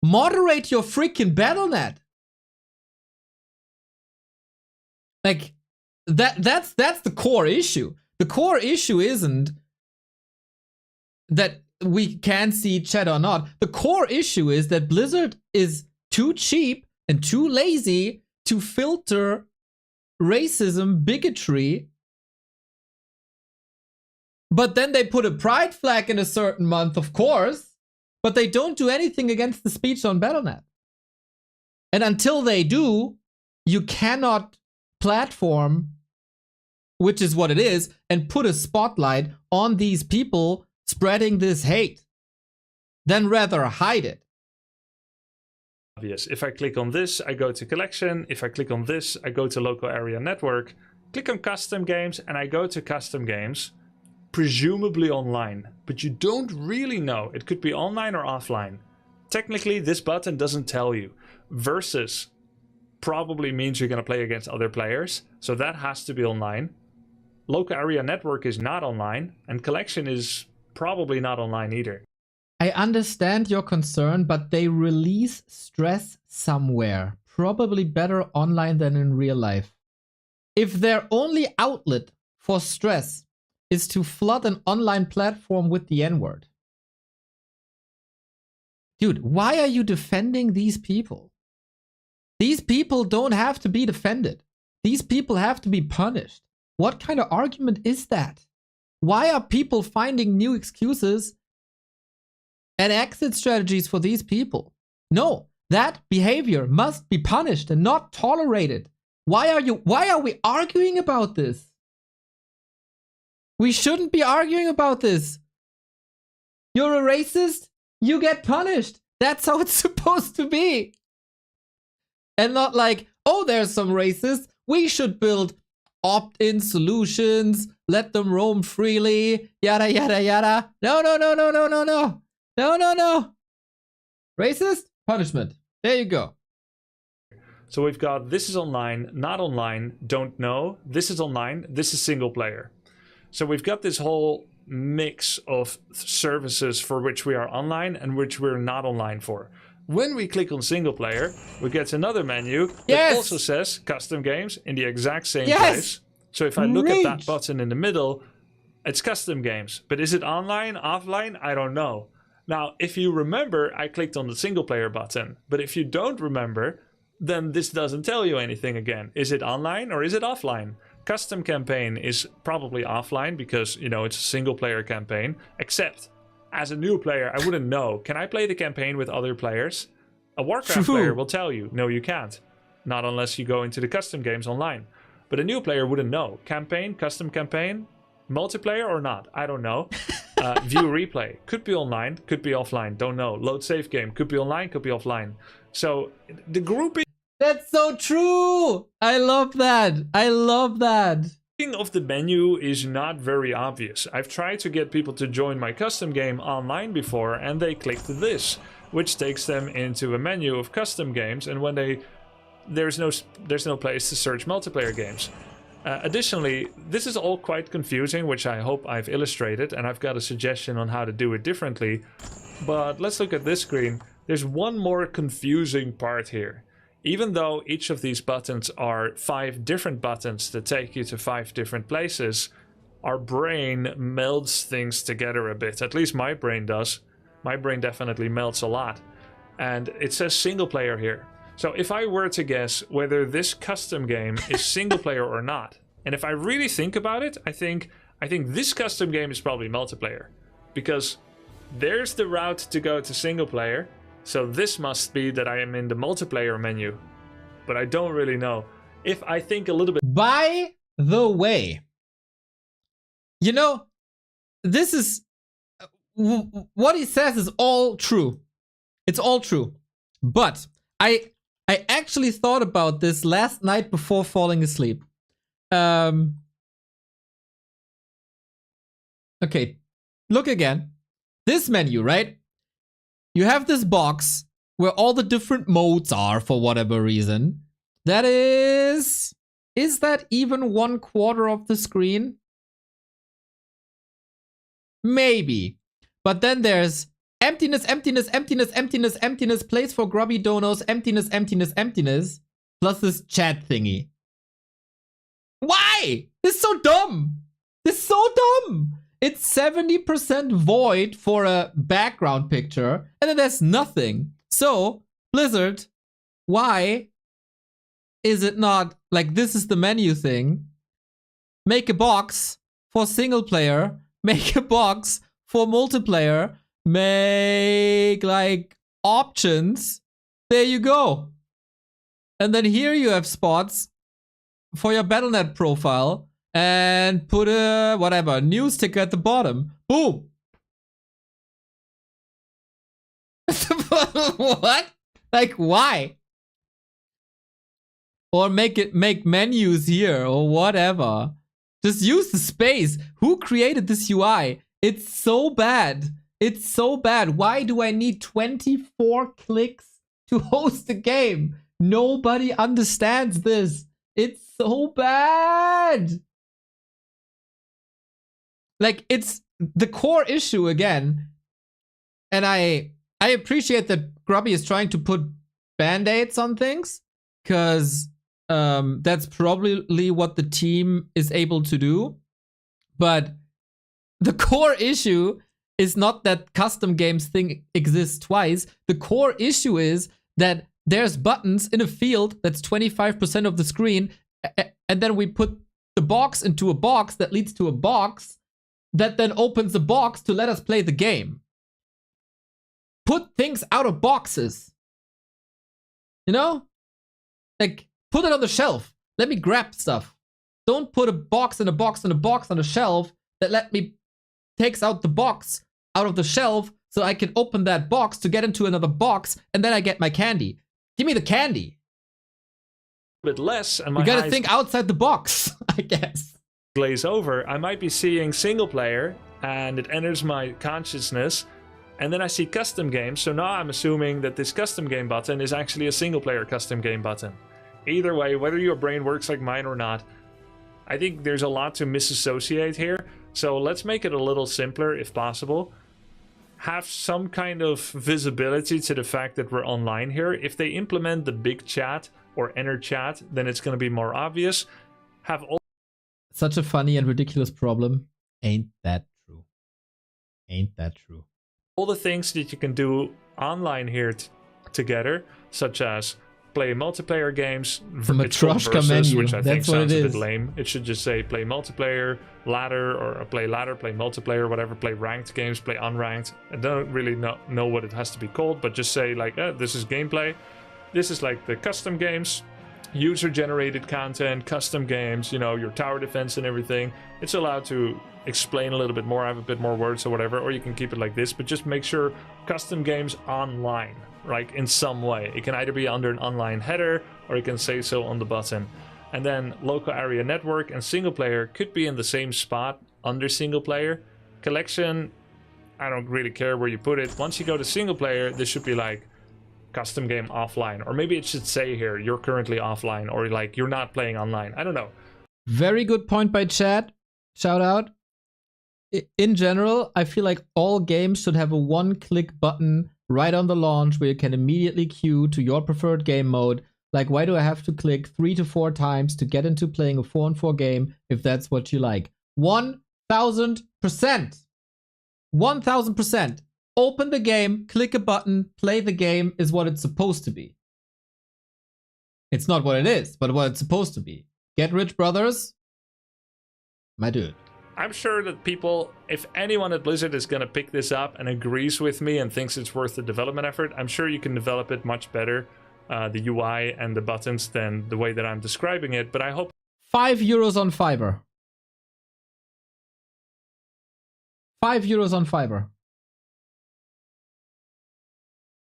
moderate your freaking Battle.net. Like, that's the core issue. The core issue isn't that we can see chat or not. The core issue is that Blizzard is too cheap and too lazy to filter racism, bigotry. But then they put a pride flag in a certain month, of course, but they don't do anything against the speech on Battle.net. And until they do, you cannot platform, which is what it is, and put a spotlight on these people spreading this hate. Then rather hide it. Obvious. If I click on this, I go to collection. If I click on this, I go to local area network. Click on custom games, and I go to custom games. Presumably online, but you don't really know. It could be online or offline. Technically, this button doesn't tell you. Versus probably means you're going to play against other players, so that has to be online. Local area network is not online, and collection is probably not online either. I understand your concern, but they release stress somewhere. Probably better online than in real life. If their only outlet for stress is to flood an online platform with the N-word. Dude, why are you defending these people? These people don't have to be defended. These people have to be punished. What kind of argument is that? Why are people finding new excuses and exit strategies for these people? No, that behavior must be punished and not tolerated. Why are we arguing about this? We shouldn't be arguing about this. You're a racist, you get punished. That's how it's supposed to be. And not like, oh, there's some racists. We should build opt-in solutions, let them roam freely, yada, yada, yada. No. Racist, punishment. There you go. So we've got this is online, not online, don't know. This is online, this is single player. So we've got this whole mix of services for which we are online and which we're not online for. When we click on single player, we get another menu that also says custom games in the exact same place. So if I look at that button in the middle, it's custom games. But is it online, offline? I don't know. Now, if you remember, I clicked on the single player button. But if you don't remember, then this doesn't tell you anything again. Is it online or is it offline? Custom campaign is probably offline because, you know, it's a single player campaign. Except, as a new player, I wouldn't know. Can I play the campaign with other players? A Warcraft player will tell you, no, you can't. Not unless you go into the custom games online. But a new player wouldn't know. Campaign, custom campaign, multiplayer or not? I don't know. View replay. Could be online, could be offline. Don't know. Load save game. Could be online, could be offline. So, the grouping... That's so true! I love that. I love that. Of the menu is not very obvious. I've tried to get people to join my custom game online before and they clicked this, which takes them into a menu of custom games, and when there's no place to search multiplayer games. Additionally, this is all quite confusing, which I hope I've illustrated, and I've got a suggestion on how to do it differently. But let's look at this screen. There's one more confusing part here. Even though each of these buttons are 5 different buttons that take you to 5 different places, our brain melds things together a bit. At least my brain does. My brain definitely melts a lot. And it says single player here. So if I were to guess whether this custom game is single player or not, and if I really think about it, I think this custom game is probably multiplayer, because there's the route to go to single player. So this must be that I am in the multiplayer menu, but I don't really know. If I think a little bit. By the way, you know, this is what he says is all true. It's all true. But I actually thought about this last night before falling asleep. Okay, look again. This menu, right? You have this box where all the different modes are for whatever reason. That is that even 1/4 of the screen? Maybe. But then there's emptiness, emptiness, emptiness, emptiness, emptiness, place for grubby donos, emptiness, emptiness, emptiness, plus this chat thingy. Why? This is so dumb. This is so dumb. It's 70% void for a background picture, and then there's nothing. So, Blizzard, why is it not like this is the menu thing? Make a box for single player, make a box for multiplayer, make like options. There you go. And then here you have spots for your Battle.net profile and put a whatever news ticker at the bottom. Boom. What? Like why? Or make menus here or whatever. Just use the space. Who created this UI? It's so bad. It's so bad. Why do I need 24 clicks to host a game? Nobody understands this. It's so bad. Like, it's the core issue again. And I appreciate that Grubby is trying to put band-aids on things, because that's probably what the team is able to do. But the core issue is not that custom games thing exists twice. The core issue is that there's buttons in a field that's 25% of the screen, and then we put the box into a box that leads to a box that then opens the box to let us play the game. Put things out of boxes. You know? Like, put it on the shelf. Let me grab stuff. Don't put a box and a box and a box on a shelf that takes out the box out of the shelf so I can open that box to get into another box, and then I get my candy. Give me the candy. Bit less, and my you gotta think outside the box, I guess. Glaze over. I might be seeing single player, and it enters my consciousness, and then I see custom game. So now I'm assuming that this custom game button is actually a single player custom game button. Either way, whether your brain works like mine or not, I think there's a lot to misassociate here. So let's make it a little simpler if possible. Have some kind of visibility to the fact that we're online here. If they implement the big chat or enter chat, then it's going to be more obvious. Have all such a funny and ridiculous problem. Ain't that true? Ain't that true? all the things that you can do online here together, such as play multiplayer games. The Matryoshka menu, which I think that's what sounds it a is. bit lame. It should just say play multiplayer, ladder, or play ladder, play multiplayer, whatever. Play ranked games, play unranked. I don't really know what it has to be called, but just say like, this is gameplay. This is like the custom games, user-generated content, custom games, you know, your tower defense and everything. It's allowed to explain a little bit more, have a bit more words or whatever, or you can keep it like this, but just make sure custom games online, like in some way. It can either be under an online header, or you can say so on the button. And then local area network and single player could be in the same spot under single player. Collection, I don't really care where you put it. Once you go to single player, this should be like custom game offline, or maybe it should say here you're currently offline, or like you're not playing online. I don't know. Very good point by Chad. Shout out. In general, I feel like all games should have a one-click button right on the launch where you can immediately queue to your preferred game mode. Like, why do I have to click 3 to 4 times to get into playing a 4-on-4 game if that's what you like? 1000%. 1000%. Open the game, click a button, play the game is what it's supposed to be. It's not what it is, but what it's supposed to be. Get rich, brothers. My dude. I'm sure that people, if anyone at Blizzard is going to pick this up and agrees with me and thinks it's worth the development effort, I'm sure you can develop it much better, the UI and the buttons, than the way that I'm describing it. But I hope €5 on Fiverr. €5 on Fiverr.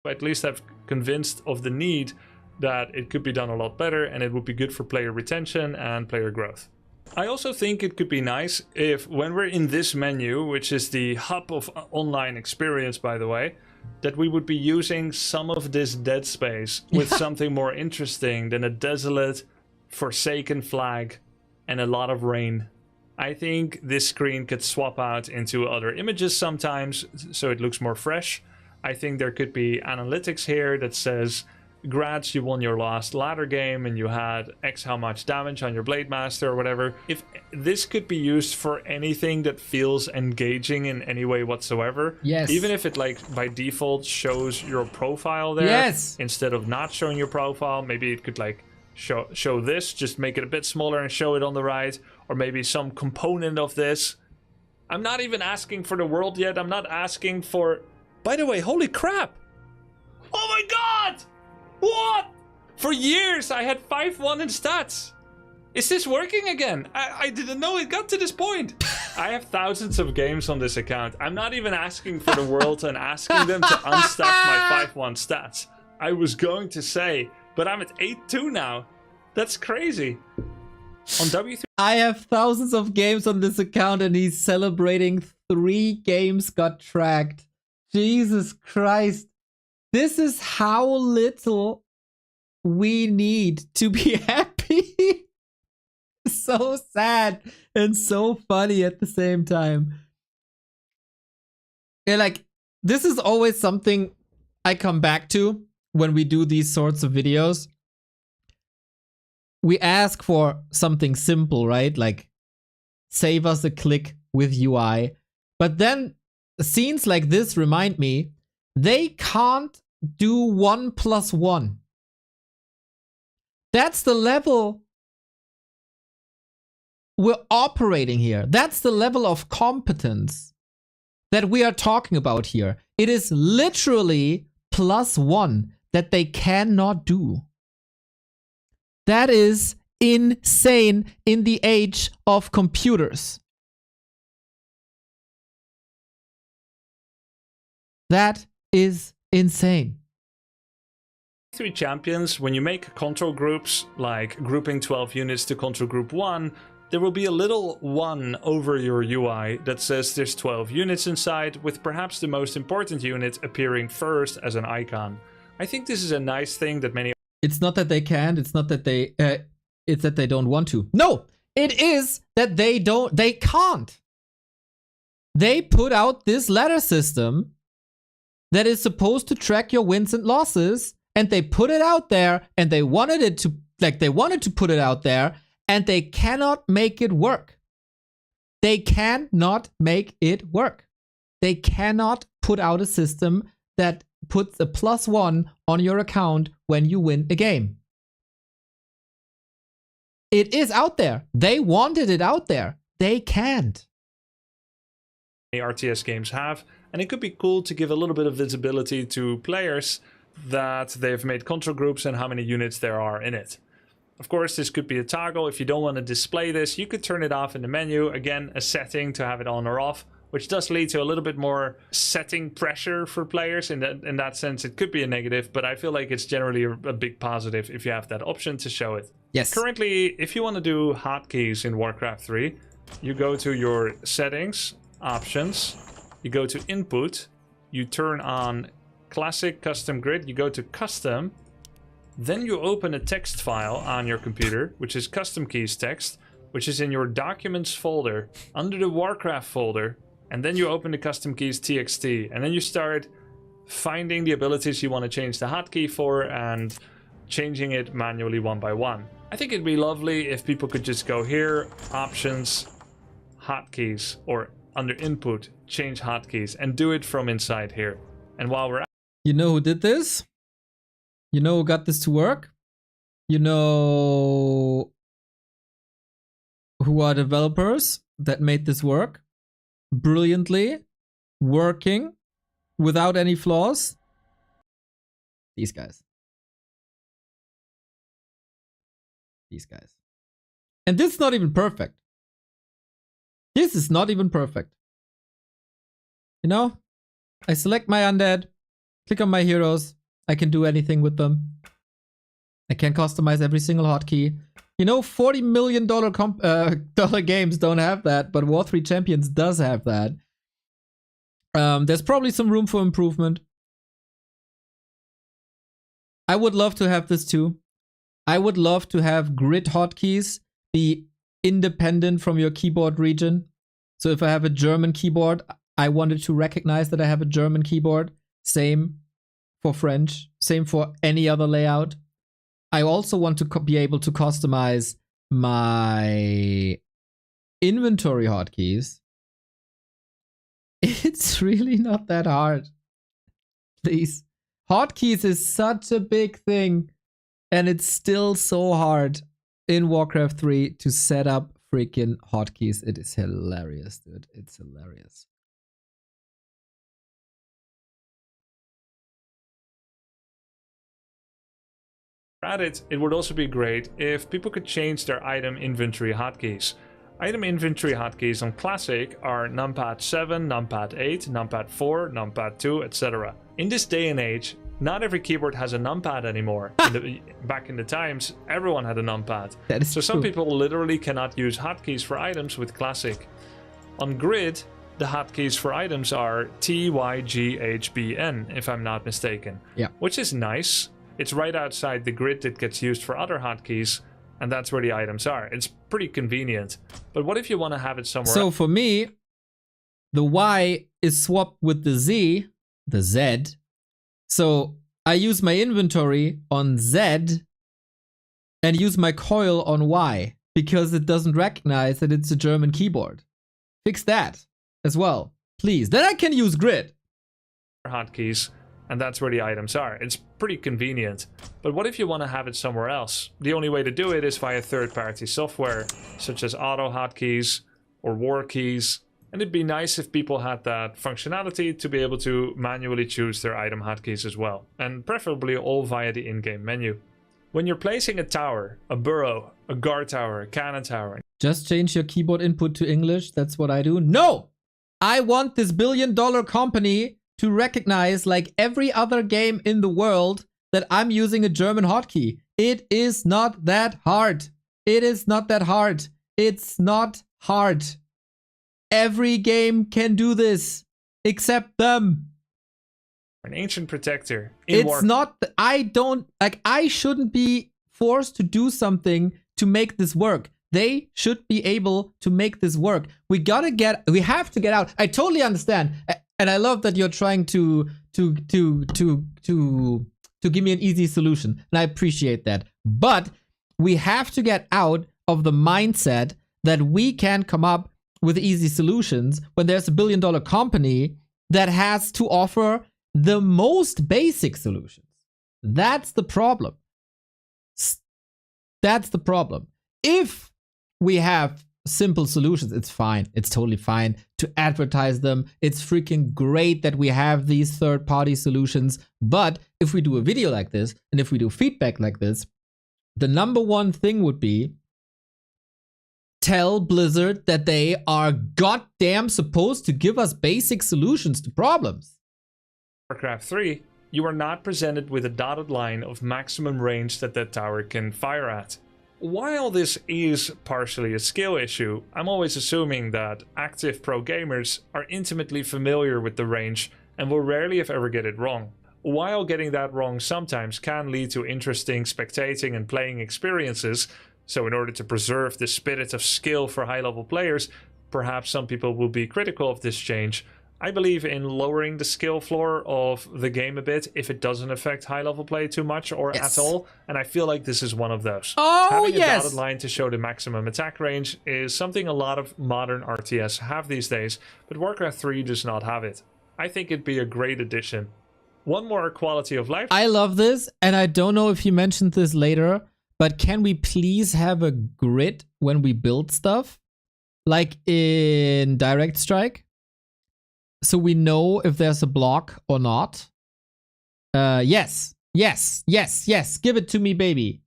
at least I've convinced of the need that it could be done a lot better and it would be good for player retention and player growth. I also think it could be nice if when we're in this menu, which is the hub of online experience, by the way, that we would be using some of this dead space with something more interesting than a desolate, forsaken flag and a lot of rain. I think this screen could swap out into other images sometimes, so it looks more fresh. I think there could be analytics here that says, Grats, you won your last ladder game and you had X how much damage on your Blade Master or whatever. If this could be used for anything that feels engaging in any way whatsoever. Yes. Even if it like by default shows your profile there. Yes. Instead of not showing your profile, maybe it could like show this, just make it a bit smaller and show it on the right. Or maybe some component of this. I'm not even asking for the world yet. I'm not asking for... By the way, holy crap! Oh my god! What? For years I had 5-1 in stats. Is this working again? I didn't know it got to this point. I have thousands of games on this account. I'm not even asking for the world and asking them to unstack my 5-1 stats. I was going to say, but I'm at 8-2 now. That's crazy. On W3... I have thousands of games on this account and he's celebrating 3 games got tracked. Jesus Christ. This is how little we need to be happy. So sad and so funny at the same time. Yeah, like, this is always something I come back to when we do these sorts of videos. We ask for something simple, right? Like, save us a click with UI. But then scenes like this remind me, they can't do 1 + 1. That's the level we're operating here. That's the level of competence that we are talking about here. It is literally +1 that they cannot do. That is insane in the age of computers. That is insane. 3 champions, when you make control groups, like grouping 12 units to control group 1, there will be a little 1 over your UI that says there's 12 units inside, with perhaps the most important unit appearing first as an icon. I think this is a nice thing that many... It's not that they can't, it's not that they... it's that they don't want to. No! It is that they can't! They put out this ladder system that is supposed to track your wins and losses, and they put it out there, and they wanted to put it out there, and they cannot make it work. They cannot make it work. They cannot put out a system that puts a +1 on your account when you win a game. It is out there. They wanted it out there. They can't. RTS games have, and it could be cool to give a little bit of visibility to players that they've made control groups and how many units there are in it. Of course, this could be a toggle. If you don't want to display this, you could turn it off in the menu. Again, a setting to have it on or off, which does lead to a little bit more setting pressure for players. In that sense, it could be a negative, but I feel like it's generally a big positive if you have that option to show it. Yes. Currently, if you want to do hotkeys in Warcraft 3, you go to your settings, options, you go to input, you turn on classic custom grid, you go to custom, then you open a text file on your computer, which is custom keys text. which is in your Documents folder, under the Warcraft folder, and then you open the custom keys txt, and then you start finding the abilities you want to change the hotkey for and changing it manually one by one. I think it'd be lovely if people could just go here, options, hotkeys, or under input, change hotkeys, and do it from inside here. And while we're at You know who did this? You know who got this to work? You know who are developers that made this work brilliantly, working without any flaws? These guys. These guys. And this is not even perfect. This is not even perfect. You know, I select my undead, click on my heroes. I can do anything with them. I can customize every single hotkey. You know, $40 million dollar games don't have that, but War 3 Champions does have that. There's probably some room for improvement. I would love to have this too. I would love to have grid hotkeys be independent from your keyboard region. So if I have a German keyboard, I wanted to recognize that I have a German keyboard. Same for French. Same for any other layout. I also want to be able to customize my inventory hotkeys. It's really not that hard. Please. Hotkeys is such a big thing. And it's still so hard in Warcraft 3 to set up freaking hotkeys. It is hilarious, dude. It's hilarious. at it, it would also be great if people could change their item inventory hotkeys. Item inventory hotkeys on Classic are numpad 7, numpad 8, numpad 4, numpad 2, etc. In this day and age, not every keyboard has a numpad anymore. Back in the times, everyone had a numpad. That is so some people literally cannot use hotkeys for items with Classic. On Grid, the hotkeys for items are T, Y, G, H, B, N, if I'm not mistaken. Yeah. Which is nice. It's right outside the grid that gets used for other hotkeys, and that's where the items are. It's pretty convenient. But what if you want to have it somewhere So else? for me, the Y is swapped with the Z, the Z. So I use my inventory on Z and use my coil on Y because it doesn't recognize that it's a German keyboard. Fix that as well, please. Then I can use grid. Hotkeys, and that's where the items are. It's pretty convenient. But what if you want to have it somewhere else? The only way to do it is via third-party software, such as auto hotkeys or war keys. And it'd be nice if people had that functionality to be able to manually choose their item hotkeys as well, and preferably all via the in-game menu. When you're placing a tower, a burrow, a guard tower, a cannon tower... Just change your keyboard input to English. That's what I do. No! I want this billion-dollar company to recognize, like every other game in the world, that I'm using a German hotkey. It is not that hard. It is not that hard. It's not hard. Every game can do this, except them. An ancient protector. It's not, I shouldn't be forced to do something to make this work. They should be able to make this work. We have to get out. I totally understand. And I love that you're trying to give me an easy solution. And I appreciate that. But we have to get out of the mindset that we can come up with easy solutions when there's a billion-dollar company that has to offer the most basic solutions. That's the problem. That's the problem. If we have simple solutions, it's fine. It's totally fine to advertise them. It's freaking great that we have these third-party solutions. But if we do a video like this, and if we do feedback like this, the number one thing would be tell Blizzard that they are goddamn supposed to give us basic solutions to problems. Warcraft 3, you are not presented with a dotted line of maximum range that tower can fire at. While this is partially a skill issue, I'm always assuming that active pro gamers are intimately familiar with the range and will rarely if ever get it wrong. While getting that wrong sometimes can lead to interesting spectating and playing experiences, So in order to preserve the spirit of skill for high-level players, perhaps some people will be critical of this change. I believe in lowering the skill floor of the game a bit if it doesn't affect high-level play too much or at all, and I feel like this is one of those. Oh, Having a yes! dotted line to show the maximum attack range is something a lot of modern RTS have these days, but Warcraft 3 does not have it. I think it'd be a great addition. One more quality of life. I love this, and I don't know if you mentioned this later, but can we please have a grid when we build stuff? Like in Direct Strike? So we know if there's a block or not. Yes. Give it to me, baby.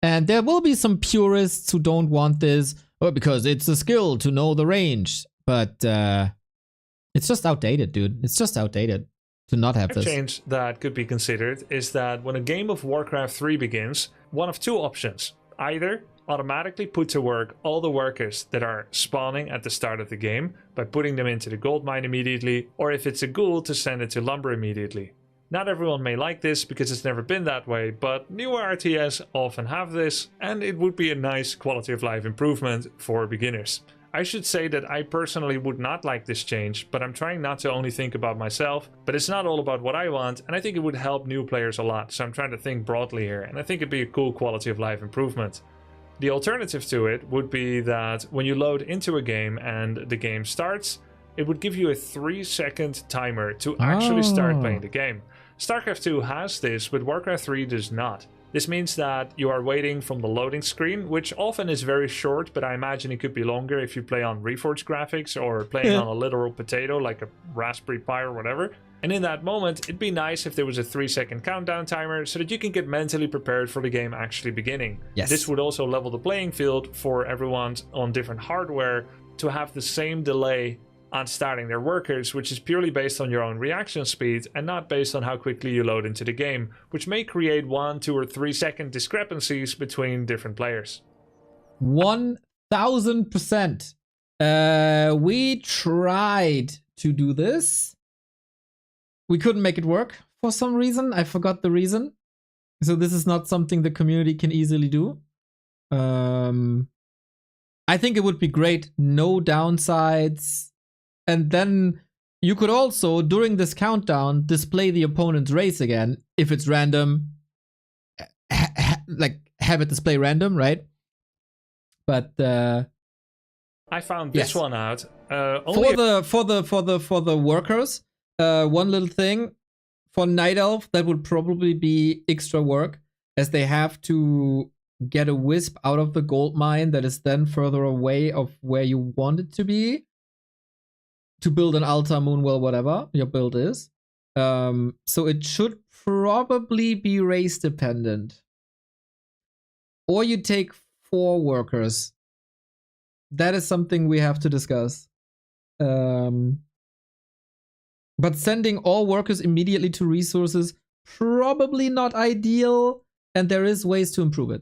And there will be some purists who don't want this, because it's a skill to know the range. But it's just outdated, dude. It's just outdated to not have this. A change that could be considered is that when a game of Warcraft 3 begins, one of two options. Either automatically put to work all the workers that are spawning at the start of the game by putting them into the gold mine immediately, or if it's a ghoul, to send it to lumber immediately. Not everyone may like this because it's never been that way, but newer RTS often have this, and it would be a nice quality of life improvement for beginners. I should say that I personally would not like this change, but I'm trying not to only think about myself, but it's not all about what I want, and I think it would help new players a lot, so I'm trying to think broadly here, and I think it'd be a cool quality of life improvement. The alternative to it would be that when you load into a game and the game starts, it would give you a 3-second timer to actually start playing the game. StarCraft 2 has this, but Warcraft 3 does not. This means that you are waiting from the loading screen, which often is very short, but I imagine it could be longer if you play on Reforged graphics or playing on a literal potato like a Raspberry Pi or whatever. And in that moment, it'd be nice if there was a 3-second countdown timer so that you can get mentally prepared for the game actually beginning. Yes. This would also level the playing field for everyone on different hardware to have the same delay on starting their workers, which is purely based on your own reaction speed and not based on how quickly you load into the game, which may create 1, 2, or 3 second discrepancies between different players. 1000%. We tried to do this. We couldn't make it work for some reason. I forgot the reason. So this is not something the community can easily do. I think it would be great. No downsides. And then you could also, during this countdown, display the opponent's race again. If it's random, like have it display random, right? But I found this one out. For the workers, one little thing for Night Elf that would probably be extra work, as they have to get a wisp out of the gold mine that is then further away of where you want it to be. To build an altar, moonwell, whatever your build is. So it should probably be race dependent. Or you take 4 workers. That is something we have to discuss. But sending all workers immediately to resources, probably not ideal. And there is ways to improve it.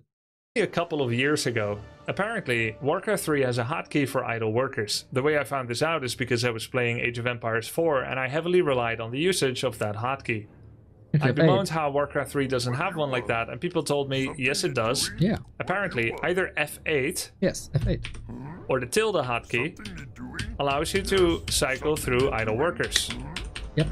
A couple of years ago, apparently Warcraft 3 has a hotkey for idle workers. The way I found this out is because I was playing Age of Empires 4 and I heavily relied on the usage of that hotkey. I bemoaned how Warcraft 3 doesn't have one like that, and people told me, yes it does. Yeah. Apparently, either F8 Yes, F8. or the tilde hotkey allows you to cycle through idle workers. Yep.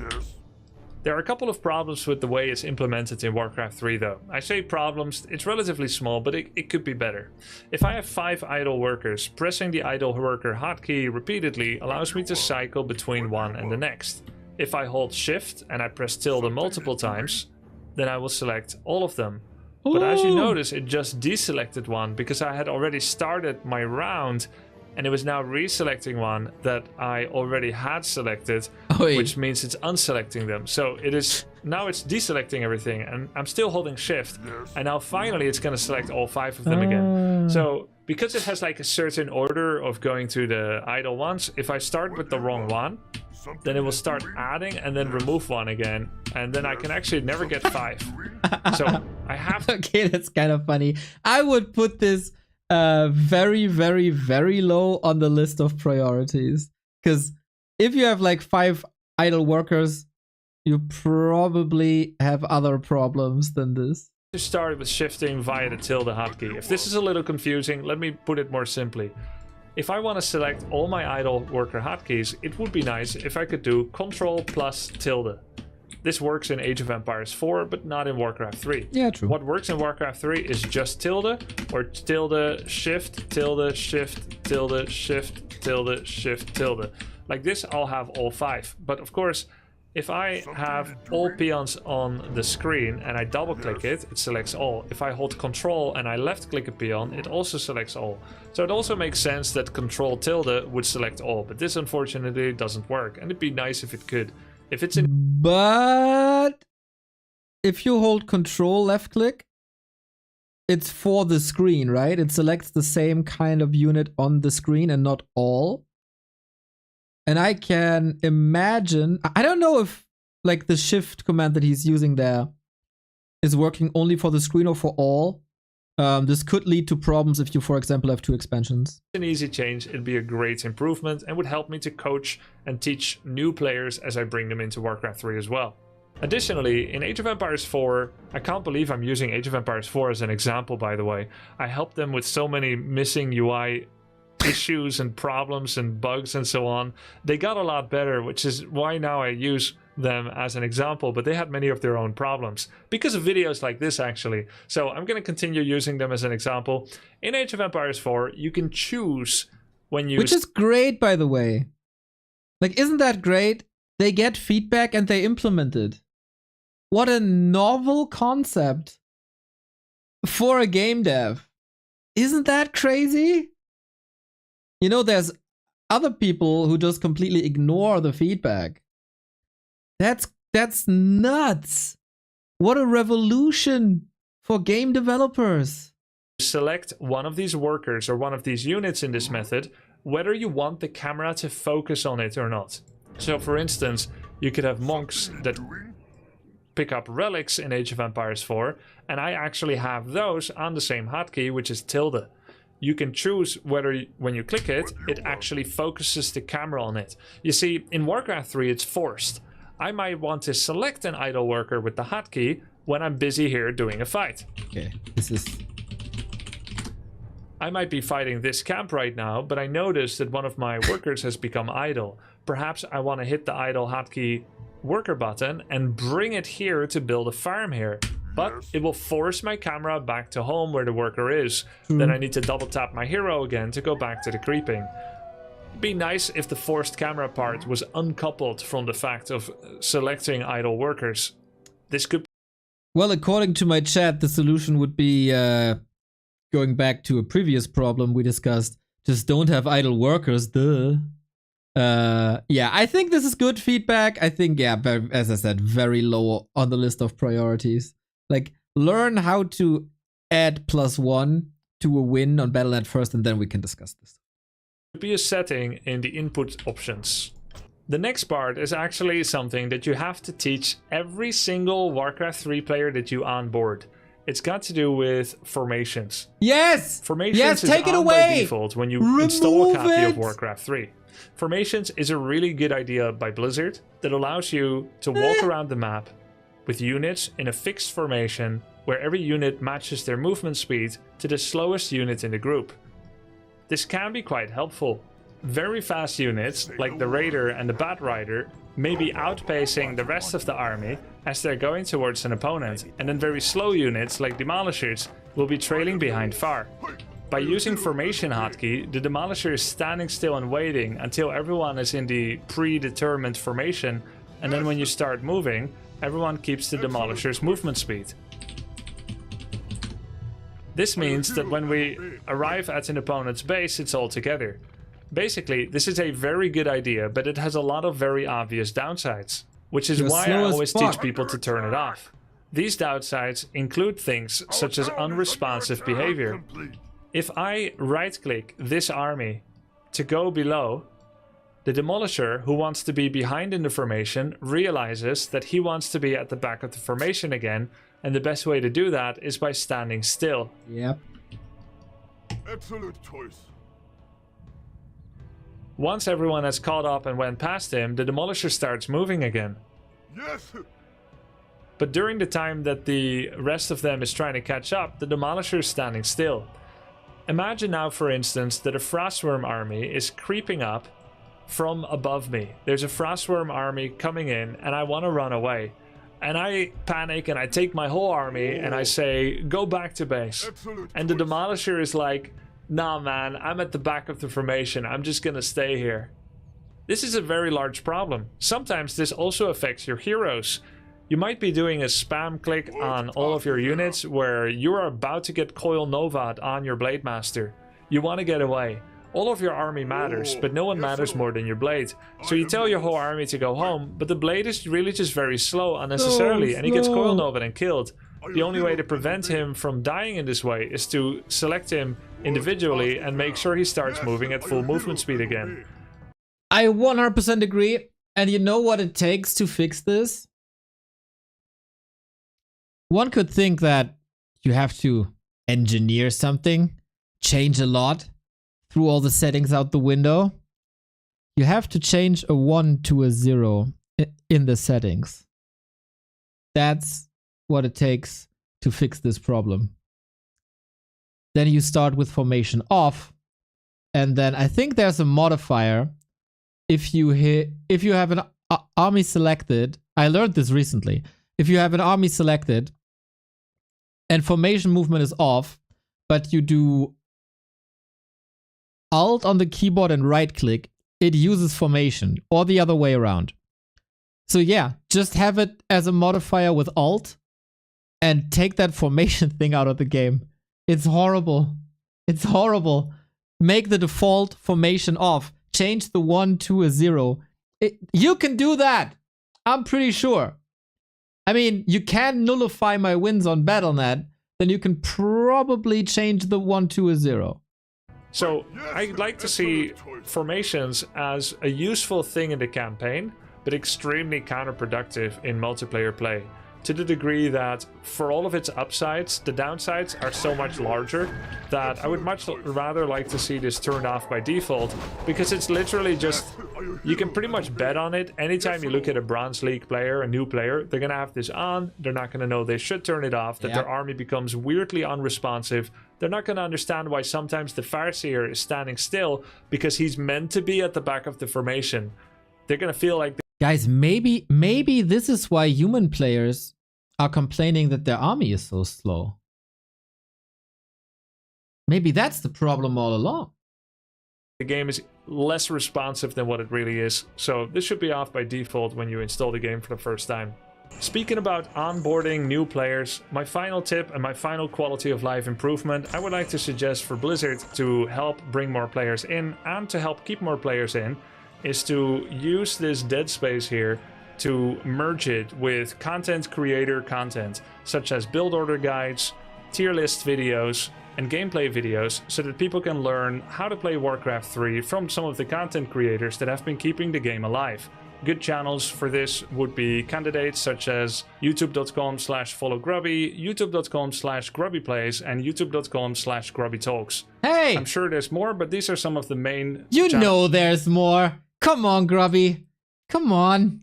There are a couple of problems with the way it's implemented in Warcraft 3 though. I say problems, it's relatively small, but it could be better. If I have 5 idle workers, pressing the idle worker hotkey repeatedly allows me to cycle between one and the next. If I hold shift and I press tilde multiple times, then I will select all of them. But as you notice, it just deselected one because I had already started my round and it was now reselecting one that I already had selected, which means it's unselecting them. So it is now it's deselecting everything, and I'm still holding shift, and now finally it's going to select all 5 of them again. So because it has like a certain order of going to the idle ones, if I start with the wrong one, then it will start adding and then remove one again, and then I can actually never get 5. So I have to... Okay, that's kind of funny. I would put this very, very, very low on the list of priorities, because if you have like 5 idle workers, you probably have other problems than this. to start with shifting via the tilde hotkey. If this is a little confusing, let me put it more simply. If I want to select all my idle worker hotkeys, it would be nice if I could do Control plus tilde. This works in Age of Empires 4, but not in Warcraft 3. Yeah, true. What works in Warcraft 3 is just tilde, or tilde, shift, tilde, shift, tilde, shift, tilde, shift, tilde. Like this, I'll have all 5. But of course, if I have all peons on the screen and I double click it, it selects all. If I hold Control and I left click a peon, it also selects all. So it also makes sense that Control tilde would select all, but this unfortunately doesn't work, and it'd be nice if it could. If it's in... But if you hold Control left click, it's for the screen, right? It selects the same kind of unit on the screen and not all. And I can imagine, I don't know if like the shift command that he's using there is working only for the screen or for all. This could lead to problems if you, for example, have 2 expansions. An easy change, it'd be a great improvement and would help me to coach and teach new players as I bring them into Warcraft 3 as well. Additionally, in Age of Empires 4, I can't believe I'm using Age of Empires 4 as an example, by the way. I helped them with so many missing UI issues and problems and bugs and so on. They got a lot better, which is why now I use them as an example, but they had many of their own problems because of videos like this, actually. So I'm going to continue using them as an example. In Age of Empires 4, you can choose when you... Which is great, by the way. Like, isn't that great? They get feedback and they implement it. What a novel concept for a game dev. Isn't that crazy? You know, there's other people who just completely ignore the feedback. That's nuts. What a revolution for game developers. Select one of these workers or one of these units in this method, whether you want the camera to focus on it or not. So for instance, you could have monks that pick up relics in Age of Empires 4, and I actually have those on the same hotkey, which is tilde. You can choose whether, when you click it, it actually focuses the camera on it. You see, in Warcraft 3, it's forced. I might want to select an idle worker with the hotkey when I'm busy here doing a fight. Okay, this is... I might be fighting this camp right now, but I notice that one of my workers has become idle. Perhaps I want to hit the idle hotkey worker button and bring it here to build a farm here. But it will force my camera back to home where the worker is. Then I need to double tap my hero again to go back to the creeping. It'd be nice if the forced camera part was uncoupled from the fact of selecting idle workers. This could... Well, according to my chat, the solution would be going back to a previous problem we discussed. Just don't have idle workers, duh. Yeah, I think this is good feedback. I think, yeah, as I said, very low on the list of priorities. Like, learn how to add +1 to a win on Battle.net first, and then we can discuss this. Be a setting in the input options. The next part is actually something that you have to teach every single Warcraft 3 player that you onboard. It's got to do with formations. Yes! Formations yes, is take it on away! by default when you install a copy it! of Warcraft 3. Formations is a really good idea by Blizzard that allows you to walk around the map with units in a fixed formation where every unit matches their movement speed to the slowest unit in the group. This can be quite helpful. Very fast units, like the Raider and the Bat Rider, may be outpacing the rest of the army as they're going towards an opponent, and then very slow units, like Demolishers, will be trailing behind far. By using Formation hotkey, the Demolisher is standing still and waiting until everyone is in the predetermined formation, and then when you start moving, everyone keeps the Demolisher's movement speed. This means that when we arrive at an opponent's base, it's all together. Basically, this is a very good idea, but it has a lot of very obvious downsides, which is why I always teach people to turn it off. These downsides include things such as unresponsive behavior. If I right-click this army to go below, the Demolisher, who wants to be behind in the formation, realizes that he wants to be at the back of the formation again, and the best way to do that is by standing still. Yep. Excellent choice. Once everyone has caught up and went past him, the Demolisher starts moving again. Yes. But during the time that the rest of them is trying to catch up, the Demolisher is standing still. Imagine now, for instance, that a Frostworm army is creeping up from above me. There's a Frostworm army coming in and I want to run away. And I panic and I take my whole army and I say, go back to base. And the Demolisher is like, nah man, I'm at the back of the formation. I'm just gonna stay here. This is a very large problem. Sometimes this also affects your heroes. You might be doing a spam click on all of your units where you are about to get Coil Novad on your Blade Master. You want to get away. All of your army matters, but no one matters more than your blade. So you tell your whole army to go home, but the blade is really just very slow unnecessarily, and he gets Coil Novad and killed. The only way to prevent him from dying in this way is to select him individually and make sure he starts moving at full movement speed again. I 100% agree. And you know what it takes to fix this? One could think that you have to engineer something, change a lot, throw all the settings out the window. You have to change a 1 to a 0 in the settings. That's what it takes to fix this problem. Then you start with formation off, and then I think there's a modifier. If you have an army selected, I learned this recently. If you have an army selected and formation movement is off, but you do Alt on the keyboard and right click, it uses formation, or the other way around. So yeah, just have it as a modifier with Alt and take that formation thing out of the game. It's horrible. It's horrible. Make the default formation off. Change the 1 to a 0. You can do that. I'm pretty sure. I mean, you can nullify my wins on BattleNet, then you can probably change the 1 to a 0. So I'd like to see formations as a useful thing in the campaign, but extremely counterproductive in multiplayer play. To the degree that for all of its upsides, the downsides are so much larger that I would much rather like to see this turned off by default, because it's literally just, you can pretty much bet on it. Anytime you look at a Bronze League player, a new player, they're going to have this on, they're not going to know they should turn it off, that their army becomes weirdly unresponsive. They're not going to understand why sometimes the Farseer is standing still because he's meant to be at the back of the formation. They're going to feel like... Guys, maybe this is why human players are complaining that their army is so slow. Maybe that's the problem all along. The game is less responsive than what it really is, so this should be off by default when you install the game for the first time. Speaking about onboarding new players, my final tip and my final quality of life improvement I would like to suggest for Blizzard to help bring more players in and to help keep more players in is to use this dead space here to merge it with content creator content, such as build order guides, tier list videos, and gameplay videos, so that people can learn how to play Warcraft 3 from some of the content creators that have been keeping the game alive. Good channels for this would be candidates such as youtube.com/followgrubby, youtube.com/grubbyplays, and youtube.com/grubbytalks. Hey! I'm sure there's more, but these are some of the main You know there's more. Come on, Grubby. Come on.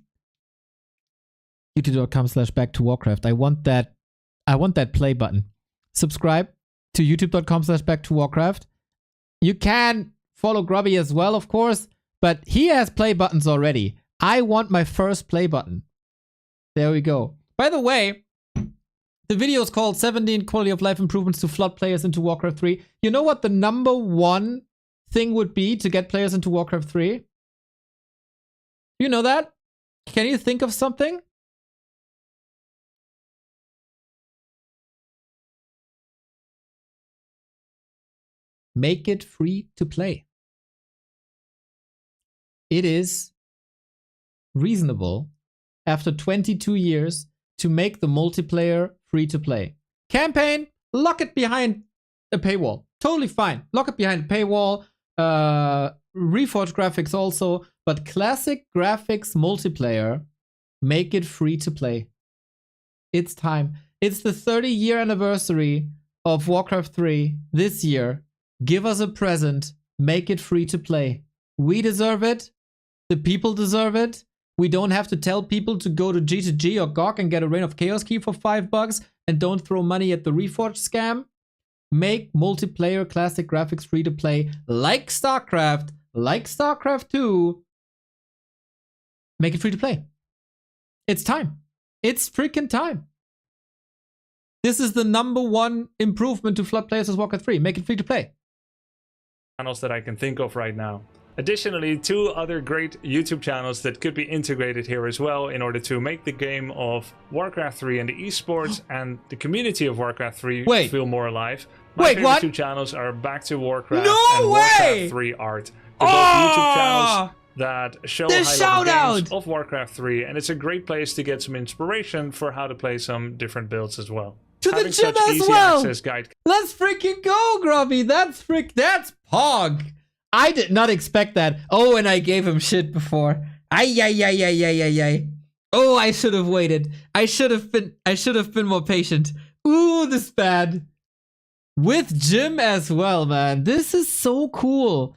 youtube.com/back2warcraft. I want that play button. Subscribe to youtube.com/back2warcraft. You can follow Grubby as well, of course, but he has play buttons already. I want my first play button. There we go. By the way, the video is called 17 quality of life improvements to flood players into Warcraft 3. You know what the #1 thing would be to get players into Warcraft 3? You know that? Can you think of something? Make it free to play. It is reasonable after 22 years to make the multiplayer free to play. Campaign, lock it behind a paywall. Totally fine. Lock it behind a paywall. Reforge graphics also, but classic graphics multiplayer, make it free to play. It's time. It's the 30-year anniversary of Warcraft 3 this year. Give us a present. Make it free to play. We deserve it. The people deserve it. We don't have to tell people to go to G2G or GOG and get a Reign of Chaos key for $5 and don't throw money at the Reforged scam. Make multiplayer classic graphics free to play like StarCraft 2. Make it free to play. It's time. It's freaking time. This is the #1 improvement to flood players as Warcraft 3. Make it free to play. Channels that I can think of right now. Additionally, 2 other great YouTube channels that could be integrated here as well in order to make the game of Warcraft 3 and the esports and the community of Warcraft 3 feel more alive. My favorite what? 2 channels are Back to Warcraft No and way! Warcraft 3 Art. They're both YouTube channels that show high-level games of Warcraft 3, and it's a great place to get some inspiration for how to play some different builds as well. To Having the gym such as easy well. access guide. Let's freaking go, Grubby. That's Pog. I did not expect that. Oh, and I gave him shit before. Ay. Oh, I should have waited. I should have been more patient. Ooh, this bad. With Jim as well, man. This is so cool.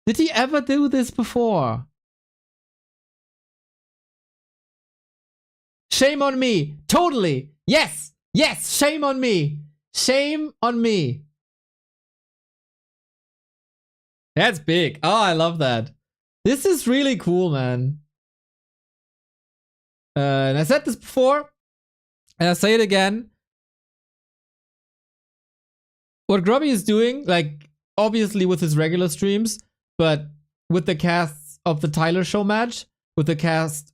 Did he ever do this before? Shame on me. Totally. Yes. Shame on me. Shame on me. That's big. Oh, I love that. This is really cool, man. And I said this before, and I'll say it again. What Grubby is doing, like, obviously with his regular streams, but with the casts of the Tyler show match, with the cast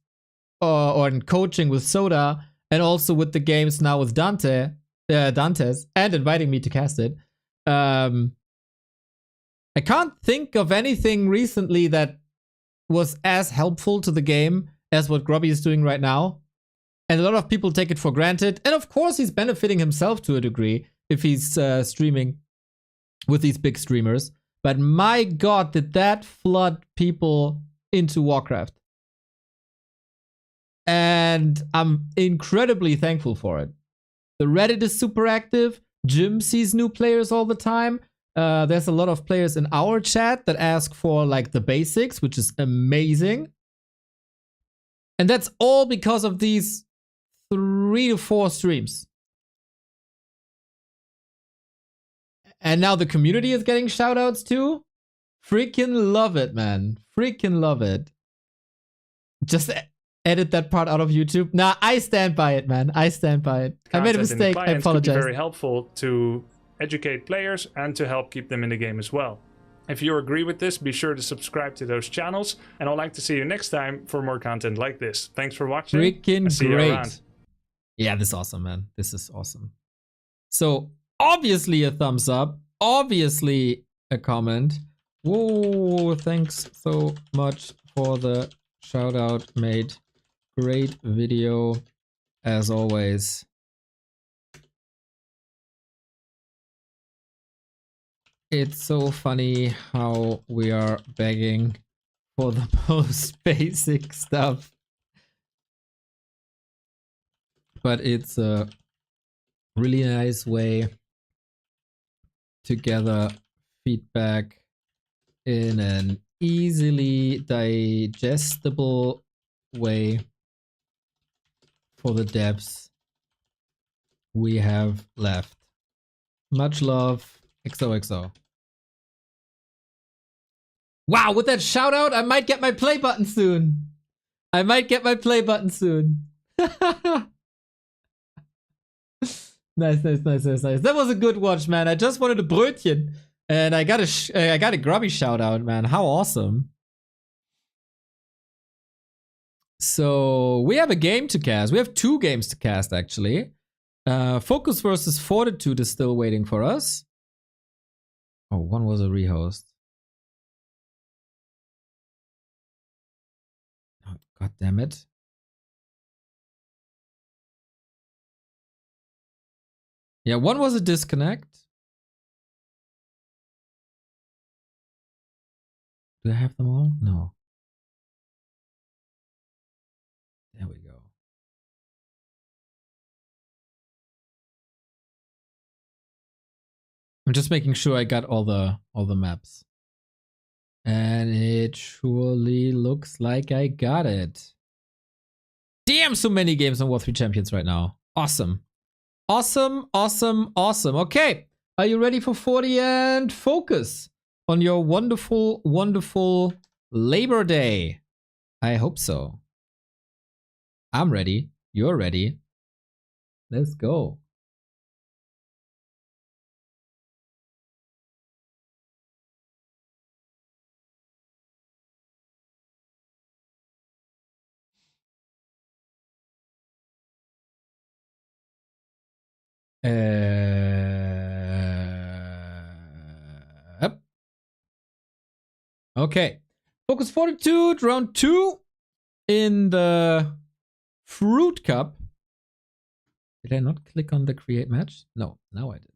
or in coaching with Soda, and also with the games now with Dantes, and inviting me to cast it. I can't think of anything recently that was as helpful to the game as what Grubby is doing right now. And a lot of people take it for granted. And of course, he's benefiting himself to a degree if he's streaming with these big streamers. But my god, did that flood people into Warcraft. And I'm incredibly thankful for it. The Reddit is super active. Jim sees new players all the time. There's a lot of players in our chat that ask for like the basics, which is amazing. And that's all because of these 3 to 4 streams. And now the community is getting shoutouts too. Freaking love it, man. Freaking love it. Just edit that part out of YouTube. Nah, I stand by it, man. I stand by it. I made a mistake. I apologize. Could be very helpful to educate players and to help keep them in the game as well. If you agree with this, be sure to subscribe to those channels, and I'd like to see you next time for more content like this. Thanks for watching. Freaking see you great. around. Yeah, this is awesome, man. This is awesome. So, obviously a thumbs up, obviously a comment. Whoa, thanks so much for the shout out, mate. Great video as always. It's so funny how we are begging for the most basic stuff. But it's a really nice way to gather feedback in an easily digestible way for the devs we have left. Much love. XOXO. Wow, with that shout out, I might get my play button soon. Nice. That was a good watch, man. I just wanted a brötchen. And I got a Grubby shout out, man. How awesome. So we have a game to cast. We have 2 games to cast, actually. Focus versus Fortitude is still waiting for us. Oh, one was a rehost. Oh, God damn it. Yeah, one was a disconnect. Do I have them all? No. There we go. I'm just making sure I got all the maps. And it surely looks like I got it. Damn, so many games on War 3 Champions right now. Awesome. Awesome, awesome, awesome. Okay. Are you ready for 40 and focus on your wonderful, wonderful Labor Day? I hope so. I'm ready. You're ready. Let's go. Yep. Okay. Focus Fortitude, round 2 in the Fruit Cup. Did I not click on the create match? No, now I did.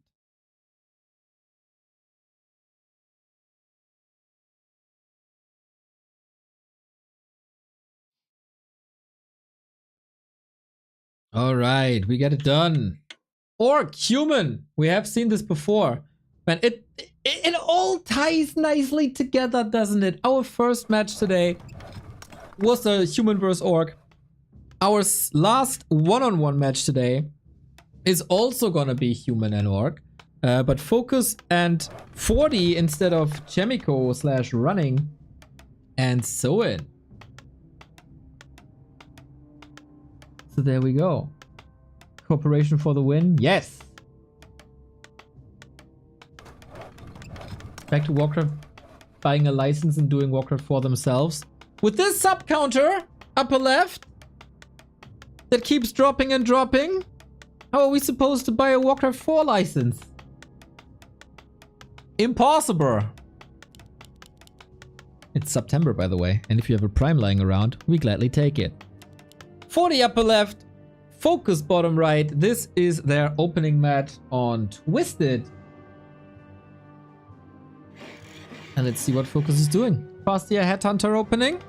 All right, we get it done. Orc, human. We have seen this before. Man, it all ties nicely together, doesn't it? Our first match today was a human versus orc. Our last one-on-one match today is also gonna be human and orc. But focus and 40 instead of Chemico / running and so in. So there we go. Cooperation for the win. Yes. Back to Warcraft, buying a license and doing Warcraft for themselves. With this sub counter, upper left, that keeps dropping and dropping, how are we supposed to buy a Warcraft 4 license? Impossible. It's September, by the way, and if you have a Prime lying around, we gladly take it. 40 upper left, focus bottom right. This is their opening match on Twisted. And let's see what Focus is doing. Past year Headhunter opening.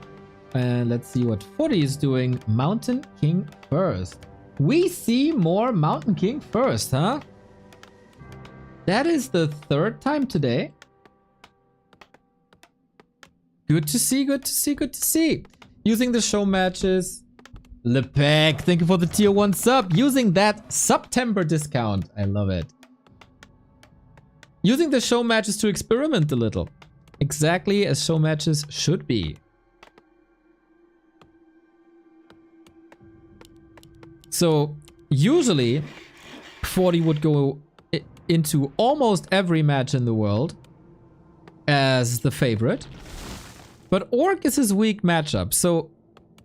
And let's see what 40 is doing. Mountain King first. We see more Mountain King first, huh? That is the third time today. Good to see, good to see, good to see. Using the show matches. Lepeg, thank you for the tier 1 sub. Using that September discount. I love it. Using the show matches to experiment a little. Exactly as show matches should be. So, usually, 40 would go into almost every match in the world as the favorite. But Orc is his weak matchup. So,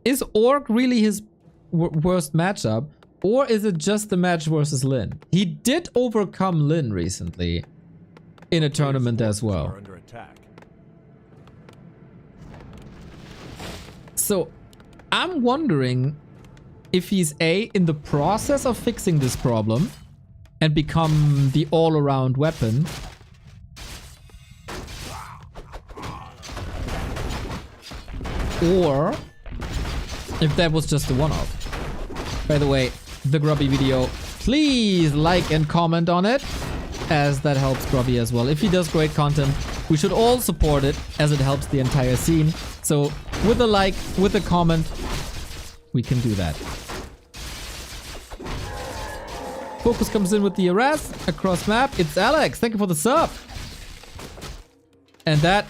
is Orc really his worst matchup? Or is it just the match versus Lin? He did overcome Lin recently in a tournament as well. So, I'm wondering if he's A, in the process of fixing this problem and become the all-around weapon, or if that was just a one-off. By the way, the Grubby video, please like and comment on it, as that helps Grubby as well. If he does great content, we should all support it, as it helps the entire scene. So with a like, with a comment, we can do that. Focus comes in with the arrest across map. It's Alex. Thank you for the sub. And that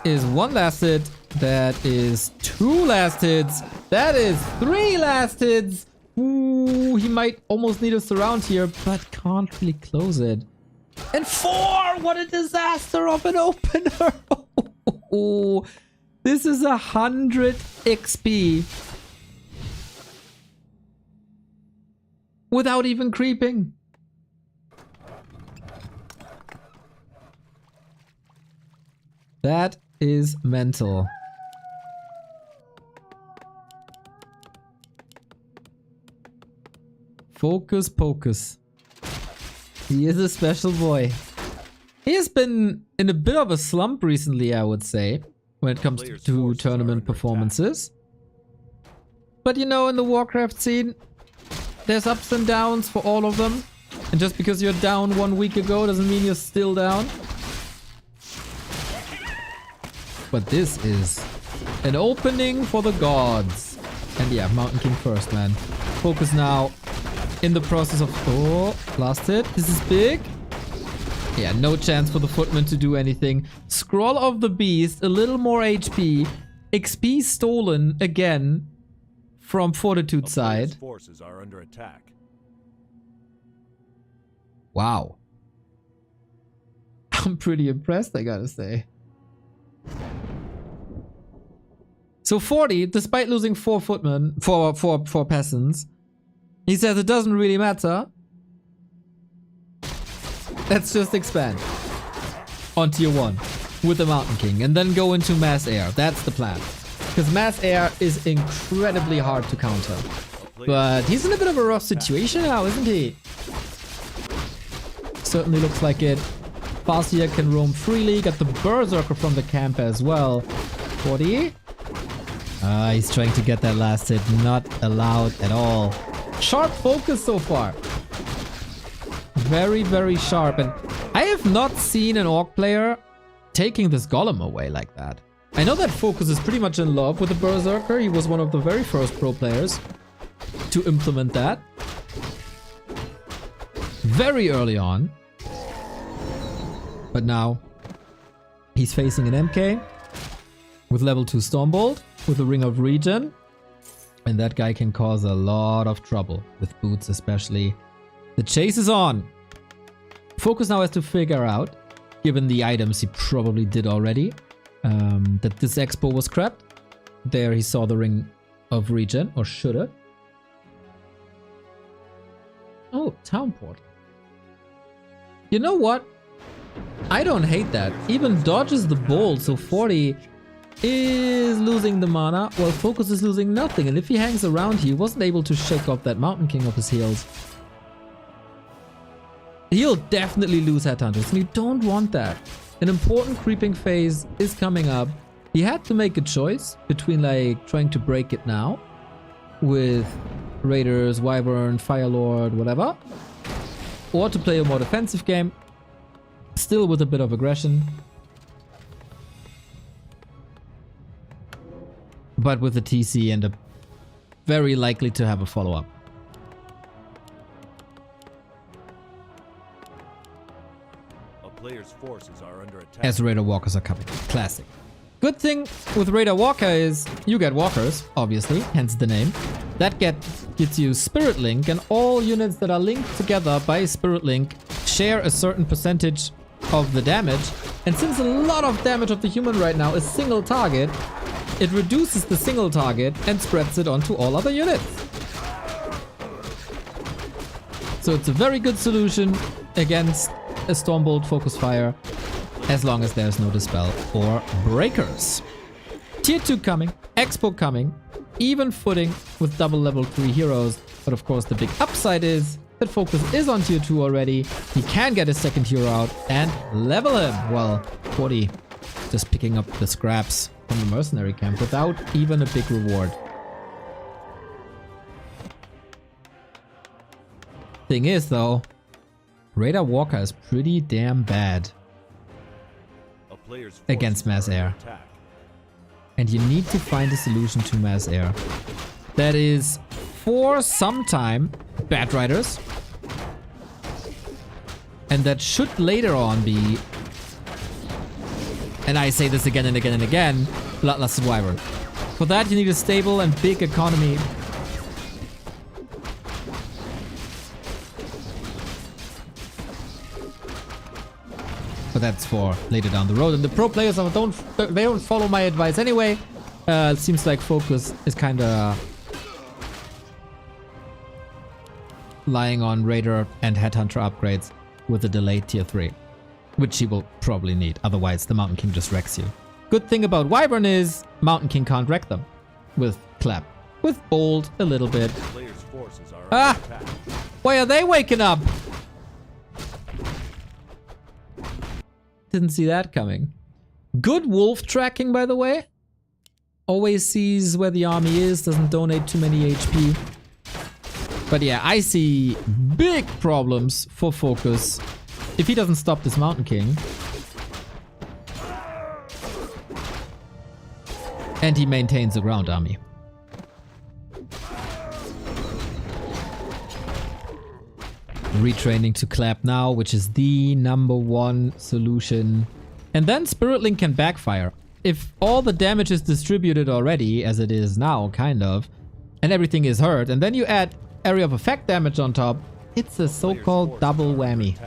is 1 last hit. That is 2 last hits. That is 3 last hits. Ooh, he might almost need a surround here, but can't really close it. And 4! What a disaster of an opener. Oh, this is 100 XP. Without even creeping. That is mental. Focus Pocus. He is a special boy. He has been in a bit of a slump recently, I would say, when it comes to tournament performances. But you know, in the Warcraft scene, there's ups and downs for all of them. And just because you're down 1 week ago doesn't mean you're still down. But this is an opening for the gods. And yeah, Mountain King first, man. Focus now in the process of... Oh, last hit. This is big. Yeah, no chance for the footman to do anything. Scroll of the Beast, a little more HP. XP stolen again from Fortitude side. Forces are under attack. Wow. I'm pretty impressed, I gotta say. So 40, despite losing 4 footmen, 4 peasants, he says it doesn't really matter. Let's just expand on tier 1 with the Mountain King and then go into mass air. That's the plan. Because mass air is incredibly hard to counter. But he's in a bit of a rough situation now, isn't he? Certainly looks like it. Farseer can roam freely. Got the Berserker from the camp as well. 40. He's trying to get that last hit. Not allowed at all. Sharp focus so far. Very, very sharp. And I have not seen an Orc player taking this Golem away like that. I know that Focus is pretty much in love with the Berserker. He was one of the very first pro players to implement that. Very early on. But now he's facing an MK with level 2 Stormbolt with the Ring of Regen. And that guy can cause a lot of trouble with boots especially. The chase is on. Focus now has to figure out, given the items he probably did already, that this expo was crap. There he saw the Ring of Regen, or should have. Oh, Town Port. You know what? I don't hate that. Even dodges the bolt, so 40 is losing the mana, while Focus is losing nothing. And if he hangs around, he wasn't able to shake off that Mountain King off his heels. He'll definitely lose Headhunters, and you don't want that. An important creeping phase is coming up. He had to make a choice between like trying to break it now with Raiders, Wyvern, Firelord, whatever, or to play a more defensive game, still with a bit of aggression, but with a TC and a very likely to have a follow-up. Players' forces are under attack. As Raider Walkers are coming. Classic. Good thing with Raider Walker is you get walkers, obviously, hence the name. That gets you Spirit Link, and all units that are linked together by Spirit Link share a certain percentage of the damage. And since a lot of damage of the human right now is single target, it reduces the single target and spreads it onto all other units. So it's a very good solution against a Stormbolt Focus Fire, as long as there's no Dispel or Breakers. Tier 2 coming, Expo coming, even footing with double level 3 heroes. But of course the big upside is that Focus is on tier 2 already. He can get his second hero out and level him. Well, 40 just picking up the scraps from the mercenary camp without even a big reward. Thing is though, Raider Walker is pretty damn bad against mass air. And you need to find a solution to mass air. That is, for some time, Bat Riders. And that should later on be, and I say this again and again and again, Bloodlusted Wyvern. For that you need a stable and big economy. But that's for later down the road. And the pro players don't follow my advice anyway. It seems like Focus is kind of lying on Raider and Headhunter upgrades with a delayed tier 3, which he will probably need. Otherwise, the Mountain King just wrecks you. Good thing about Wyvern is Mountain King can't wreck them with Clap. With Bolt, a little bit. Ah! Why are they waking up? Didn't see that coming. Good wolf tracking, by the way. Always sees where the army is, doesn't donate too many HP. But yeah, I see big problems for Focus if he doesn't stop this Mountain King. And he maintains a ground army. Retraining to clap now, which is the #1 solution. And then Spirit Link can backfire. If all the damage is distributed already, as it is now, kind of, and everything is hurt, and then you add area of effect damage on top, it's a so-called double whammy.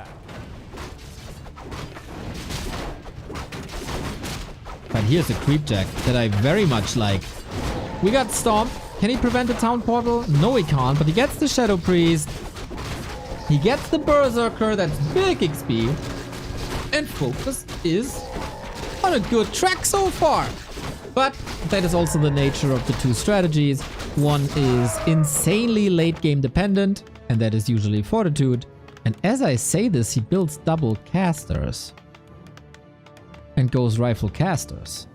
But here's a creep jack that I very much like. We got Stomp. Can he prevent the town portal? No, he can't, but he gets the Shadow Priest. He gets the Berserker, that's big XP. And Focus is on a good track so far. But that is also the nature of the two strategies. One is insanely late game dependent, and that is usually Fortitude. And as I say this, he builds double casters. And goes rifle casters.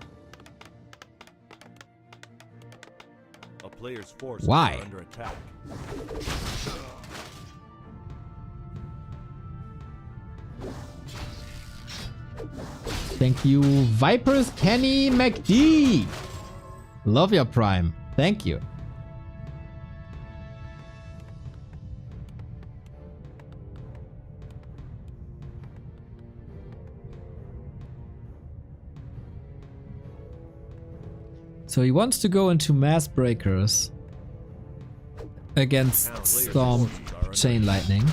A player's forces Why? are under attack. Thank you, Vipers Kenny McD. Love your Prime. Thank you. So he wants to go into Mass Breakers against Storm Chain Lightning.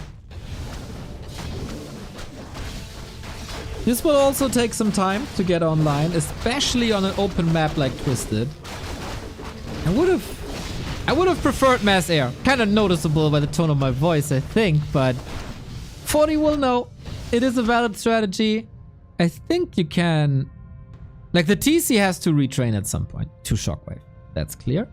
This will also take some time to get online, especially on an open map like Twisted. I would have preferred Mass Air. Kind of noticeable by the tone of my voice, I think, but 40 will know. It is a valid strategy. I think you can... Like, the TC has to retrain at some point to Shockwave. That's clear.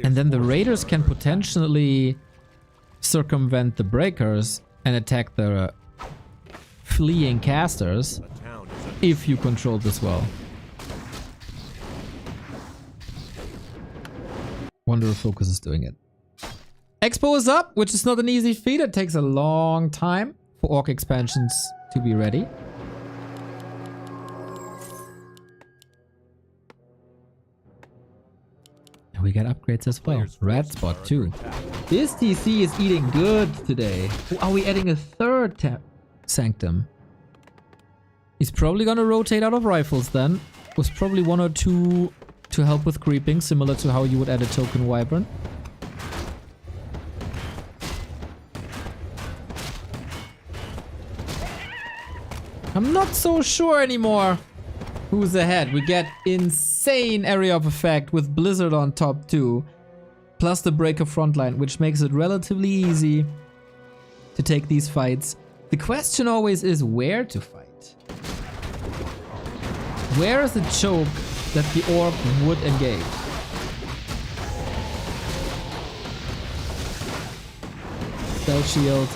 And then the Raiders can potentially circumvent the Breakers and attack the fleeing casters if you control this well. Wonder if Focus is doing it. Expo is up, which is not an easy feat. It takes a long time for Orc expansions to be ready. And we got upgrades as well. Red Spot too. This TC is eating good today. Are we adding a third Sanctum? He's probably gonna rotate out of rifles then. With probably 1 or 2 to help with creeping, similar to how you would add a token Wyvern. I'm not so sure anymore who's ahead. We get insane area of effect with Blizzard on top too. Plus the Breaker frontline, which makes it relatively easy to take these fights. The question always is where to fight. Where is the choke that the Orc would engage? Spell Shield.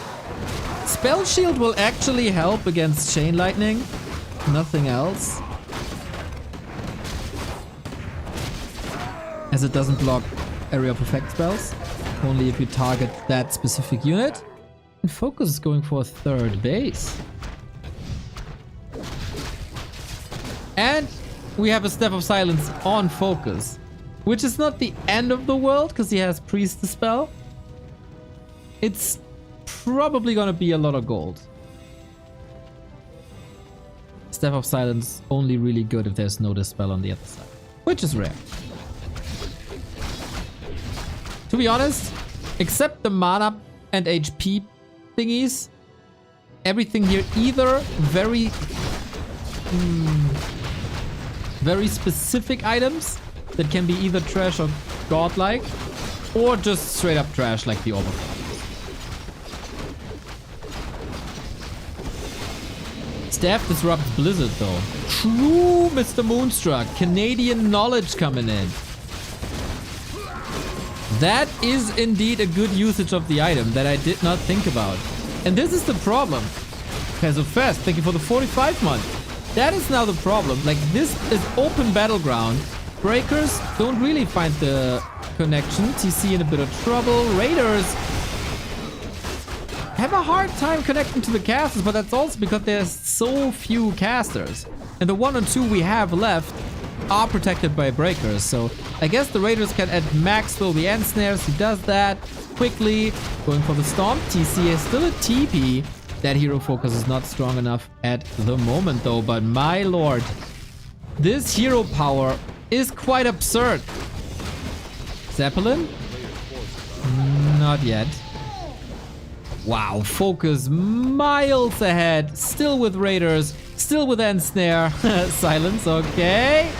Spell Shield will actually help against Chain Lightning. Nothing else. As it doesn't block area of effect spells. Only if you target that specific unit. And Focus is going for a third base. And we have a Step of Silence on Focus. Which is not the end of the world, because he has Priest the spell. It's probably gonna be a lot of gold. Step of Silence only really good if there's no Dispel on the other side. Which is rare. To be honest, except the mana and HP thingies, everything here either very specific items that can be either trash or godlike, or just straight up trash like the Overclock. Staff disrupts Blizzard though. True, Mr. Moonstruck. Canadian knowledge coming in. That is indeed a good usage of the item that I did not think about. And this is the problem. Peso Fest, thank you for the 45 month. That is now the problem. Like, this is open battleground. Breakers don't really find the connection. TC in a bit of trouble. Raiders have a hard time connecting to the casters, but that's also because there's so few casters. And the 1 or 2 we have left are protected by breakers. So I guess the Raiders can at max throw the end snares. He does that quickly. Going for the Stomp. TC is still a TP. That hero focus is not strong enough at the moment though. But my lord, this hero power is quite absurd. Zeppelin? Not yet. Wow, focus miles ahead. Still with Raiders. Still with end snare. Silence, okay.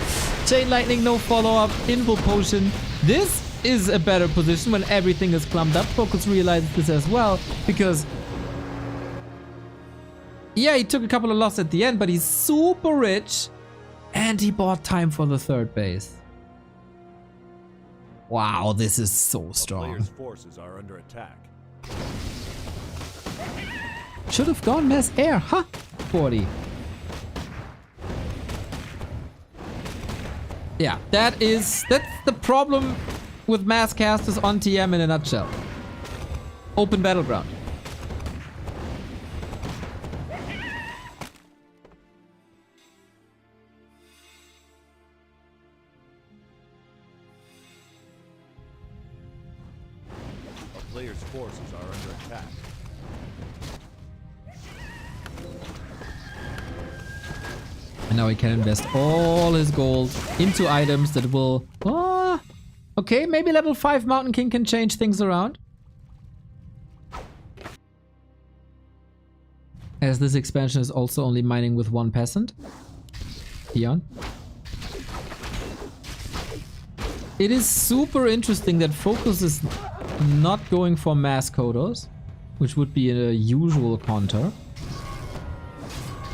Chain lightning, no follow-up. Invul potion. This is a better position when everything is clumped up. Focus realizes this as well. Because yeah, he took a couple of losses at the end, but he's super rich. And he bought time for the third base. Wow, this is so strong. Player's forces are under attack. Should have gone mass air, huh? 40. Yeah, that's the problem with mass casters on TM in a nutshell. Open battleground. A player's forces are under attack. And now he can invest all his gold into items that will... okay, maybe level 5 Mountain King can change things around. As this expansion is also only mining with 1 peasant. Peon. It is super interesting that Focus is not going for mass Kodos, which would be a usual counter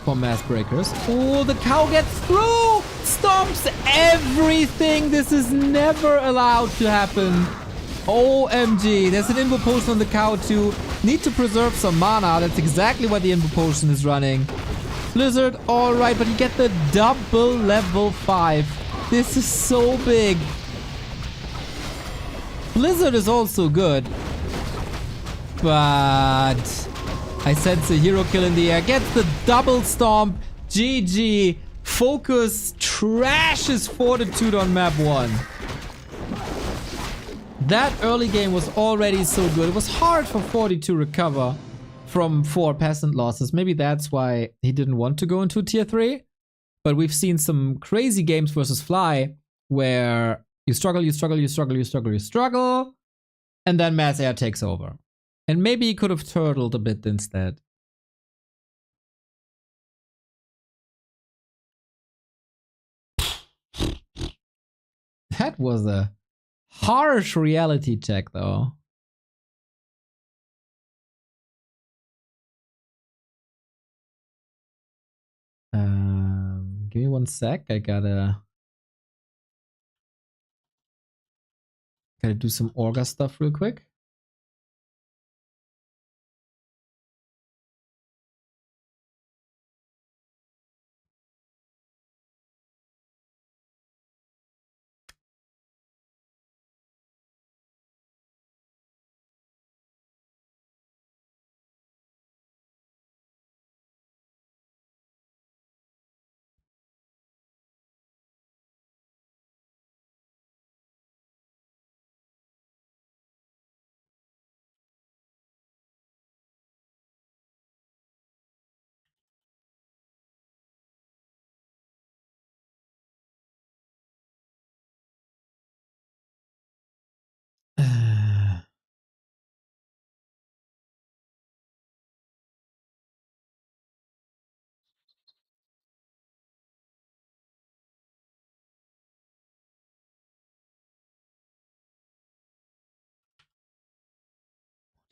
for mass breakers. Oh, the cow gets through! Stomps everything! This is never allowed to happen. OMG. There's an Invo Potion on the cow too. Need to preserve some mana. That's exactly why the Invo Potion is running. Blizzard, alright, but you get the double level 5. This is so big. Blizzard is also good. But I sense a hero kill in the air. Gets the double stomp. GG. Focus trashes Fortitude on map 1. That early game was already so good. It was hard for 40 to recover from 4 peasant losses. Maybe that's why he didn't want to go into tier 3. But we've seen some crazy games versus Fly where you struggle, you struggle, you struggle, you struggle, you struggle, and then mass air takes over. And maybe he could have turtled a bit instead. That was a harsh reality check, though. Give me 1 sec. I gotta do some Orga stuff real quick.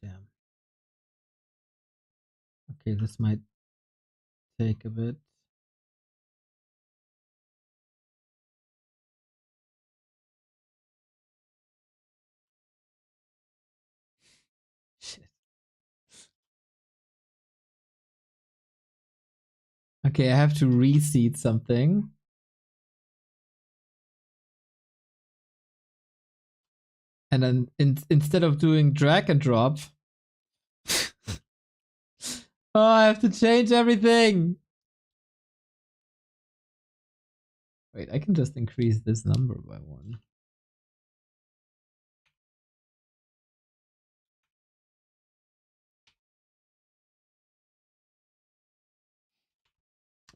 Damn. Okay, this might take a bit. Shit. Okay, I have to reseed something. And then instead of doing drag and drop, oh, I have to change everything. Wait, I can just increase this number by 1.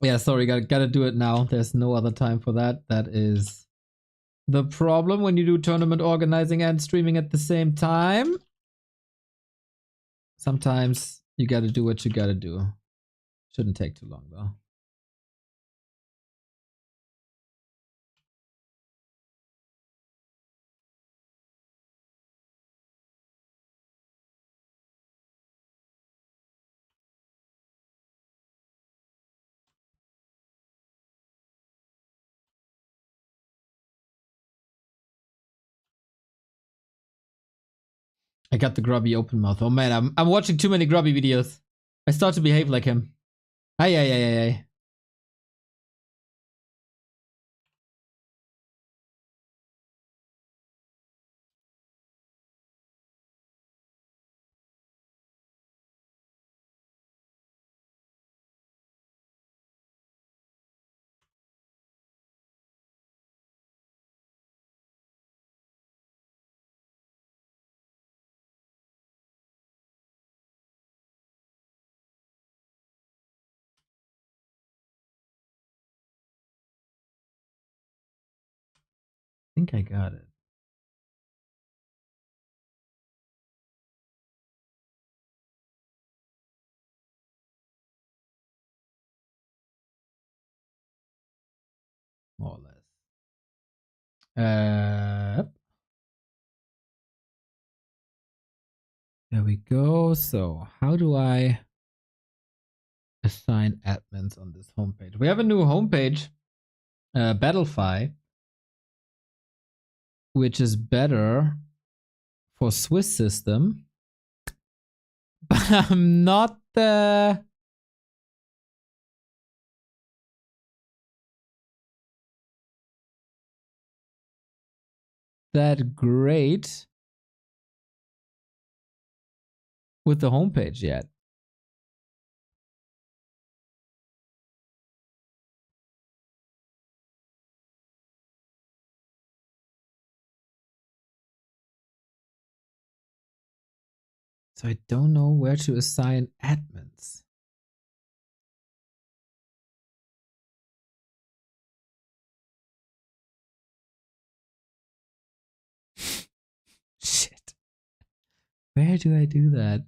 Yeah, sorry, gotta do it now. There's no other time for that. That is the problem when you do tournament organizing and streaming at the same time. Sometimes you gotta do what you gotta do. Shouldn't take too long though. I got the grubby open mouth. Oh man, I'm watching too many grubby videos. I start to behave like him. Ay, ay, ay, ay, ay. I think I got it. More or less. There we go. So how do I assign admins on this homepage? We have a new homepage, Battlefy, which is better for Swiss system. But I'm not that great with the homepage yet. So I don't know where to assign admins. Shit. Where do I do that?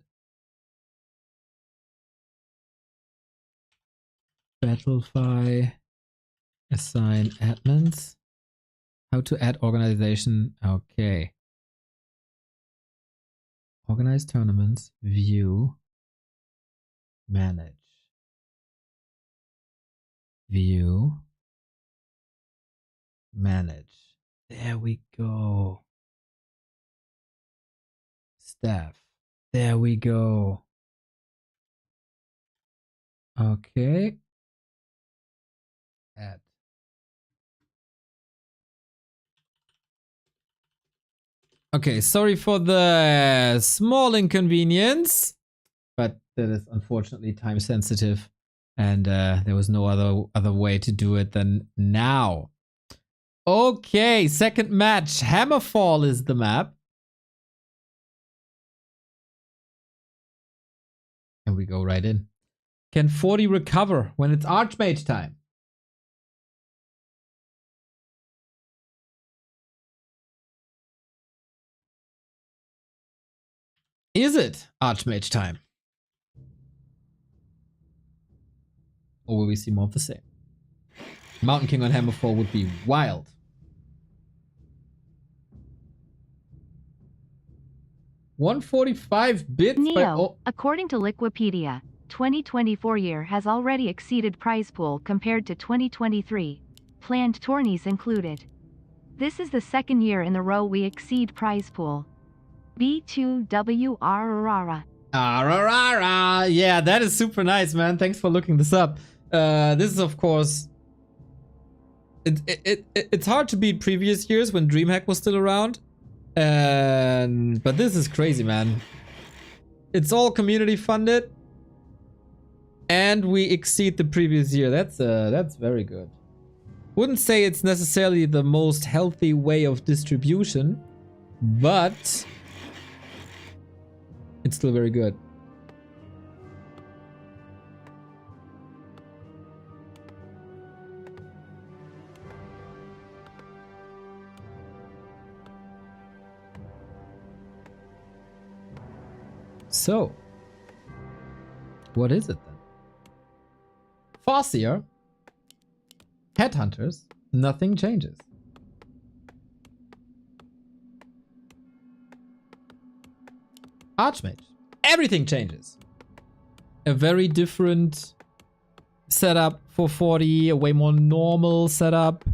Battlefy, assign admins. How to add organization. Okay. Organize tournaments, view, manage. View, manage. There we go. Staff. There we go. Okay. Add. Okay, sorry for the small inconvenience, but that is unfortunately time sensitive, and there was no other way to do it than now. Okay, second match. Hammerfall is the map. And we go right in. Can 40 recover when it's Archmage time? Is it Archmage time? Or will we see more of the same? Mountain King on Hammerfall would be wild. $145 bits. Neo, according to Liquipedia, 2024 year has already exceeded prize pool compared to 2023, planned tourneys included. This is the second year in a row we exceed prize pool. B2WRRara. Yeah, that is super nice, man. Thanks for looking this up. This is, of course, it's hard to beat previous years when DreamHack was still around. But this is crazy, man. It's all community funded, and we exceed the previous year. That's very good. Wouldn't say it's necessarily the most healthy way of distribution, but it's still very good. So, what is it then? Farseer, Headhunters, nothing changes. Archmage, everything changes. A very different setup for 40, a way more normal setup.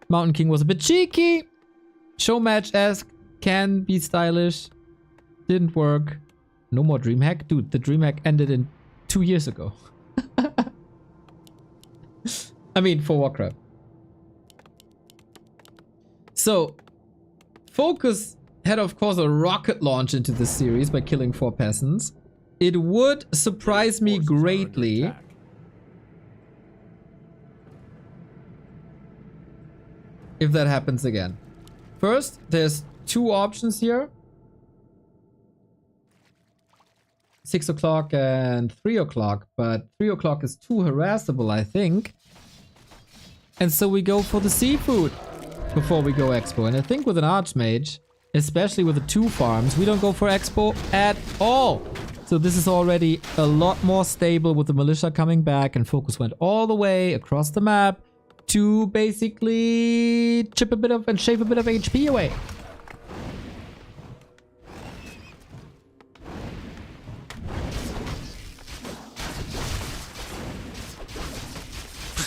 Mountain King was a bit cheeky. Showmatch-esque, can be stylish. Didn't work. No more Dreamhack? Dude, the Dreamhack ended in 2 years ago. I mean, for Warcraft. So, Focus had, of course, a rocket launch into this series by killing 4 peasants. It would surprise me greatly if that happens again. First, there's 2 options here. 6 o'clock and 3 o'clock, but 3 o'clock is too harassable, I think. And so we go for the seafood before we go Expo. And I think with an Archmage, especially with the 2 farms, we don't go for Expo at all. So this is already a lot more stable with the Militia coming back, and Focus went all the way across the map to basically chip a bit of and shave a bit of HP away.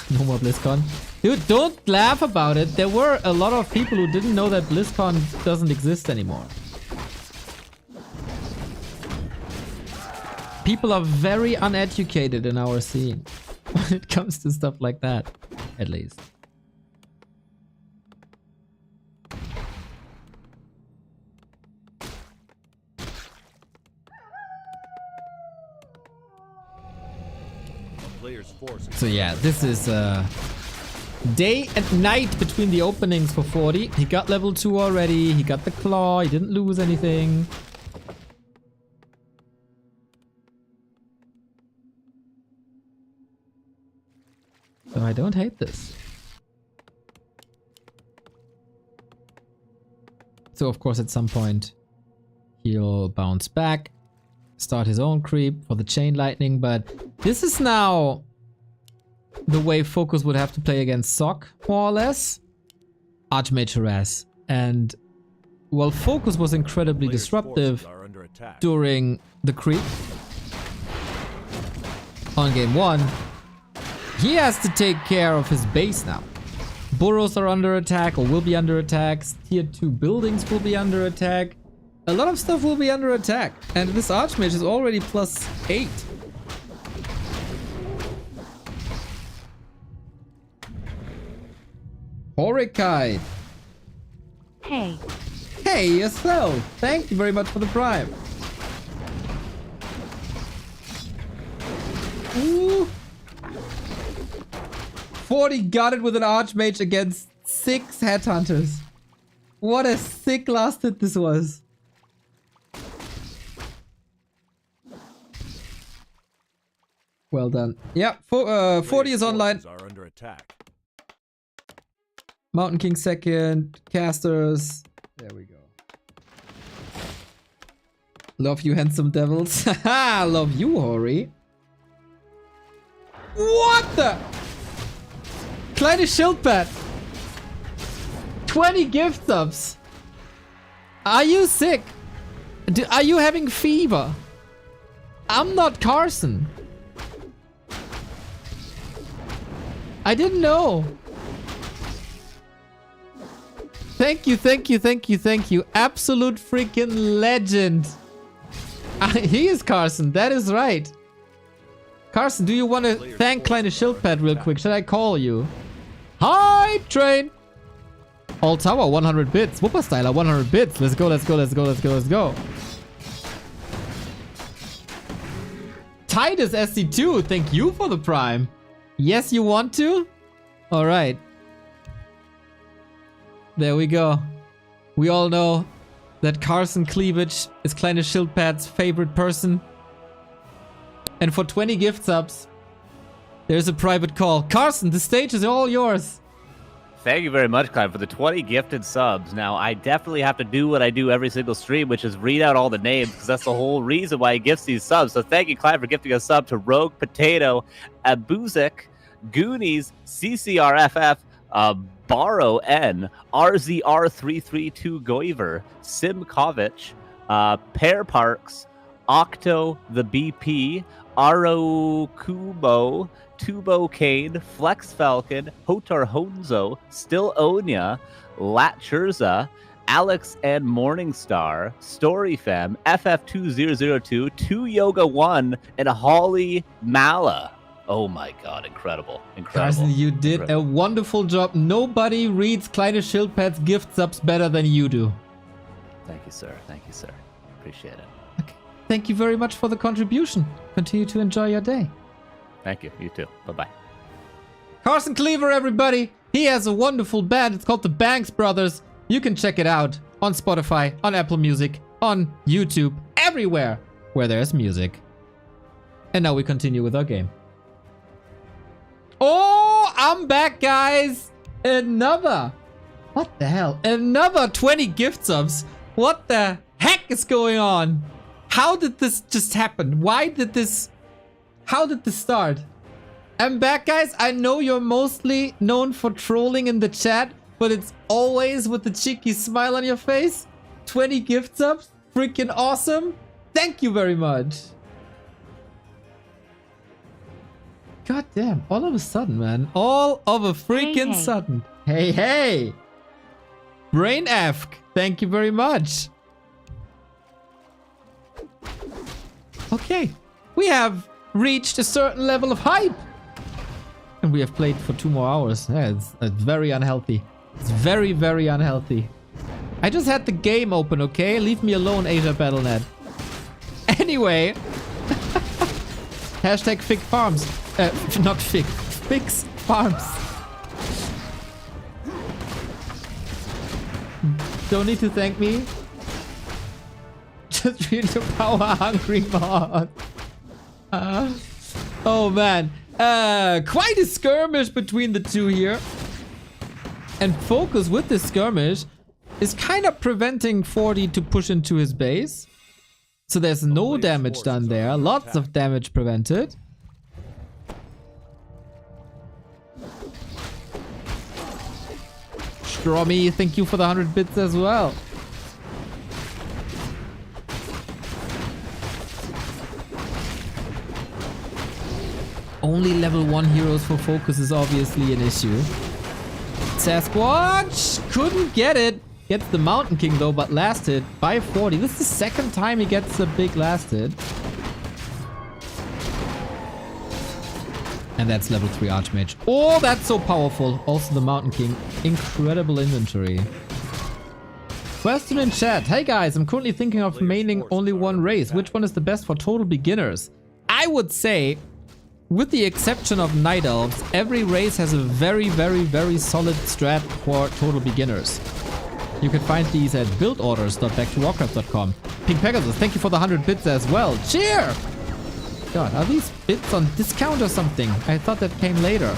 No more BlizzCon. Dude, don't laugh about it. There were a lot of people who didn't know that BlizzCon doesn't exist anymore. People are very uneducated in our scene when it comes to stuff like that, at least. So yeah, this is day and night between the openings for 40. He got level 2 already. He got the claw. He didn't lose anything. So I don't hate this. So of course at some point he'll bounce back, start his own creep for the chain lightning, but this is now the way Focus would have to play against Sock, more or less. Archmage harass. And while Focus was incredibly disruptive during the creep on game 1, he has to take care of his base now. Burrows are under attack or will be under attack. Tier 2 buildings will be under attack. A lot of stuff will be under attack. And this Archmage is already +8. Horikai. Hey. Hey, yourself. Thank you very much for the prime. Ooh. 40 got it with an Archmage against 6 Headhunters. What a sick last hit this was. Well done. Yeah, 40 is online. Mountain King second. Casters. There we go. Love you, handsome devils. Haha, love you, Hori. What the? Kleine Schildpad. 20 gift subs. Are you sick? Are you having fever? I'm not Carson. I didn't know. Thank you, thank you, thank you, thank you. Absolute freaking legend. He is Carson, that is right. Carson, do you want to thank Kleine Schildpad real quick? Should I call you? Hi, train. All tower, 100 bits. Whooper Styler, 100 bits. Let's go, let's go, let's go, let's go, let's go. Titus SC2, thank you for the prime. Yes, you want to? All right. There we go. We all know that Carson Cleavage is Kleine Schildpad's favorite person. And for 20 gift subs, there's a private call. Carson, the stage is all yours. Thank you very much, Klein, for the 20 gifted subs. Now, I definitely have to do what I do every single stream, which is read out all the names, because that's the whole reason why he gifts these subs. So thank you, Klein, for gifting a sub to Rogue Potato, Abuzik, Goonies, CCRFF, Borrow N, RZR332 Goiver, Simkovich, Pear Parks, Octo the BP, Aro Kubo, Tubo Kane, Flex Falcon, Hotar Honzo, Still Onya, Lat Churza, Alex and Morningstar, Storyfem, FF2002, 2 Yoga 1, and Holly Mala. Oh my god, incredible. Incredible. Carson, you did a wonderful job. Nobody reads Kleine Schildpad's gift subs better than you do. Thank you, sir. Thank you, sir. Appreciate it. Okay. Thank you very much for the contribution. Continue to enjoy your day. Thank you. You too. Bye-bye. Carson Cleaver, everybody. He has a wonderful band. It's called the Banks Brothers. You can check it out on Spotify, on Apple Music, on YouTube, everywhere where there's music. And now we continue with our game. Oh, I'm back, guys. Another 20 gift subs. What the heck is going on? How did this just happen? How did this start? I'm back, guys. I know you're mostly known for trolling in the chat, but it's always with the cheeky smile on your face. 20 gift subs. Freaking awesome. Thank you very much. God damn, all of a sudden, man. All of a freaking sudden. Hey. Brain Afk, thank you very much. Okay, we have reached a certain level of hype. And we have played for 2 more hours. Yeah, it's very unhealthy. It's very, very unhealthy. I just had the game open, okay? Leave me alone, Asia Battle.net. Anyway. Hashtag Fig Farms. Not Fig. Fix Farms. Don't need to thank me. Just read your power-hungry mod. Oh, man. Quite a skirmish between the two here. And Focus with this skirmish is kind of preventing 40 to push into his base. So there's no damage done there. Lots of damage prevented. Stromy, thank you for the 100 bits as well. Only level 1 heroes for Focus is obviously an issue. Sasquatch couldn't get it. Gets the Mountain King though, but last hit by 40. This is the second time he gets a big last hit. And that's level 3 Archmage. Oh, that's so powerful. Also the Mountain King. Incredible inventory. Question in chat. Hey guys, I'm currently thinking of maining only one race. Which one is the best for total beginners? I would say, with the exception of Night Elves, every race has a very, very, very solid strat for total beginners. You can find these at buildorders.backtowarcraft.com. Pink Pegasus, thank you for the 100 bits as well. Cheer! God, are these bits on discount or something? I thought that came later.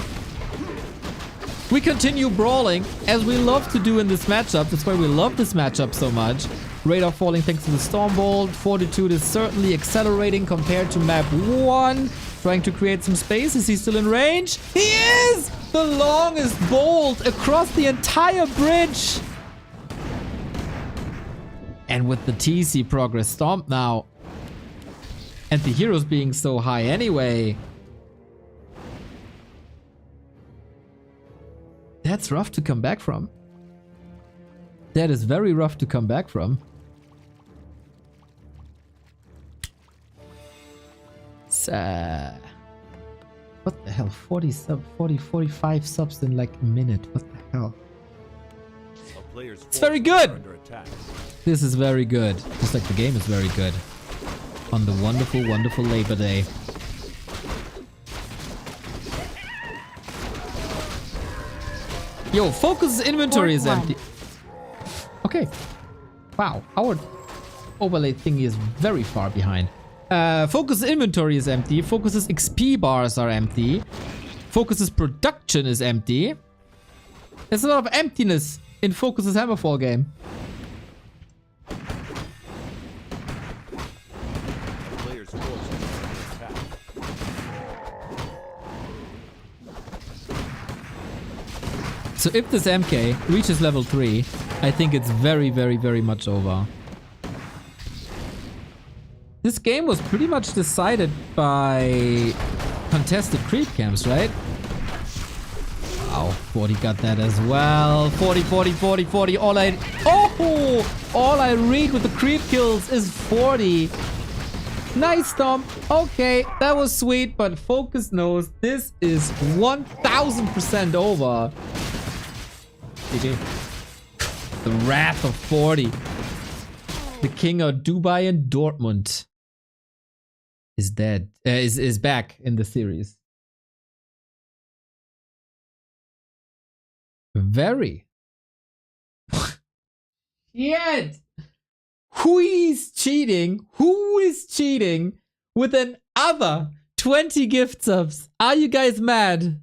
We continue brawling, as we love to do in this matchup. That's why we love this matchup so much. Radar falling thanks to the Stormbolt. Fortitude is certainly accelerating compared to map 1. Trying to create some space. Is he still in range? He is! The longest bolt across the entire bridge. And with the TC progress stomped now. And the heroes being so high anyway. That's rough to come back from. That is very rough to come back from. What the hell? 45 subs in like a minute. What the hell? It's very good! This is very good. Just like the game is very good. On the wonderful, wonderful Labor Day. Yo, Focus's inventory is empty. Wow, our overlay thingy is very far behind. Focus inventory is empty. Focus's XP bars are empty. Focus's production is empty. There's a lot of emptiness in Focus's Hammerfall game. Player's forces are under attack. So if this MK reaches level 3, I think it's very, very, very much over. This game was pretty much decided by contested creep camps, right? Wow, 40 got that as well. 40, 40, 40, 40. All I read with the creep kills is 40. Nice stomp. Okay, that was sweet, but Focus knows this is 1000% over. GG. The Wrath of 40. The king of Dubai and Dortmund is dead. Is back in the series. Very. Yet. Who is cheating? Who is cheating with another 20 gift subs? Are you guys mad?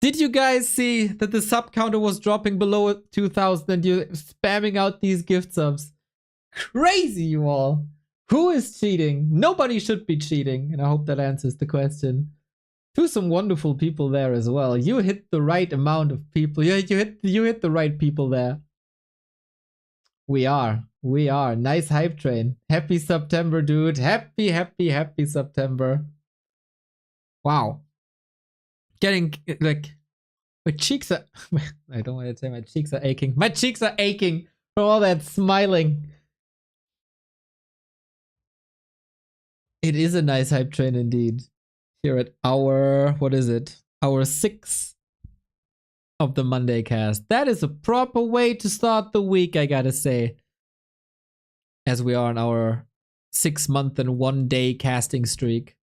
Did you guys see that the sub counter was dropping below 2,000 and you're spamming out these gift subs? Crazy, you all. Who is cheating? Nobody should be cheating. And I hope that answers the question. To some wonderful people there as well. You hit the right amount of people. Yeah, you hit the right people there. We are. Nice hype train. Happy September, dude. Happy September. Wow. Getting, like, my cheeks are... I don't want to say my cheeks are aching. My cheeks are aching from all that smiling. It is a nice hype train indeed. Here at our... What is it? Our 6 of the Monday cast. That is a proper way to start the week, I gotta say. As we are on our 6-month and 1-day casting streak.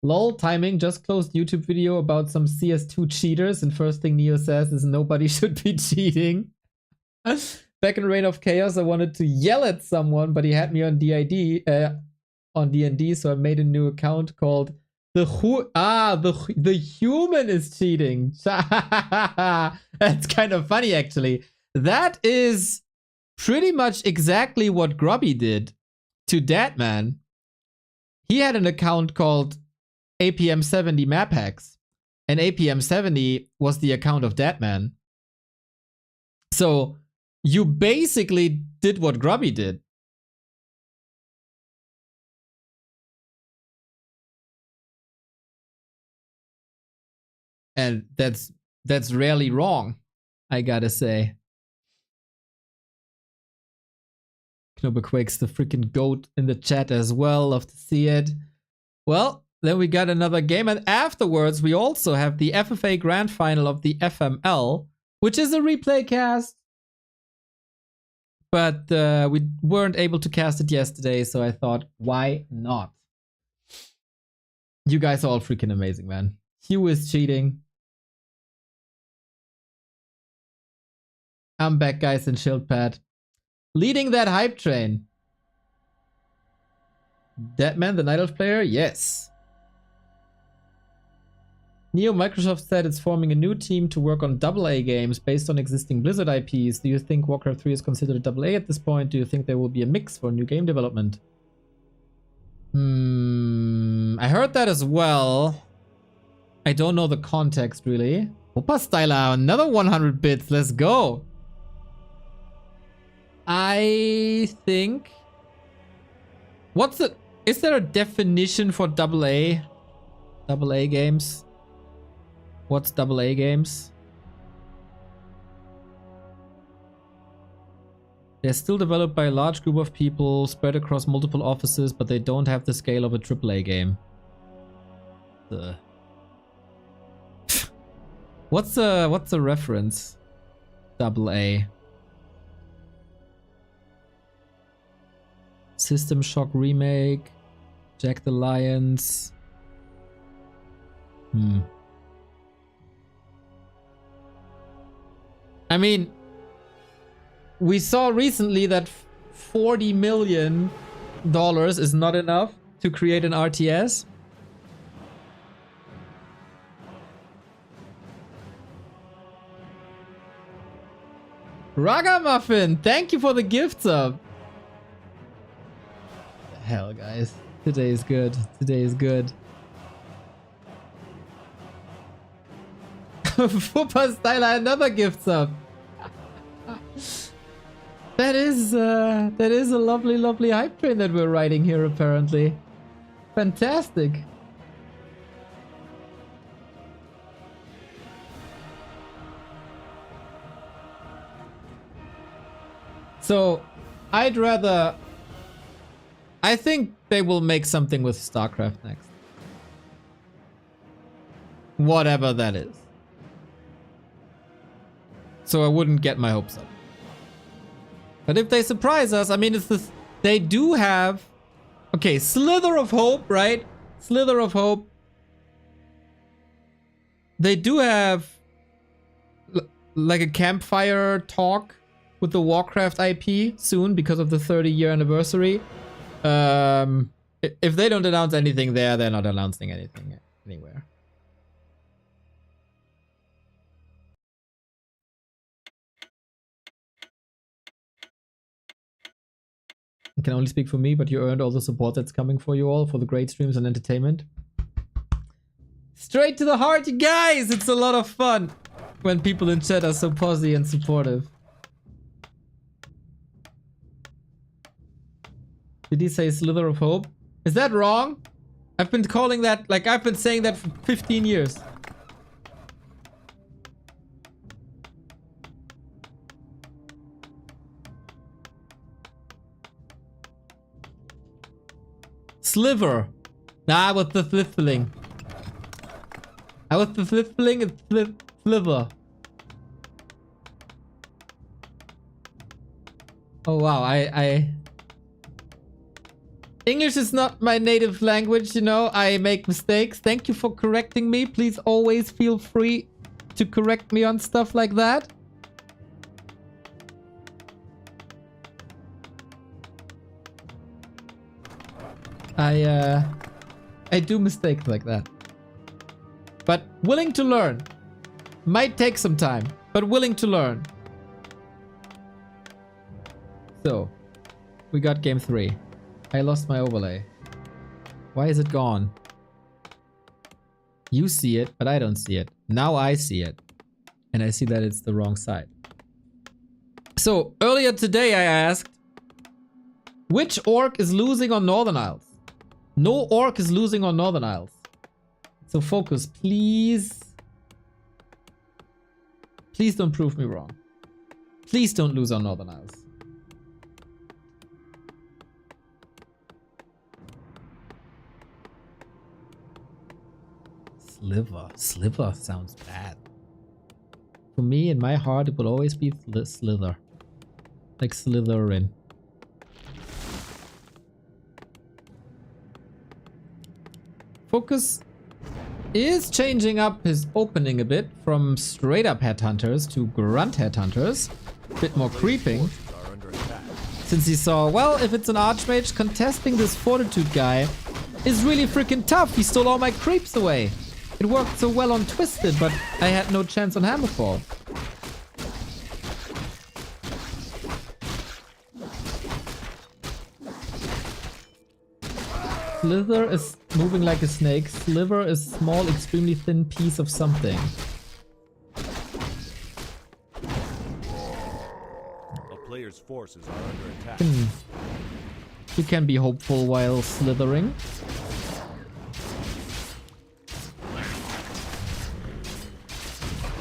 Lol, timing, just closed YouTube video about some CS2 cheaters, and first thing Neo says is nobody should be cheating. Back in Reign of Chaos, I wanted to yell at someone, but he had me on DID, on D&D, so I made a new account called the human is cheating. That's kind of funny, actually. That is pretty much exactly what Grubby did to Datman. He had an account called APM70 map hacks, and APM70 was the account of Datman. So you basically did what Grubby did. And that's rarely wrong, I gotta say. Knoberquake's the freaking goat in the chat as well. Love to see it. Well, then we got another game, and afterwards we also have the FFA Grand Final of the FML, which is a replay cast. But we weren't able to cast it yesterday, so I thought, why not? You guys are all freaking amazing, man. Hugh is cheating. I'm back, guys, in Shield Pad. Leading that hype train. Deadman, the Night Elf player? Yes. Neo, Microsoft said it's forming a new team to work on AA games based on existing Blizzard IPs. Do you think Warcraft 3 is considered AA at this point? Do you think there will be a mix for new game development? I heard that as well. I don't know the context, really. Opa Styler, another 100 bits. Let's go. I think... What's the... Is there a definition for AA? AA games? What's AA games? They're still developed by a large group of people spread across multiple offices, but they don't have the scale of a AAA game. What's the reference? AA. System Shock Remake. Jack the Lions. I mean, we saw recently that $40 million is not enough to create an RTS. Ragamuffin, thank you for the gift sub. Hell, guys. Today is good. Today is good. Fupa Styler, another gift sub. That is a lovely, lovely hype train that we're riding here, apparently. Fantastic. So, I'd rather... I think they will make something with StarCraft next. Whatever that is. So I wouldn't get my hopes up. But if they surprise us, I mean, it's this... They do have... Okay, Slither of Hope, right? Slither of Hope. They do have... like a campfire talk with the Warcraft IP soon because of the 30-year anniversary. If they don't announce anything there, they're not announcing anything anywhere. I can only speak for me, but you earned all the support that's coming for you all for the great streams and entertainment. Straight to the heart, you guys! It's a lot of fun when people in chat are so posy and supportive. Did he say Slither of Hope? Is that wrong? I've been calling that, like, I've been saying that for 15 years. Sliver. Nah, with the thliffling. I was the thliffling and sliver. Oh wow, English is not my native language, you know. I make mistakes. Thank you for correcting me. Please always feel free to correct me on stuff like that. I do mistakes like that. But willing to learn. Might take some time, but willing to learn. So, we got game 3. I lost my overlay. Why is it gone? You see it, but I don't see it. Now I see it. And I see that it's the wrong side. So, earlier today I asked, which orc is losing on Northern Isles? No orc is losing on Northern Isles. So focus, please. Please don't prove me wrong. Please don't lose on Northern Isles. Sliver. Sliver sounds bad. For me, in my heart, it will always be Slither. Like Slytherin. Focus is changing up his opening a bit from straight up headhunters to grunt headhunters. A bit more creeping. Since he saw, well, if it's an archmage, contesting this fortitude guy is really freaking tough. He stole all my creeps away. It worked so well on Twisted, but I had no chance on Hammerfall. Slither is moving like a snake. Sliver is small, extremely thin piece of something. A player's forces are under attack. You can be hopeful while slithering.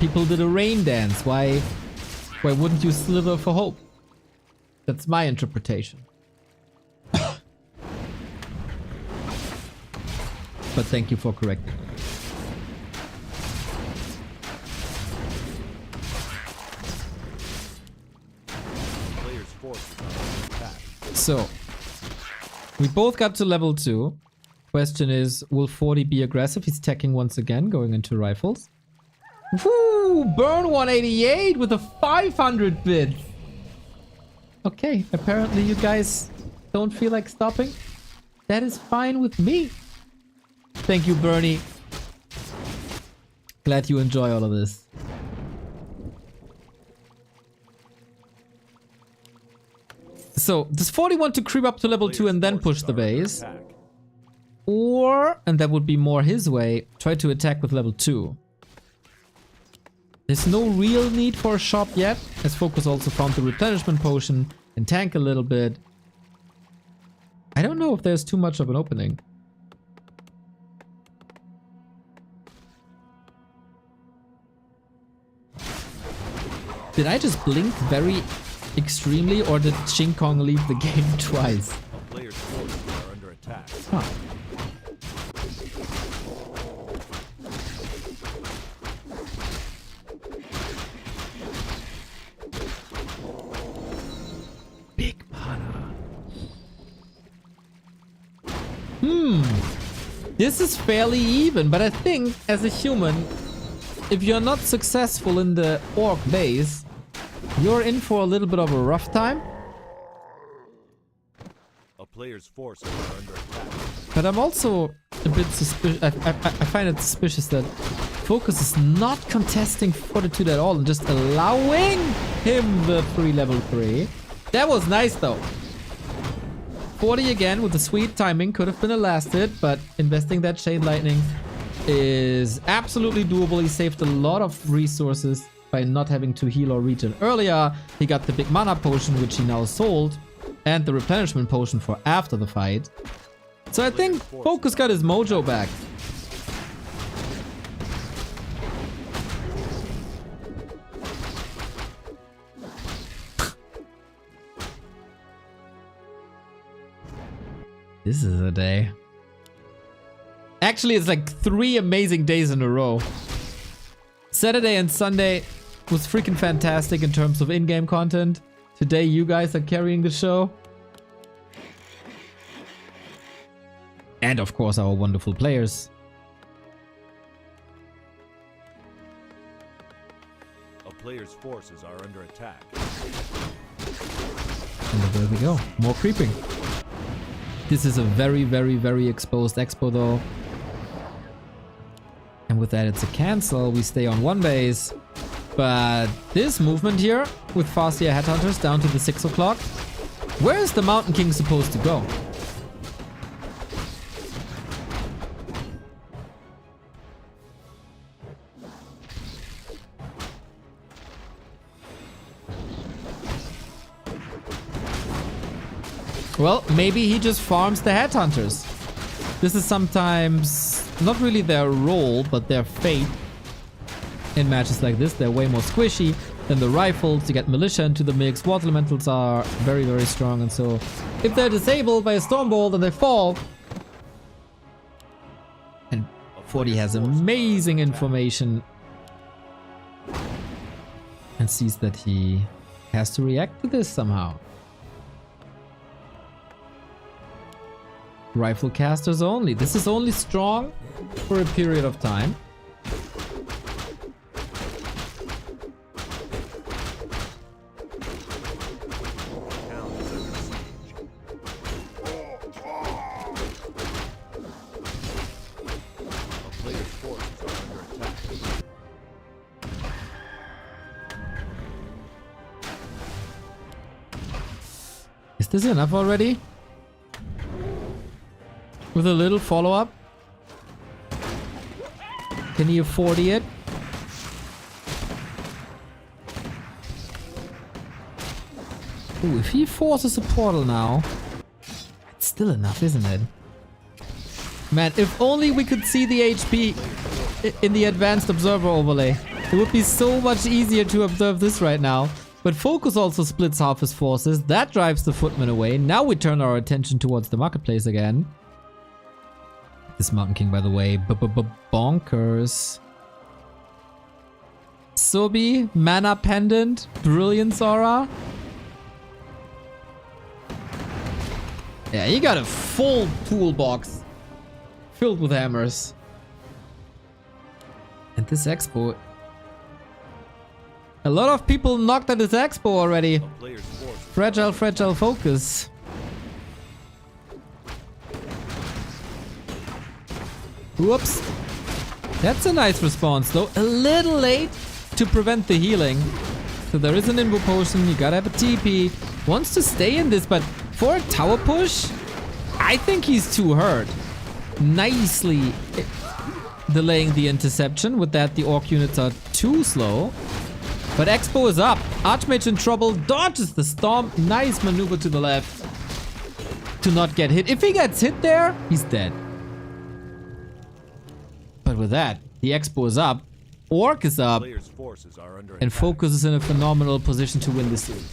People did a rain dance. Why wouldn't you slither for hope? That's my interpretation. But thank you for correcting me. Player's forces are under attack. So, we both got to level 2. Question is, will 40 be aggressive? He's attacking once again, going into rifles. Woo! Ooh, burn 188 with a 500 bid. Okay, apparently you guys don't feel like stopping. That is fine with me. Thank you, Bernie. Glad you enjoy all of this. So, does 40 want to creep up to level 2 and then push the base? Or, and that would be more his way, try to attack with level 2. There's no real need for a shop yet, as Focus also found the replenishment potion and tank a little bit. I don't know if there's too much of an opening. Did I just blink very extremely, or did Ching Kong leave the game twice? A player's forces are under attack. Huh. Big mana. This is fairly even, but I think as a human, if you're not successful in the orc base, you're in for a little bit of a rough time. A player's forces are under attack. But I'm also a bit suspicious. I find it suspicious that Focus is not contesting Fortitude at all and just allowing him the free level 3. That was nice though. 40 again with the sweet timing could have been a last hit, but investing that Chain Lightning is absolutely doable. He saved a lot of resources by not having to heal or regen earlier. He got the big mana potion, which he now sold, and the replenishment potion for after the fight. So I think Focus got his mojo back. This is a day. Actually, it's like 3 amazing days in a row. Saturday and Sunday was freaking fantastic in terms of in-game content. Today, you guys are carrying the show. And of course, our wonderful players. A player's forces are under attack. And there we go. More creeping. This is a very, very, very exposed expo though. And with that, it's a cancel. We stay on 1 base. But this movement here with Farseer Headhunters down to the 6 o'clock. Where is the Mountain King supposed to go? Well, maybe he just farms the Headhunters. This is sometimes not really their role, but their fate. In matches like this, they're way more squishy than the rifles. You get militia into the mix. Water elementals are very, very strong. And so if they're disabled by a Stormbolt and they fall... And 40 has amazing information. And sees that he has to react to this somehow. Rifle casters only. This is only strong for a period of time. Is this enough already? With a little follow-up? Can he afford it? Ooh, if he forces a portal now, it's still enough, isn't it? Man, if only we could see the HP in the advanced observer overlay. It would be so much easier to observe this right now. But Focus also splits half his forces. That drives the footmen away. Now we turn our attention towards the marketplace again. This Mountain King, by the way, bonkers. Sobi, Mana Pendant, Brilliance Aura. Yeah, he got a full toolbox filled with hammers. And this expo A lot of people knocked at this expo already. A player's forces Fragile, fragile focus. Whoops. That's a nice response though. A little late to prevent the healing. So there is an invo potion. You gotta have a TP. Wants to stay in this, but for a tower push, I think he's too hurt. Nicely delaying the interception. With that, the orc units are too slow. But Expo is up. Archmage in trouble. Dodges the storm. Nice maneuver to the left. To not get hit. If he gets hit there, he's dead. But with that, the Expo is up. Orc is up. player's forces are under And attack. Focus is in a phenomenal position to win this series.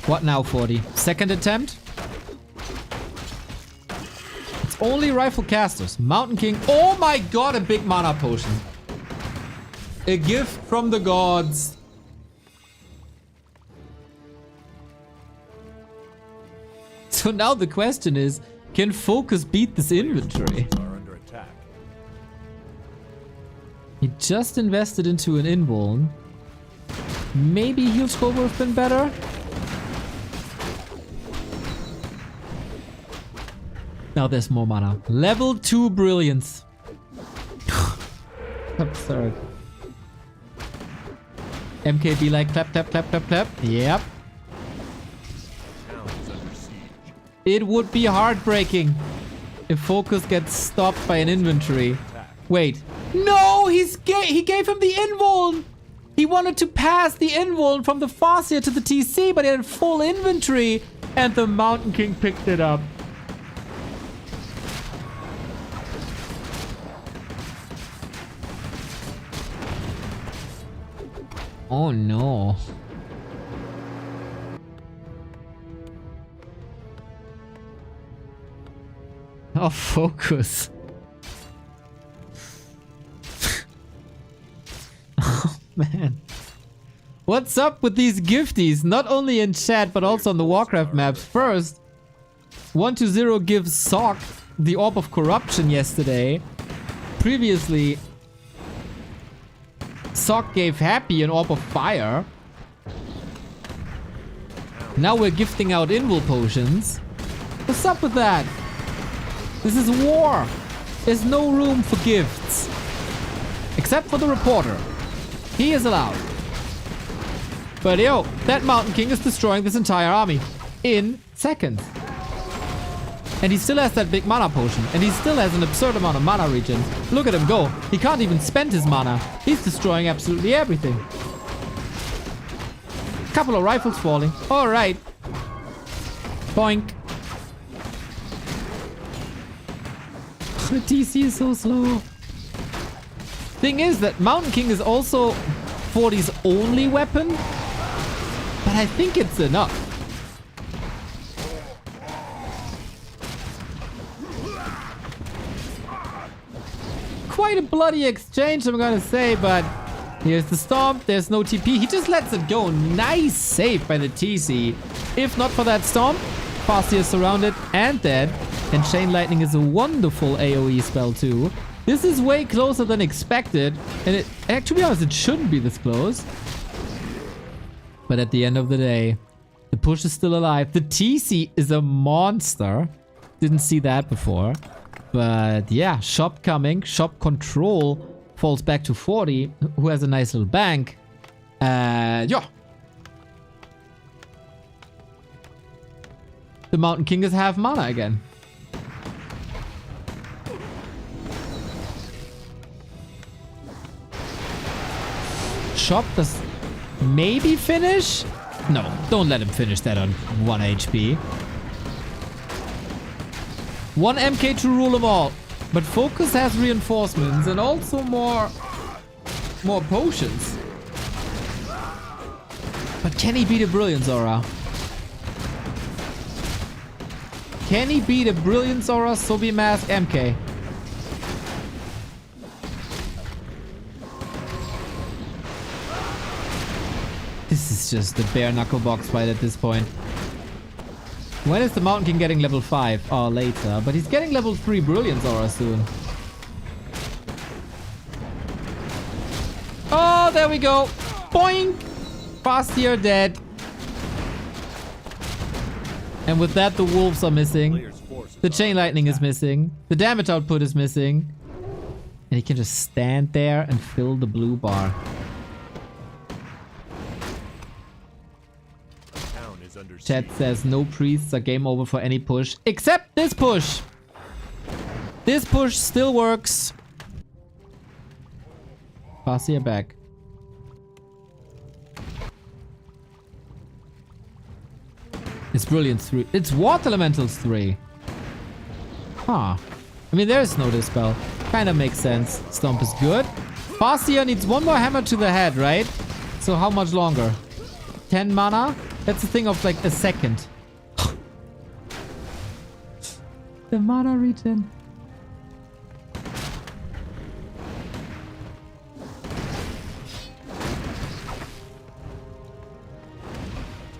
What now, 40? Second attempt? It's only rifle casters. Mountain King. Oh my god, a big mana potion. A gift from the gods. So now the question is, can Focus beat this inventory? Are under attack. He just invested into an invuln. Maybe heal scroll would have been better. Now there's more mana. Level 2 brilliance. Absurd. MKB like clap, clap, clap, clap, clap. Yep. Town is under siege. It would be heartbreaking if Focus gets stopped by an inventory. Wait. No! He gave him the invuln! He wanted to pass the invuln from the Farseer to the TC, but he had full inventory, and the Mountain King picked it up. Oh no. Oh, Focus. Oh, man. What's up with these gifties? Not only in chat, but also on the Warcraft maps. First, 120 gives Sock the Orb of Corruption yesterday. Previously, Sock gave Happy an Orb of Fire. Now we're gifting out invul potions. What's up with that? This is war. There's no room for gifts. Except for the reporter. He is allowed. But yo, that Mountain King is destroying this entire army. In seconds. And he still has that big mana potion. And he still has an absurd amount of mana regen. Look at him go. He can't even spend his mana. He's destroying absolutely everything. Couple of rifles falling. Alright. Boink. The TC is so slow. Thing is that Mountain King is also 40's only weapon. But I think it's enough. Quite a bloody exchange, I'm gonna say, but here's the Stomp. There's no TP. He just lets it go. Nice save by the TC. If not for that Stomp, Farseer is surrounded and dead. And Chain Lightning is a wonderful AoE spell too. This is way closer than expected. And to be honest, it shouldn't be this close. But at the end of the day, the push is still alive. The TC is a monster. Didn't see that before. But yeah, shop coming. Shop control falls back to 40, who has a nice little bank. Yeah. The Mountain King is half mana again. Shop does maybe finish? No, don't let him finish that on 1 HP. 1 MK to rule them all. But Focus has reinforcements and also more potions. But can he beat a Brilliance Aura? Can he beat a Brilliance Aura Sobi Mask MK? This is just a bare knuckle box fight at this point. When is the Mountain King getting level 5? Oh, later. But he's getting level 3 Brilliance Aura soon. Oh, there we go. Boink! Fastia dead. And with that, the wolves are missing. Player's forces The are chain under lightning is attack. missing. The damage output is missing. And he can just stand there and fill the blue bar. Town is under Chat siege. says no priests are game over for any push. Except this push! This push still works. Fastia back. It's Brilliance 3. It's Water Elementals 3. Huh. I mean, there is no Dispel. Kinda makes sense. Stomp is good. Fastia needs one more hammer to the head, right? So how much longer? 10 mana? That's a thing of like a second. The mana regen.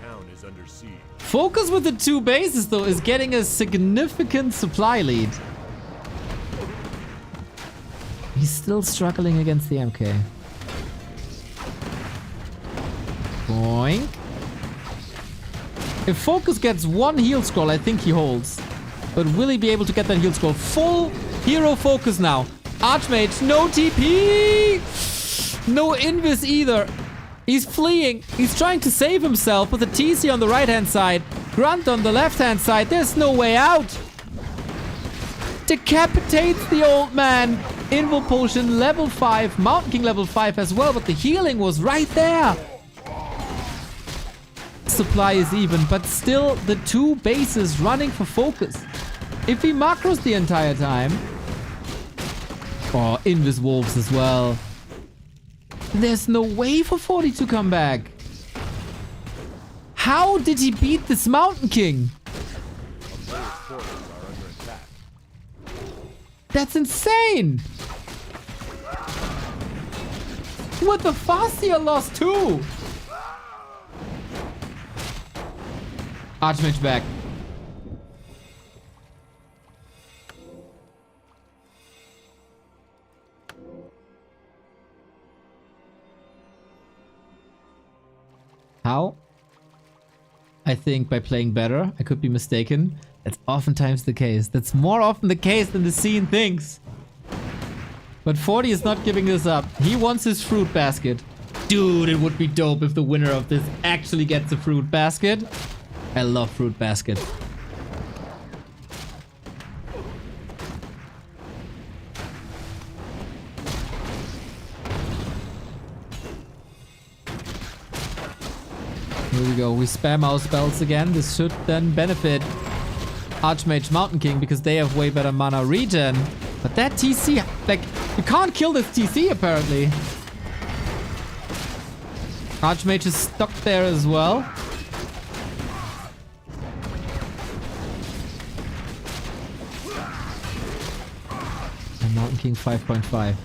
Town is under siege. Focus with the 2 bases though is getting a significant supply lead. He's still struggling against the MK. Boink. If Focus gets 1 heal scroll, I think he holds. But will he be able to get that heal scroll? Full hero focus now. Archmage, no TP! No Invis either. He's fleeing. He's trying to save himself with a TC on the right-hand side. Grunt on the left-hand side. There's no way out. Decapitates the old man. Invul Potion level 5. Mountain King level 5 as well. But the healing was right there. Supply is even. But still the 2 bases running for focus. If he macros the entire time. Oh, Invis Wolves as well. There's no way for 40 to come back. How did he beat this Mountain King? Player's forces are under attack. That's insane. What the Fastia lost too. Archmage back. How? I think by playing better. I could be mistaken. That's oftentimes the case. That's more often the case than the scene thinks. But 40 is not giving this up. He wants his fruit basket. Dude, it would be dope if the winner of this actually gets a fruit basket. I love fruit baskets. Here we go. We spam our spells again. This should then benefit Archmage Mountain King because they have way better mana regen. But that TC, like, you can't kill this TC apparently. Archmage is stuck there as well. And Mountain King 5.5.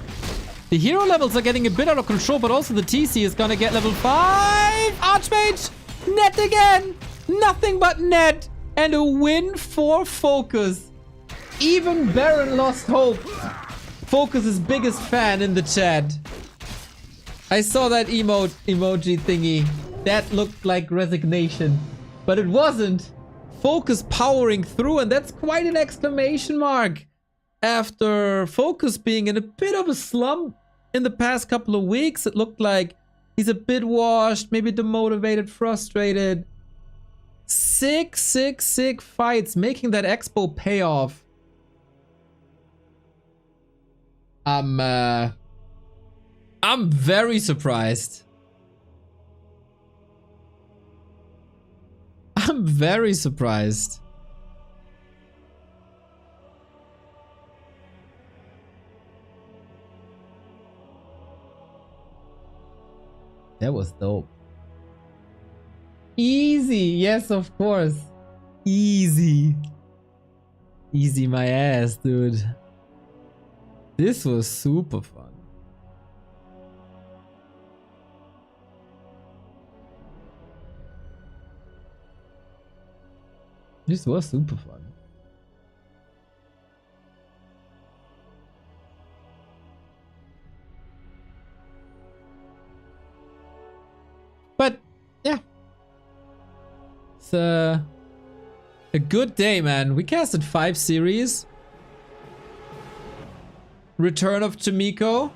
The hero levels are getting a bit out of control, but also the TC is gonna get level 5. Archmage! Net again! Nothing but net! And a win for Focus. Even Baron lost hope. Focus's biggest fan in the chat. I saw that emoji thingy. That looked like resignation. But it wasn't. Focus powering through, and that's quite an exclamation mark. After Focus being in a bit of a slump in the past couple of weeks, it looked like he's a bit washed, maybe demotivated, frustrated. Sick fights, making that expo pay off. I'm very surprised. I'm very surprised. That was dope. Easy, yes, of course. Easy. Easy my ass, dude. This was super fun. This was super fun. But yeah, it's a good day, man. We casted 5 series. Return of Chamiko.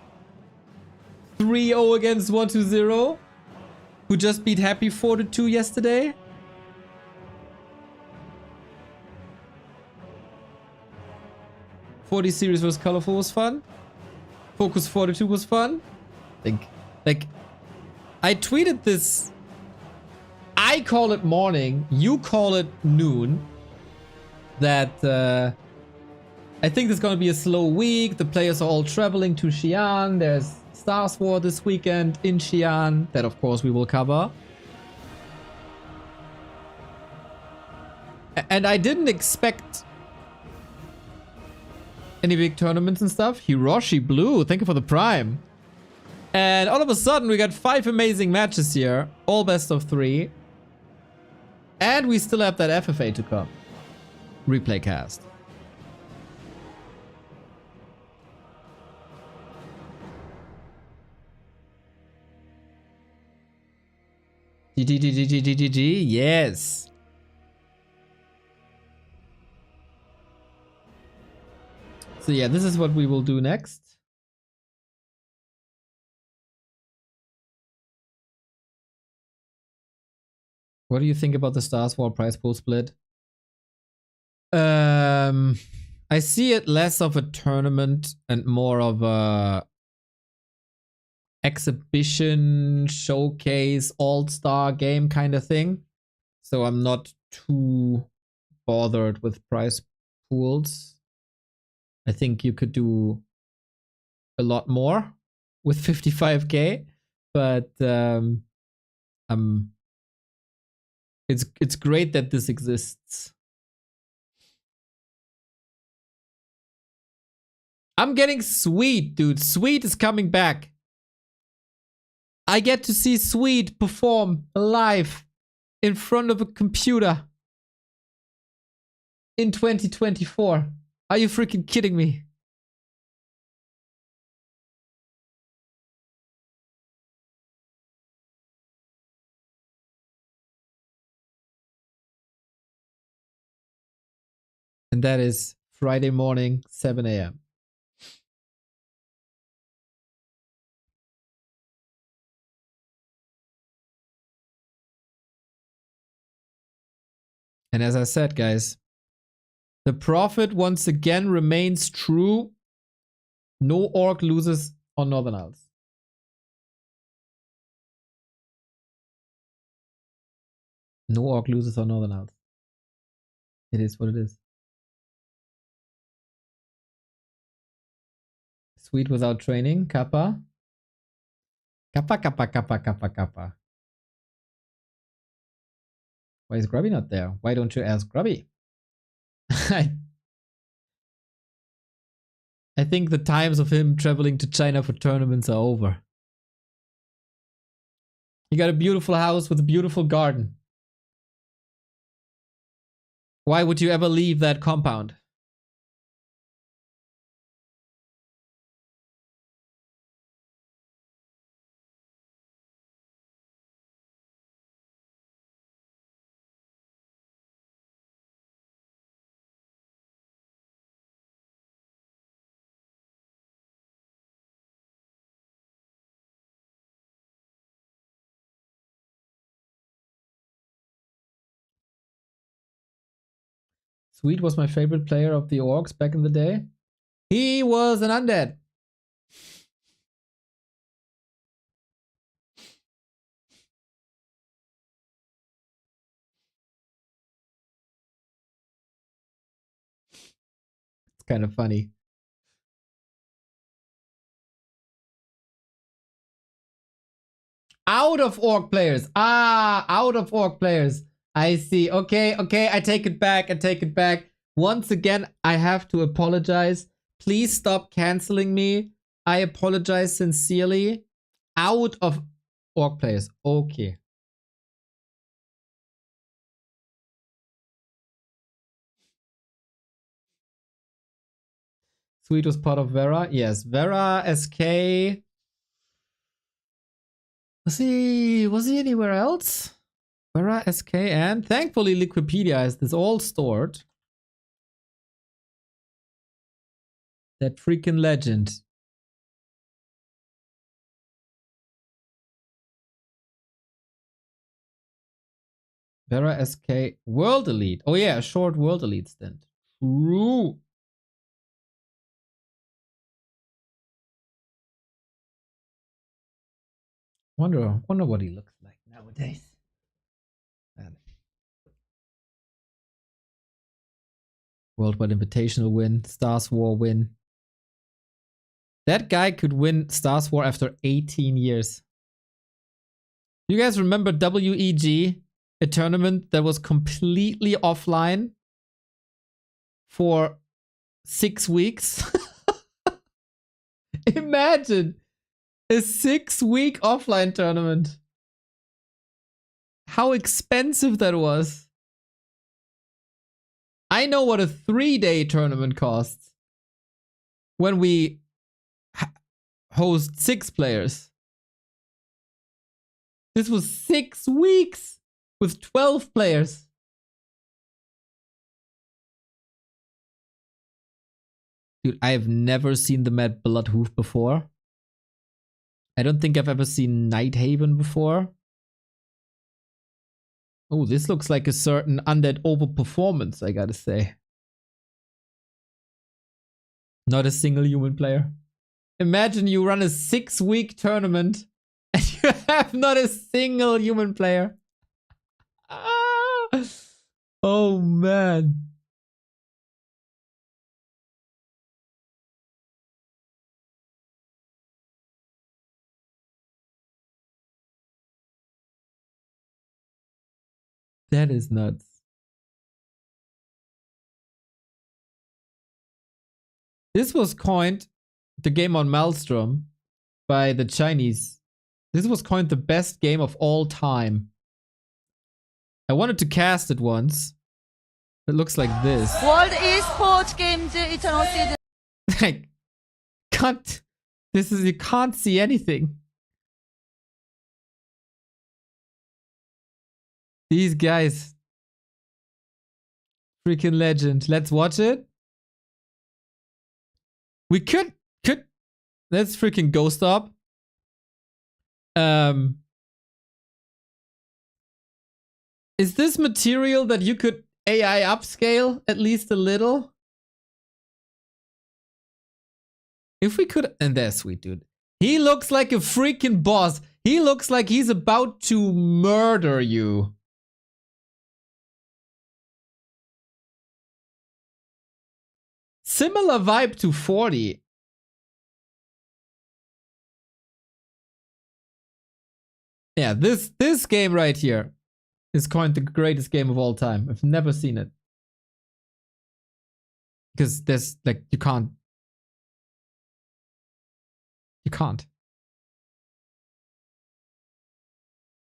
3-0 against 120, who just beat Happy 4-2 yesterday. '40 series was colorful, was fun. Focus 42 was fun. Like, I tweeted this. I call it morning. You call it noon. That I think there's gonna be a slow week. The players are all traveling to Xi'an. There's Star Wars this weekend in Xi'an. That, of course, we will cover. And I didn't expect any big tournaments and stuff. Hiroshi Blue, thank you for the prime. And all of a sudden, we got 5 amazing matches here. All best of 3. And we still have that FFA to come. Replay cast. GG, yes. So yeah, this is what we will do next. What do you think about the Stars War prize pool split? I see it less of a tournament and more of a exhibition, showcase, all-star game kind of thing. So I'm not too bothered with prize pools. I think you could do a lot more with 55k, but it's great that this exists. I'm getting Sweet, dude. Sweet is coming back. I get to see Sweet perform live in front of a computer in 2024. Are you freaking kidding me? And that is Friday morning, 7 a.m. And as I said, guys, the prophet once again remains true. No orc loses on Northern Isles. No orc loses on Northern Isles. It is what it is. Sweet without training. Kappa. Kappa. Why is Grubby not there? Why don't you ask Grubby? I think the times of him traveling to China for tournaments are over. You got a beautiful house with a beautiful garden. Why would you ever leave that compound? Sweet was my favorite player of the orcs back in the day. He was an undead. It's kind of funny. Out of orc players. Ah, out of orc players. I see. Okay, I take it back. Once again, I have to apologize. Please stop canceling me. I apologize sincerely. Out of orc players. Okay. Sweet was part of Vera. Yes, Vera, SK. Was he anywhere else? Vera, SK, and thankfully Liquipedia has this all stored. That freaking legend. Vera, SK, World Elite. Oh yeah, a short World Elite stint. True. Wonder what he looks like nowadays. Man. Worldwide Invitational win, Stars War win. That guy could win Stars War after 18 years. You guys remember WEG? A tournament that was completely offline for 6 weeks? Imagine a 6-week offline tournament. How expensive that was. I know what a 3-day tournament costs when we host 6 players. This was 6 weeks with 12 players. Dude, I've never seen the Mad Bloodhoof before. I don't think I've ever seen Nighthaven before. Oh, this looks like a certain undead overperformance, I gotta say. Not a single human player. Imagine you run a 6-week tournament and you have not a single human player. Ah! Oh, man. That is nuts. This was coined the game on Maelstrom by the Chinese. This was coined the best game of all time. I wanted to cast it once. It looks like this. World Esports Games Eternal Season. Like, can't. This is, you can't see anything. These guys. Freaking legend. Let's watch it. We could, let's freaking go stop. Is this material that you could AI upscale at least a little? If we could, and there's Sweet Dude. He looks like a freaking boss. He looks like he's about to murder you. Similar vibe to 40. Yeah, this game right here is coined the greatest game of all time. I've never seen it. Because there's, like, you can't. You can't.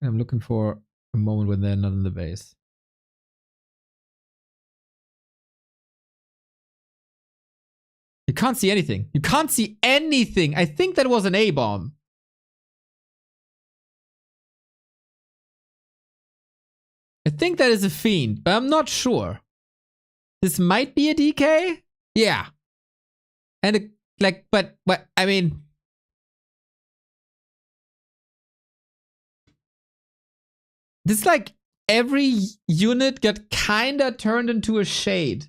I'm looking for a moment when they're not in the base. You can't see anything. You can't see anything. I think that was an A-bomb. I think that is a fiend, but I'm not sure. This might be a DK? Yeah. And it, like, but I mean, this, like, every unit got kinda turned into a shade.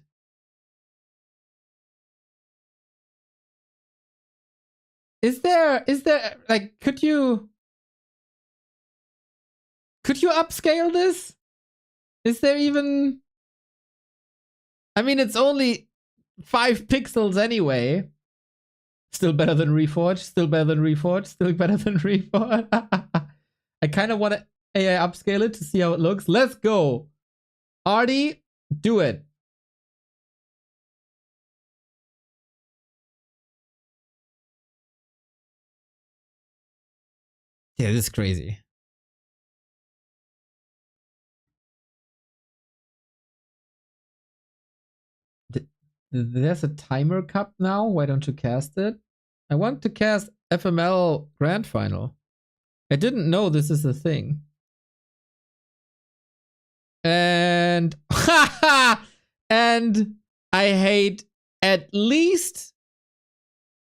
Is there, like, could you upscale this? Is there even, I mean, it's only 5 pixels anyway. Still better than Reforged, still better than Reforged, still better than Reforged. I kind of want to AI upscale it to see how it looks. Let's go. Artie, do it. Yeah, this is crazy. There's a timer cup now. Why don't you cast it? I want to cast FML Grand Final. I didn't know this is a thing. And and I hate at least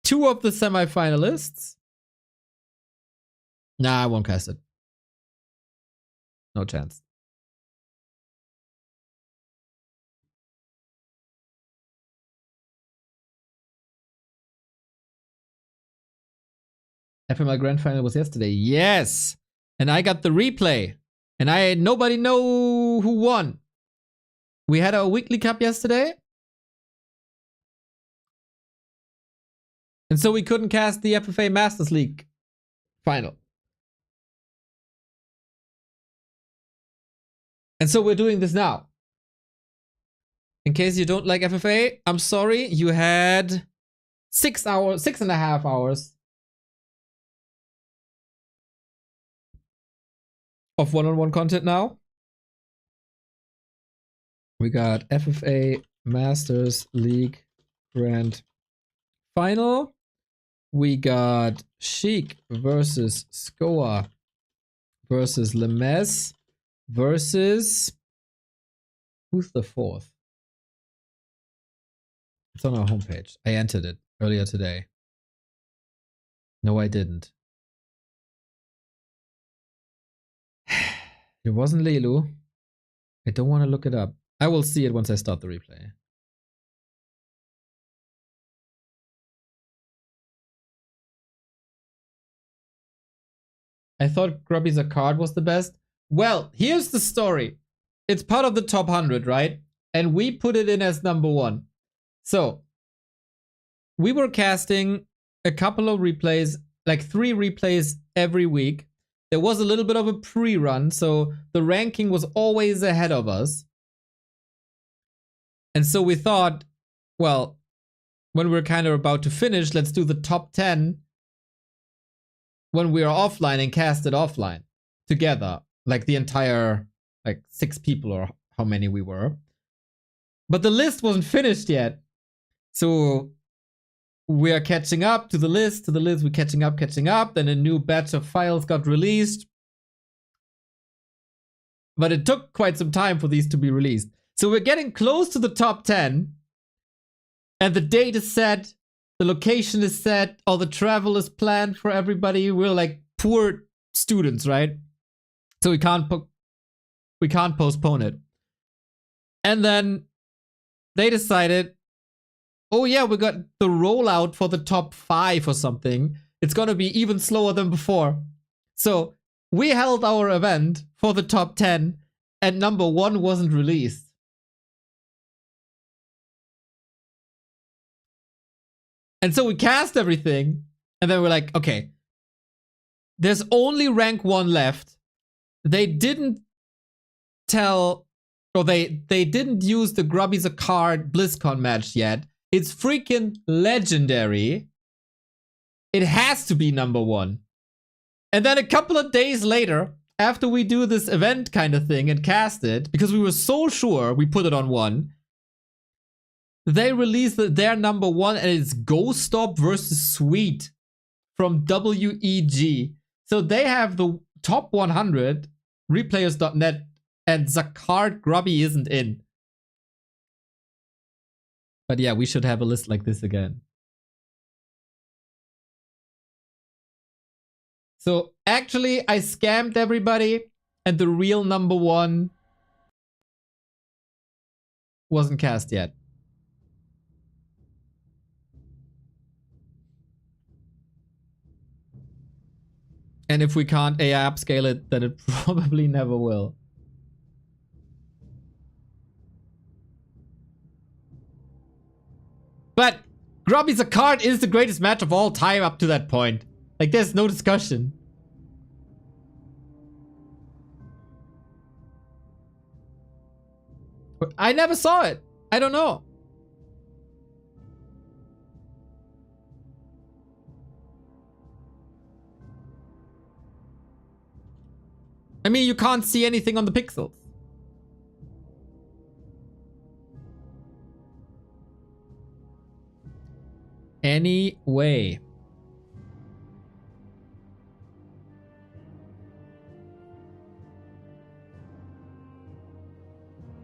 2 of the semifinalists. Nah, I won't cast it. No chance. FML Grand Final was yesterday. Yes! And I got the replay. And nobody know who won. We had our weekly cup yesterday. And so we couldn't cast the FFA Masters League final. And so we're doing this now. In case you don't like FFA, I'm sorry. You had 6.5 hours of one-on-one content now. We got FFA Masters League Grand Final. We got Sheik versus Scower versus Lemes versus... Who's the fourth? It's on our homepage. I entered it earlier today. No, I didn't. It wasn't Lilu. I don't want to look it up. I will see it once I start the replay. I thought Grubby's a card was the best. Well, here's the story. It's part of the top 100, right? And we put it in as number 1. So, we were casting a couple of replays, like 3 replays every week. There was a little bit of a pre-run, so the ranking was always ahead of us. And so we thought, well, when we're kind of about to finish, let's do the top 10 when we are offline and cast it offline together. Like the entire, like 6 people or how many we were. But the list wasn't finished yet. So we are catching up to the list, we're catching up. Then a new batch of files got released. But it took quite some time for these to be released. So we're getting close to the top 10. And the date is set. The location is set. All the travel is planned for everybody. We're like poor students, right? So we can't postpone it. And then they decided, oh yeah, we got the rollout for the top 5 or something. It's gonna be even slower than before. So we held our event for the top 10 and number 1 wasn't released. And so we cast everything and then we're like, okay, there's only rank 1 left. They didn't tell, or they didn't use the Grubby's a card BlizzCon match yet. It's freaking legendary. It has to be number 1. And then a couple of days later, after we do this event kind of thing and cast it, because we were so sure we put it on 1, they released their number 1 and it's Ghost Stop versus Sweet from WEG. So they have the top 100, replayers.net, and Zakard Grubby isn't in. But yeah, we should have a list like this again. So actually, I scammed everybody, and the real number 1 wasn't cast yet. And if we can't AI upscale it, then it probably never will. But Grubby's a card is the greatest match of all time up to that point. Like, there's no discussion. But I never saw it. I don't know. I mean, you can't see anything on the pixels. Anyway.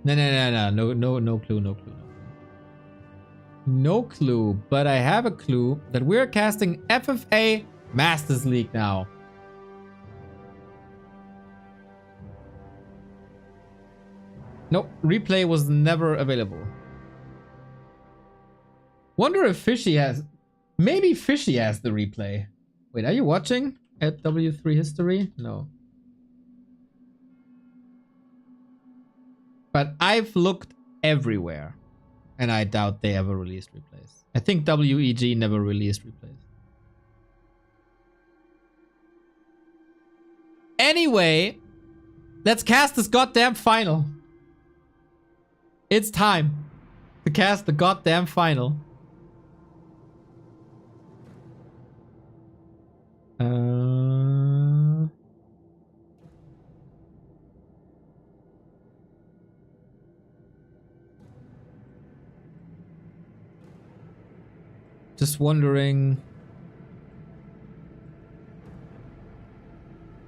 No clue. No clue, but I have a clue that we're casting FFA Masters League now. Nope, replay was never available. Wonder if Fishy has... Maybe Fishy has the replay. Wait, are you watching at W3 History? No. But I've looked everywhere. And I doubt they ever released replays. I think WEG never released replays. Anyway, let's cast this goddamn final. It's time to cast the goddamn final. Just wondering.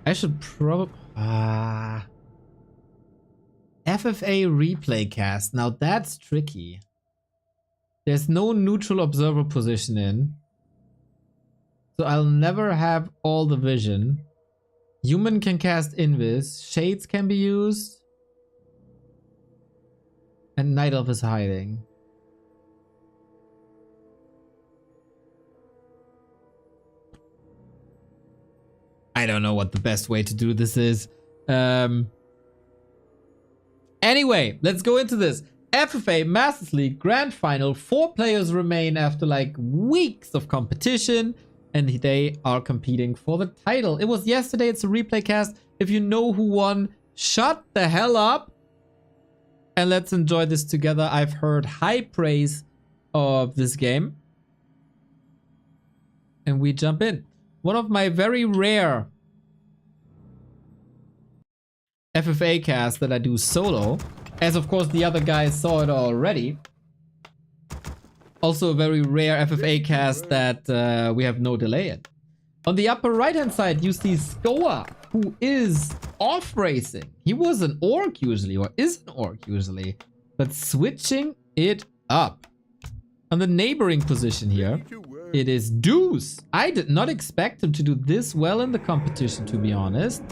I should probably... FFA replay cast. Now that's tricky. There's no neutral observer position in. So I'll never have all the vision. Human can cast Invis. Shades can be used. And Night Elf is hiding. I don't know what the best way to do this is. Anyway, let's go into this. FFA Masters League Grand Final. 4 players remain after like weeks of competition. And they are competing for the title. It was yesterday. It's a replay cast. If you know who won, shut the hell up. And let's enjoy this together. I've heard high praise of this game. And we jump in. One of my very rare FFA casts that I do solo. As of course the other guys saw it already. Also a very rare FFA cast that we have no delay in. On the upper right hand side you see Scower, who is off racing. He was an orc usually, or is an orc usually, but switching it up. On the neighboring position here, it is Deuce. I did not expect him to do this well in the competition, to be honest.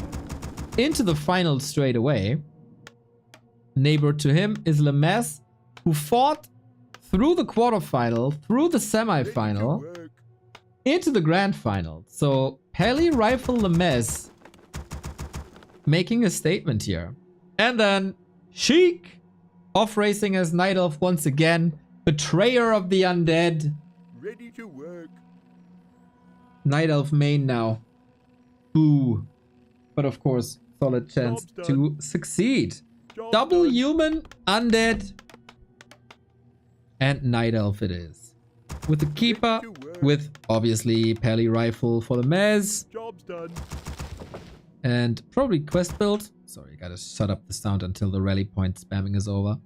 Into the final straight away. Neighbor to him is Lemes, who fought through the quarterfinal, through the semi-final, into the grand final. So Peli Rifle Lemes making a statement here. And then Sheik off racing as Night Elf once again. Betrayer of the Undead. Ready to work. Night Elf main now. Boo. But of course, solid chance to succeed. Double human, undead, and Night Elf it is. With the Keeper, with obviously Peli Rifle for the Mez. Job's done. And probably quest build. Sorry, gotta shut up the sound until the rally point spamming is over.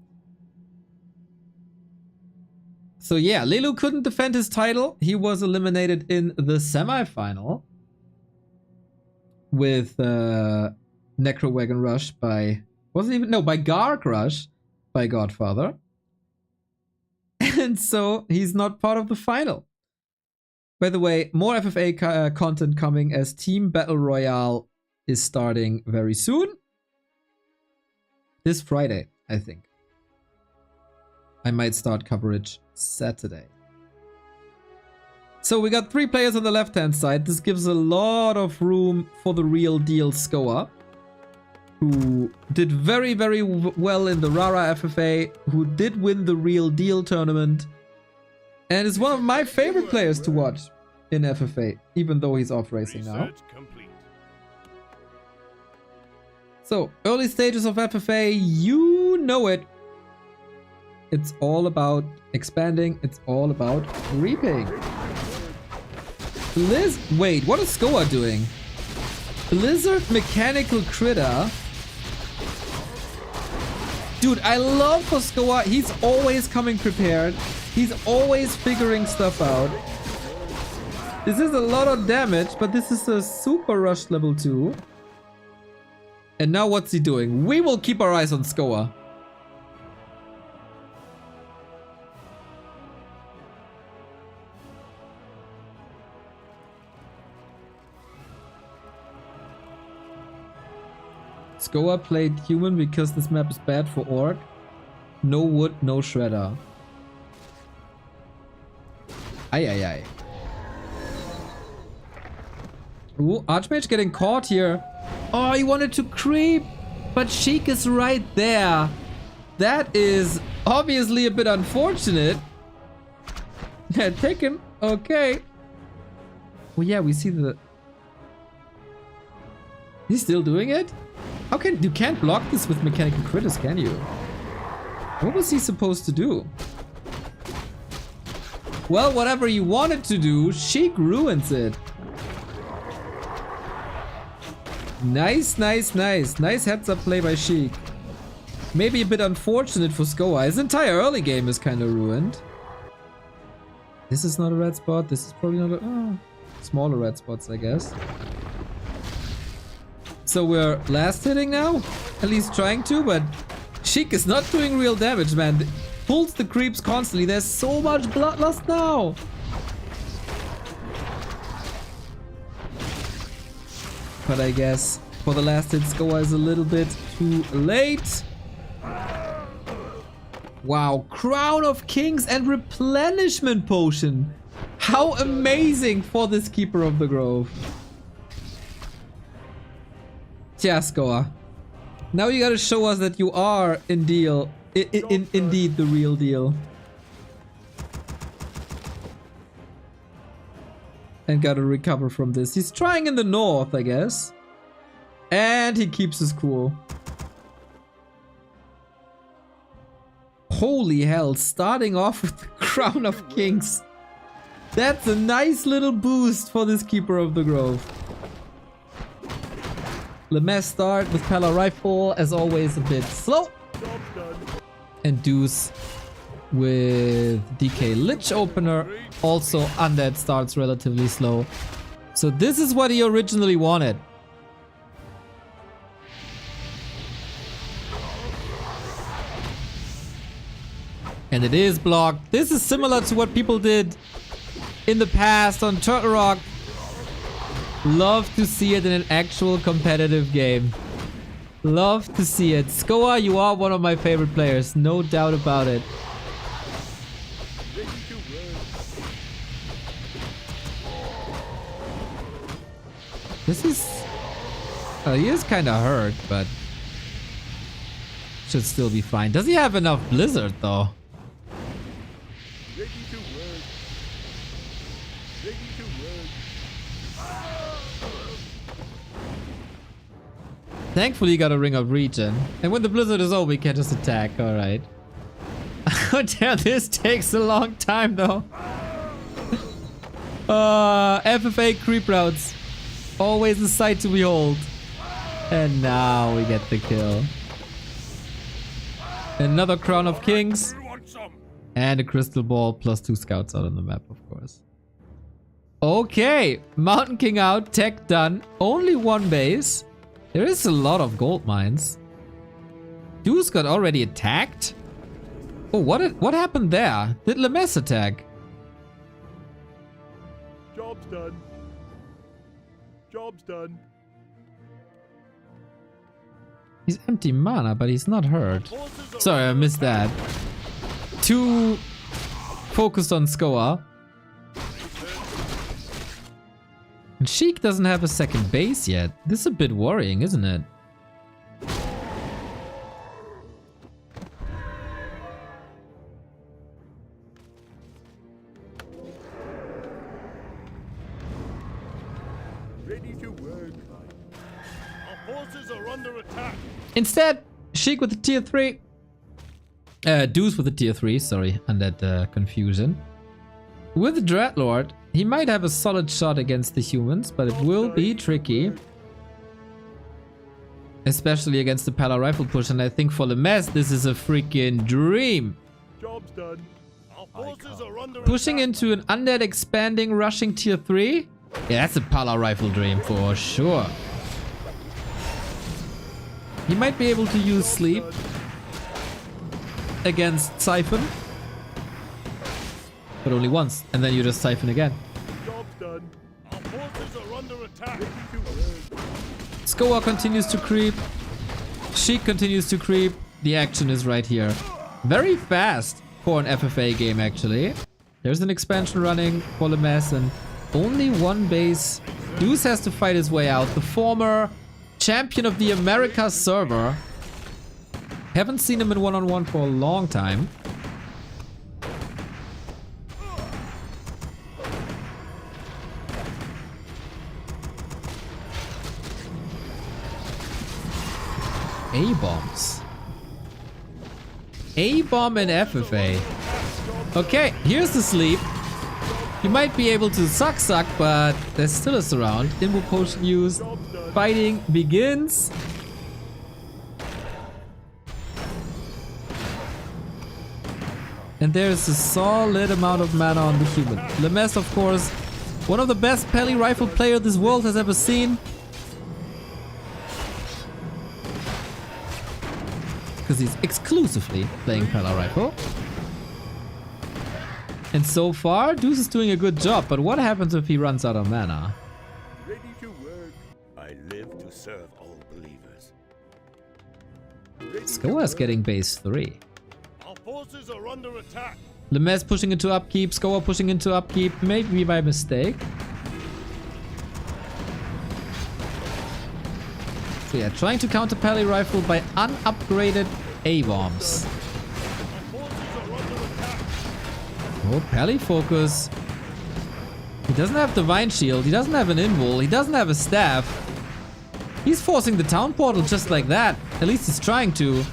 So yeah, Lelu couldn't defend his title. He was eliminated in the semi-final. With Necro Wagon Rush by... Wasn't even... No, by Garg Rush by Godfather. And so he's not part of the final. By the way, more FFA content coming as Team Battle Royale is starting very soon. This Friday, I think. I might start coverage Saturday. So we got 3 players on the left-hand side. This gives a lot of room for the real deal Scower, who did very, very well in the Rara FFA, who did win the real deal tournament, and is one of my favorite players to watch in FFA, even though he's off racing now. So, early stages of FFA, you know it. It's all about expanding. It's all about reaping. Wait, what is Scower doing? Blizzard Mechanical Critter. Dude, I love for Scower. He's always coming prepared. He's always figuring stuff out. This is a lot of damage, but this is a super rush level 2. And now what's he doing? We will keep our eyes on Scower. Scower played human because this map is bad for orc. No wood, no shredder. Ay, ay, ay. Ooh, Archmage getting caught here. Oh, he wanted to creep, but Sheik is right there. That is obviously a bit unfortunate. Taken. Okay. Well, yeah, we see the... He's still doing it? How can... You can't block this with mechanical critters, can you? What was he supposed to do? Well, whatever he wanted to do, Sheik ruins it. Nice, nice, nice. Nice heads-up play by Sheik. Maybe a bit unfortunate for Scower. His entire early game is kind of ruined. This is not a red spot. This is probably not a... Oh, smaller red spots, I guess. So we're last hitting now? At least trying to, but Sheik is not doing real damage, man. Pulls the creeps constantly. There's so much bloodlust now. But I guess for the last hit, Scower is a little bit too late. Wow, Crown of Kings and Replenishment Potion. How amazing for this Keeper of the Grove. Yeah, Scower. Now you gotta show us that you are indeed the real deal. And gotta recover from this. He's trying in the north, I guess. And he keeps his cool. Holy hell, starting off with the Crown of Kings. That's a nice little boost for this Keeper of the Grove. Lemes start with Pala Rifle, as always a bit slow. And Deuce with DK Lich Opener, also Undead starts relatively slow. So this is what he originally wanted. And it is blocked. This is similar to what people did in the past on Turtle Rock. Love to see it in an actual competitive game. Love to see it. Scower, you are one of my favorite players. No doubt about it. This is... he is kind of hurt, but... should still be fine. Does he have enough Blizzard, though? Thankfully, he got a Ring of Regen. And when the Blizzard is over, we can just attack. Alright. Oh, damn, this takes a long time, though. FFA creep routes. Always a sight to behold. And now we get the kill. Another Crown of Kings. And a Crystal Ball plus 2 scouts out on the map, of course. Okay. Mountain King out. Tech done. Only one base. There is a lot of gold mines. Deuce got already attacked? Oh, what happened there? Did Lemes attack? Job's done. Job's done. He's empty mana, but he's not hurt. Sorry, I missed that. Too focused on Scower. And Sheik doesn't have a second base yet. This is a bit worrying, isn't it? Ready to work. Our forces are under attack. Instead, Sheik with a tier 3. Deuce with a tier 3, sorry, and that confusion. With the Dreadlord, he might have a solid shot against the humans, but it will be tricky. Especially against the Pala Rifle push, and I think for Lemes, this is a freaking dream. Job's done. Our forces are under Pushing attack. into an undead expanding, rushing tier 3. Yeah, that's a Pala rifle dream for sure. He might be able to use sleep against Siphon. But only once, and then you just Siphon again. Job's done. Our forces are under attack. Scower continues to creep. Sheik continues to creep. The action is right here. Very fast for an FFA game, actually. There's an expansion running for Lemes and only one base. Deuce has to fight his way out. The former champion of the Americas server. Haven't seen him in one-on-one for a long time. A-bombs. A-bomb and FFA. Okay, here's the sleep. You might be able to suck, but there's still a surround. Invo potion used. Fighting begins. And there's a solid amount of mana on the human. Lemes, of course, one of the best Pally rifle player this world has ever seen. Because he's exclusively playing Pala rifle. And so far, Deuce is doing a good job, but what happens if he runs out of mana? Ready to work. I live to serve all believers. Scower's getting base 3. Our forces are under attack. Lemes pushing into upkeep, Scower pushing into upkeep, maybe by mistake. So yeah, trying to counter Pally rifle by unupgraded A-bombs. Oh, Pally focus. He doesn't have Divine Shield, he doesn't have an Invul, he doesn't have a staff. He's forcing the town portal just like that. At least he's trying to.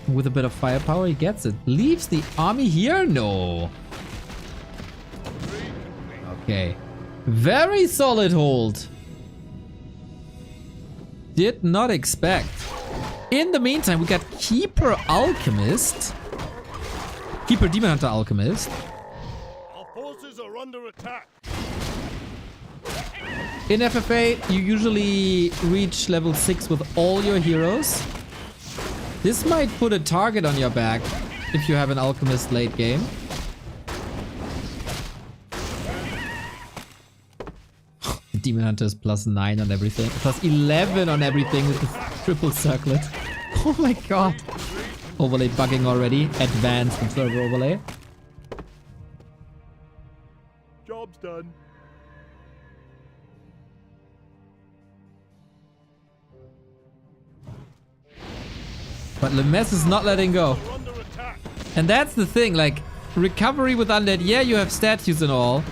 With a bit of firepower, he gets it. Leaves the army here? No. Okay. Very solid hold. Did not expect. In the meantime, we got Keeper Alchemist. Keeper Demon Hunter Alchemist. Our forces are under attack. In FFA, you usually reach level 6 with all your heroes. This might put a target on your back if you have an Alchemist late game. The Demon Hunter is +9 on everything. +11 on everything with the triple circlet. Oh my god. Overlay bugging already. Advanced observer overlay. Job's done. But Lemes is not letting go. We're under attack. And that's the thing, like, recovery with undead, yeah, you have statues and all,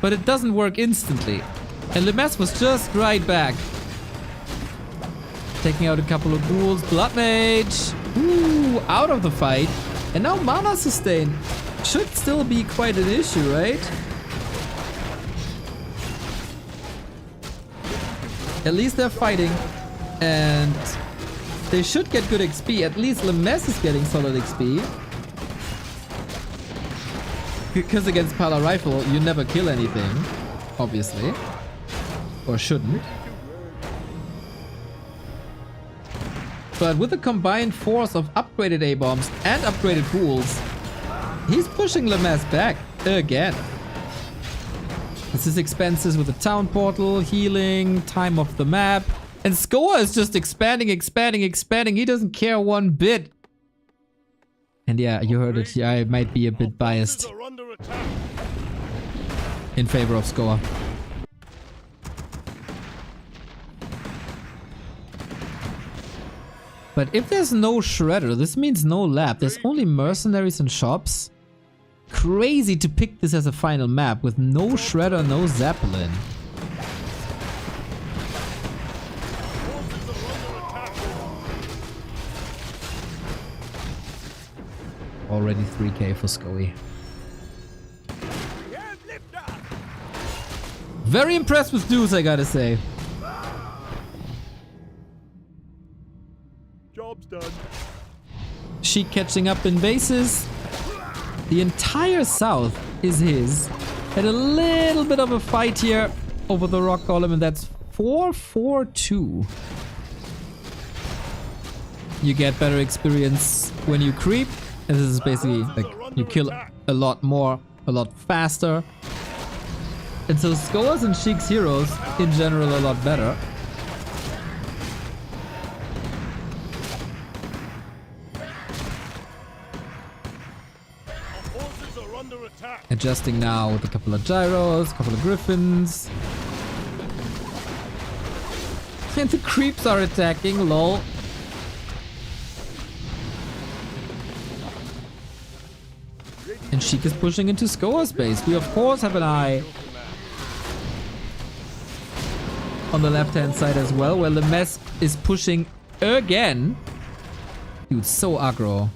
but it doesn't work instantly. And Lemes was just right back. Taking out a couple of ghouls. Blood Mage. Ooh, out of the fight. And now mana sustain. Should still be quite an issue, right? At least they're fighting. And they should get good XP. At least Lemes is getting solid XP. Because against Pala Rifle, you never kill anything. Obviously. Or shouldn't. But with the combined force of upgraded A-bombs and upgraded ghouls, he's pushing Lemes back again. This is expenses with the town portal, healing, time off the map. And Scower is just expanding, expanding, expanding. He doesn't care one bit. And yeah, you heard it. I might be a bit biased Are under attack. in favor of Scower. But if there's no Shredder, this means no lab. There's only mercenaries and shops. Crazy to pick this as a final map with no Shredder, no Zeppelin. Forces are under attack. Already 3k for Scoey. Very impressed with Deuce, I gotta say. Job's done. Sheik catching up in bases. The entire south is his. Had a little bit of a fight here over the rock golem, and that's 4-4-2. You get better experience when you creep. And this is basically like you kill a lot more, a lot faster. And so Scower's and Sheik's heroes in general a lot better. Adjusting now with a couple of gyros, a couple of griffins. And the creeps are attacking, lol. And Sheik is pushing into Scower's base. We of course have an eye on the left-hand side as well, where Lemes is pushing again. Dude, so aggro.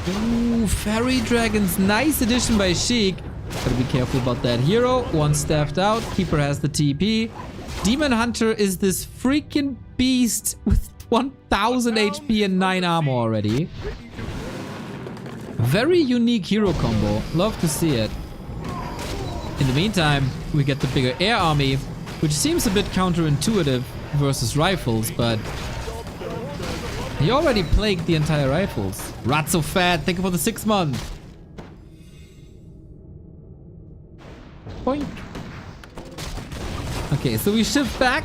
Ooh, Fairy Dragons. Nice addition by Sheik. Gotta be careful about that hero. One staffed out. Keeper has the TP. Demon Hunter is this freaking beast with 1000 HP and 9 armor already. Very unique hero combo. Love to see it. In the meantime, we get the bigger air army, which seems a bit counterintuitive versus rifles, but he already plagued the entire rifles. Rat so fat, thank you for the 6 months. Boink. Okay, so we shift back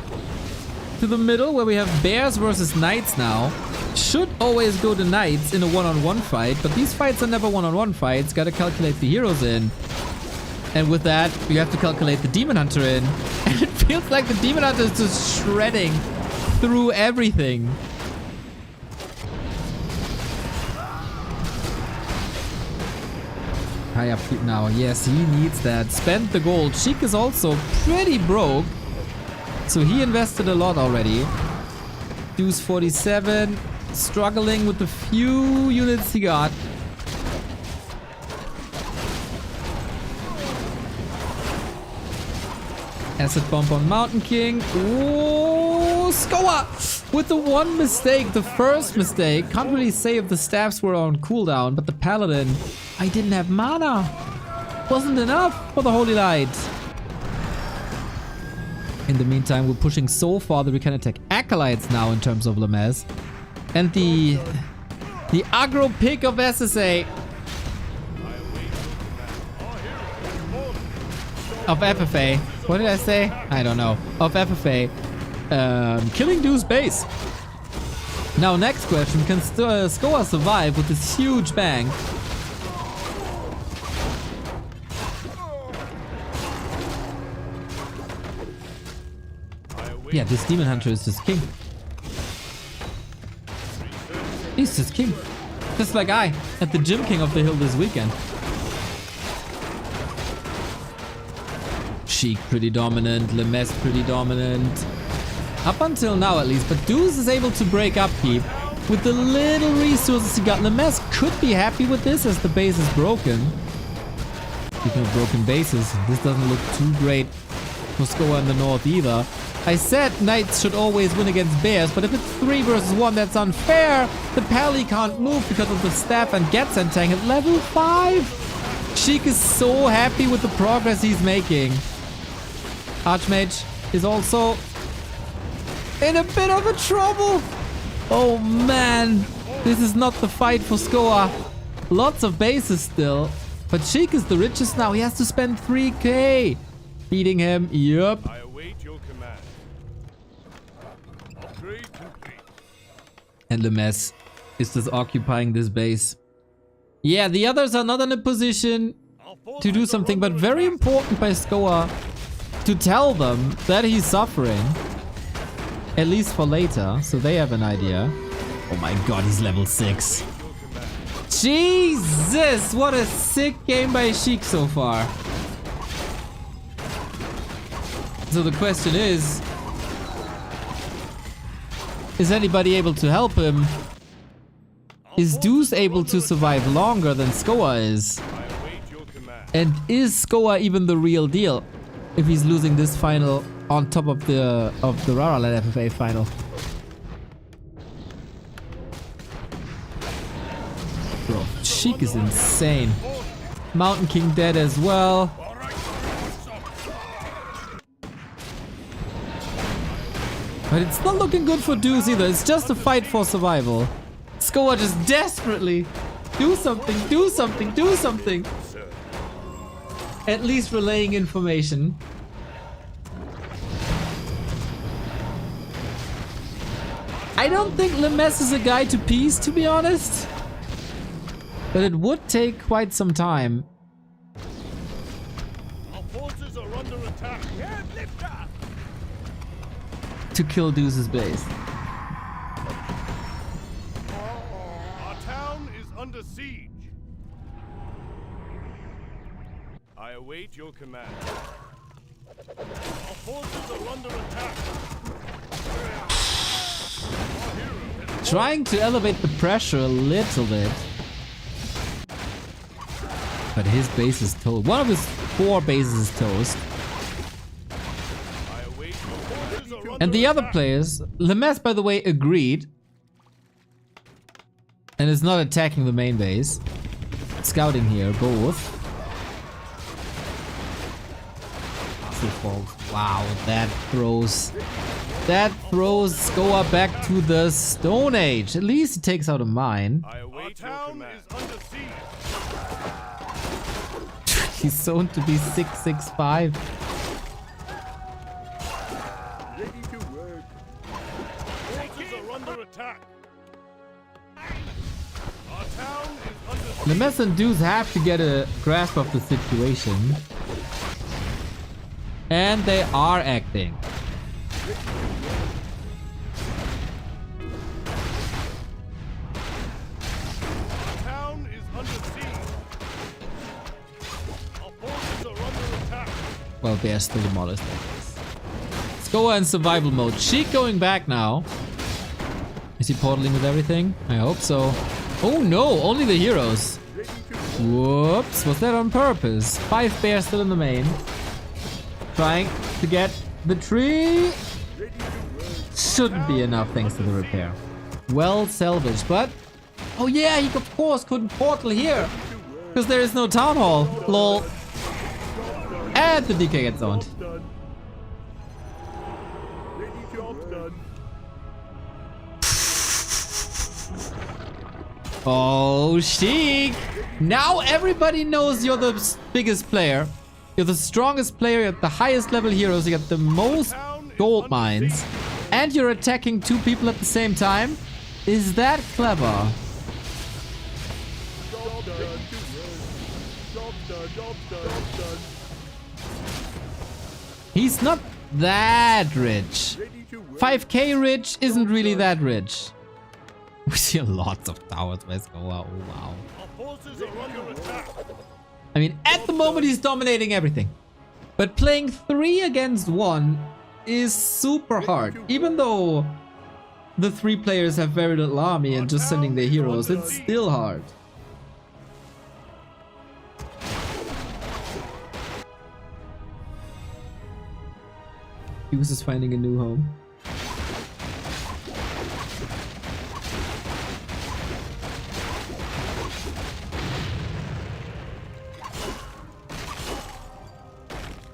to the middle where we have bears versus knights now. Should always go to knights in a one-on-one fight, but these fights are never one-on-one fights. Gotta calculate the heroes in. And with that, you have to calculate the Demon Hunter in. And it feels like the Demon Hunter is just shredding through everything. High upkeep now. Yes, he needs that. Spend the gold. Sheik is also pretty broke. So he invested a lot already. Deuce 47. Struggling with the few units he got. Acid Bomb on Mountain King. Oh, Scower! With the one mistake, the first mistake. Can't really say if the staffs were on cooldown, but the Paladin, I didn't have mana. Wasn't enough for the Holy Light. In the meantime, we're pushing so far that we can attack Acolytes now in terms of Lemes. And the aggro pick of SSA. Of FFA. What did I say? I don't know. Of FFA. Killing Deuce base. Now, next question. Can Scower survive with this huge bank? Yeah, this Demon Hunter is just king. He's just king. Just like I at the Gym King of the Hill this weekend. Sheik pretty dominant, Lemes pretty dominant. Up until now at least, but Deuce is able to break upkeep with the little resources he got. Lemes could be happy with this as the base is broken. Speaking of broken bases, this doesn't look too great for Scower in the north either. I said knights should always win against bears, but if it's 3 versus 1, that's unfair. The Pally can't move because of the staff and gets tank at level 5. Sheik is so happy with the progress he's making. Archmage is also in a bit of a trouble. Oh man, this is not the fight for Scower. Lots of bases still, but Sheik is the richest now. He has to spend 3k. Beating him, yep. I await your command. Upgrade complete. And Lemes is just occupying this base. Yeah, the others are not in a position to do something, but very important by Scower to tell them that he's suffering. At least for later, so they have an idea. Oh my god, he's level 6. Jesus, what a sick game by Sheik so far. So the question is anybody able to help him? Is Deuce able to survive longer than Scower is? And is Scower even the real deal if he's losing this final on top of the Rara Land FFA final? Sheik is insane. Mountain King dead as well. But it's not looking good for Deuce either. It's just a fight for survival. Scower just desperately. Do something, do something, do something. At least relaying information. I don't think Lemes is a guy to piece, to be honest. But it would take quite some time. Our forces are under attack. To kill Deuce's base. Our town is under siege. I await your command. Our forces are under attack. Trying to elevate the pressure a little bit. But his base is toast. One of his 4 bases is toast. And the other players, Lemes, by the way, agreed. And is not attacking the main base. Scouting here, both. Wow, that throws Scower back to the Stone Age. At least he takes out a mine. Our town is under siege. He's zoned to be 665. Ready to work. Forces are under attack. Our town is under siege. Lemes and Deuce have to get a grasp of the situation. And they are acting. Our town is under siege. Our forces are under attack. Well, they're still demolished, I guess. Scower in survival mode. Sheik going back now. Is he portaling with everything? I hope so. Oh no, only the heroes. Whoops, was that on purpose? 5 bears still in the main. Trying to get the tree. Shouldn't be enough thanks to the repair. Well salvaged, but... Oh yeah, he of course couldn't portal here. Because there is no town hall. Lol. And the DK gets zoned. Oh, Sheik! Now everybody knows you're the biggest player. You're the strongest player at the highest level heroes. You got the most gold mines. And you're attacking 2 people at the same time? Is that clever? He's not that rich. 5k rich isn't really that rich. We see lots of towers by Scower. Oh wow. I mean, at the moment he's dominating everything. But playing 3 against 1 is super hard. Even though the 3 players have very little army and just sending their heroes, it's still hard. Deuce is finding a new home.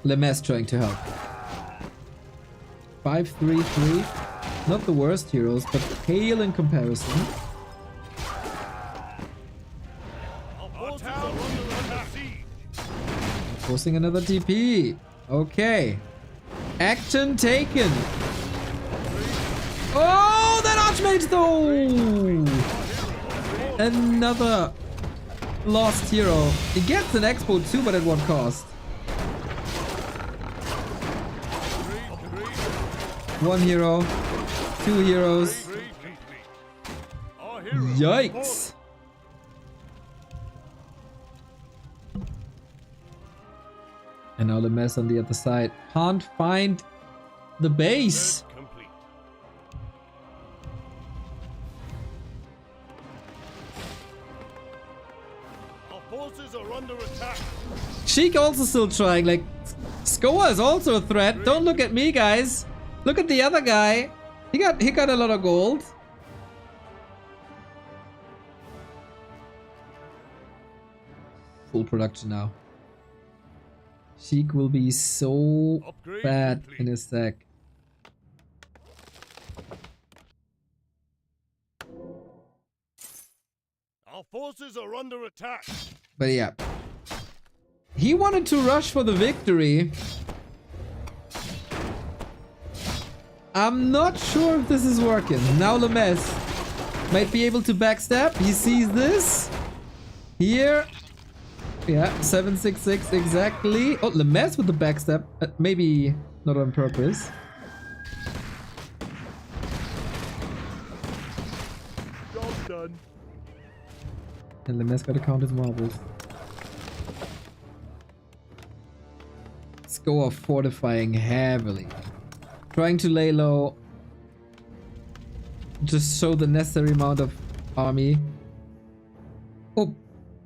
Lemes trying to help. 5-3-3. Not the worst heroes, but pale in comparison. Forcing another TP. Okay. Action taken. Oh, that Archmage though! Another lost hero. He gets an expo too, but at what cost? 1 hero, 2 heroes. Yikes! And now the mess on the other side. Can't find the base. Our forces are under attack. Sheik also still trying. Like, Scower is also a threat. Don't look at me, guys. Look at the other guy. He got a lot of gold. full production now. Sheik will be so Upgrade bad complete. in a sec. Our forces are under attack. But yeah. He wanted to rush for the victory. I'm not sure if this is working. Now Lemes might be able to backstab. He sees this. Here. Yeah, 766 exactly. Oh, Lemes with the backstab. Maybe not on purpose. Job done. And Lemes gotta count his marbles. Scower fortifying heavily. Trying to lay low. Just show the necessary amount of army. Oh,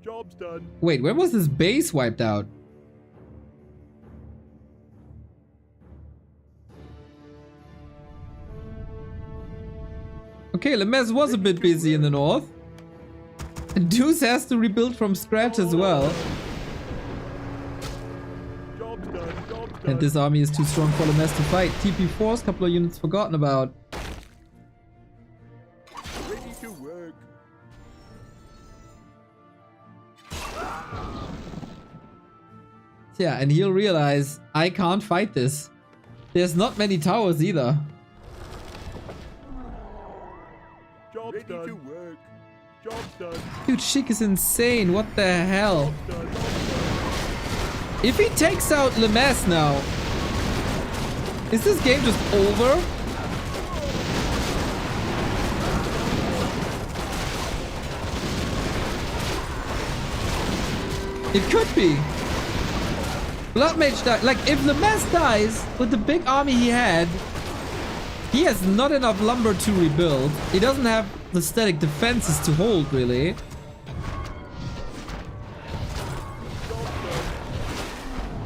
Job's done. wait, where was this base wiped out? Okay, Lemes was a bit busy in the north. And Deuce has to rebuild from scratch as well. Job's done. Job's done. And this army is too strong for Lemes to fight. TP force, couple of units forgotten about. Ready to work. Yeah, and he'll realize, I can't fight this. There's not many towers either. Job's ready done. To work. Job's done. Dude, Sheik is insane. What the hell? Job's done. Job's done. If he takes out Lemes now, is this game just over? It could be. Blood Mage died. Like, if Lemes dies with the big army he had, he has not enough lumber to rebuild. He doesn't have the static defenses to hold, really.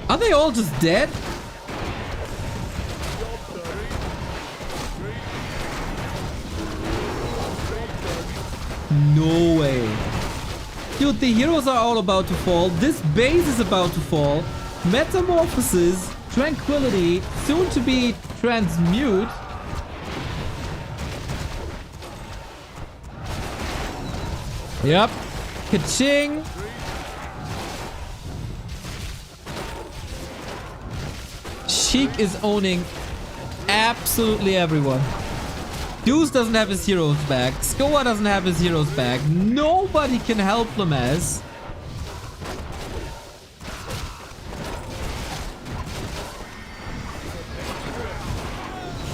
Are they all just dead? No way. Dude, the heroes are all about to fall. This base is about to fall. Metamorphosis, Tranquility, soon to be Transmute. Yep. Ka-ching. Sheik is owning absolutely everyone. Deuce doesn't have his heroes back. Scower doesn't have his heroes back. Nobody can help Lemes.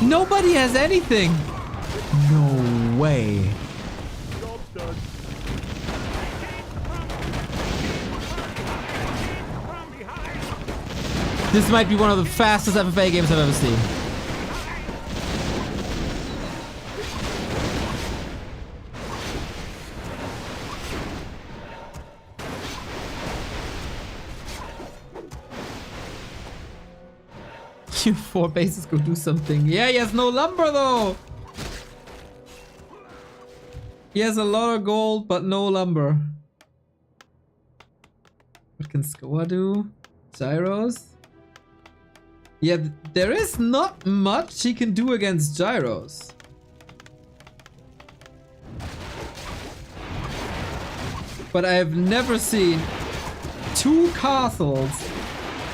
Nobody has anything. No way. Job's done. This might be one of the fastest FFA games I've ever seen. You 4 bases go do something. Yeah, he has no lumber though. He has a lot of gold, but no lumber. What can Scower do? Gyros? Yeah, there is not much he can do against gyros. But I have never seen 2 castles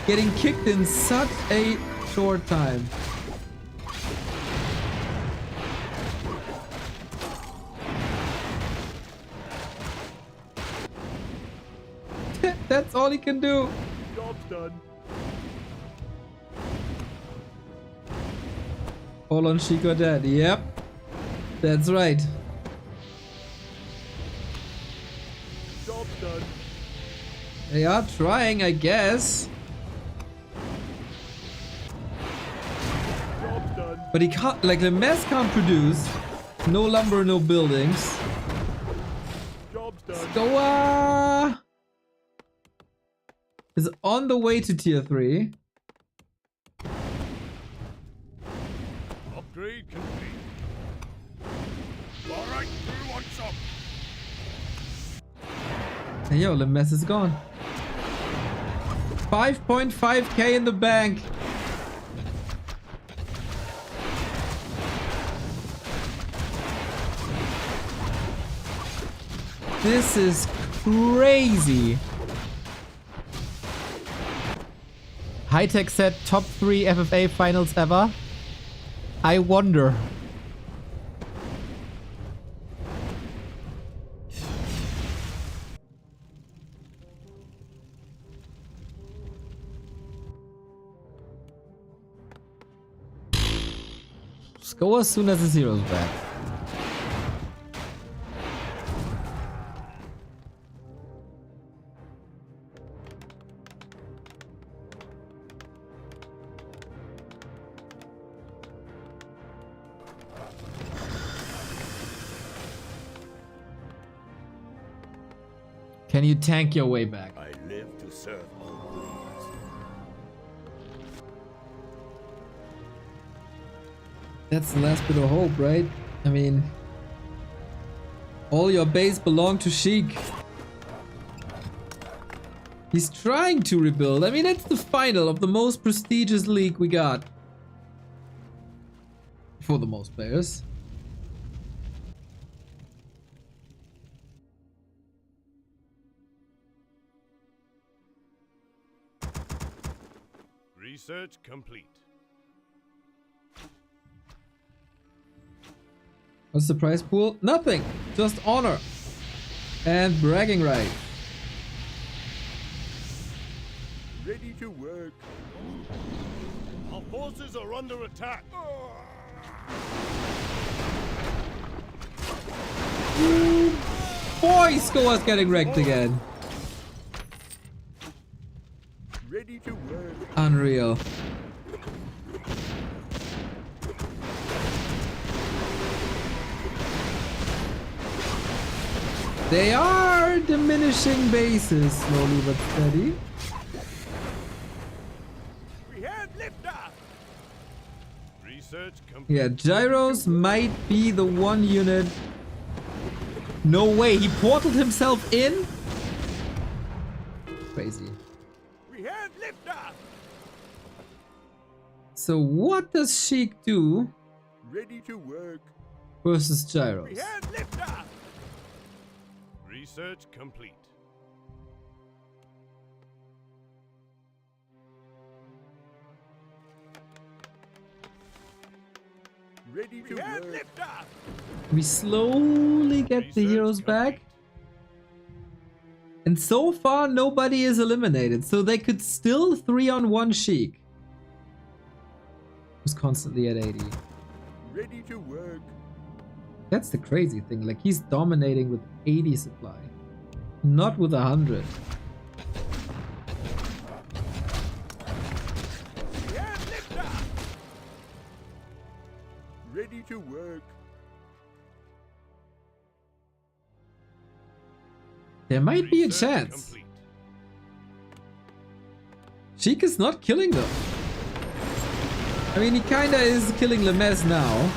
getting kicked in such a short time. That's all he can do. Job's done. All on Sheik or dead. Yep. That's right. Job's done. They are trying, I guess. Job's done. But he can't, like, Lemes can't produce. No lumber, no buildings. Job's done. Scower is on the way to tier 3. Upgrade complete. Alright, who wants some? Hey yo, Lemes is gone. 5.5k in the bank. This is crazy. High-tech said top 3 FFA finals ever. I wonder. Scower as soon as his hero's back. Can you tank your way back? I live to serve all believers. That's the last bit of hope, right? I mean, all your base belong to Sheik. He's trying to rebuild. I mean, it's the final of the most prestigious league we got. For the most players. Research complete. What's the prize pool? Nothing! Just honor. And bragging right. Ready to work. Our forces are under attack. Boy, Scower's getting wrecked again. Ready to work. Unreal. They are diminishing bases slowly but steady. We have liftoff. Research complete. Yeah, gyros might be the one unit. No way, he portaled himself in? Crazy. We have liftoff. So what does Sheik do Ready to work. versus gyros? We have liftoff. Research complete. Ready to work. Liftoff. We slowly get the Research heroes back. complete. And so far nobody is eliminated. So they could still 3-on-1 Sheik. Who's constantly at 80. Ready to work. That's the crazy thing. Like he's dominating with 80 supply. Not with 100. We have liftoff. Ready to work. There might be a Research chance. complete. Sheik is not killing them. I mean, he kinda is killing Lemes now.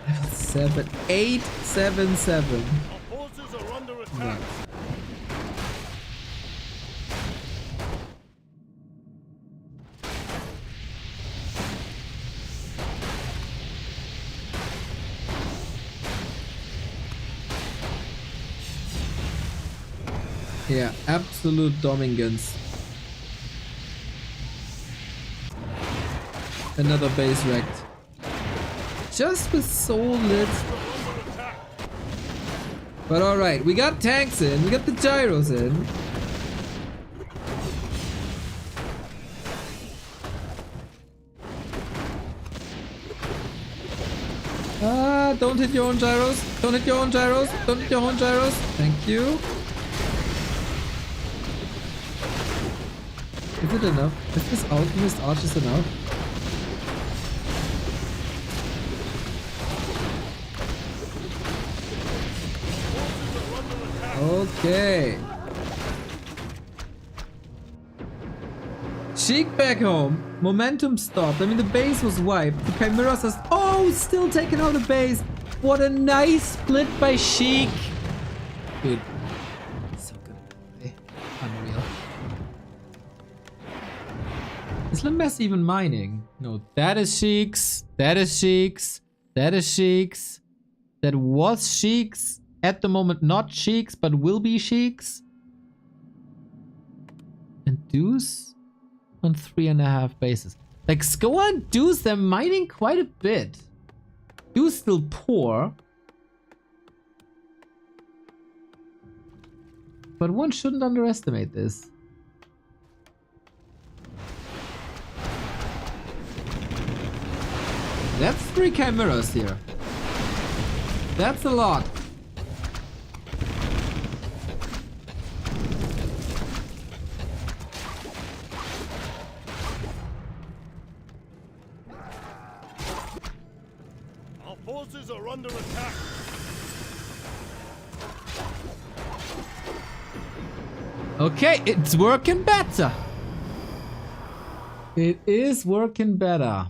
Level 7, 8, 7, 7. Our forces are under attack. Yeah, absolute dominance. Another base wrecked. Just with soul lit. But alright, we got tanks in, we got the gyros in. Ah, don't hit your own gyros. Don't hit your own gyros. Don't hit your own gyros. Thank you. Is it enough? Is this alchemist archers enough? Okay. Sheik back home. Momentum stopped. I mean, the base was wiped. The Chimera says, oh, still taking out a base. What a nice split by Sheik. Dude. So good. Unreal. Is Lemes even mining? No, that is Sheik's. That is Sheik's. That is Sheik's. That was Sheik's. At the moment, not Sheik's, but will be Sheik's. And Deuce on 3.5 bases. Like, Scower and Deuce, they're mining quite a bit. Deuce still poor. But one shouldn't underestimate this. That's 3 chimeras here. That's a lot. Our forces are under attack. Okay, it's working better. It is working better.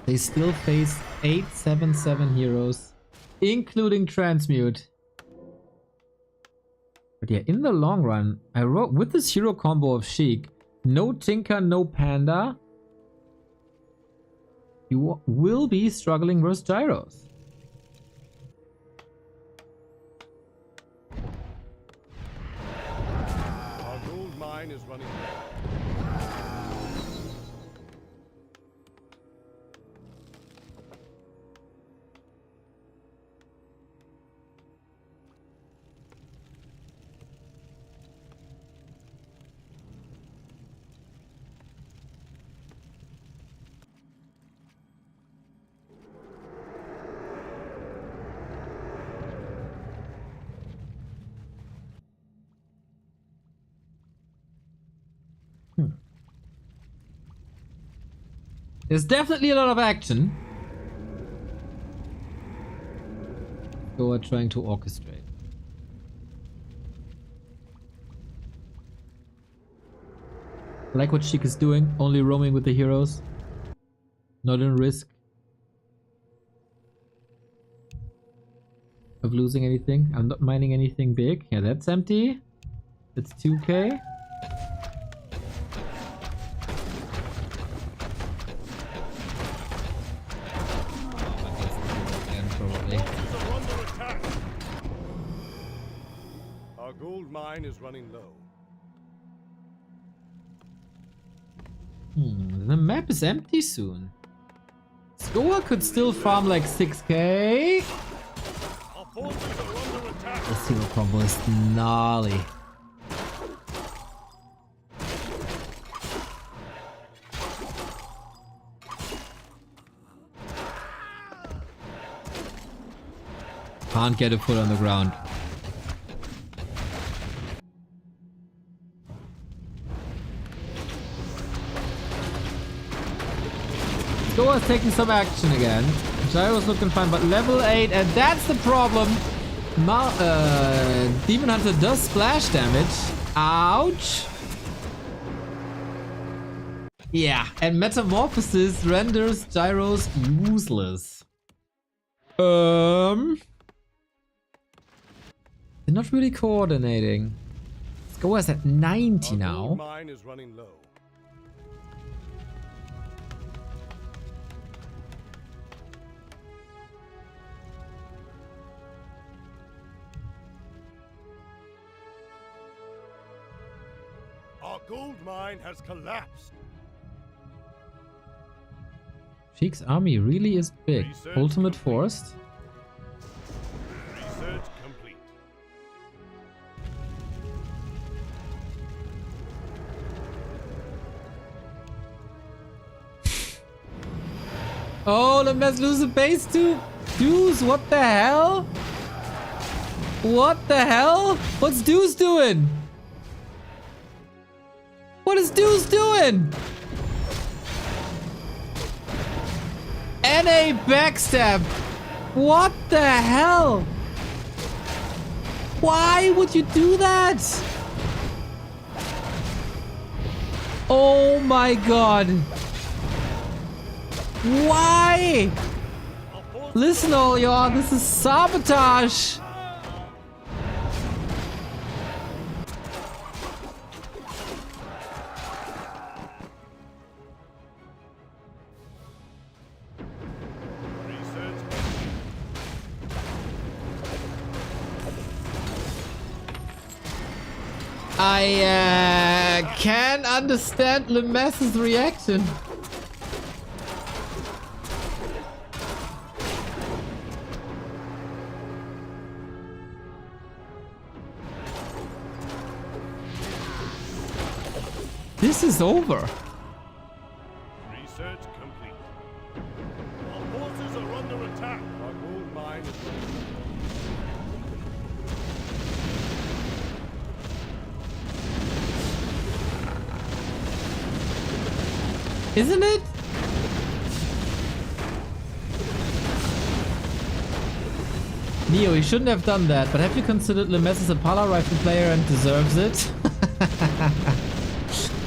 They still face 877 heroes, including Transmute. But yeah, in the long run, I wrote with this hero combo of Sheik, no Tinker, no Panda, you will be struggling versus Gyros. Our gold mine is running low. There's definitely a lot of action. Go trying to orchestrate. I like what Sheik is doing, only roaming with the heroes. Not in risk of losing anything. I'm not mining anything big. Yeah, that's empty. That's 2k. Our gold mine is running low. The map is empty soon. Scower could still farm like 6k. Our forces are under attack. The hero combo is gnarly. Can't get a foot on the ground. Scower's taking some action again. Gyro's looking fine, but level 8, and that's the problem. Demon Hunter does splash damage. Ouch. Yeah, and Metamorphosis renders Gyros useless. They're not really coordinating. Scower's at 90 now. Our gold mine is running low. Our gold mine has collapsed. Sheik's army really is big. Research Ultimate complete. forced. Research complete. Oh, Lemes loses base too. Deuce, what the hell? What the hell? What's Deuce doing? What is Deuce doing? NA backstab. What the hell? Why would you do that? Oh my god. Why? Our Listen, all y'all, this is sabotage. I can't understand Lemes' reaction. This is over. Research complete. Our forces are under attack. Our gold mine is Isn't it? Neo, he shouldn't have done that, but have you considered Lemes is a Pala rifle player and deserves it?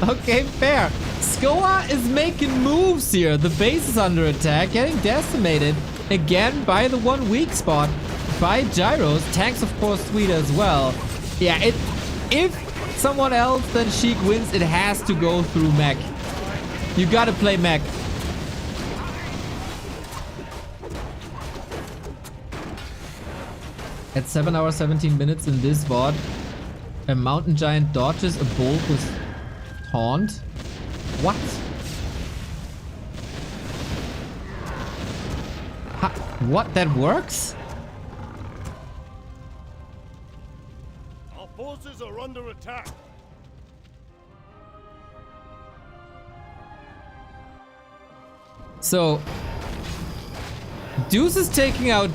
Okay, fair. Scower is making moves here. The base is under attack, getting decimated again by the one weak spot by Gyros. Tanks, of course, sweet as well. Yeah, if someone else than Sheik wins, it has to go through mech. You gotta play mech. At 7 hours 17 minutes in this VOD, a mountain giant dodges a bolt with taunt. What? What? That works? Our forces are under attack. So, Deuce is taking out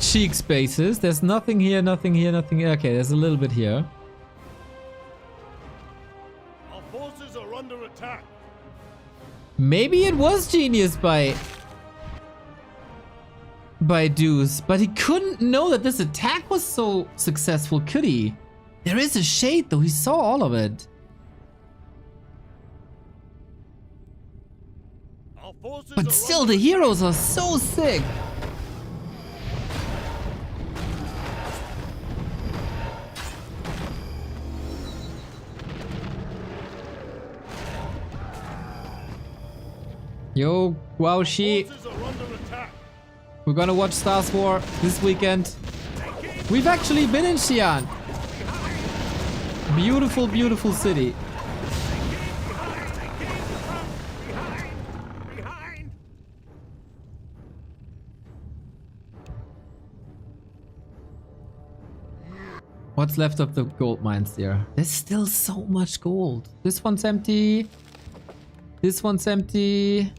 Sheik spaces. There's nothing here, nothing here, nothing here. Okay, there's a little bit here. Our forces are under attack. Maybe it was genius by Deuce, but he couldn't know that this attack was so successful, could he? There is a shade though, he saw all of it. Our forces But are still, under the heroes are so sick. Yo, Guaoxi. Forces are under attack. We're gonna watch Stars War this weekend. We've actually been in Xi'an. Beautiful, beautiful city. What's left of the gold mines there? There's still so much gold. This one's empty. This one's empty.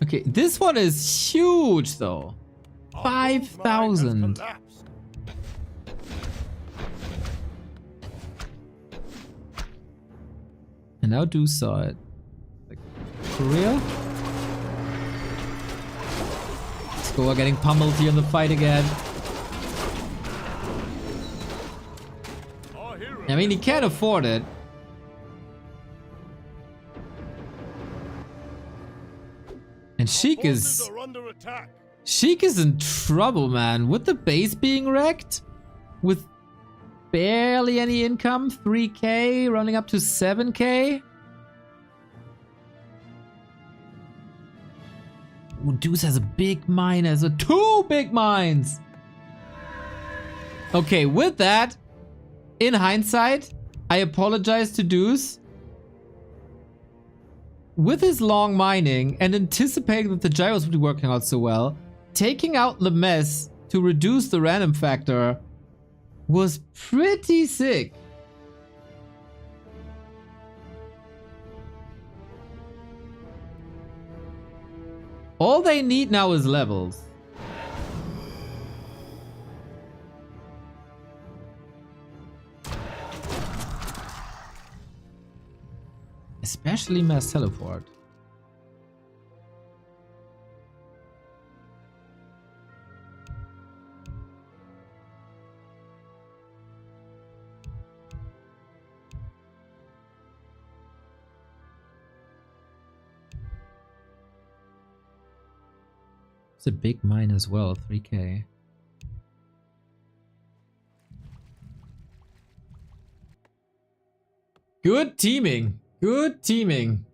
Okay, this one is huge though. Our gold mine has 5,000. collapsed. And now Deuce saw it. Like, for real? Scower getting pummeled here in the fight again. Our hero I mean, he can't afford it. And Sheik forces is... are under attack. Sheik is in trouble, man. With the base being wrecked, with barely any income, 3k, running up to 7k. Ooh, Deuce has a big mine, has a 2 big mines. Okay, with that, in hindsight, I apologize to Deuce. With his long mining and anticipating that the gyros would be working out so well, taking out Lemes to reduce the random factor was pretty sick. All they need now is levels. Especially mass teleport. a big mine as well, 3k. Good teaming. Good teaming.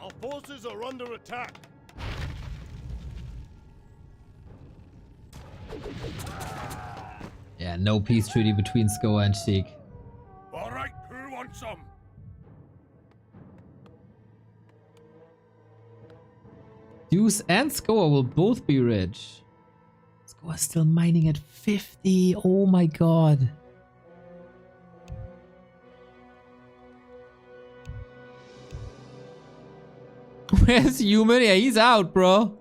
Our forces are under attack. Yeah, no peace treaty between Scower and Sheik. All right, who wants some? Deuce and Scower will both be rich. Scower's still mining at 50. Oh my god. Where's Human? Yeah, he's out, bro.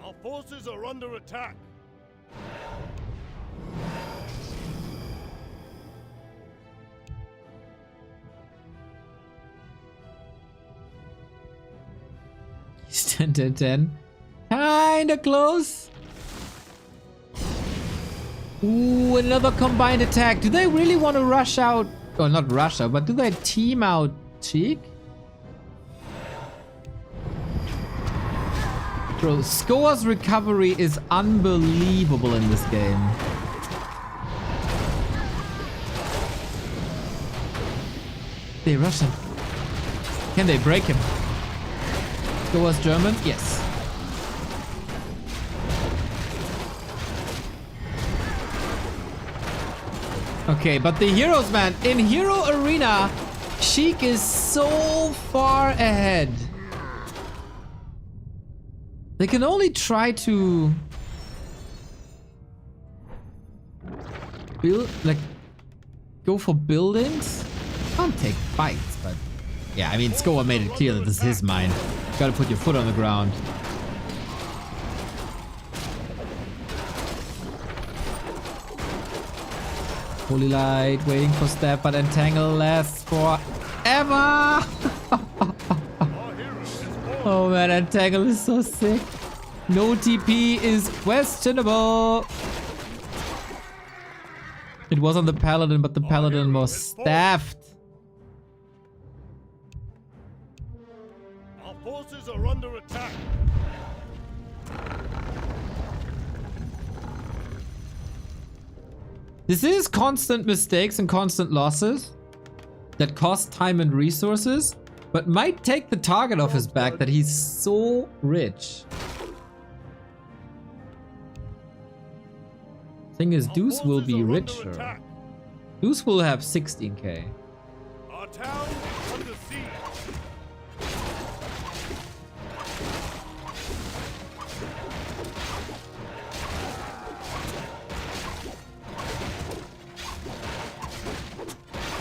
Our forces are under attack. He's 10. Kinda close. Ooh, another combined attack. Do they really want to rush out? Or not rush out, but do they team out Sheik? Bro, Scower's recovery is unbelievable in this game. They rush him. Can they break him? Scower's German? Yes. Okay, but the heroes, man. In Hero Arena, Sheik is so far ahead. They can only try to build, like, go for buildings. Can't take fights, but yeah, I mean, Scower made it clear that this is his mine. Gotta put your foot on the ground. Holy Light, waiting for step, but Entangle lasts forever. Oh man, Entangle is so sick. No TP is questionable. It was on the Paladin, but the Paladin was staffed. Our forces are under attack. This is constant mistakes and constant losses that cost time and resources, but might take the target off his back that he's so rich. Thing is, Deuce will be richer. Deuce will have 16k. Our town is under siege.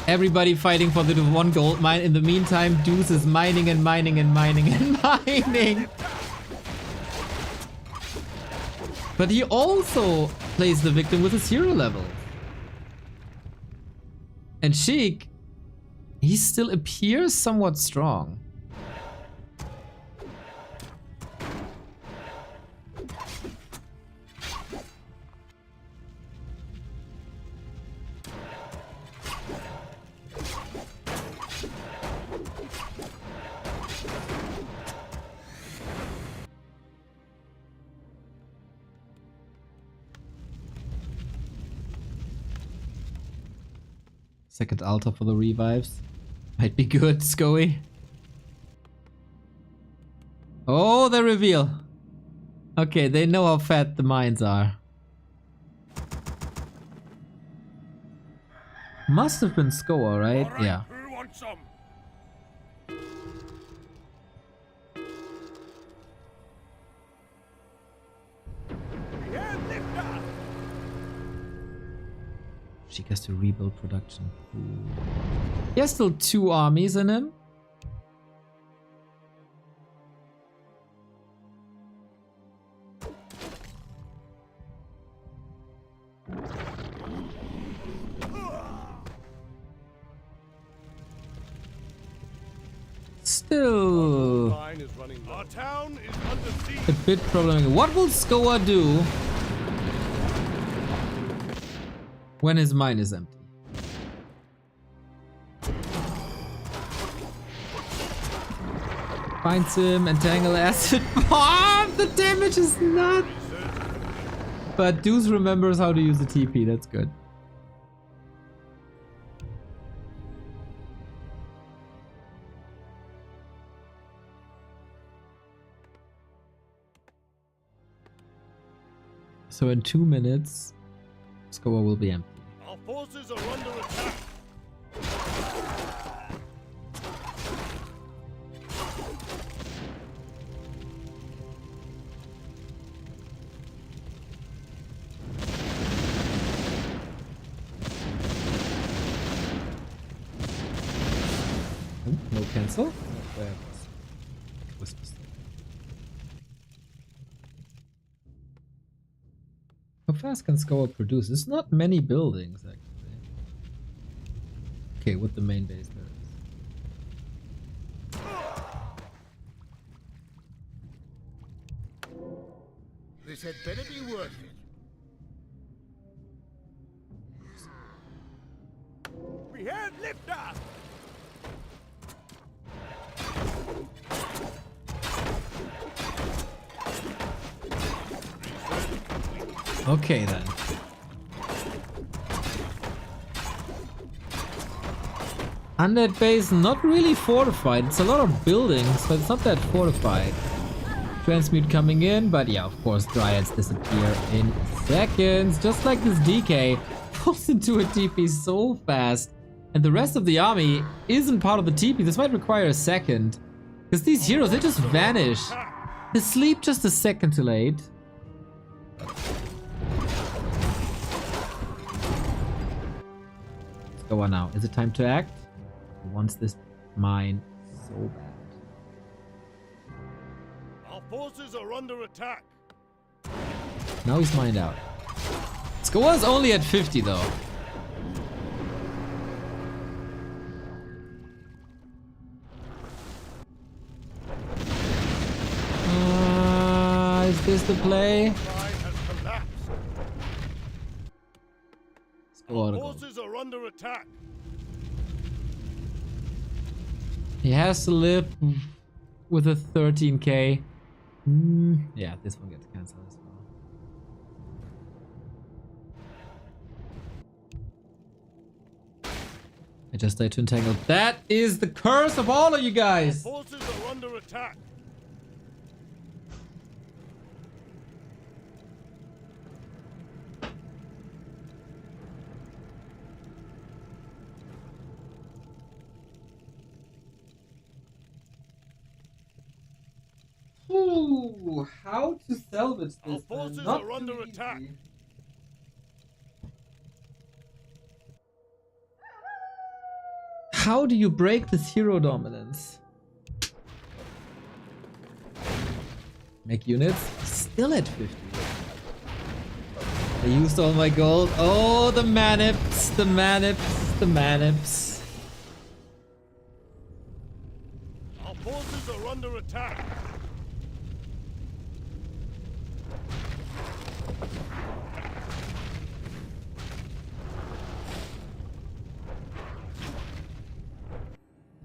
Everybody fighting for the one gold mine. In the meantime, Deuce is mining and mining and mining and mining. But he also plays the victim with his hero level. And Sheik, he still appears somewhat strong. Second altar for the revives. Might be good, Scoey. Oh, the reveal. Okay, they know how fat the mines are. Must have been Scower, right? All right, Yeah. who wants some? She has to rebuild production. Ooh. He has still 2 armies in him. Still Line is running low. Our town is under siege. a bit problematic. What will Scower do when his mine is empty? Finds him, entangle acid bomb. The damage is not. But Deuce remembers how to use the TP. That's good. So in 2 minutes, Scower will be empty. Our forces are under attack. Oh, no cancel. How fast can Scower produce? There's not many buildings actually. Okay, with the main base there is. This had better be worth it. We have liftoff. Okay then. Undead base not really fortified. It's a lot of buildings, but it's not that fortified. Transmute coming in, but yeah, of course, Dryads disappear in seconds. Just like this DK falls into a TP so fast. And the rest of the army isn't part of the TP. This might require a second. Because these heroes, they just vanish. They sleep just a second too late. Let's go on now. Is it time to act? He wants this mine so bad. Our forces are under attack. Now he's mined out. Scower's only at 50 though. Is this the play? Line has collapsed. Scower. Forces are under attack. He has to live with a 13k. Yeah, this one gets cancelled as well. I just died to entangle. That is the curse of all of you guys! Forces are under attack. Ooh, how to salvage Our this? forces Not are under too attack. easy. How do you break this hero dominance? Make units still at 50. I used all my gold. Oh, the manips, the manips, the manips. Our forces are under attack.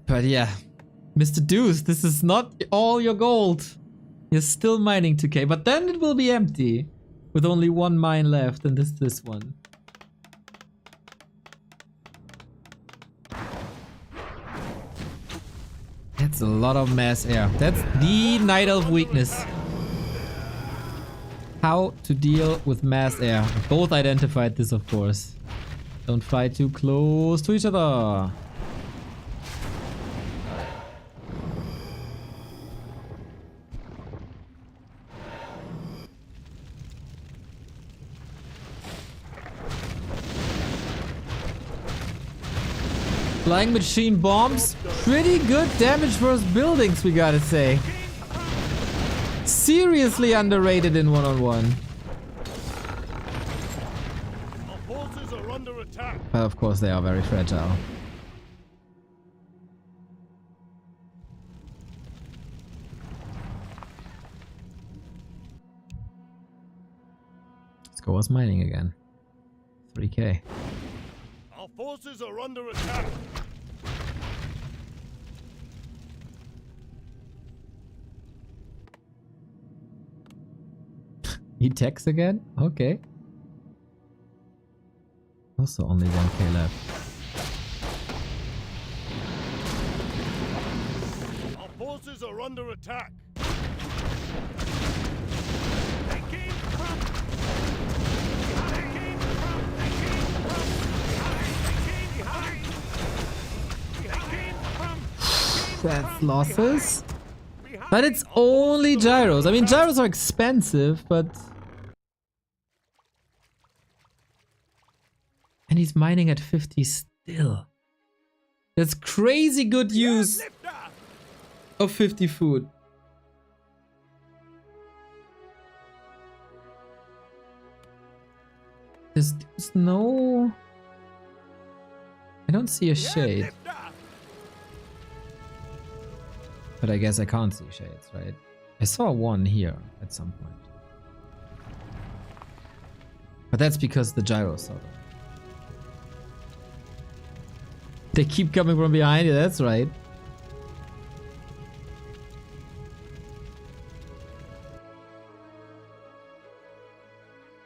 But yeah, Mr. Deuce, this is not all your gold. You're still mining 2k, but then it will be empty. With only one mine left, and this one. That's a lot of mass air. That's the Night Elf weakness. How to deal with mass air. Both identified this, of course. Don't fight too close to each other. Flying machine bombs, pretty good damage versus buildings, we gotta say. Seriously underrated in one-on-one. forces are under attack. But of course they are very fragile. Scower's mining again. 3k. Our forces are under attack. He techs again? Okay. Also only 1k left. Our forces are under attack. That's losses. But it's only gyros. I mean, gyros are expensive, but... And he's mining at 50 still. That's crazy good use of 50 food. There's no... I don't see a shade. But I guess I can't see shades, right? I saw one here at some point. But that's because the gyro saw them. They keep coming from behind you, that's right.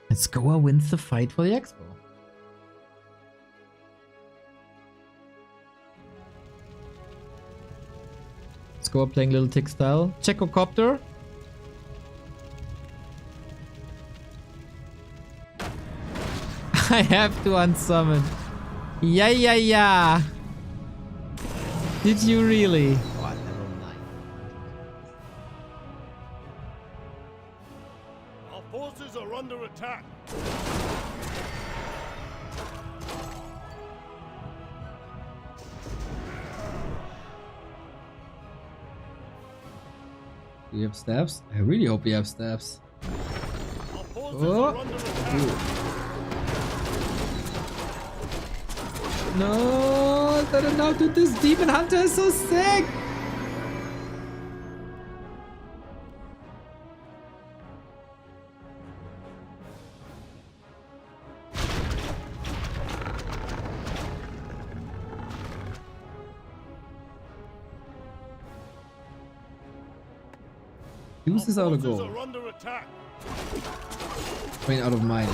And Scower wins the fight for the expo. Scower playing little tick style. Checocopter. I have to unsummon. Yeah. Did you really? Our forces are under attack. Do you have staffs? I really hope we have staffs. Our forces are under attack. No, not enough. Dude, this demon hunter is so sick. Deuce is out of gold. Are under attack. I mean, out of mining.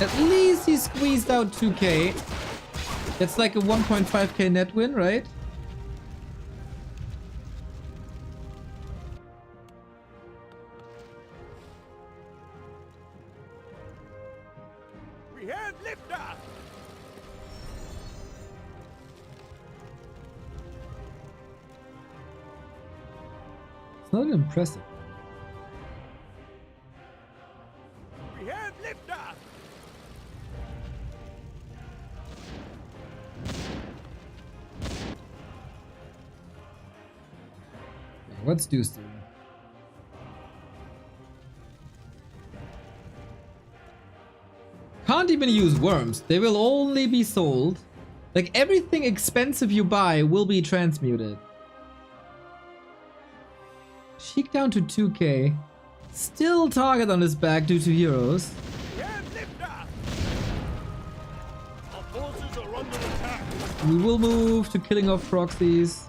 At least he squeezed out 2k. That's like a 1.5k net win, right? We have liftoff. It's not impressive. We have liftoff. What's Deuce doing? Can't even use worms. They will only be sold. Like everything expensive you buy will be transmuted. Sheik down to 2k. Still target on his back due to heroes. We have liftoff. Our forces are under attack. We will move to killing off proxies.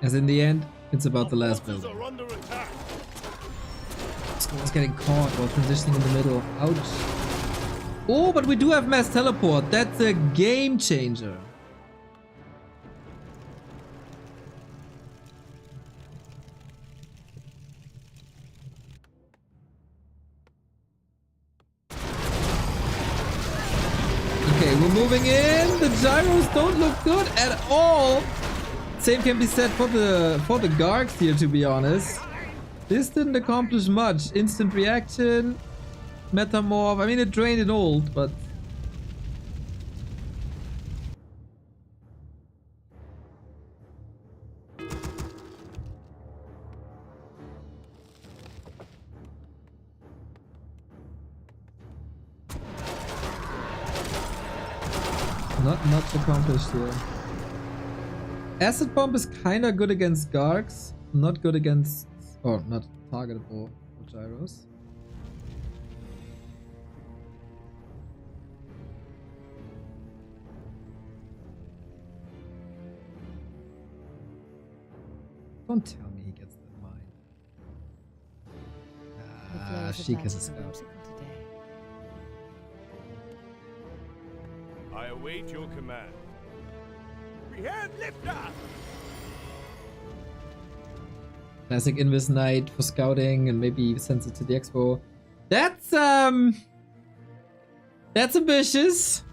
As in the end, it's about the last build. Are under attack. Scower's getting caught while transitioning in the middle. Ouch. Oh, but we do have mass teleport. That's a game changer. Okay, we're moving in. The gyros don't look good at all. Same can be said for the Gargs here, to be honest. This didn't accomplish much. Instant reaction. Metamorph. I mean, it drained in old, but... Not much accomplished here. Acid Bomb is kinda good against Gargs, not good against... or not targetable for Gyros. Don't tell me he gets that mine. Sheik has a scout. I await your command. We have liftoff! Classic Invis Knight for scouting and maybe sends it to the expo. That's ambitious.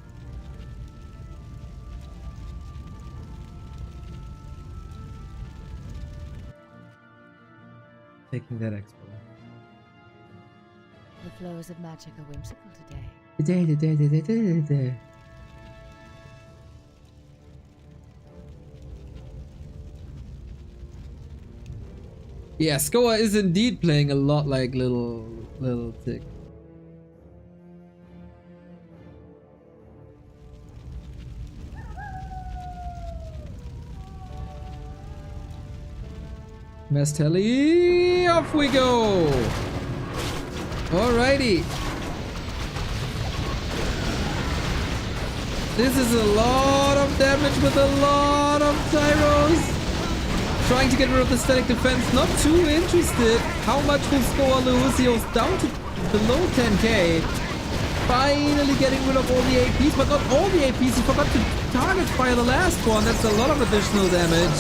Taking that expo. The flows of magic are whimsical today. Yeah, Scower is indeed playing a lot like little Tick. Mastelli, off we go! Alrighty. This is a lot of damage with a lot of gyros. Trying to get rid of the static defense, not too interested. How much will Scower lose? He was down to below 10k. Finally getting rid of all the APs, but not all the APs. He forgot to target fire the last one. That's a lot of additional damage.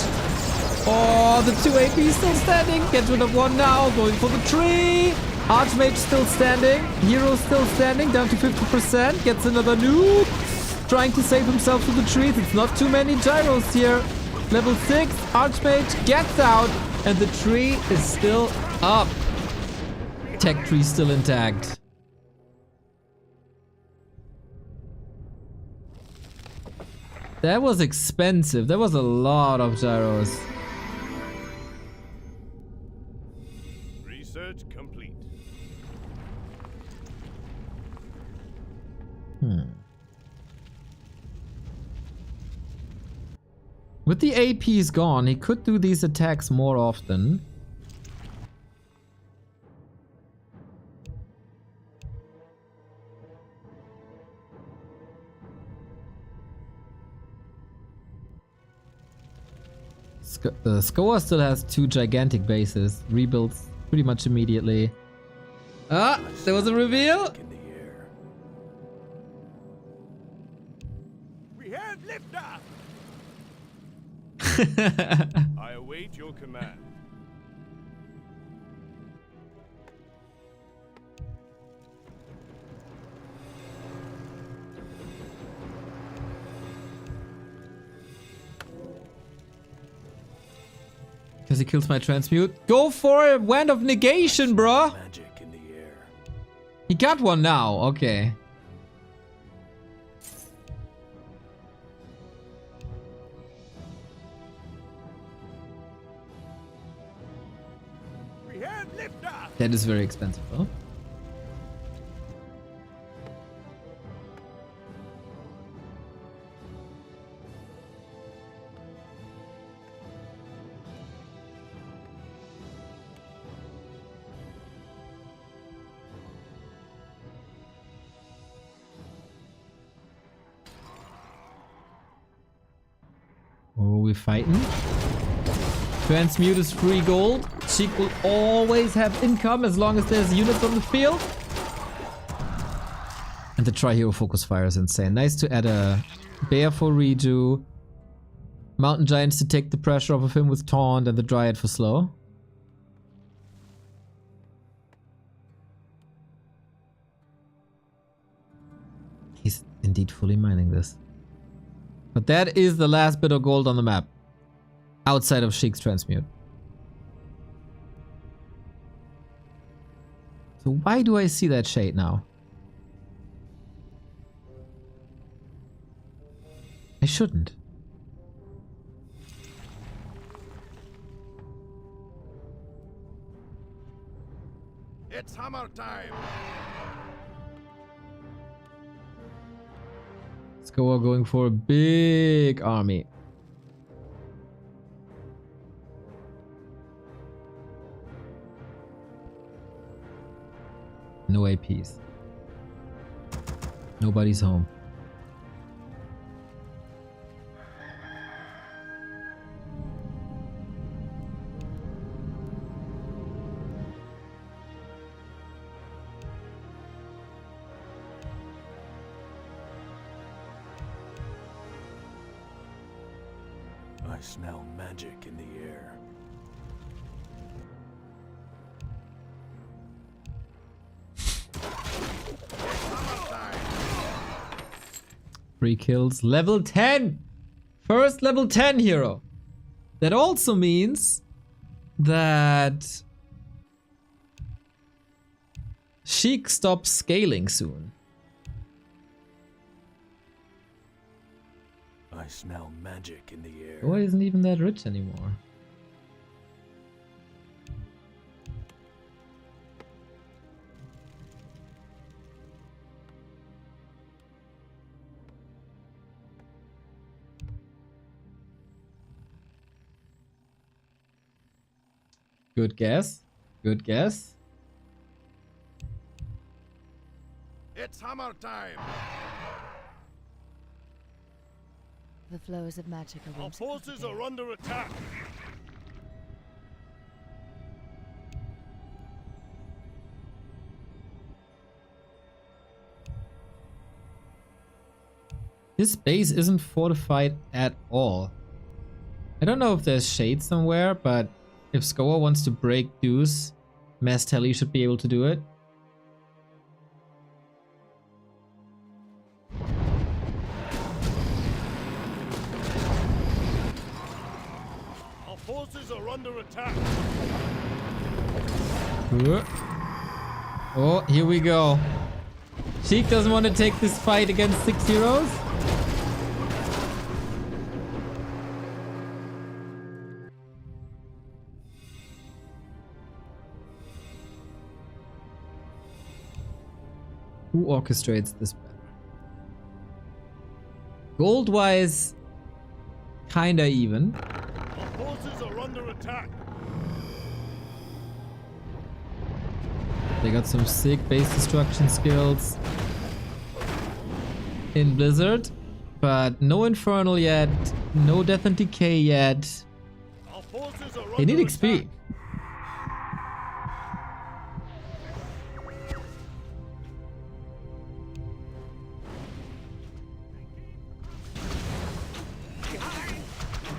Oh, the two APs still standing. Gets rid of one now, going for the tree. Archmage still standing. Hero still standing, down to 50%. Gets another nuke. Trying to save himself through the trees. It's not too many gyros here. Level 6, Archmage gets out, and the tree is still up. Tech tree still intact. That was expensive. That was a lot of gyros. Research complete. With the APs gone, he could do these attacks more often. Scower still has two gigantic bases. Rebuilds pretty much immediately. Ah, there was a reveal. In the air. We have liftoff! I await your command. Because he kills my transmute. Go for a wand of negation, bro. Magic in the air. He got one now. Okay. We have liftoff! That is very expensive, though. Oh, we're fighting. Transmute is free gold. Sheik will always have income as long as there's units on the field. And the Tri-Hero Focus Fire is insane. Nice to add a Bear for Reju. Mountain Giants to take the pressure off of him with Taunt, and the Dryad for slow. He's indeed fully mining this. But that is the last bit of gold on the map. Outside of Sheik's transmute. So why do I see that shade now? I shouldn't. It's hammer time. Scower going for a big army. No APs. Nobody's home. I smell magic in the air. 3 kills. Level 10! First level 10 hero. That also means that Sheik stops scaling soon. I smell magic in the air. Scower isn't even that rich anymore. Good guess. Good guess. It's hammer time. The flows of magic are Our whimsical forces today. are under attack. This base isn't fortified at all. I don't know if there's shade somewhere, but if Scower wants to break Deuce, Mass Telly should be able to do it. Our forces are under attack. Oh, here we go. Sheik doesn't want to take this fight against 6 heroes. Who orchestrates this better? Gold-wise, kinda even. Our forces are under attack. They got some sick base destruction skills in Blizzard, but no Infernal yet, no Death and Decay yet. Our forces are They need under XP. attack.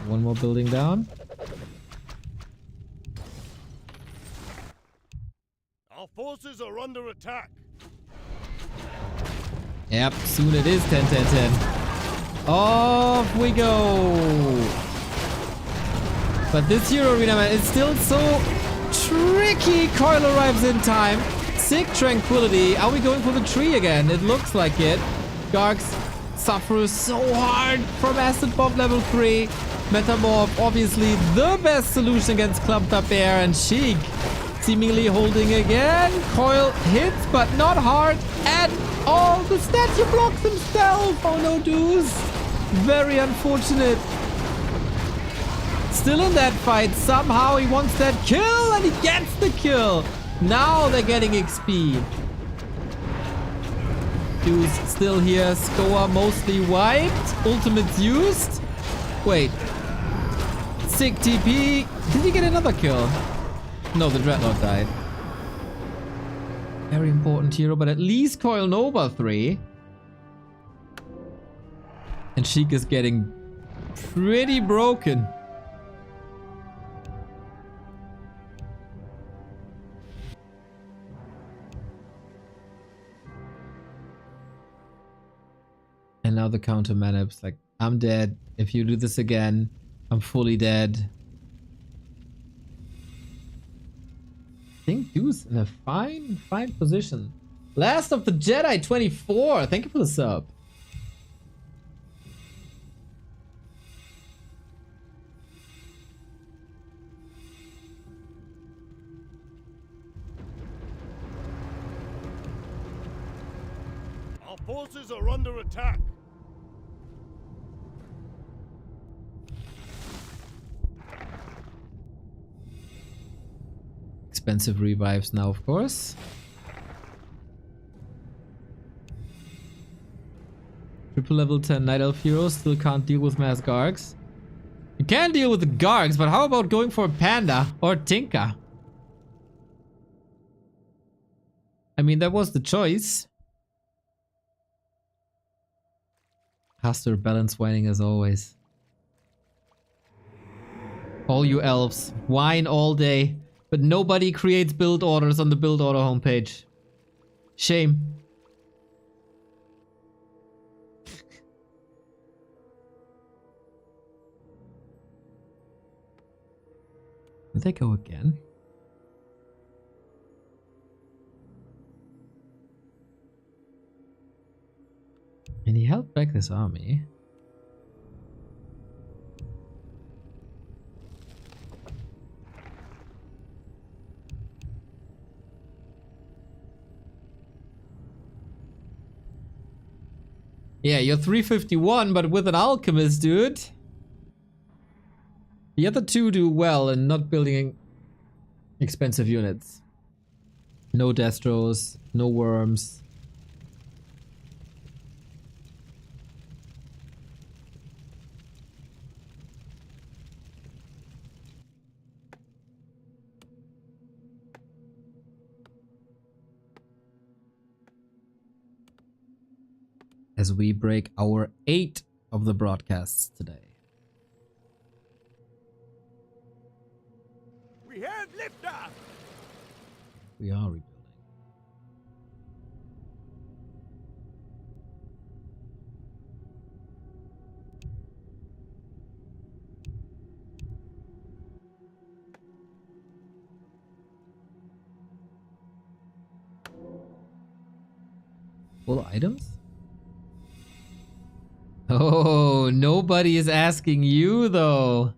One more building down. Our forces are under attack. Yep, soon it is 10, 10, 10. Off we go. But this hero arena, man, is still so tricky. Coil arrives in time. Sick Tranquility. Are we going for the tree again? It looks like it. Garx suffers so hard from Acid Bomb level 3. Metamorph, obviously the best solution against Clumped Up Air, and Sheik seemingly holding again. Coil hits, but not hard at all. The statue blocks himself. Oh no, Deuce. Very unfortunate. Still in that fight. Somehow he wants that kill, and he gets the kill. Now they're getting XP. Deuce still here. Scower mostly wiped. Ultimates used. Wait. Sick TP. Did he get another kill? No, the Dreadnought died. Very important hero, but at least Coil Nova 3. And Sheik is getting pretty broken. And now the counter manip's like, I'm dead. If you do this again, I'm fully dead. I think Deuce in a fine position. Last of the Jedi 24. Thank you for the sub. Our forces are under attack. Expensive revives now, of course. Triple level 10 Night Elf heroes still can't deal with mass Gargs. You can deal with the Gargs, but how about going for a Panda or Tinka? I mean, that was the choice. Caster balance whining as always. All you elves, whine all day, but nobody creates build orders on the build order homepage. Shame. Will they go again? And he held back this army. Yeah, you're 351, but with an alchemist, dude. The other two do well in not building expensive units. No Destros, no worms. As we break our 8 of the broadcasts today. We have liftoff. We are rebuilding. Full items? Oh, nobody is asking you though.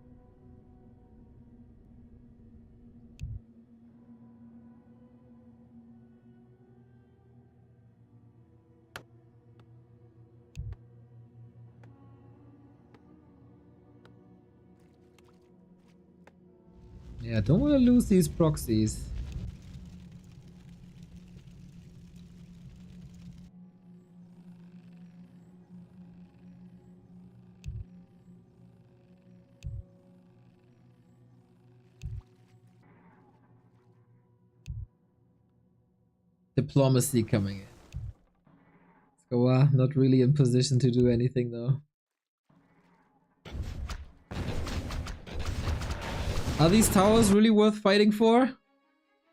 Yeah, don't want to lose these proxies. Diplomacy coming in. Scower, not really in position to do anything though. Are these towers really worth fighting for?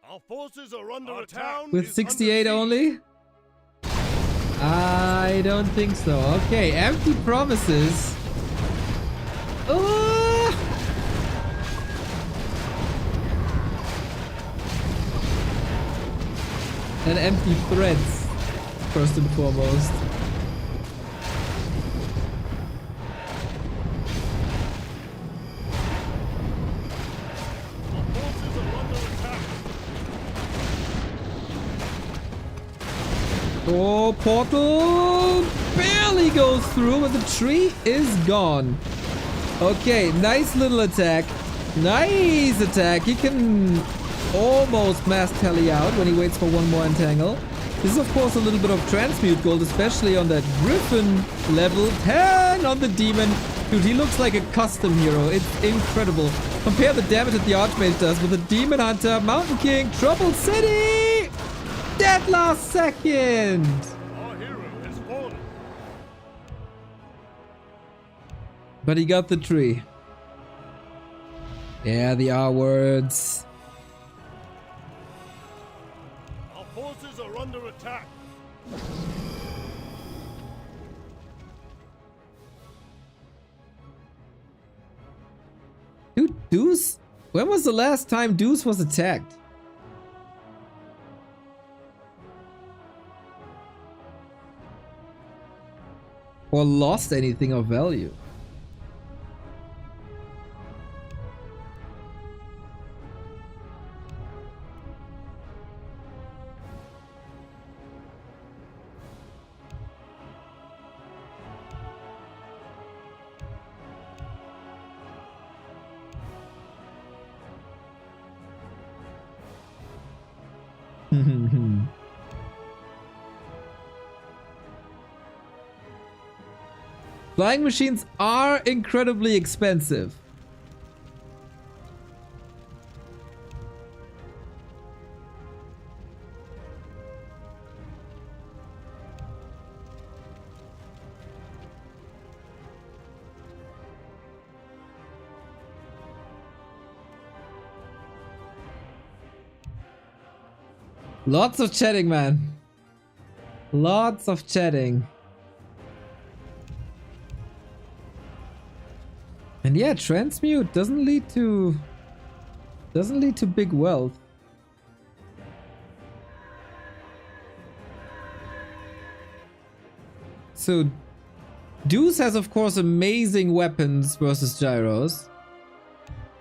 Our forces are under attack. With 68 only? I don't think so. Okay, empty promises. And empty threads, first and foremost. Oh, portal barely goes through, but the tree is gone. Okay, nice little attack. Nice attack. He can almost mass tally out when he waits for one more entangle. This is of course a little bit of transmute gold, especially on that Griffin level 10 on the demon. Dude, he looks like a custom hero. It's incredible. Compare the damage that the Archmage does with the Demon Hunter, Mountain King, Troubled City! Dead last second! Our hero has fallen. But he got the tree. Yeah, the R words. Our forces are under attack. Dude, Deuce? When was the last time Deuce was attacked? Or lost anything of value? Flying machines are incredibly expensive. Lots of chatting, man. Lots of chatting. And yeah, transmute doesn't lead to big wealth. So Deuce has of course amazing weapons versus gyros,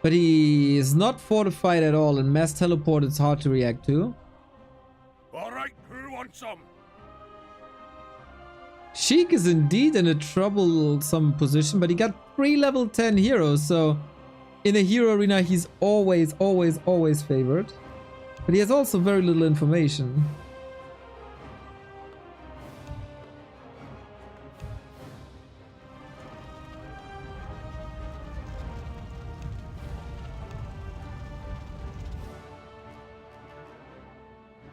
but he is not fortified at all, and mass teleport is hard to react to. Alright, who wants some? Sheik is indeed in a troublesome position, but he got 3 level 10 heroes, so in a hero arena he's always favored. But he has also very little information.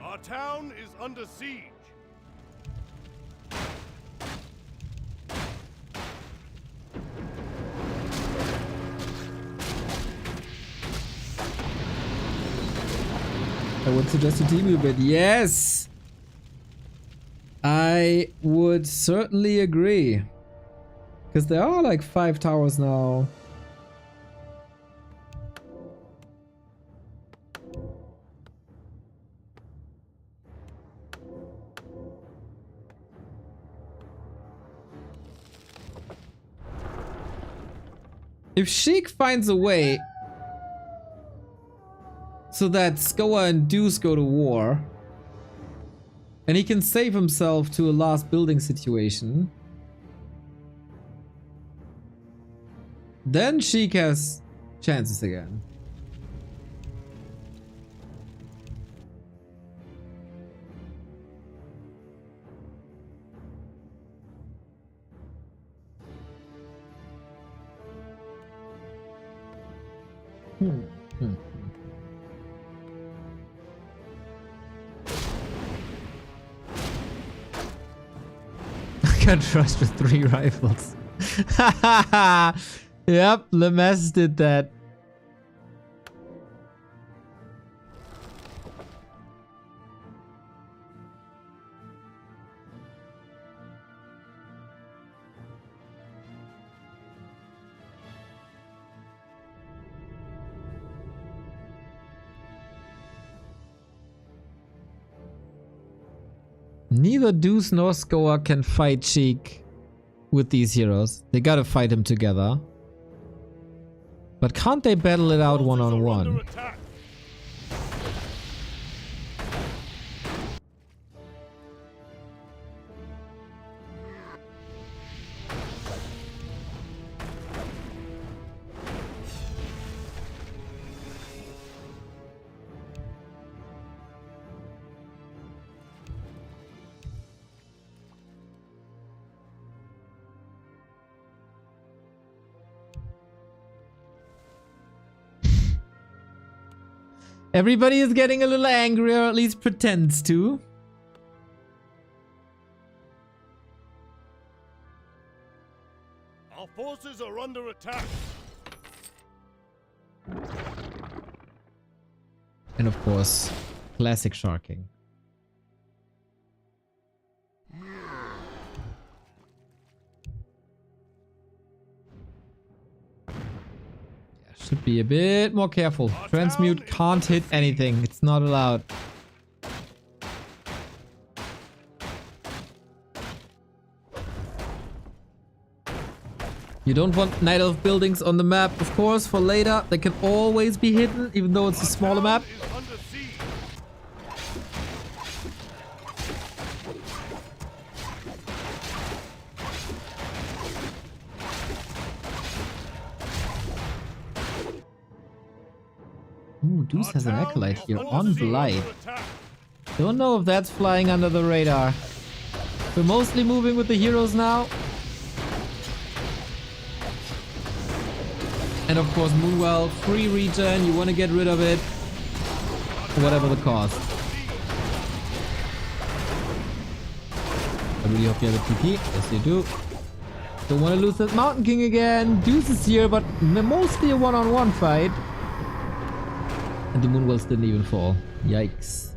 Our town is under siege. I would suggest a team bit. Yes! I would certainly agree. Because there are like 5 towers now. If Sheik finds a way so that Scower and Deuce go to war, and he can save himself to a last building situation, then Sheik has chances again. I got trust with 3 rifles. Yep, Lemes did that. Neither Deuce nor Scower can fight Sheik with these heroes. They gotta fight him together. But can't they battle it out one-on-one? Everybody is getting a little angry, or at least pretends to. Our forces are under attack. And of course, classic sharking. Should be a bit more careful. Transmute can't hit anything. It's not allowed. You don't want Night Elf buildings on the map, of course, for later. They can always be hidden, even though it's a smaller map. Ooh, Deuce has an acolyte here on Blight. Don't know if that's flying under the radar. We're mostly moving with the heroes now. And of course, Moonwell, free regen. You want to get rid of it. Whatever the cost. I really hope you have a TP. Yes, you do. Don't want to lose that Mountain King again. Deuce is here, but mostly a one-on-one fight. And the Moonwells didn't even fall. Yikes.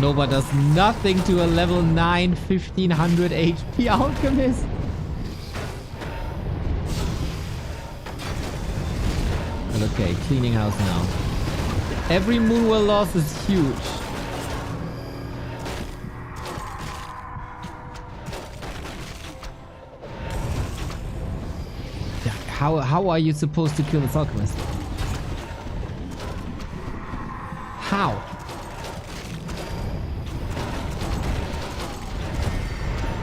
Nova does nothing to a level 9, 1500 HP Alchemist. But okay, cleaning house now. Every Moonwell loss is huge. How are you supposed to kill this Alchemist? How?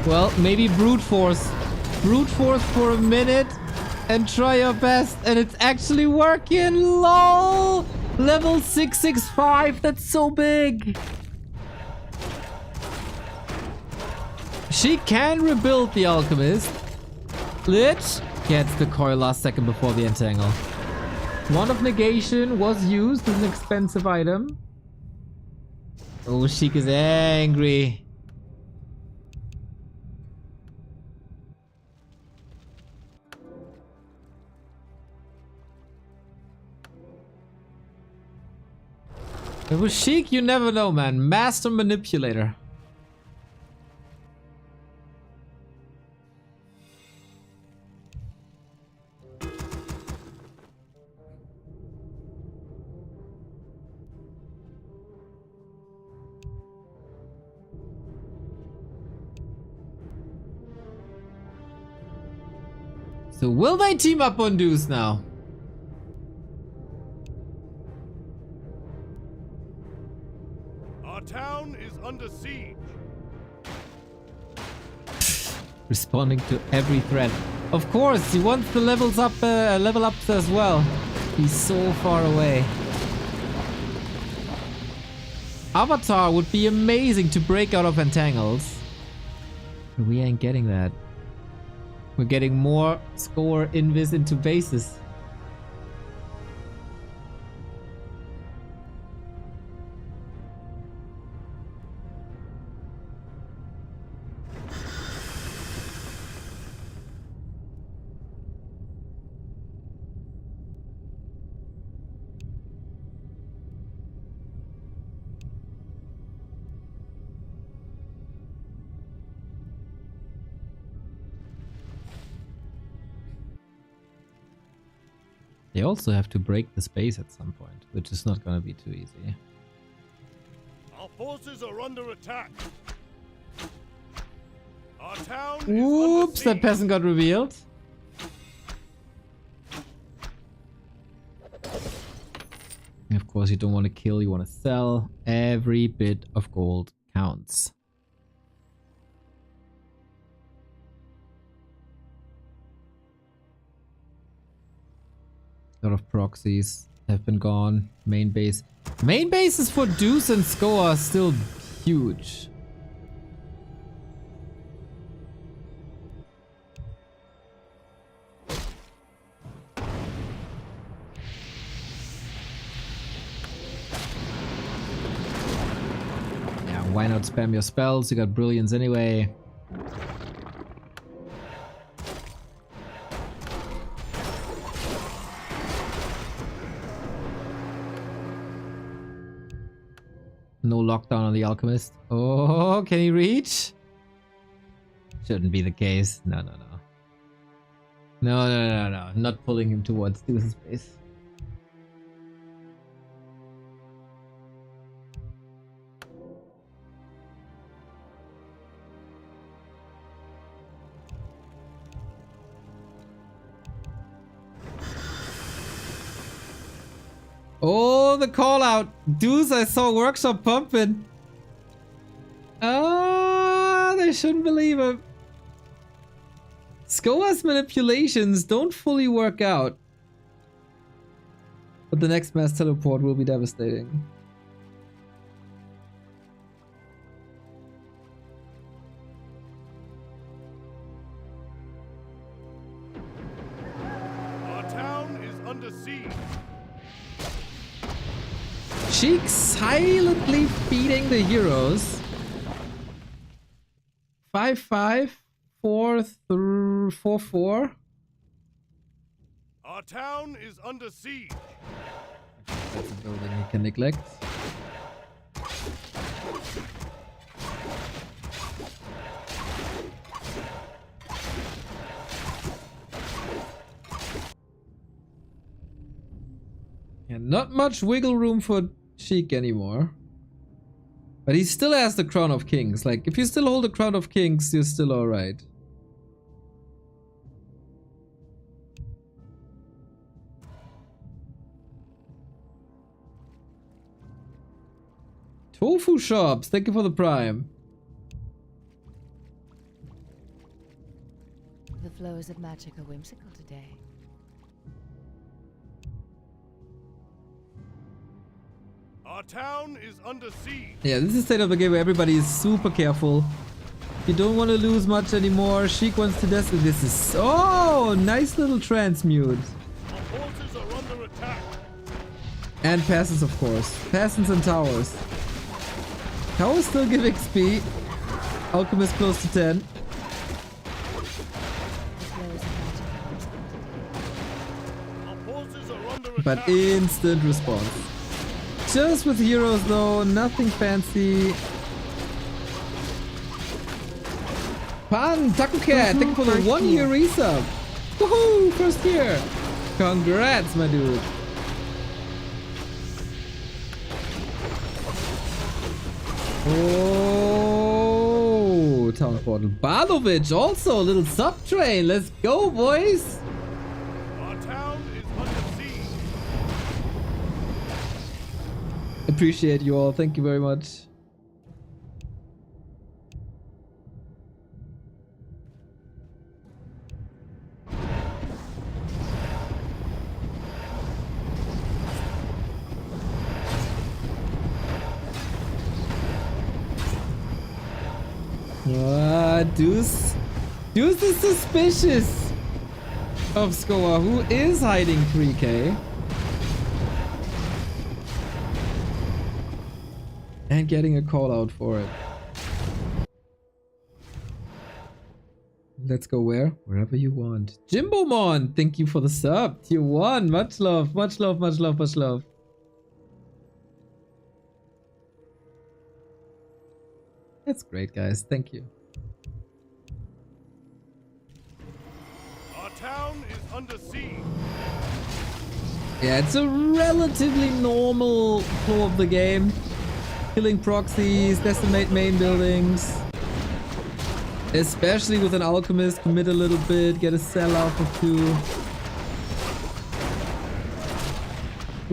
Well, maybe brute force. Brute force for a minute and try your best. And it's actually working. LOL! Level 665. That's so big. She can rebuild the Alchemist. Lich gets the coil last second before the entangle. One of negation was used as an expensive item. Oh, Sheik is angry. It was Sheik, you never know, man. Master manipulator. So will they team up on Deuce now? Our town is under siege. Responding to every threat. Of course, he wants the levels up, level ups as well. He's so far away. Avatar would be amazing to break out of entangles. We ain't getting that. We're getting more Scower invis into bases. They also have to break the space at some point, which is not going to be too easy. Our forces are under attack. Our town Oops, that peasant got revealed. And of course, you don't want to kill, you want to sell. Every bit of gold counts. A lot of proxies have been gone. Main base. Main bases for Deuce and Scower are still huge. Yeah, why not spam your spells? You got brilliance anyway. No lockdown on the Alchemist. Oh, can he reach? Shouldn't be the case. No. No. Not pulling him towards Deuce's base. Oh, the call out. Deuce, I saw workshop pumping. Ah, they shouldn't believe him. Scower's manipulations don't fully work out. But the next mass teleport will be devastating. Our town is under siege. Sheik silently feeding the heroes. 5-5, 4-4. Our town is under siege. That's a building he can neglect. And not much wiggle room for Sheik anymore. But he still has the Crown of Kings. Like, if you still hold the Crown of Kings, you're still alright. Tofu shops, thank you for the prime. The flows of magic are whimsical today. Our town is under siege. Yeah, this is the state of the game where everybody is super careful. You don't want to lose much anymore. Sheik wants to Decisive. This is... Oh, nice little transmute. Our forces are under attack. And passes, of course. Passes and towers. Towers still give XP. Alchemist close to 10. The flows of magic are whimsical today. Our forces are under But attack. instant response. Just with heroes though, nothing fancy. Pan, Taco Cat, thank you for the 1 year resub. Woohoo, first year. Congrats, my dude. Oh, Town Portal. Balovic, also a little sub train. Let's go, boys. Our town is under siege. Appreciate you all. Thank you very much. Deuce. Deuce is suspicious of Scower, who is hiding 3k. And getting a call out for it. Let's go where? Wherever you want. Jimbomon, thank you for the sub. Tier 1. Much love, much love, much love, much love. That's great, guys. Thank you. Our town is under siege. Yeah, it's a relatively normal flow of the game. Killing proxies, decimate main buildings. Especially with an alchemist, commit a little bit, get a sell out for 2.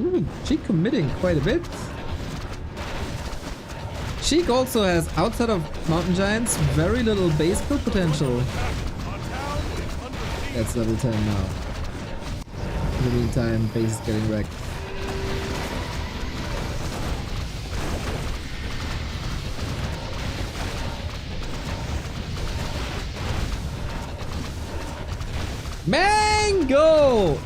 Ooh, Sheik committing quite a bit. Sheik also has, outside of Mountain Giants, very little base build potential. That's level 10 now. In the meantime, base is getting wrecked. Mango!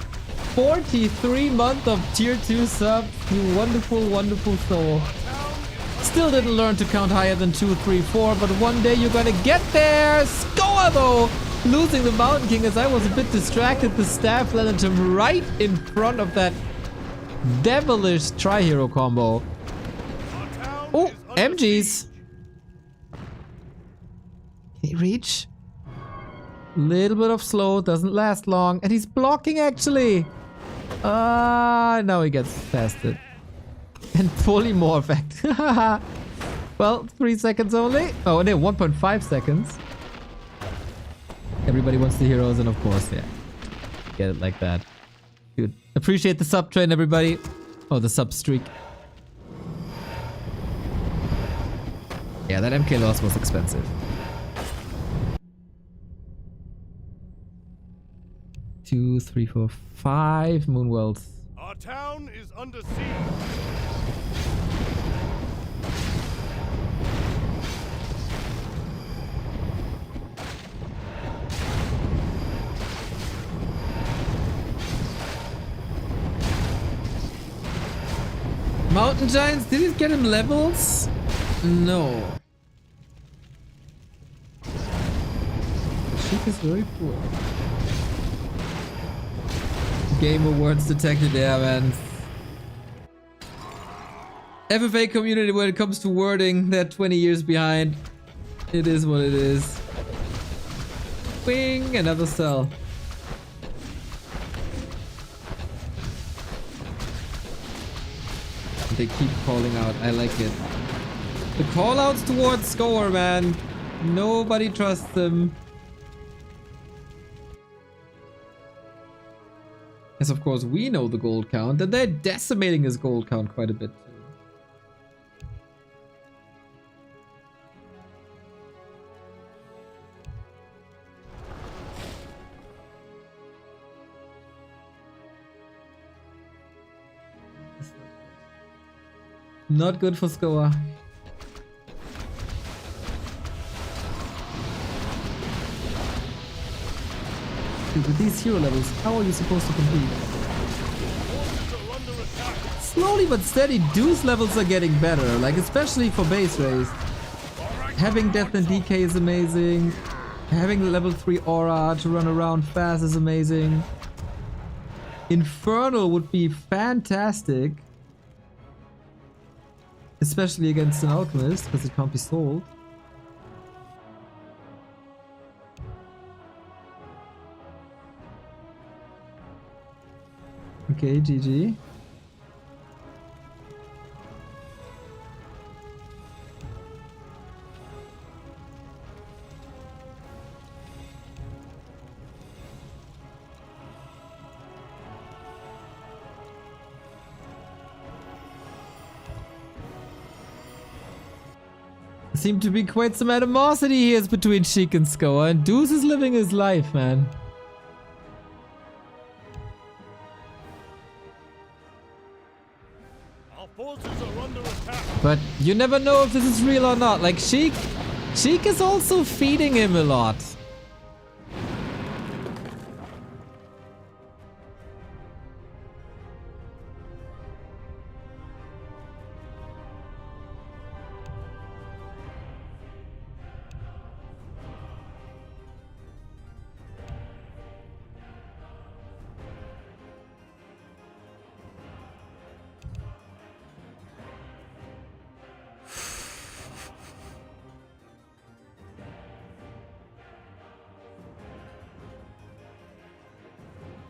43 month of tier 2 sub. You wonderful, wonderful soul. Still didn't learn to count higher than 2, 3, 4, but one day you're gonna get there. Scower though! Losing the Mountain King as I was a bit distracted. The staff landed him right in front of that devilish tri-hero combo. Oh, MGs. Can he reach? Little bit of slow, doesn't last long. And he's blocking actually. Now he gets past it. And fully morphed. Well, 3 seconds only. Oh, no, 1.5 seconds. Everybody wants the heroes, and of course, yeah. Get it like that. Dude, appreciate the sub train, everybody. Oh, the sub streak. Yeah, that MK loss was expensive. 2, 3, 4, 5 Moonwells. Our town is under siege. Mountain Giants, did it get him levels? No. Sheik is very poor. Game Awards detected there, man. FFA community, when it comes to wording, they're 20 years behind. It is what it is. Wing, another cell. They keep calling out. I like it. The call outs towards Scower, man. Nobody trusts them. Yes, of course, we know the gold count, and they're decimating his gold count quite a bit too. Not good for Scower. Dude, with these hero levels, how are you supposed to compete? Slowly but steady, Deuce levels are getting better, like especially for base race. Having Death and DK is amazing. Having level 3 aura to run around fast is amazing. Infernal would be fantastic. Especially against an alchemist, because it can't be sold. Okay, GG. Seem to be quite some animosity here between Sheik and Scower, and Deuce is living his life, man. Our forces are under attack. But you never know if this is real or not. Like Sheik is also feeding him a lot.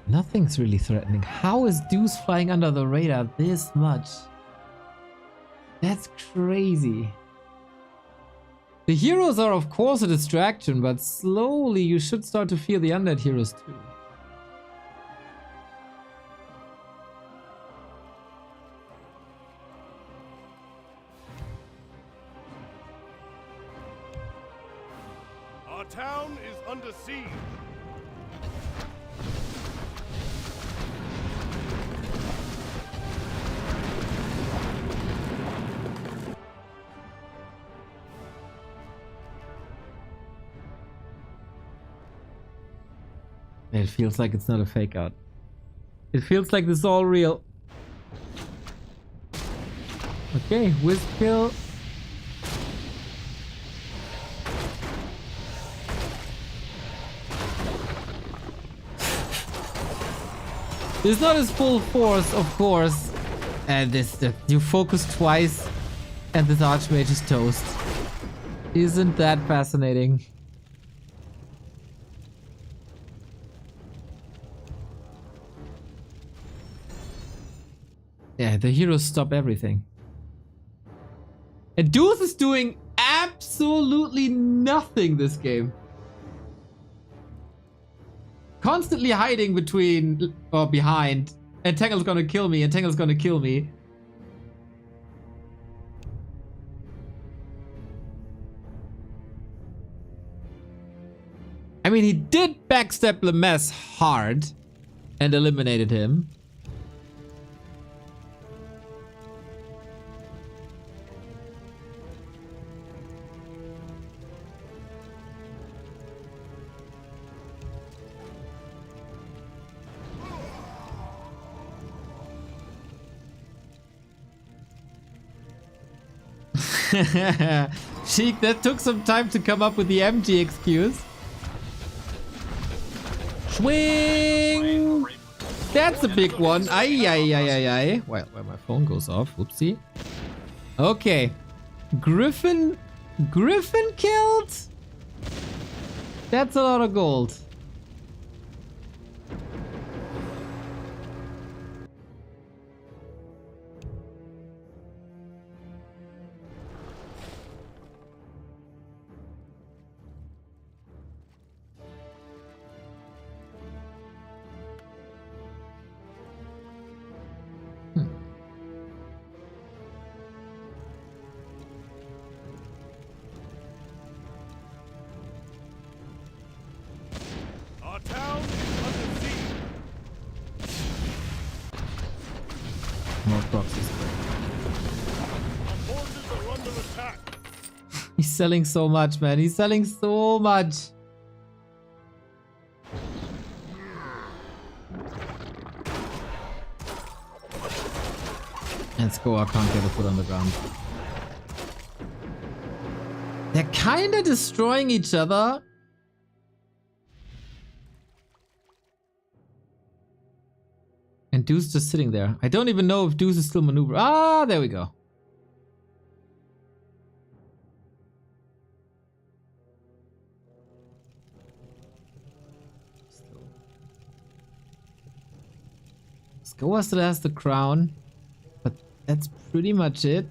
Nothing's really threatening. How is Deuce flying under the radar this much? That's crazy. The heroes are of course a distraction, but slowly you should start to fear the undead heroes too. Our town is under siege. It feels like it's not a fake out. It feels like this is all real. Okay, Wisp kill. It's not his full force, of course. And this, you focus twice and this Archmage is toast. Isn't that fascinating? Yeah, the heroes stop everything. And Deuce is doing absolutely nothing this game. Constantly hiding between or behind. Entangle's gonna kill me. Entangle's gonna kill me. I mean, he did backstep Lemes hard and eliminated him. Sheik, that took some time to come up with the MG excuse. Swing! That's a big one. Ay, ay, ay, ay, ay. Well, my phone goes off. Whoopsie. Okay. Griffin killed? That's a lot of gold. Our town is under siege. More proxies. Our forces are under attack. He's selling so much, man. He's selling so much. And Scower can't get a foot on the ground. They're kinda destroying each other. And Deuce just sitting there. I don't even know if Deuce is still maneuvering. Ah, there we go. Scower still has the crown, but that's pretty much it.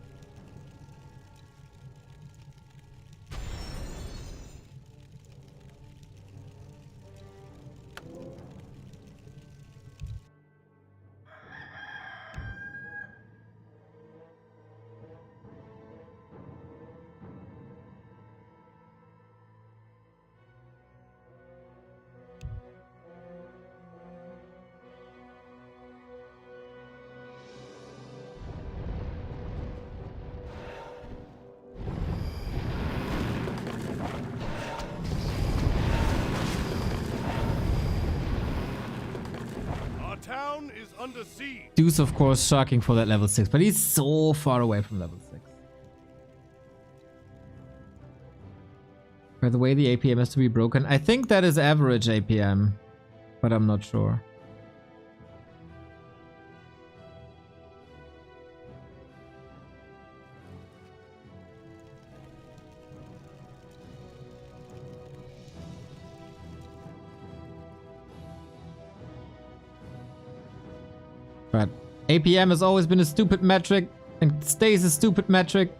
Our town is under siege. Deuce, of course, sharking for that level 6, but he's so far away from level 6. By the way, the APM has to be broken. I think that is average APM, but I'm not sure. But APM has always been a stupid metric and stays a stupid metric.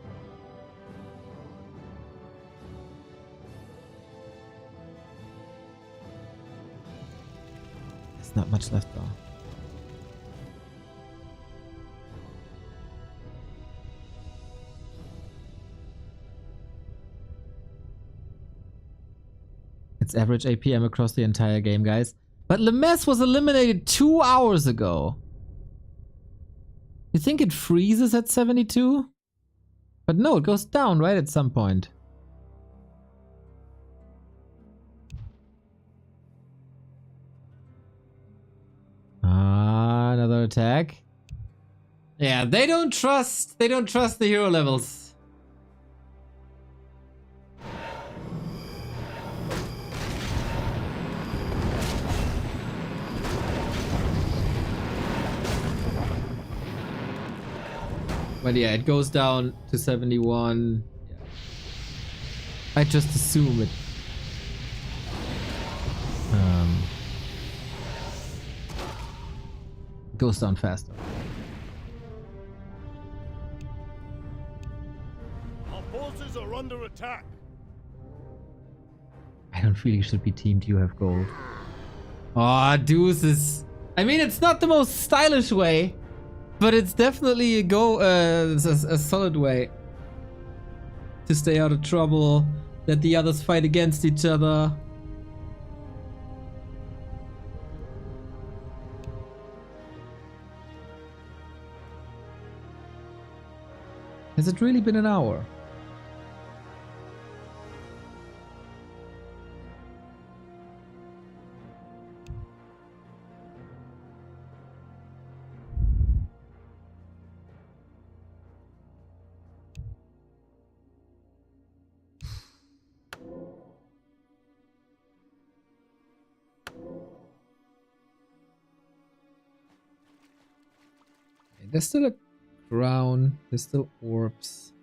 There's not much left though. It's average APM across the entire game, guys. But Lemes was eliminated 2 hours ago. You think it freezes at 72? But no, it goes down right at some point. Ah, another attack. Yeah, they don't trust the hero levels. But yeah, it goes down to 71. Yeah. I just assume it. Goes down faster. Our forces are under attack. I don't feel you should be teamed. You have gold. Oh, Deuce is. I mean, it's not the most stylish way. But it's definitely a solid way to stay out of trouble, let the others fight against each other. Has it really been an hour? there's still a crown. There's still orbs.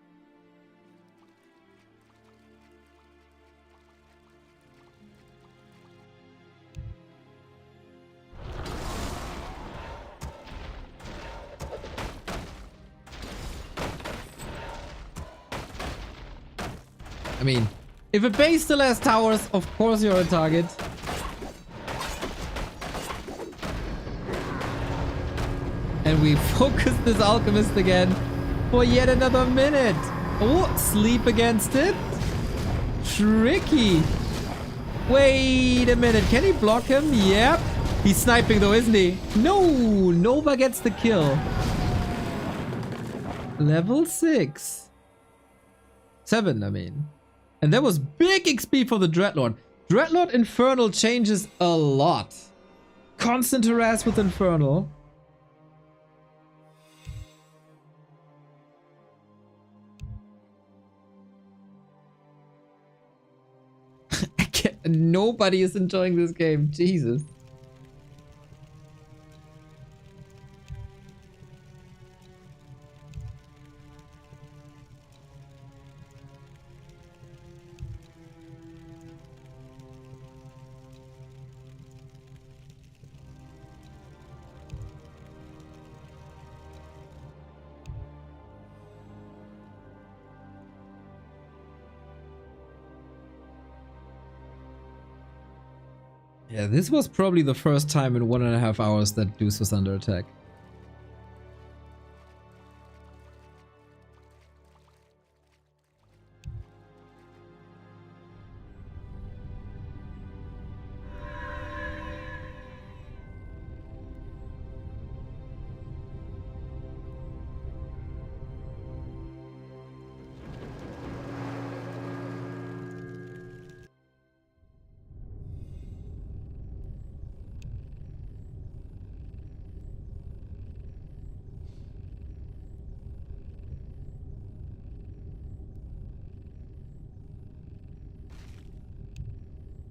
I mean, if a base still has towers, of course you're a target. And we focus this alchemist again for yet another minute. Oh, sleep against it. Tricky. Wait a minute. Can he block him? Yep. He's sniping though, isn't he? No. Nova gets the kill. Level 6. 7, I mean. And that was big XP for the Dreadlord. Dreadlord Infernal changes a lot. Constant harass with Infernal. Nobody is enjoying this game. Jesus. Yeah, this was probably the first time in 1.5 hours that Deuce was under attack.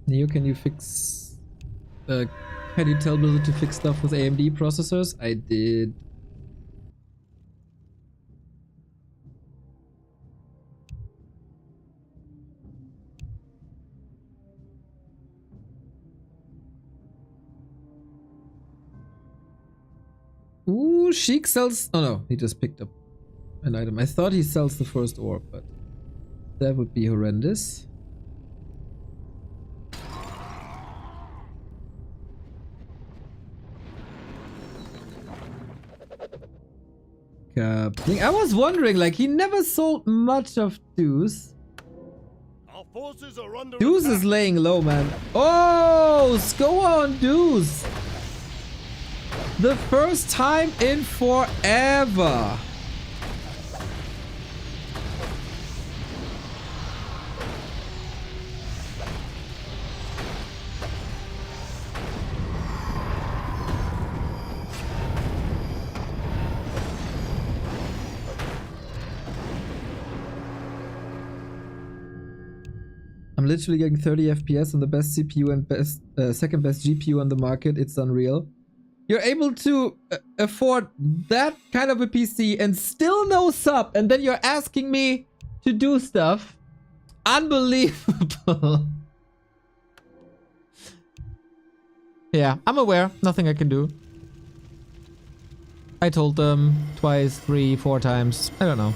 Neo, can you fix... can you tell Blizzard to fix stuff with AMD processors? I did. Ooh, Sheik sells... Oh no, he just picked up an item. I thought he sells the first orb, but that would be horrendous. I was wondering, like, he never sold much of Deuce. Our forces are under Deuce attack. is laying low, man. Oh, Scower on Deuce. The first time in forever. I'm literally getting 30 FPS on the best CPU and best second best GPU on the market. It's unreal. You're able to afford that kind of a PC and still no sub, and then you're asking me to do stuff. Unbelievable. Yeah, I'm aware. Nothing I can do. I told them twice, 3, 4 times. I don't know.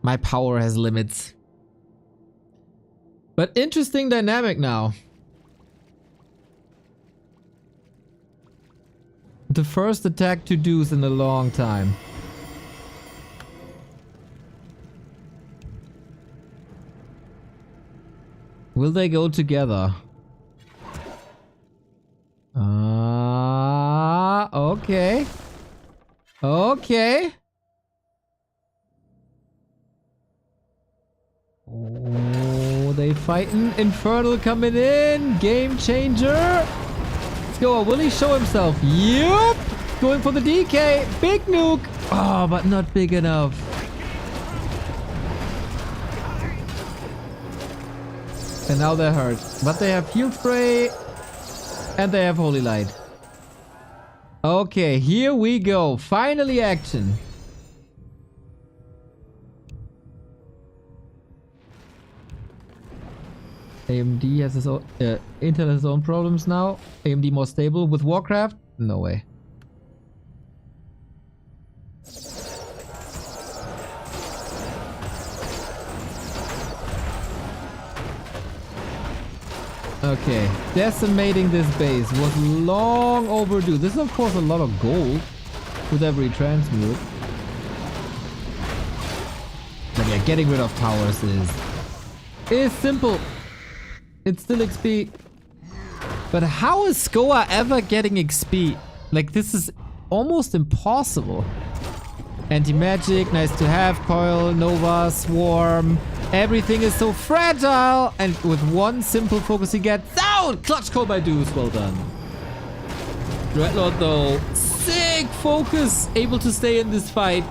My power has limits. But interesting dynamic now. The first attack to Deuce in a long time. Will they go together? Okay. Okay. Oh, they fighting. Infernal coming in. Game changer. Let's go. Will he show himself? Yup. Going for the DK. Big nuke. Oh, but not big enough. And now they're hurt. But they have field spray. And they have holy light. Okay, here we go. Finally action. AMD has his own, Intel has its own problems now. AMD more stable with Warcraft? No way. Okay, decimating this base was long overdue. This is of course a lot of gold with every transmute. But yeah, getting rid of towers is simple. It's still XP. But how is Scower ever getting XP? Like, this is almost impossible. Anti-magic, nice to have. Coil, Nova, Swarm. Everything is so fragile. And with one simple focus he gets down. Clutch call by Deuce. Well done. Dreadlord though. Sick focus. Able to stay in this fight.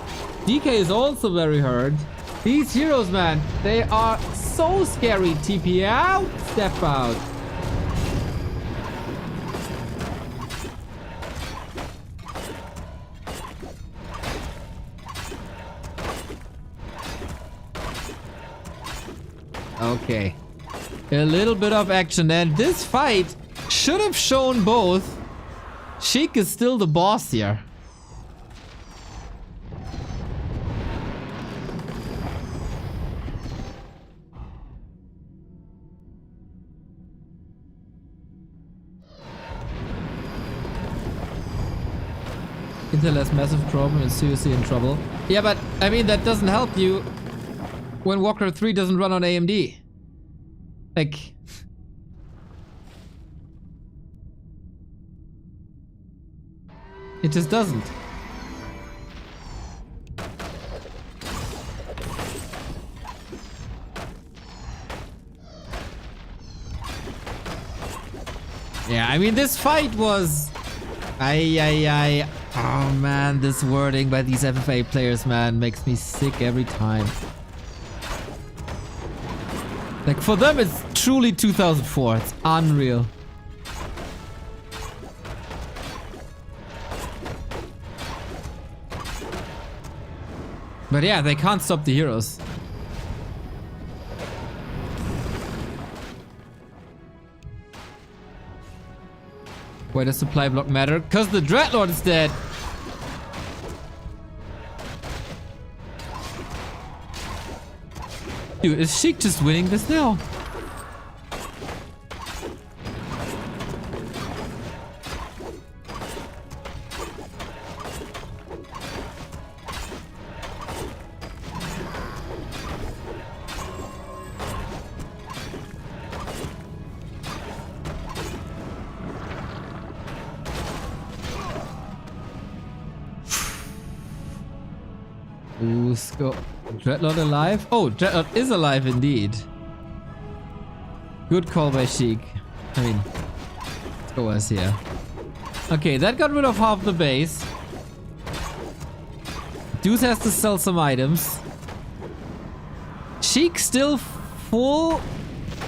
DK is also very hurt. These heroes, man, they are so scary. TP out, step out. Okay. A little bit of action, and this fight should have shown both. Sheik is still the boss here. Intel has massive problem and seriously in trouble. Yeah, but I mean that doesn't help you when Warcraft 3 doesn't run on AMD. Like, it just doesn't. Yeah, I mean this fight was oh man, this wording by these FFA players, man, makes me sick every time. Like, for them it's truly 2004. It's unreal. But yeah, they can't stop the heroes. Why does supply block matter? Because the Dreadlord is dead. Dude, is Sheik just winning this now? Ooh, Dreadlord alive? Oh, Dreadlord is alive indeed. Good call by Sheik. I mean, Scower's here. Okay, that got rid of half the base. Deuce has to sell some items. Sheik still full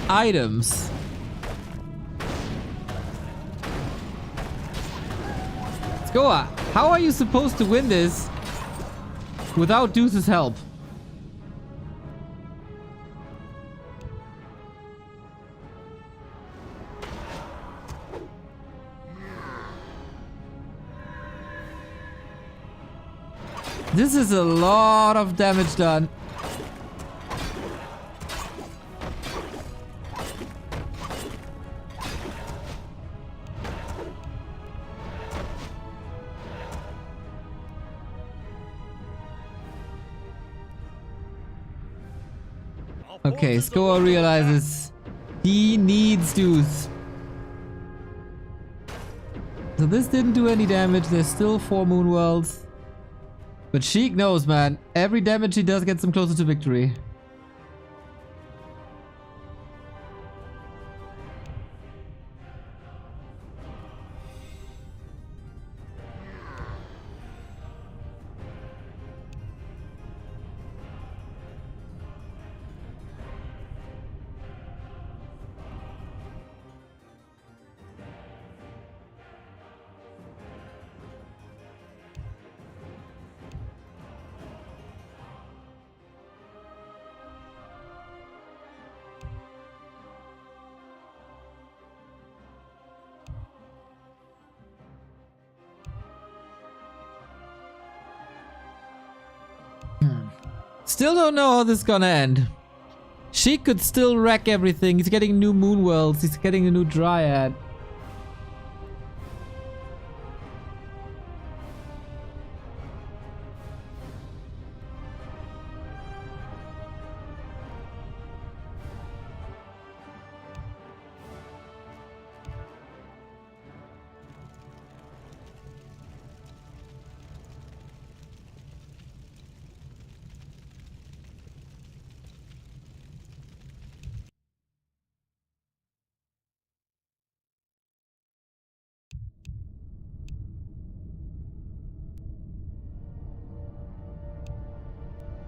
items. Scower, how are you supposed to win this without Deuce's help? This is a lot of damage done. Okay, Scower realizes he needs Deuce. So this didn't do any damage. There's still 4 moon worlds. But Sheik knows, man. Every damage he does gets him closer to victory. Still don't know how this is gonna end. Sheik could still wreck everything. He's getting new moon worlds. He's getting a new dryad.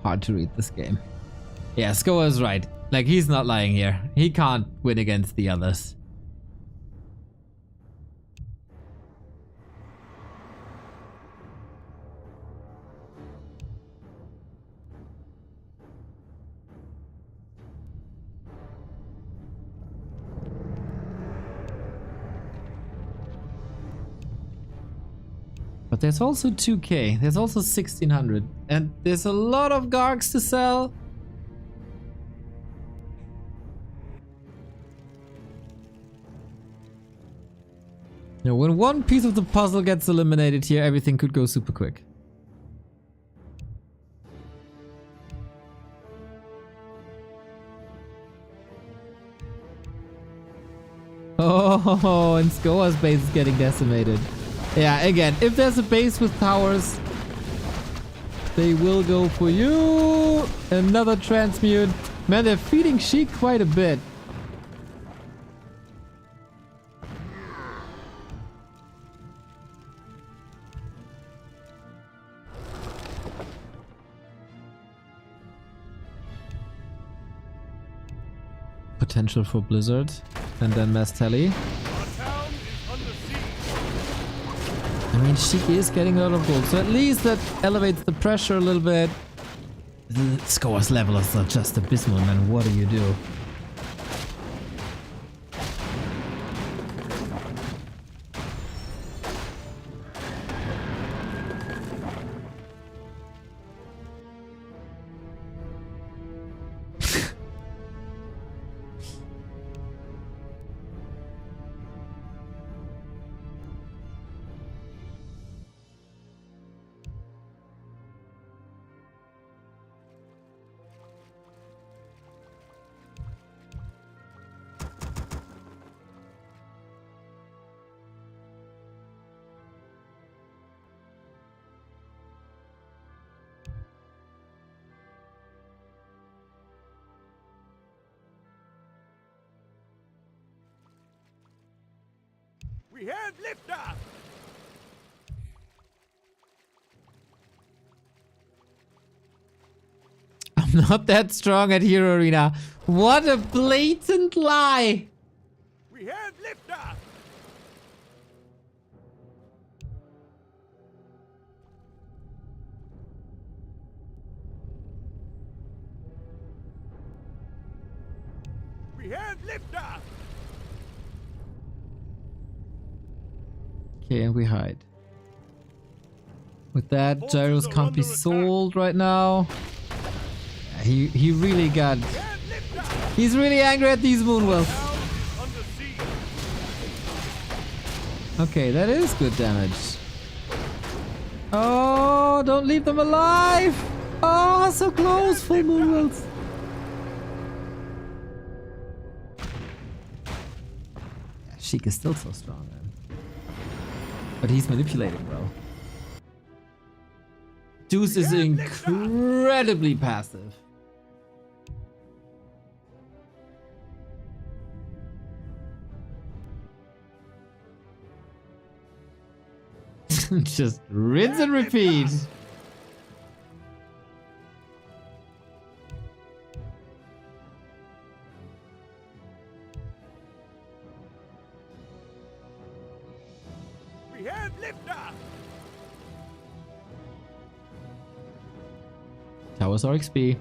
Hard to read this game. Yeah, Scower is right. Like, he's not lying here. He can't win against the others. But there's also 2k, there's also 1600, and there's a lot of Gargs to sell. Now, when one piece of the puzzle gets eliminated here, everything could go super quick. Oh, and Scower's base is getting decimated. Yeah, again, if there's a base with towers, they will go for you. Another transmute. Man, they're feeding Sheik quite a bit. Potential for Blizzard. And then Mastelli. I mean, Sheik is getting a lot of gold, so at least that elevates the pressure a little bit. The Scower's levels are just abysmal, man. What do you do? We have liftoff! I'm not that strong at Hero Arena. What a blatant lie! We have liftoff! We have liftoff! Okay, and we hide. With that, gyros can't be sold right now. Yeah, he really got... He's really angry at these moonwells. Okay, that is good damage. Oh, don't leave them alive! Oh, so close, full moonwells. Yeah, Sheik is still so strong, man. But he's manipulating, bro. Deuce is incredibly passive. Just rinse and repeat. We have liftoff! Towers are XP.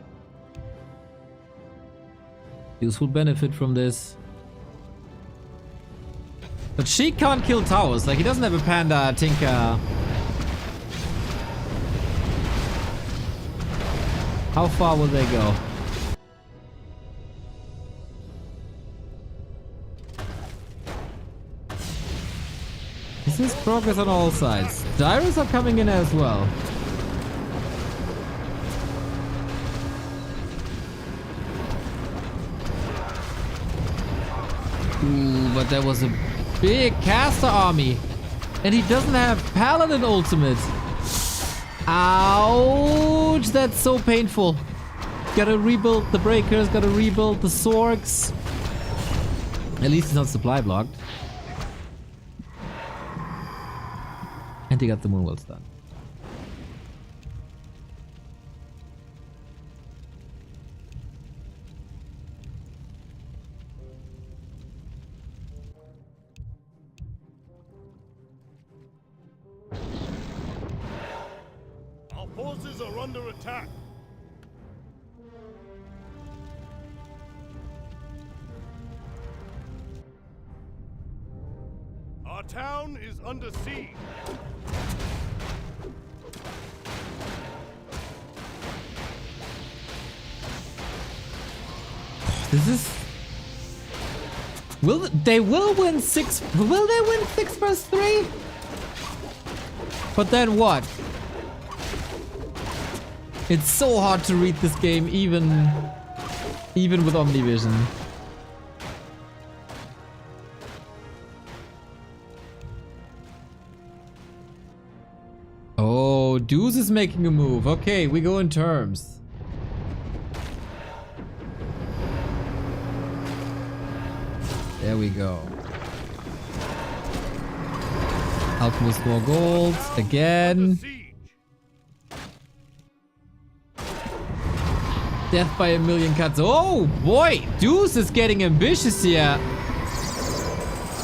Deuce will benefit from this. But Sheik can't kill towers. Like, he doesn't have a panda, Tinker. How far will they go? This is progress on all sides. Gyros are coming in as well. Ooh, but there was a big caster army. And he doesn't have Paladin ultimate. Ouch, that's so painful. Gotta rebuild the breakers, gotta rebuild the Sorks. At least it's not supply blocked. And he got the moonwalls done. Our forces are under attack. Our town is under siege. This is... They will win 6... Will they win 6+3? But then what? It's so hard to read this game even with Omnivision. Oh, Deuce is making a move. Okay, we go in terms. There we go. Alchemist more gold. Again. Death by a million cuts. Oh boy! Deuce is getting ambitious here.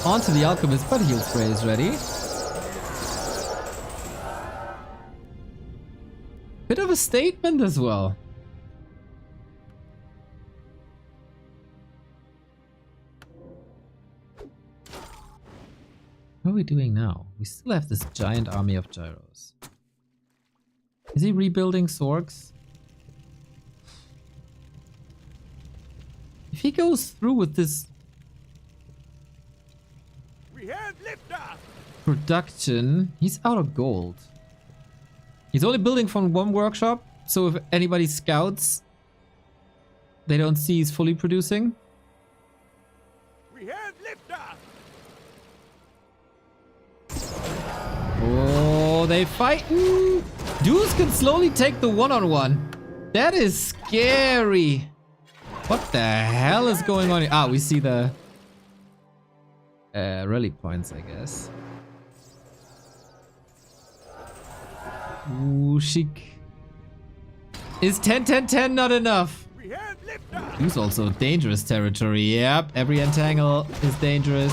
Onto the Alchemist, but heal spray is ready. Bit of a statement as well. What are we doing now? We still have this giant army of gyros. Is he rebuilding Sorks? If he goes through with this production, he's out of gold. He's only building from one workshop, so if anybody scouts, they don't see he's fully producing. Oh, they fighting. Deuce can slowly take the one-on-one. That is scary. What the hell is going on here? Ah, we see the rally points, I guess. Ooh, Sheik. Is 10-10-10 not enough? Use also dangerous territory. Yep, every entangle is dangerous.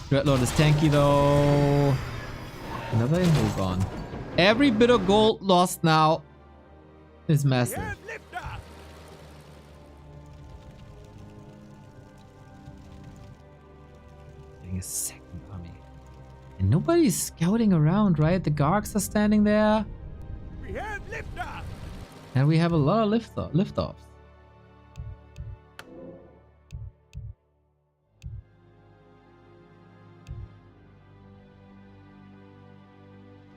Dreadlord is tanky though. Another inhale gone. Every bit of gold lost now is massive. Getting a second army. And nobody's scouting around, right? The Gargs are standing there. And we have a lot of lift-offs.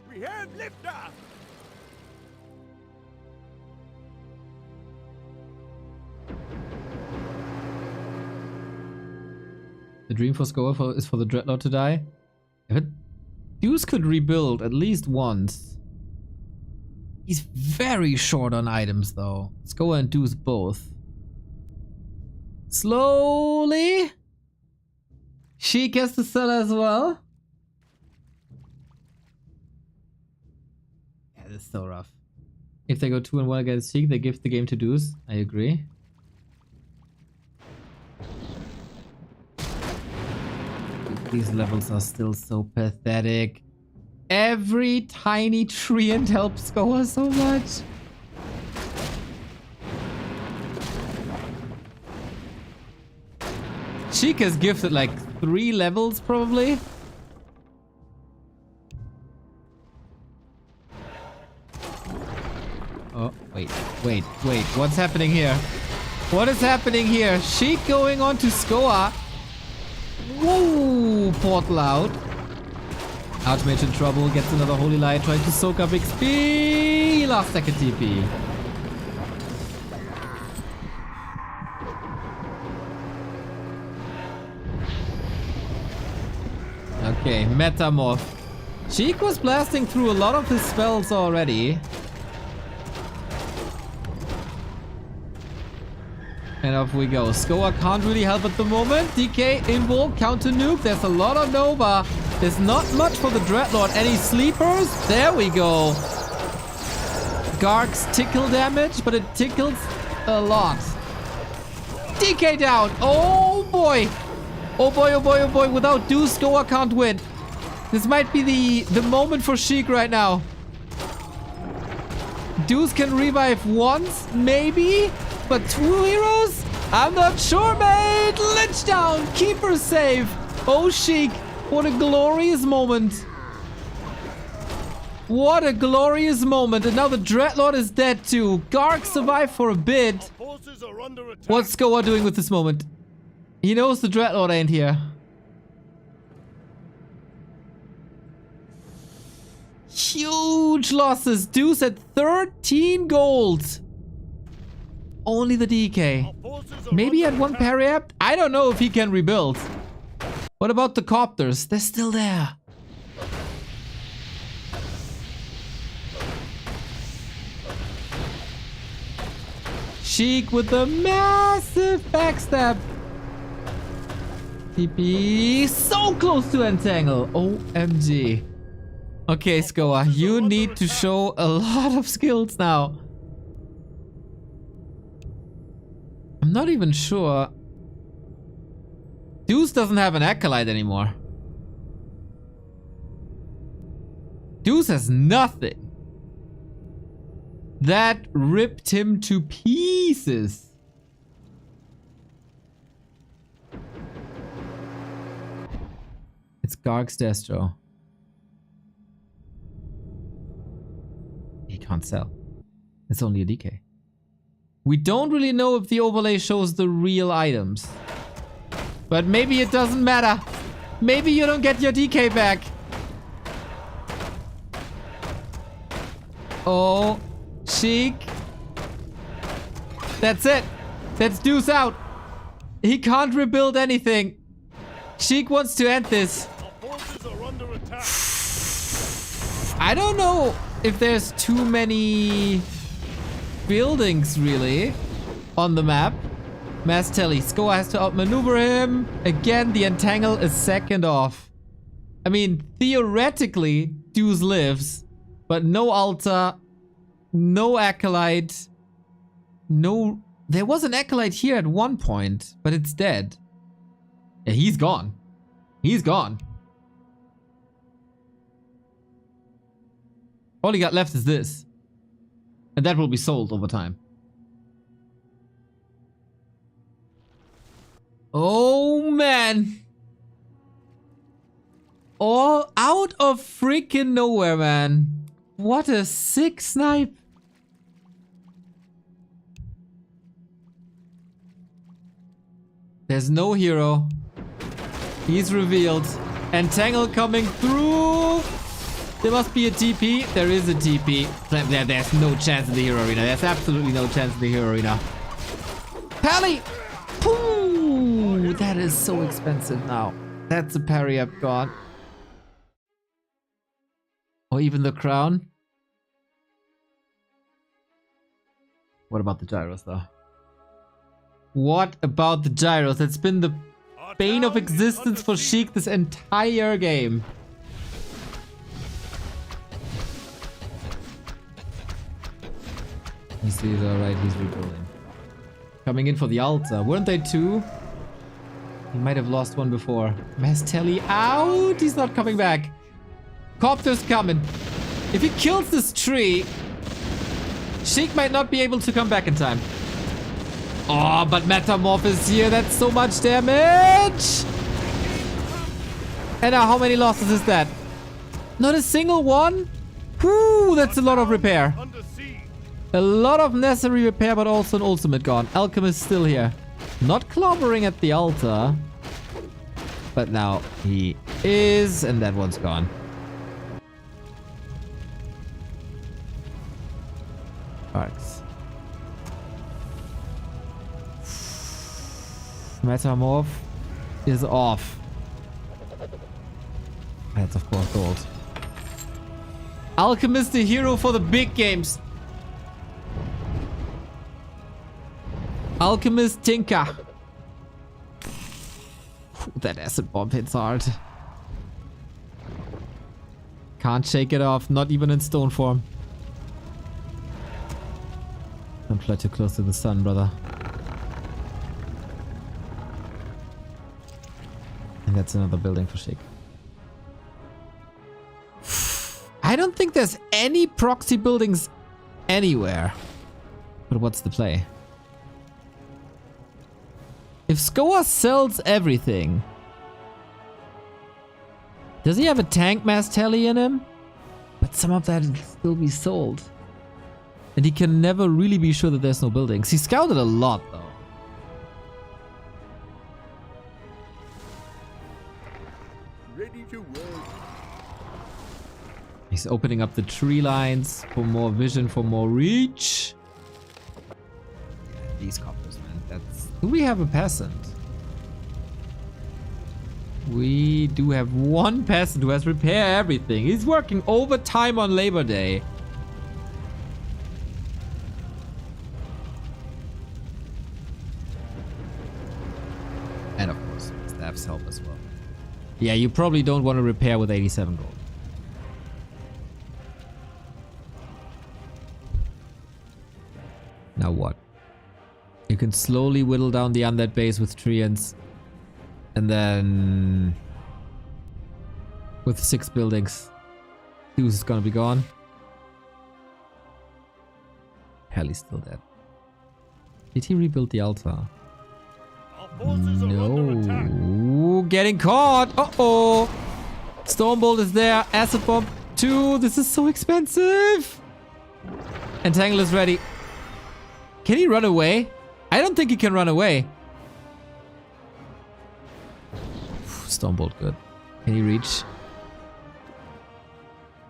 We have liftoff. The dream for Scower is for the Dreadlord to die. If Deuce could rebuild at least once. He's very short on items though. Scower and Deuce both. Slowly. Sheik has to sell as well. Yeah, this is so rough. If they go 2-1 against Sheik, they give the game to Deuce. I agree. These levels are still so pathetic. Every tiny treant helps Scower so much. Sheik has gifted like 3 levels probably. Oh, wait. Wait, what's happening here? What is happening here? Sheik going on to Scower. Whoa, portal out. Archmage in trouble, gets another Holy Light, trying to soak up XP. Last second TP. Okay, Metamorph. Sheik was blasting through a lot of his spells already. And off we go. Scower can't really help at the moment. DK, Invoke, counter nuke. There's a lot of Nova. There's not much for the Dreadlord. Any sleepers? There we go. Garg's tickle damage, but it tickles a lot. DK down. Oh boy. Oh boy, oh boy, oh boy. Without Deuce, Scower can't win. This might be the moment for Sheik right now. Deuce can revive once, maybe. But 2 heroes? I'm not sure, mate. Lich down. Keeper save. Oh, Sheik. What a glorious moment. What a glorious moment. And now the Dreadlord is dead too. Garg survived for a bit. What's Scower doing with this moment? He knows the Dreadlord ain't here. Huge losses. Deuce at 13 gold. Only the DK. Maybe at 1 parry-up? I don't know if he can rebuild. What about the copters? They're still there. Sheik with the massive backstab. TP so close to entangle. OMG. Okay, Scower, you need to show a lot of skills now. I'm not even sure. Deuce doesn't have an Acolyte anymore. Deuce has nothing. That ripped him to pieces. It's Garg's Destro. He can't sell. It's only a DK. We don't really know if the overlay shows the real items. But maybe it doesn't matter. Maybe you don't get your DK back. Oh, Sheik. That's it. That's Deuce out. He can't rebuild anything. Sheik wants to end this. I don't know if there's too many buildings really on the map. Mastelli, Scower has to outmaneuver him. Again, the entangle is second off. I mean, theoretically, Deuce lives, but no altar, no acolyte, no... There was an acolyte here at one point, but it's dead. Yeah, he's gone. He's gone. All he got left is this. And that will be sold over time. Oh man. All out of freaking nowhere, man. What a sick snipe. There's no hero. He's revealed. Entangle coming through. There must be a TP. There is a TP. There's no chance in the hero arena. There's absolutely no chance in the hero arena. Pally! Pooh! That is so expensive now. That's a parry up gone. Or even the crown. What about the gyros though? What about the gyros? That's been the bane of existence for Sheik this entire game. He's alright, he's rebuilding. Coming in for the altar. Weren't they two? He might have lost one before. Mastelli out! He's not coming back. Copter's coming. If he kills this tree, Sheik might not be able to come back in time. Oh, but Metamorph is here. That's so much damage. And now how many losses is that? Not a single one? Whew, that's a lot of repair. A lot of necessary repair, but also an ultimate gone. Alchemist still here. Not clobbering at the altar. But now he is, and that one's gone. Arcs. Metamorph is off. That's of course gold. Alchemist, the hero for the big games. Alchemist Tinker. That acid bomb hits hard. Can't shake it off, not even in stone form. Don't fly too close to the sun, brother. And that's another building for Sheik. I don't think there's any proxy buildings anywhere. But what's the play? If Scower sells everything, does he have a tank mass tally in him? But some of that will still be sold. And he can never really be sure that there's no buildings. He scouted a lot though. Ready to work. He's opening up the tree lines for more vision, for more reach. These coppers, man. That's... Do we have a peasant? We do have one peasant who has repair everything. He's working overtime on Labor Day. And of course, staff's help as well. Yeah, you probably don't want to repair with 87 gold. Now what? You can slowly whittle down the undead base with treants. And then... with 6 buildings. Deuce is gonna be gone. Hell, he's still dead. Did he rebuild the altar? No. Getting caught! Uh-oh! Stormbolt is there. Acid Bomb 2. This is so expensive! Entangle is ready. Can he run away? I don't think he can run away. Stormbolt, good. Can he reach?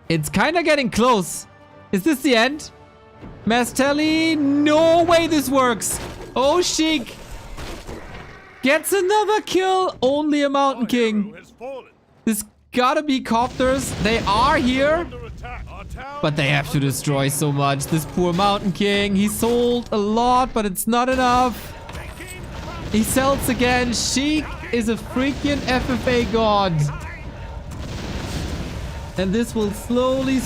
It's kind of getting close. Is this the end? Mastelli? No way this works. Oh, Sheik. Gets another kill. Only a Mountain King. This gotta be copters. They are here. But they have to destroy so much. This poor Mountain King. He sold a lot, but it's not enough. He sells again. Sheik is a freaking FFA god. And this will slowly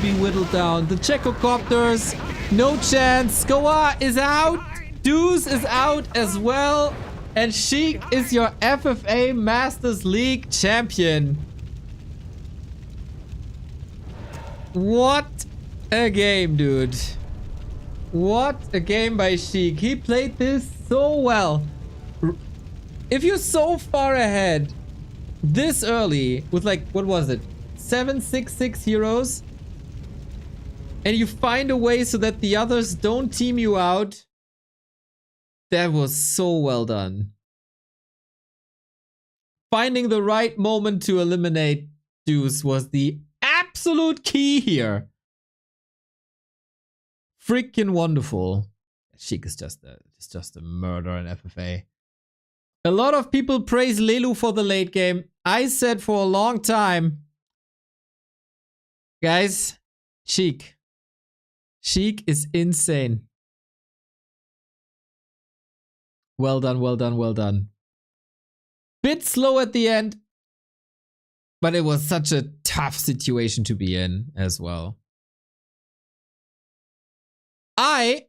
be whittled down. The Czechocopters, no chance. Scower is out. Deuce is out as well. And Sheik is your FFA Masters League champion. What a game, dude. What a game by Sheik. He played this so well. If you're so far ahead this early with like, what was it? 766 heroes. And you find a way so that the others don't team you out. That was so well done. Finding the right moment to eliminate Deuce was the absolute key here. Freaking wonderful. Sheik is just a murder in FFA. A lot of people praise Lelu for the late game. I said for a long time, guys, Sheik is insane. Well done, well done, well done. Bit slow at the end, but it was such a tough situation to be in as well. I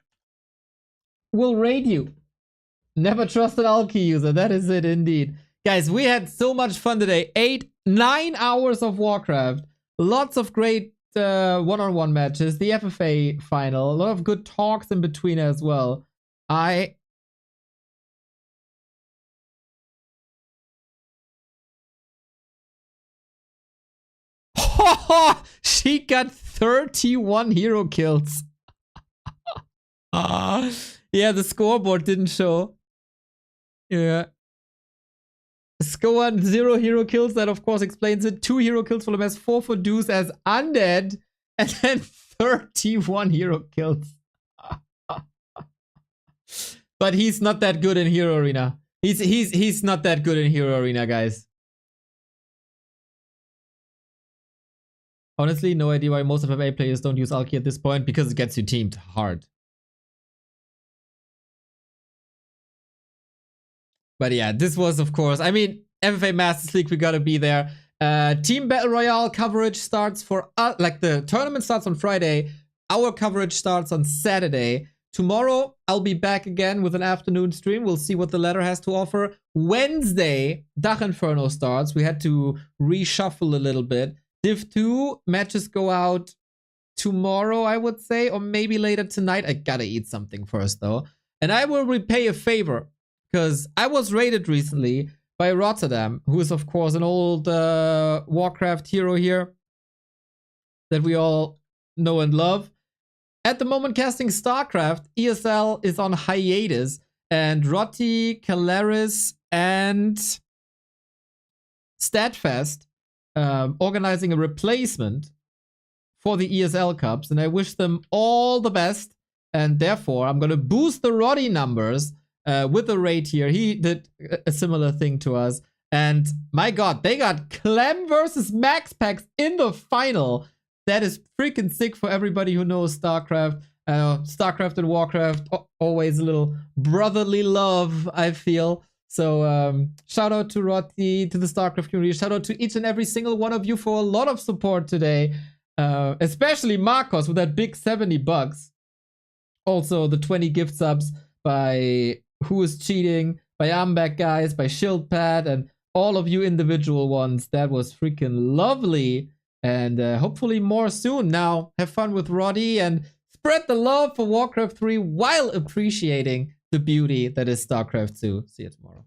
will rate you. Never trust an Alki user. That is it indeed. Guys, we had so much fun today. 9 hours of Warcraft. Lots of great one-on-one matches. The FFA final. A lot of good talks in between as well. She got 31 hero kills. Yeah, the scoreboard didn't show. Yeah. Scower 0 hero kills. That of course explains it. 2 hero kills for Lemes, 4 for Deuce as undead, and then 31 hero kills. But he's not that good in Hero Arena. He's not that good in Hero Arena, guys. Honestly, no idea why most FFA players don't use Alki at this point, because it gets you teamed hard. But yeah, this was, of course, I mean, FFA Masters League, we gotta be there. Team Battle Royale coverage starts for, like the tournament starts on Friday. Our coverage starts on Saturday. Tomorrow, I'll be back again with an afternoon stream. We'll see what the ladder has to offer. Wednesday, Dach Inferno starts. We had to reshuffle a little bit. Div 2 matches go out tomorrow, I would say, or maybe later tonight. I gotta eat something first, though. And I will repay a favor, because I was raided recently by Rotterdam, who is, of course, an old Warcraft hero here that we all know and love. At the moment casting StarCraft, ESL is on hiatus, and Rotti, Calaris, and Statfest organizing a replacement for the ESL Cups, and I wish them all the best, and therefore I'm going to boost the Rotti numbers with the raid here. He did a similar thing to us, and my god, they got Clem versus Max Packs in the final. That is freaking sick for everybody who knows StarCraft. StarCraft and Warcraft, always a little brotherly love, I feel. So shout out to Rotti, to the StarCraft community. Shout out to each and every single one of you for a lot of support today. Especially Marcos with that big 70 bucks. Also the 20 gift subs by Who Is Cheating, by I'm Back Guys, by Shieldpad, and all of you individual ones. That was freaking lovely. And hopefully more soon. Now, have fun with Roddy and spread the love for Warcraft 3 while appreciating the beauty that is StarCraft 2. See you tomorrow.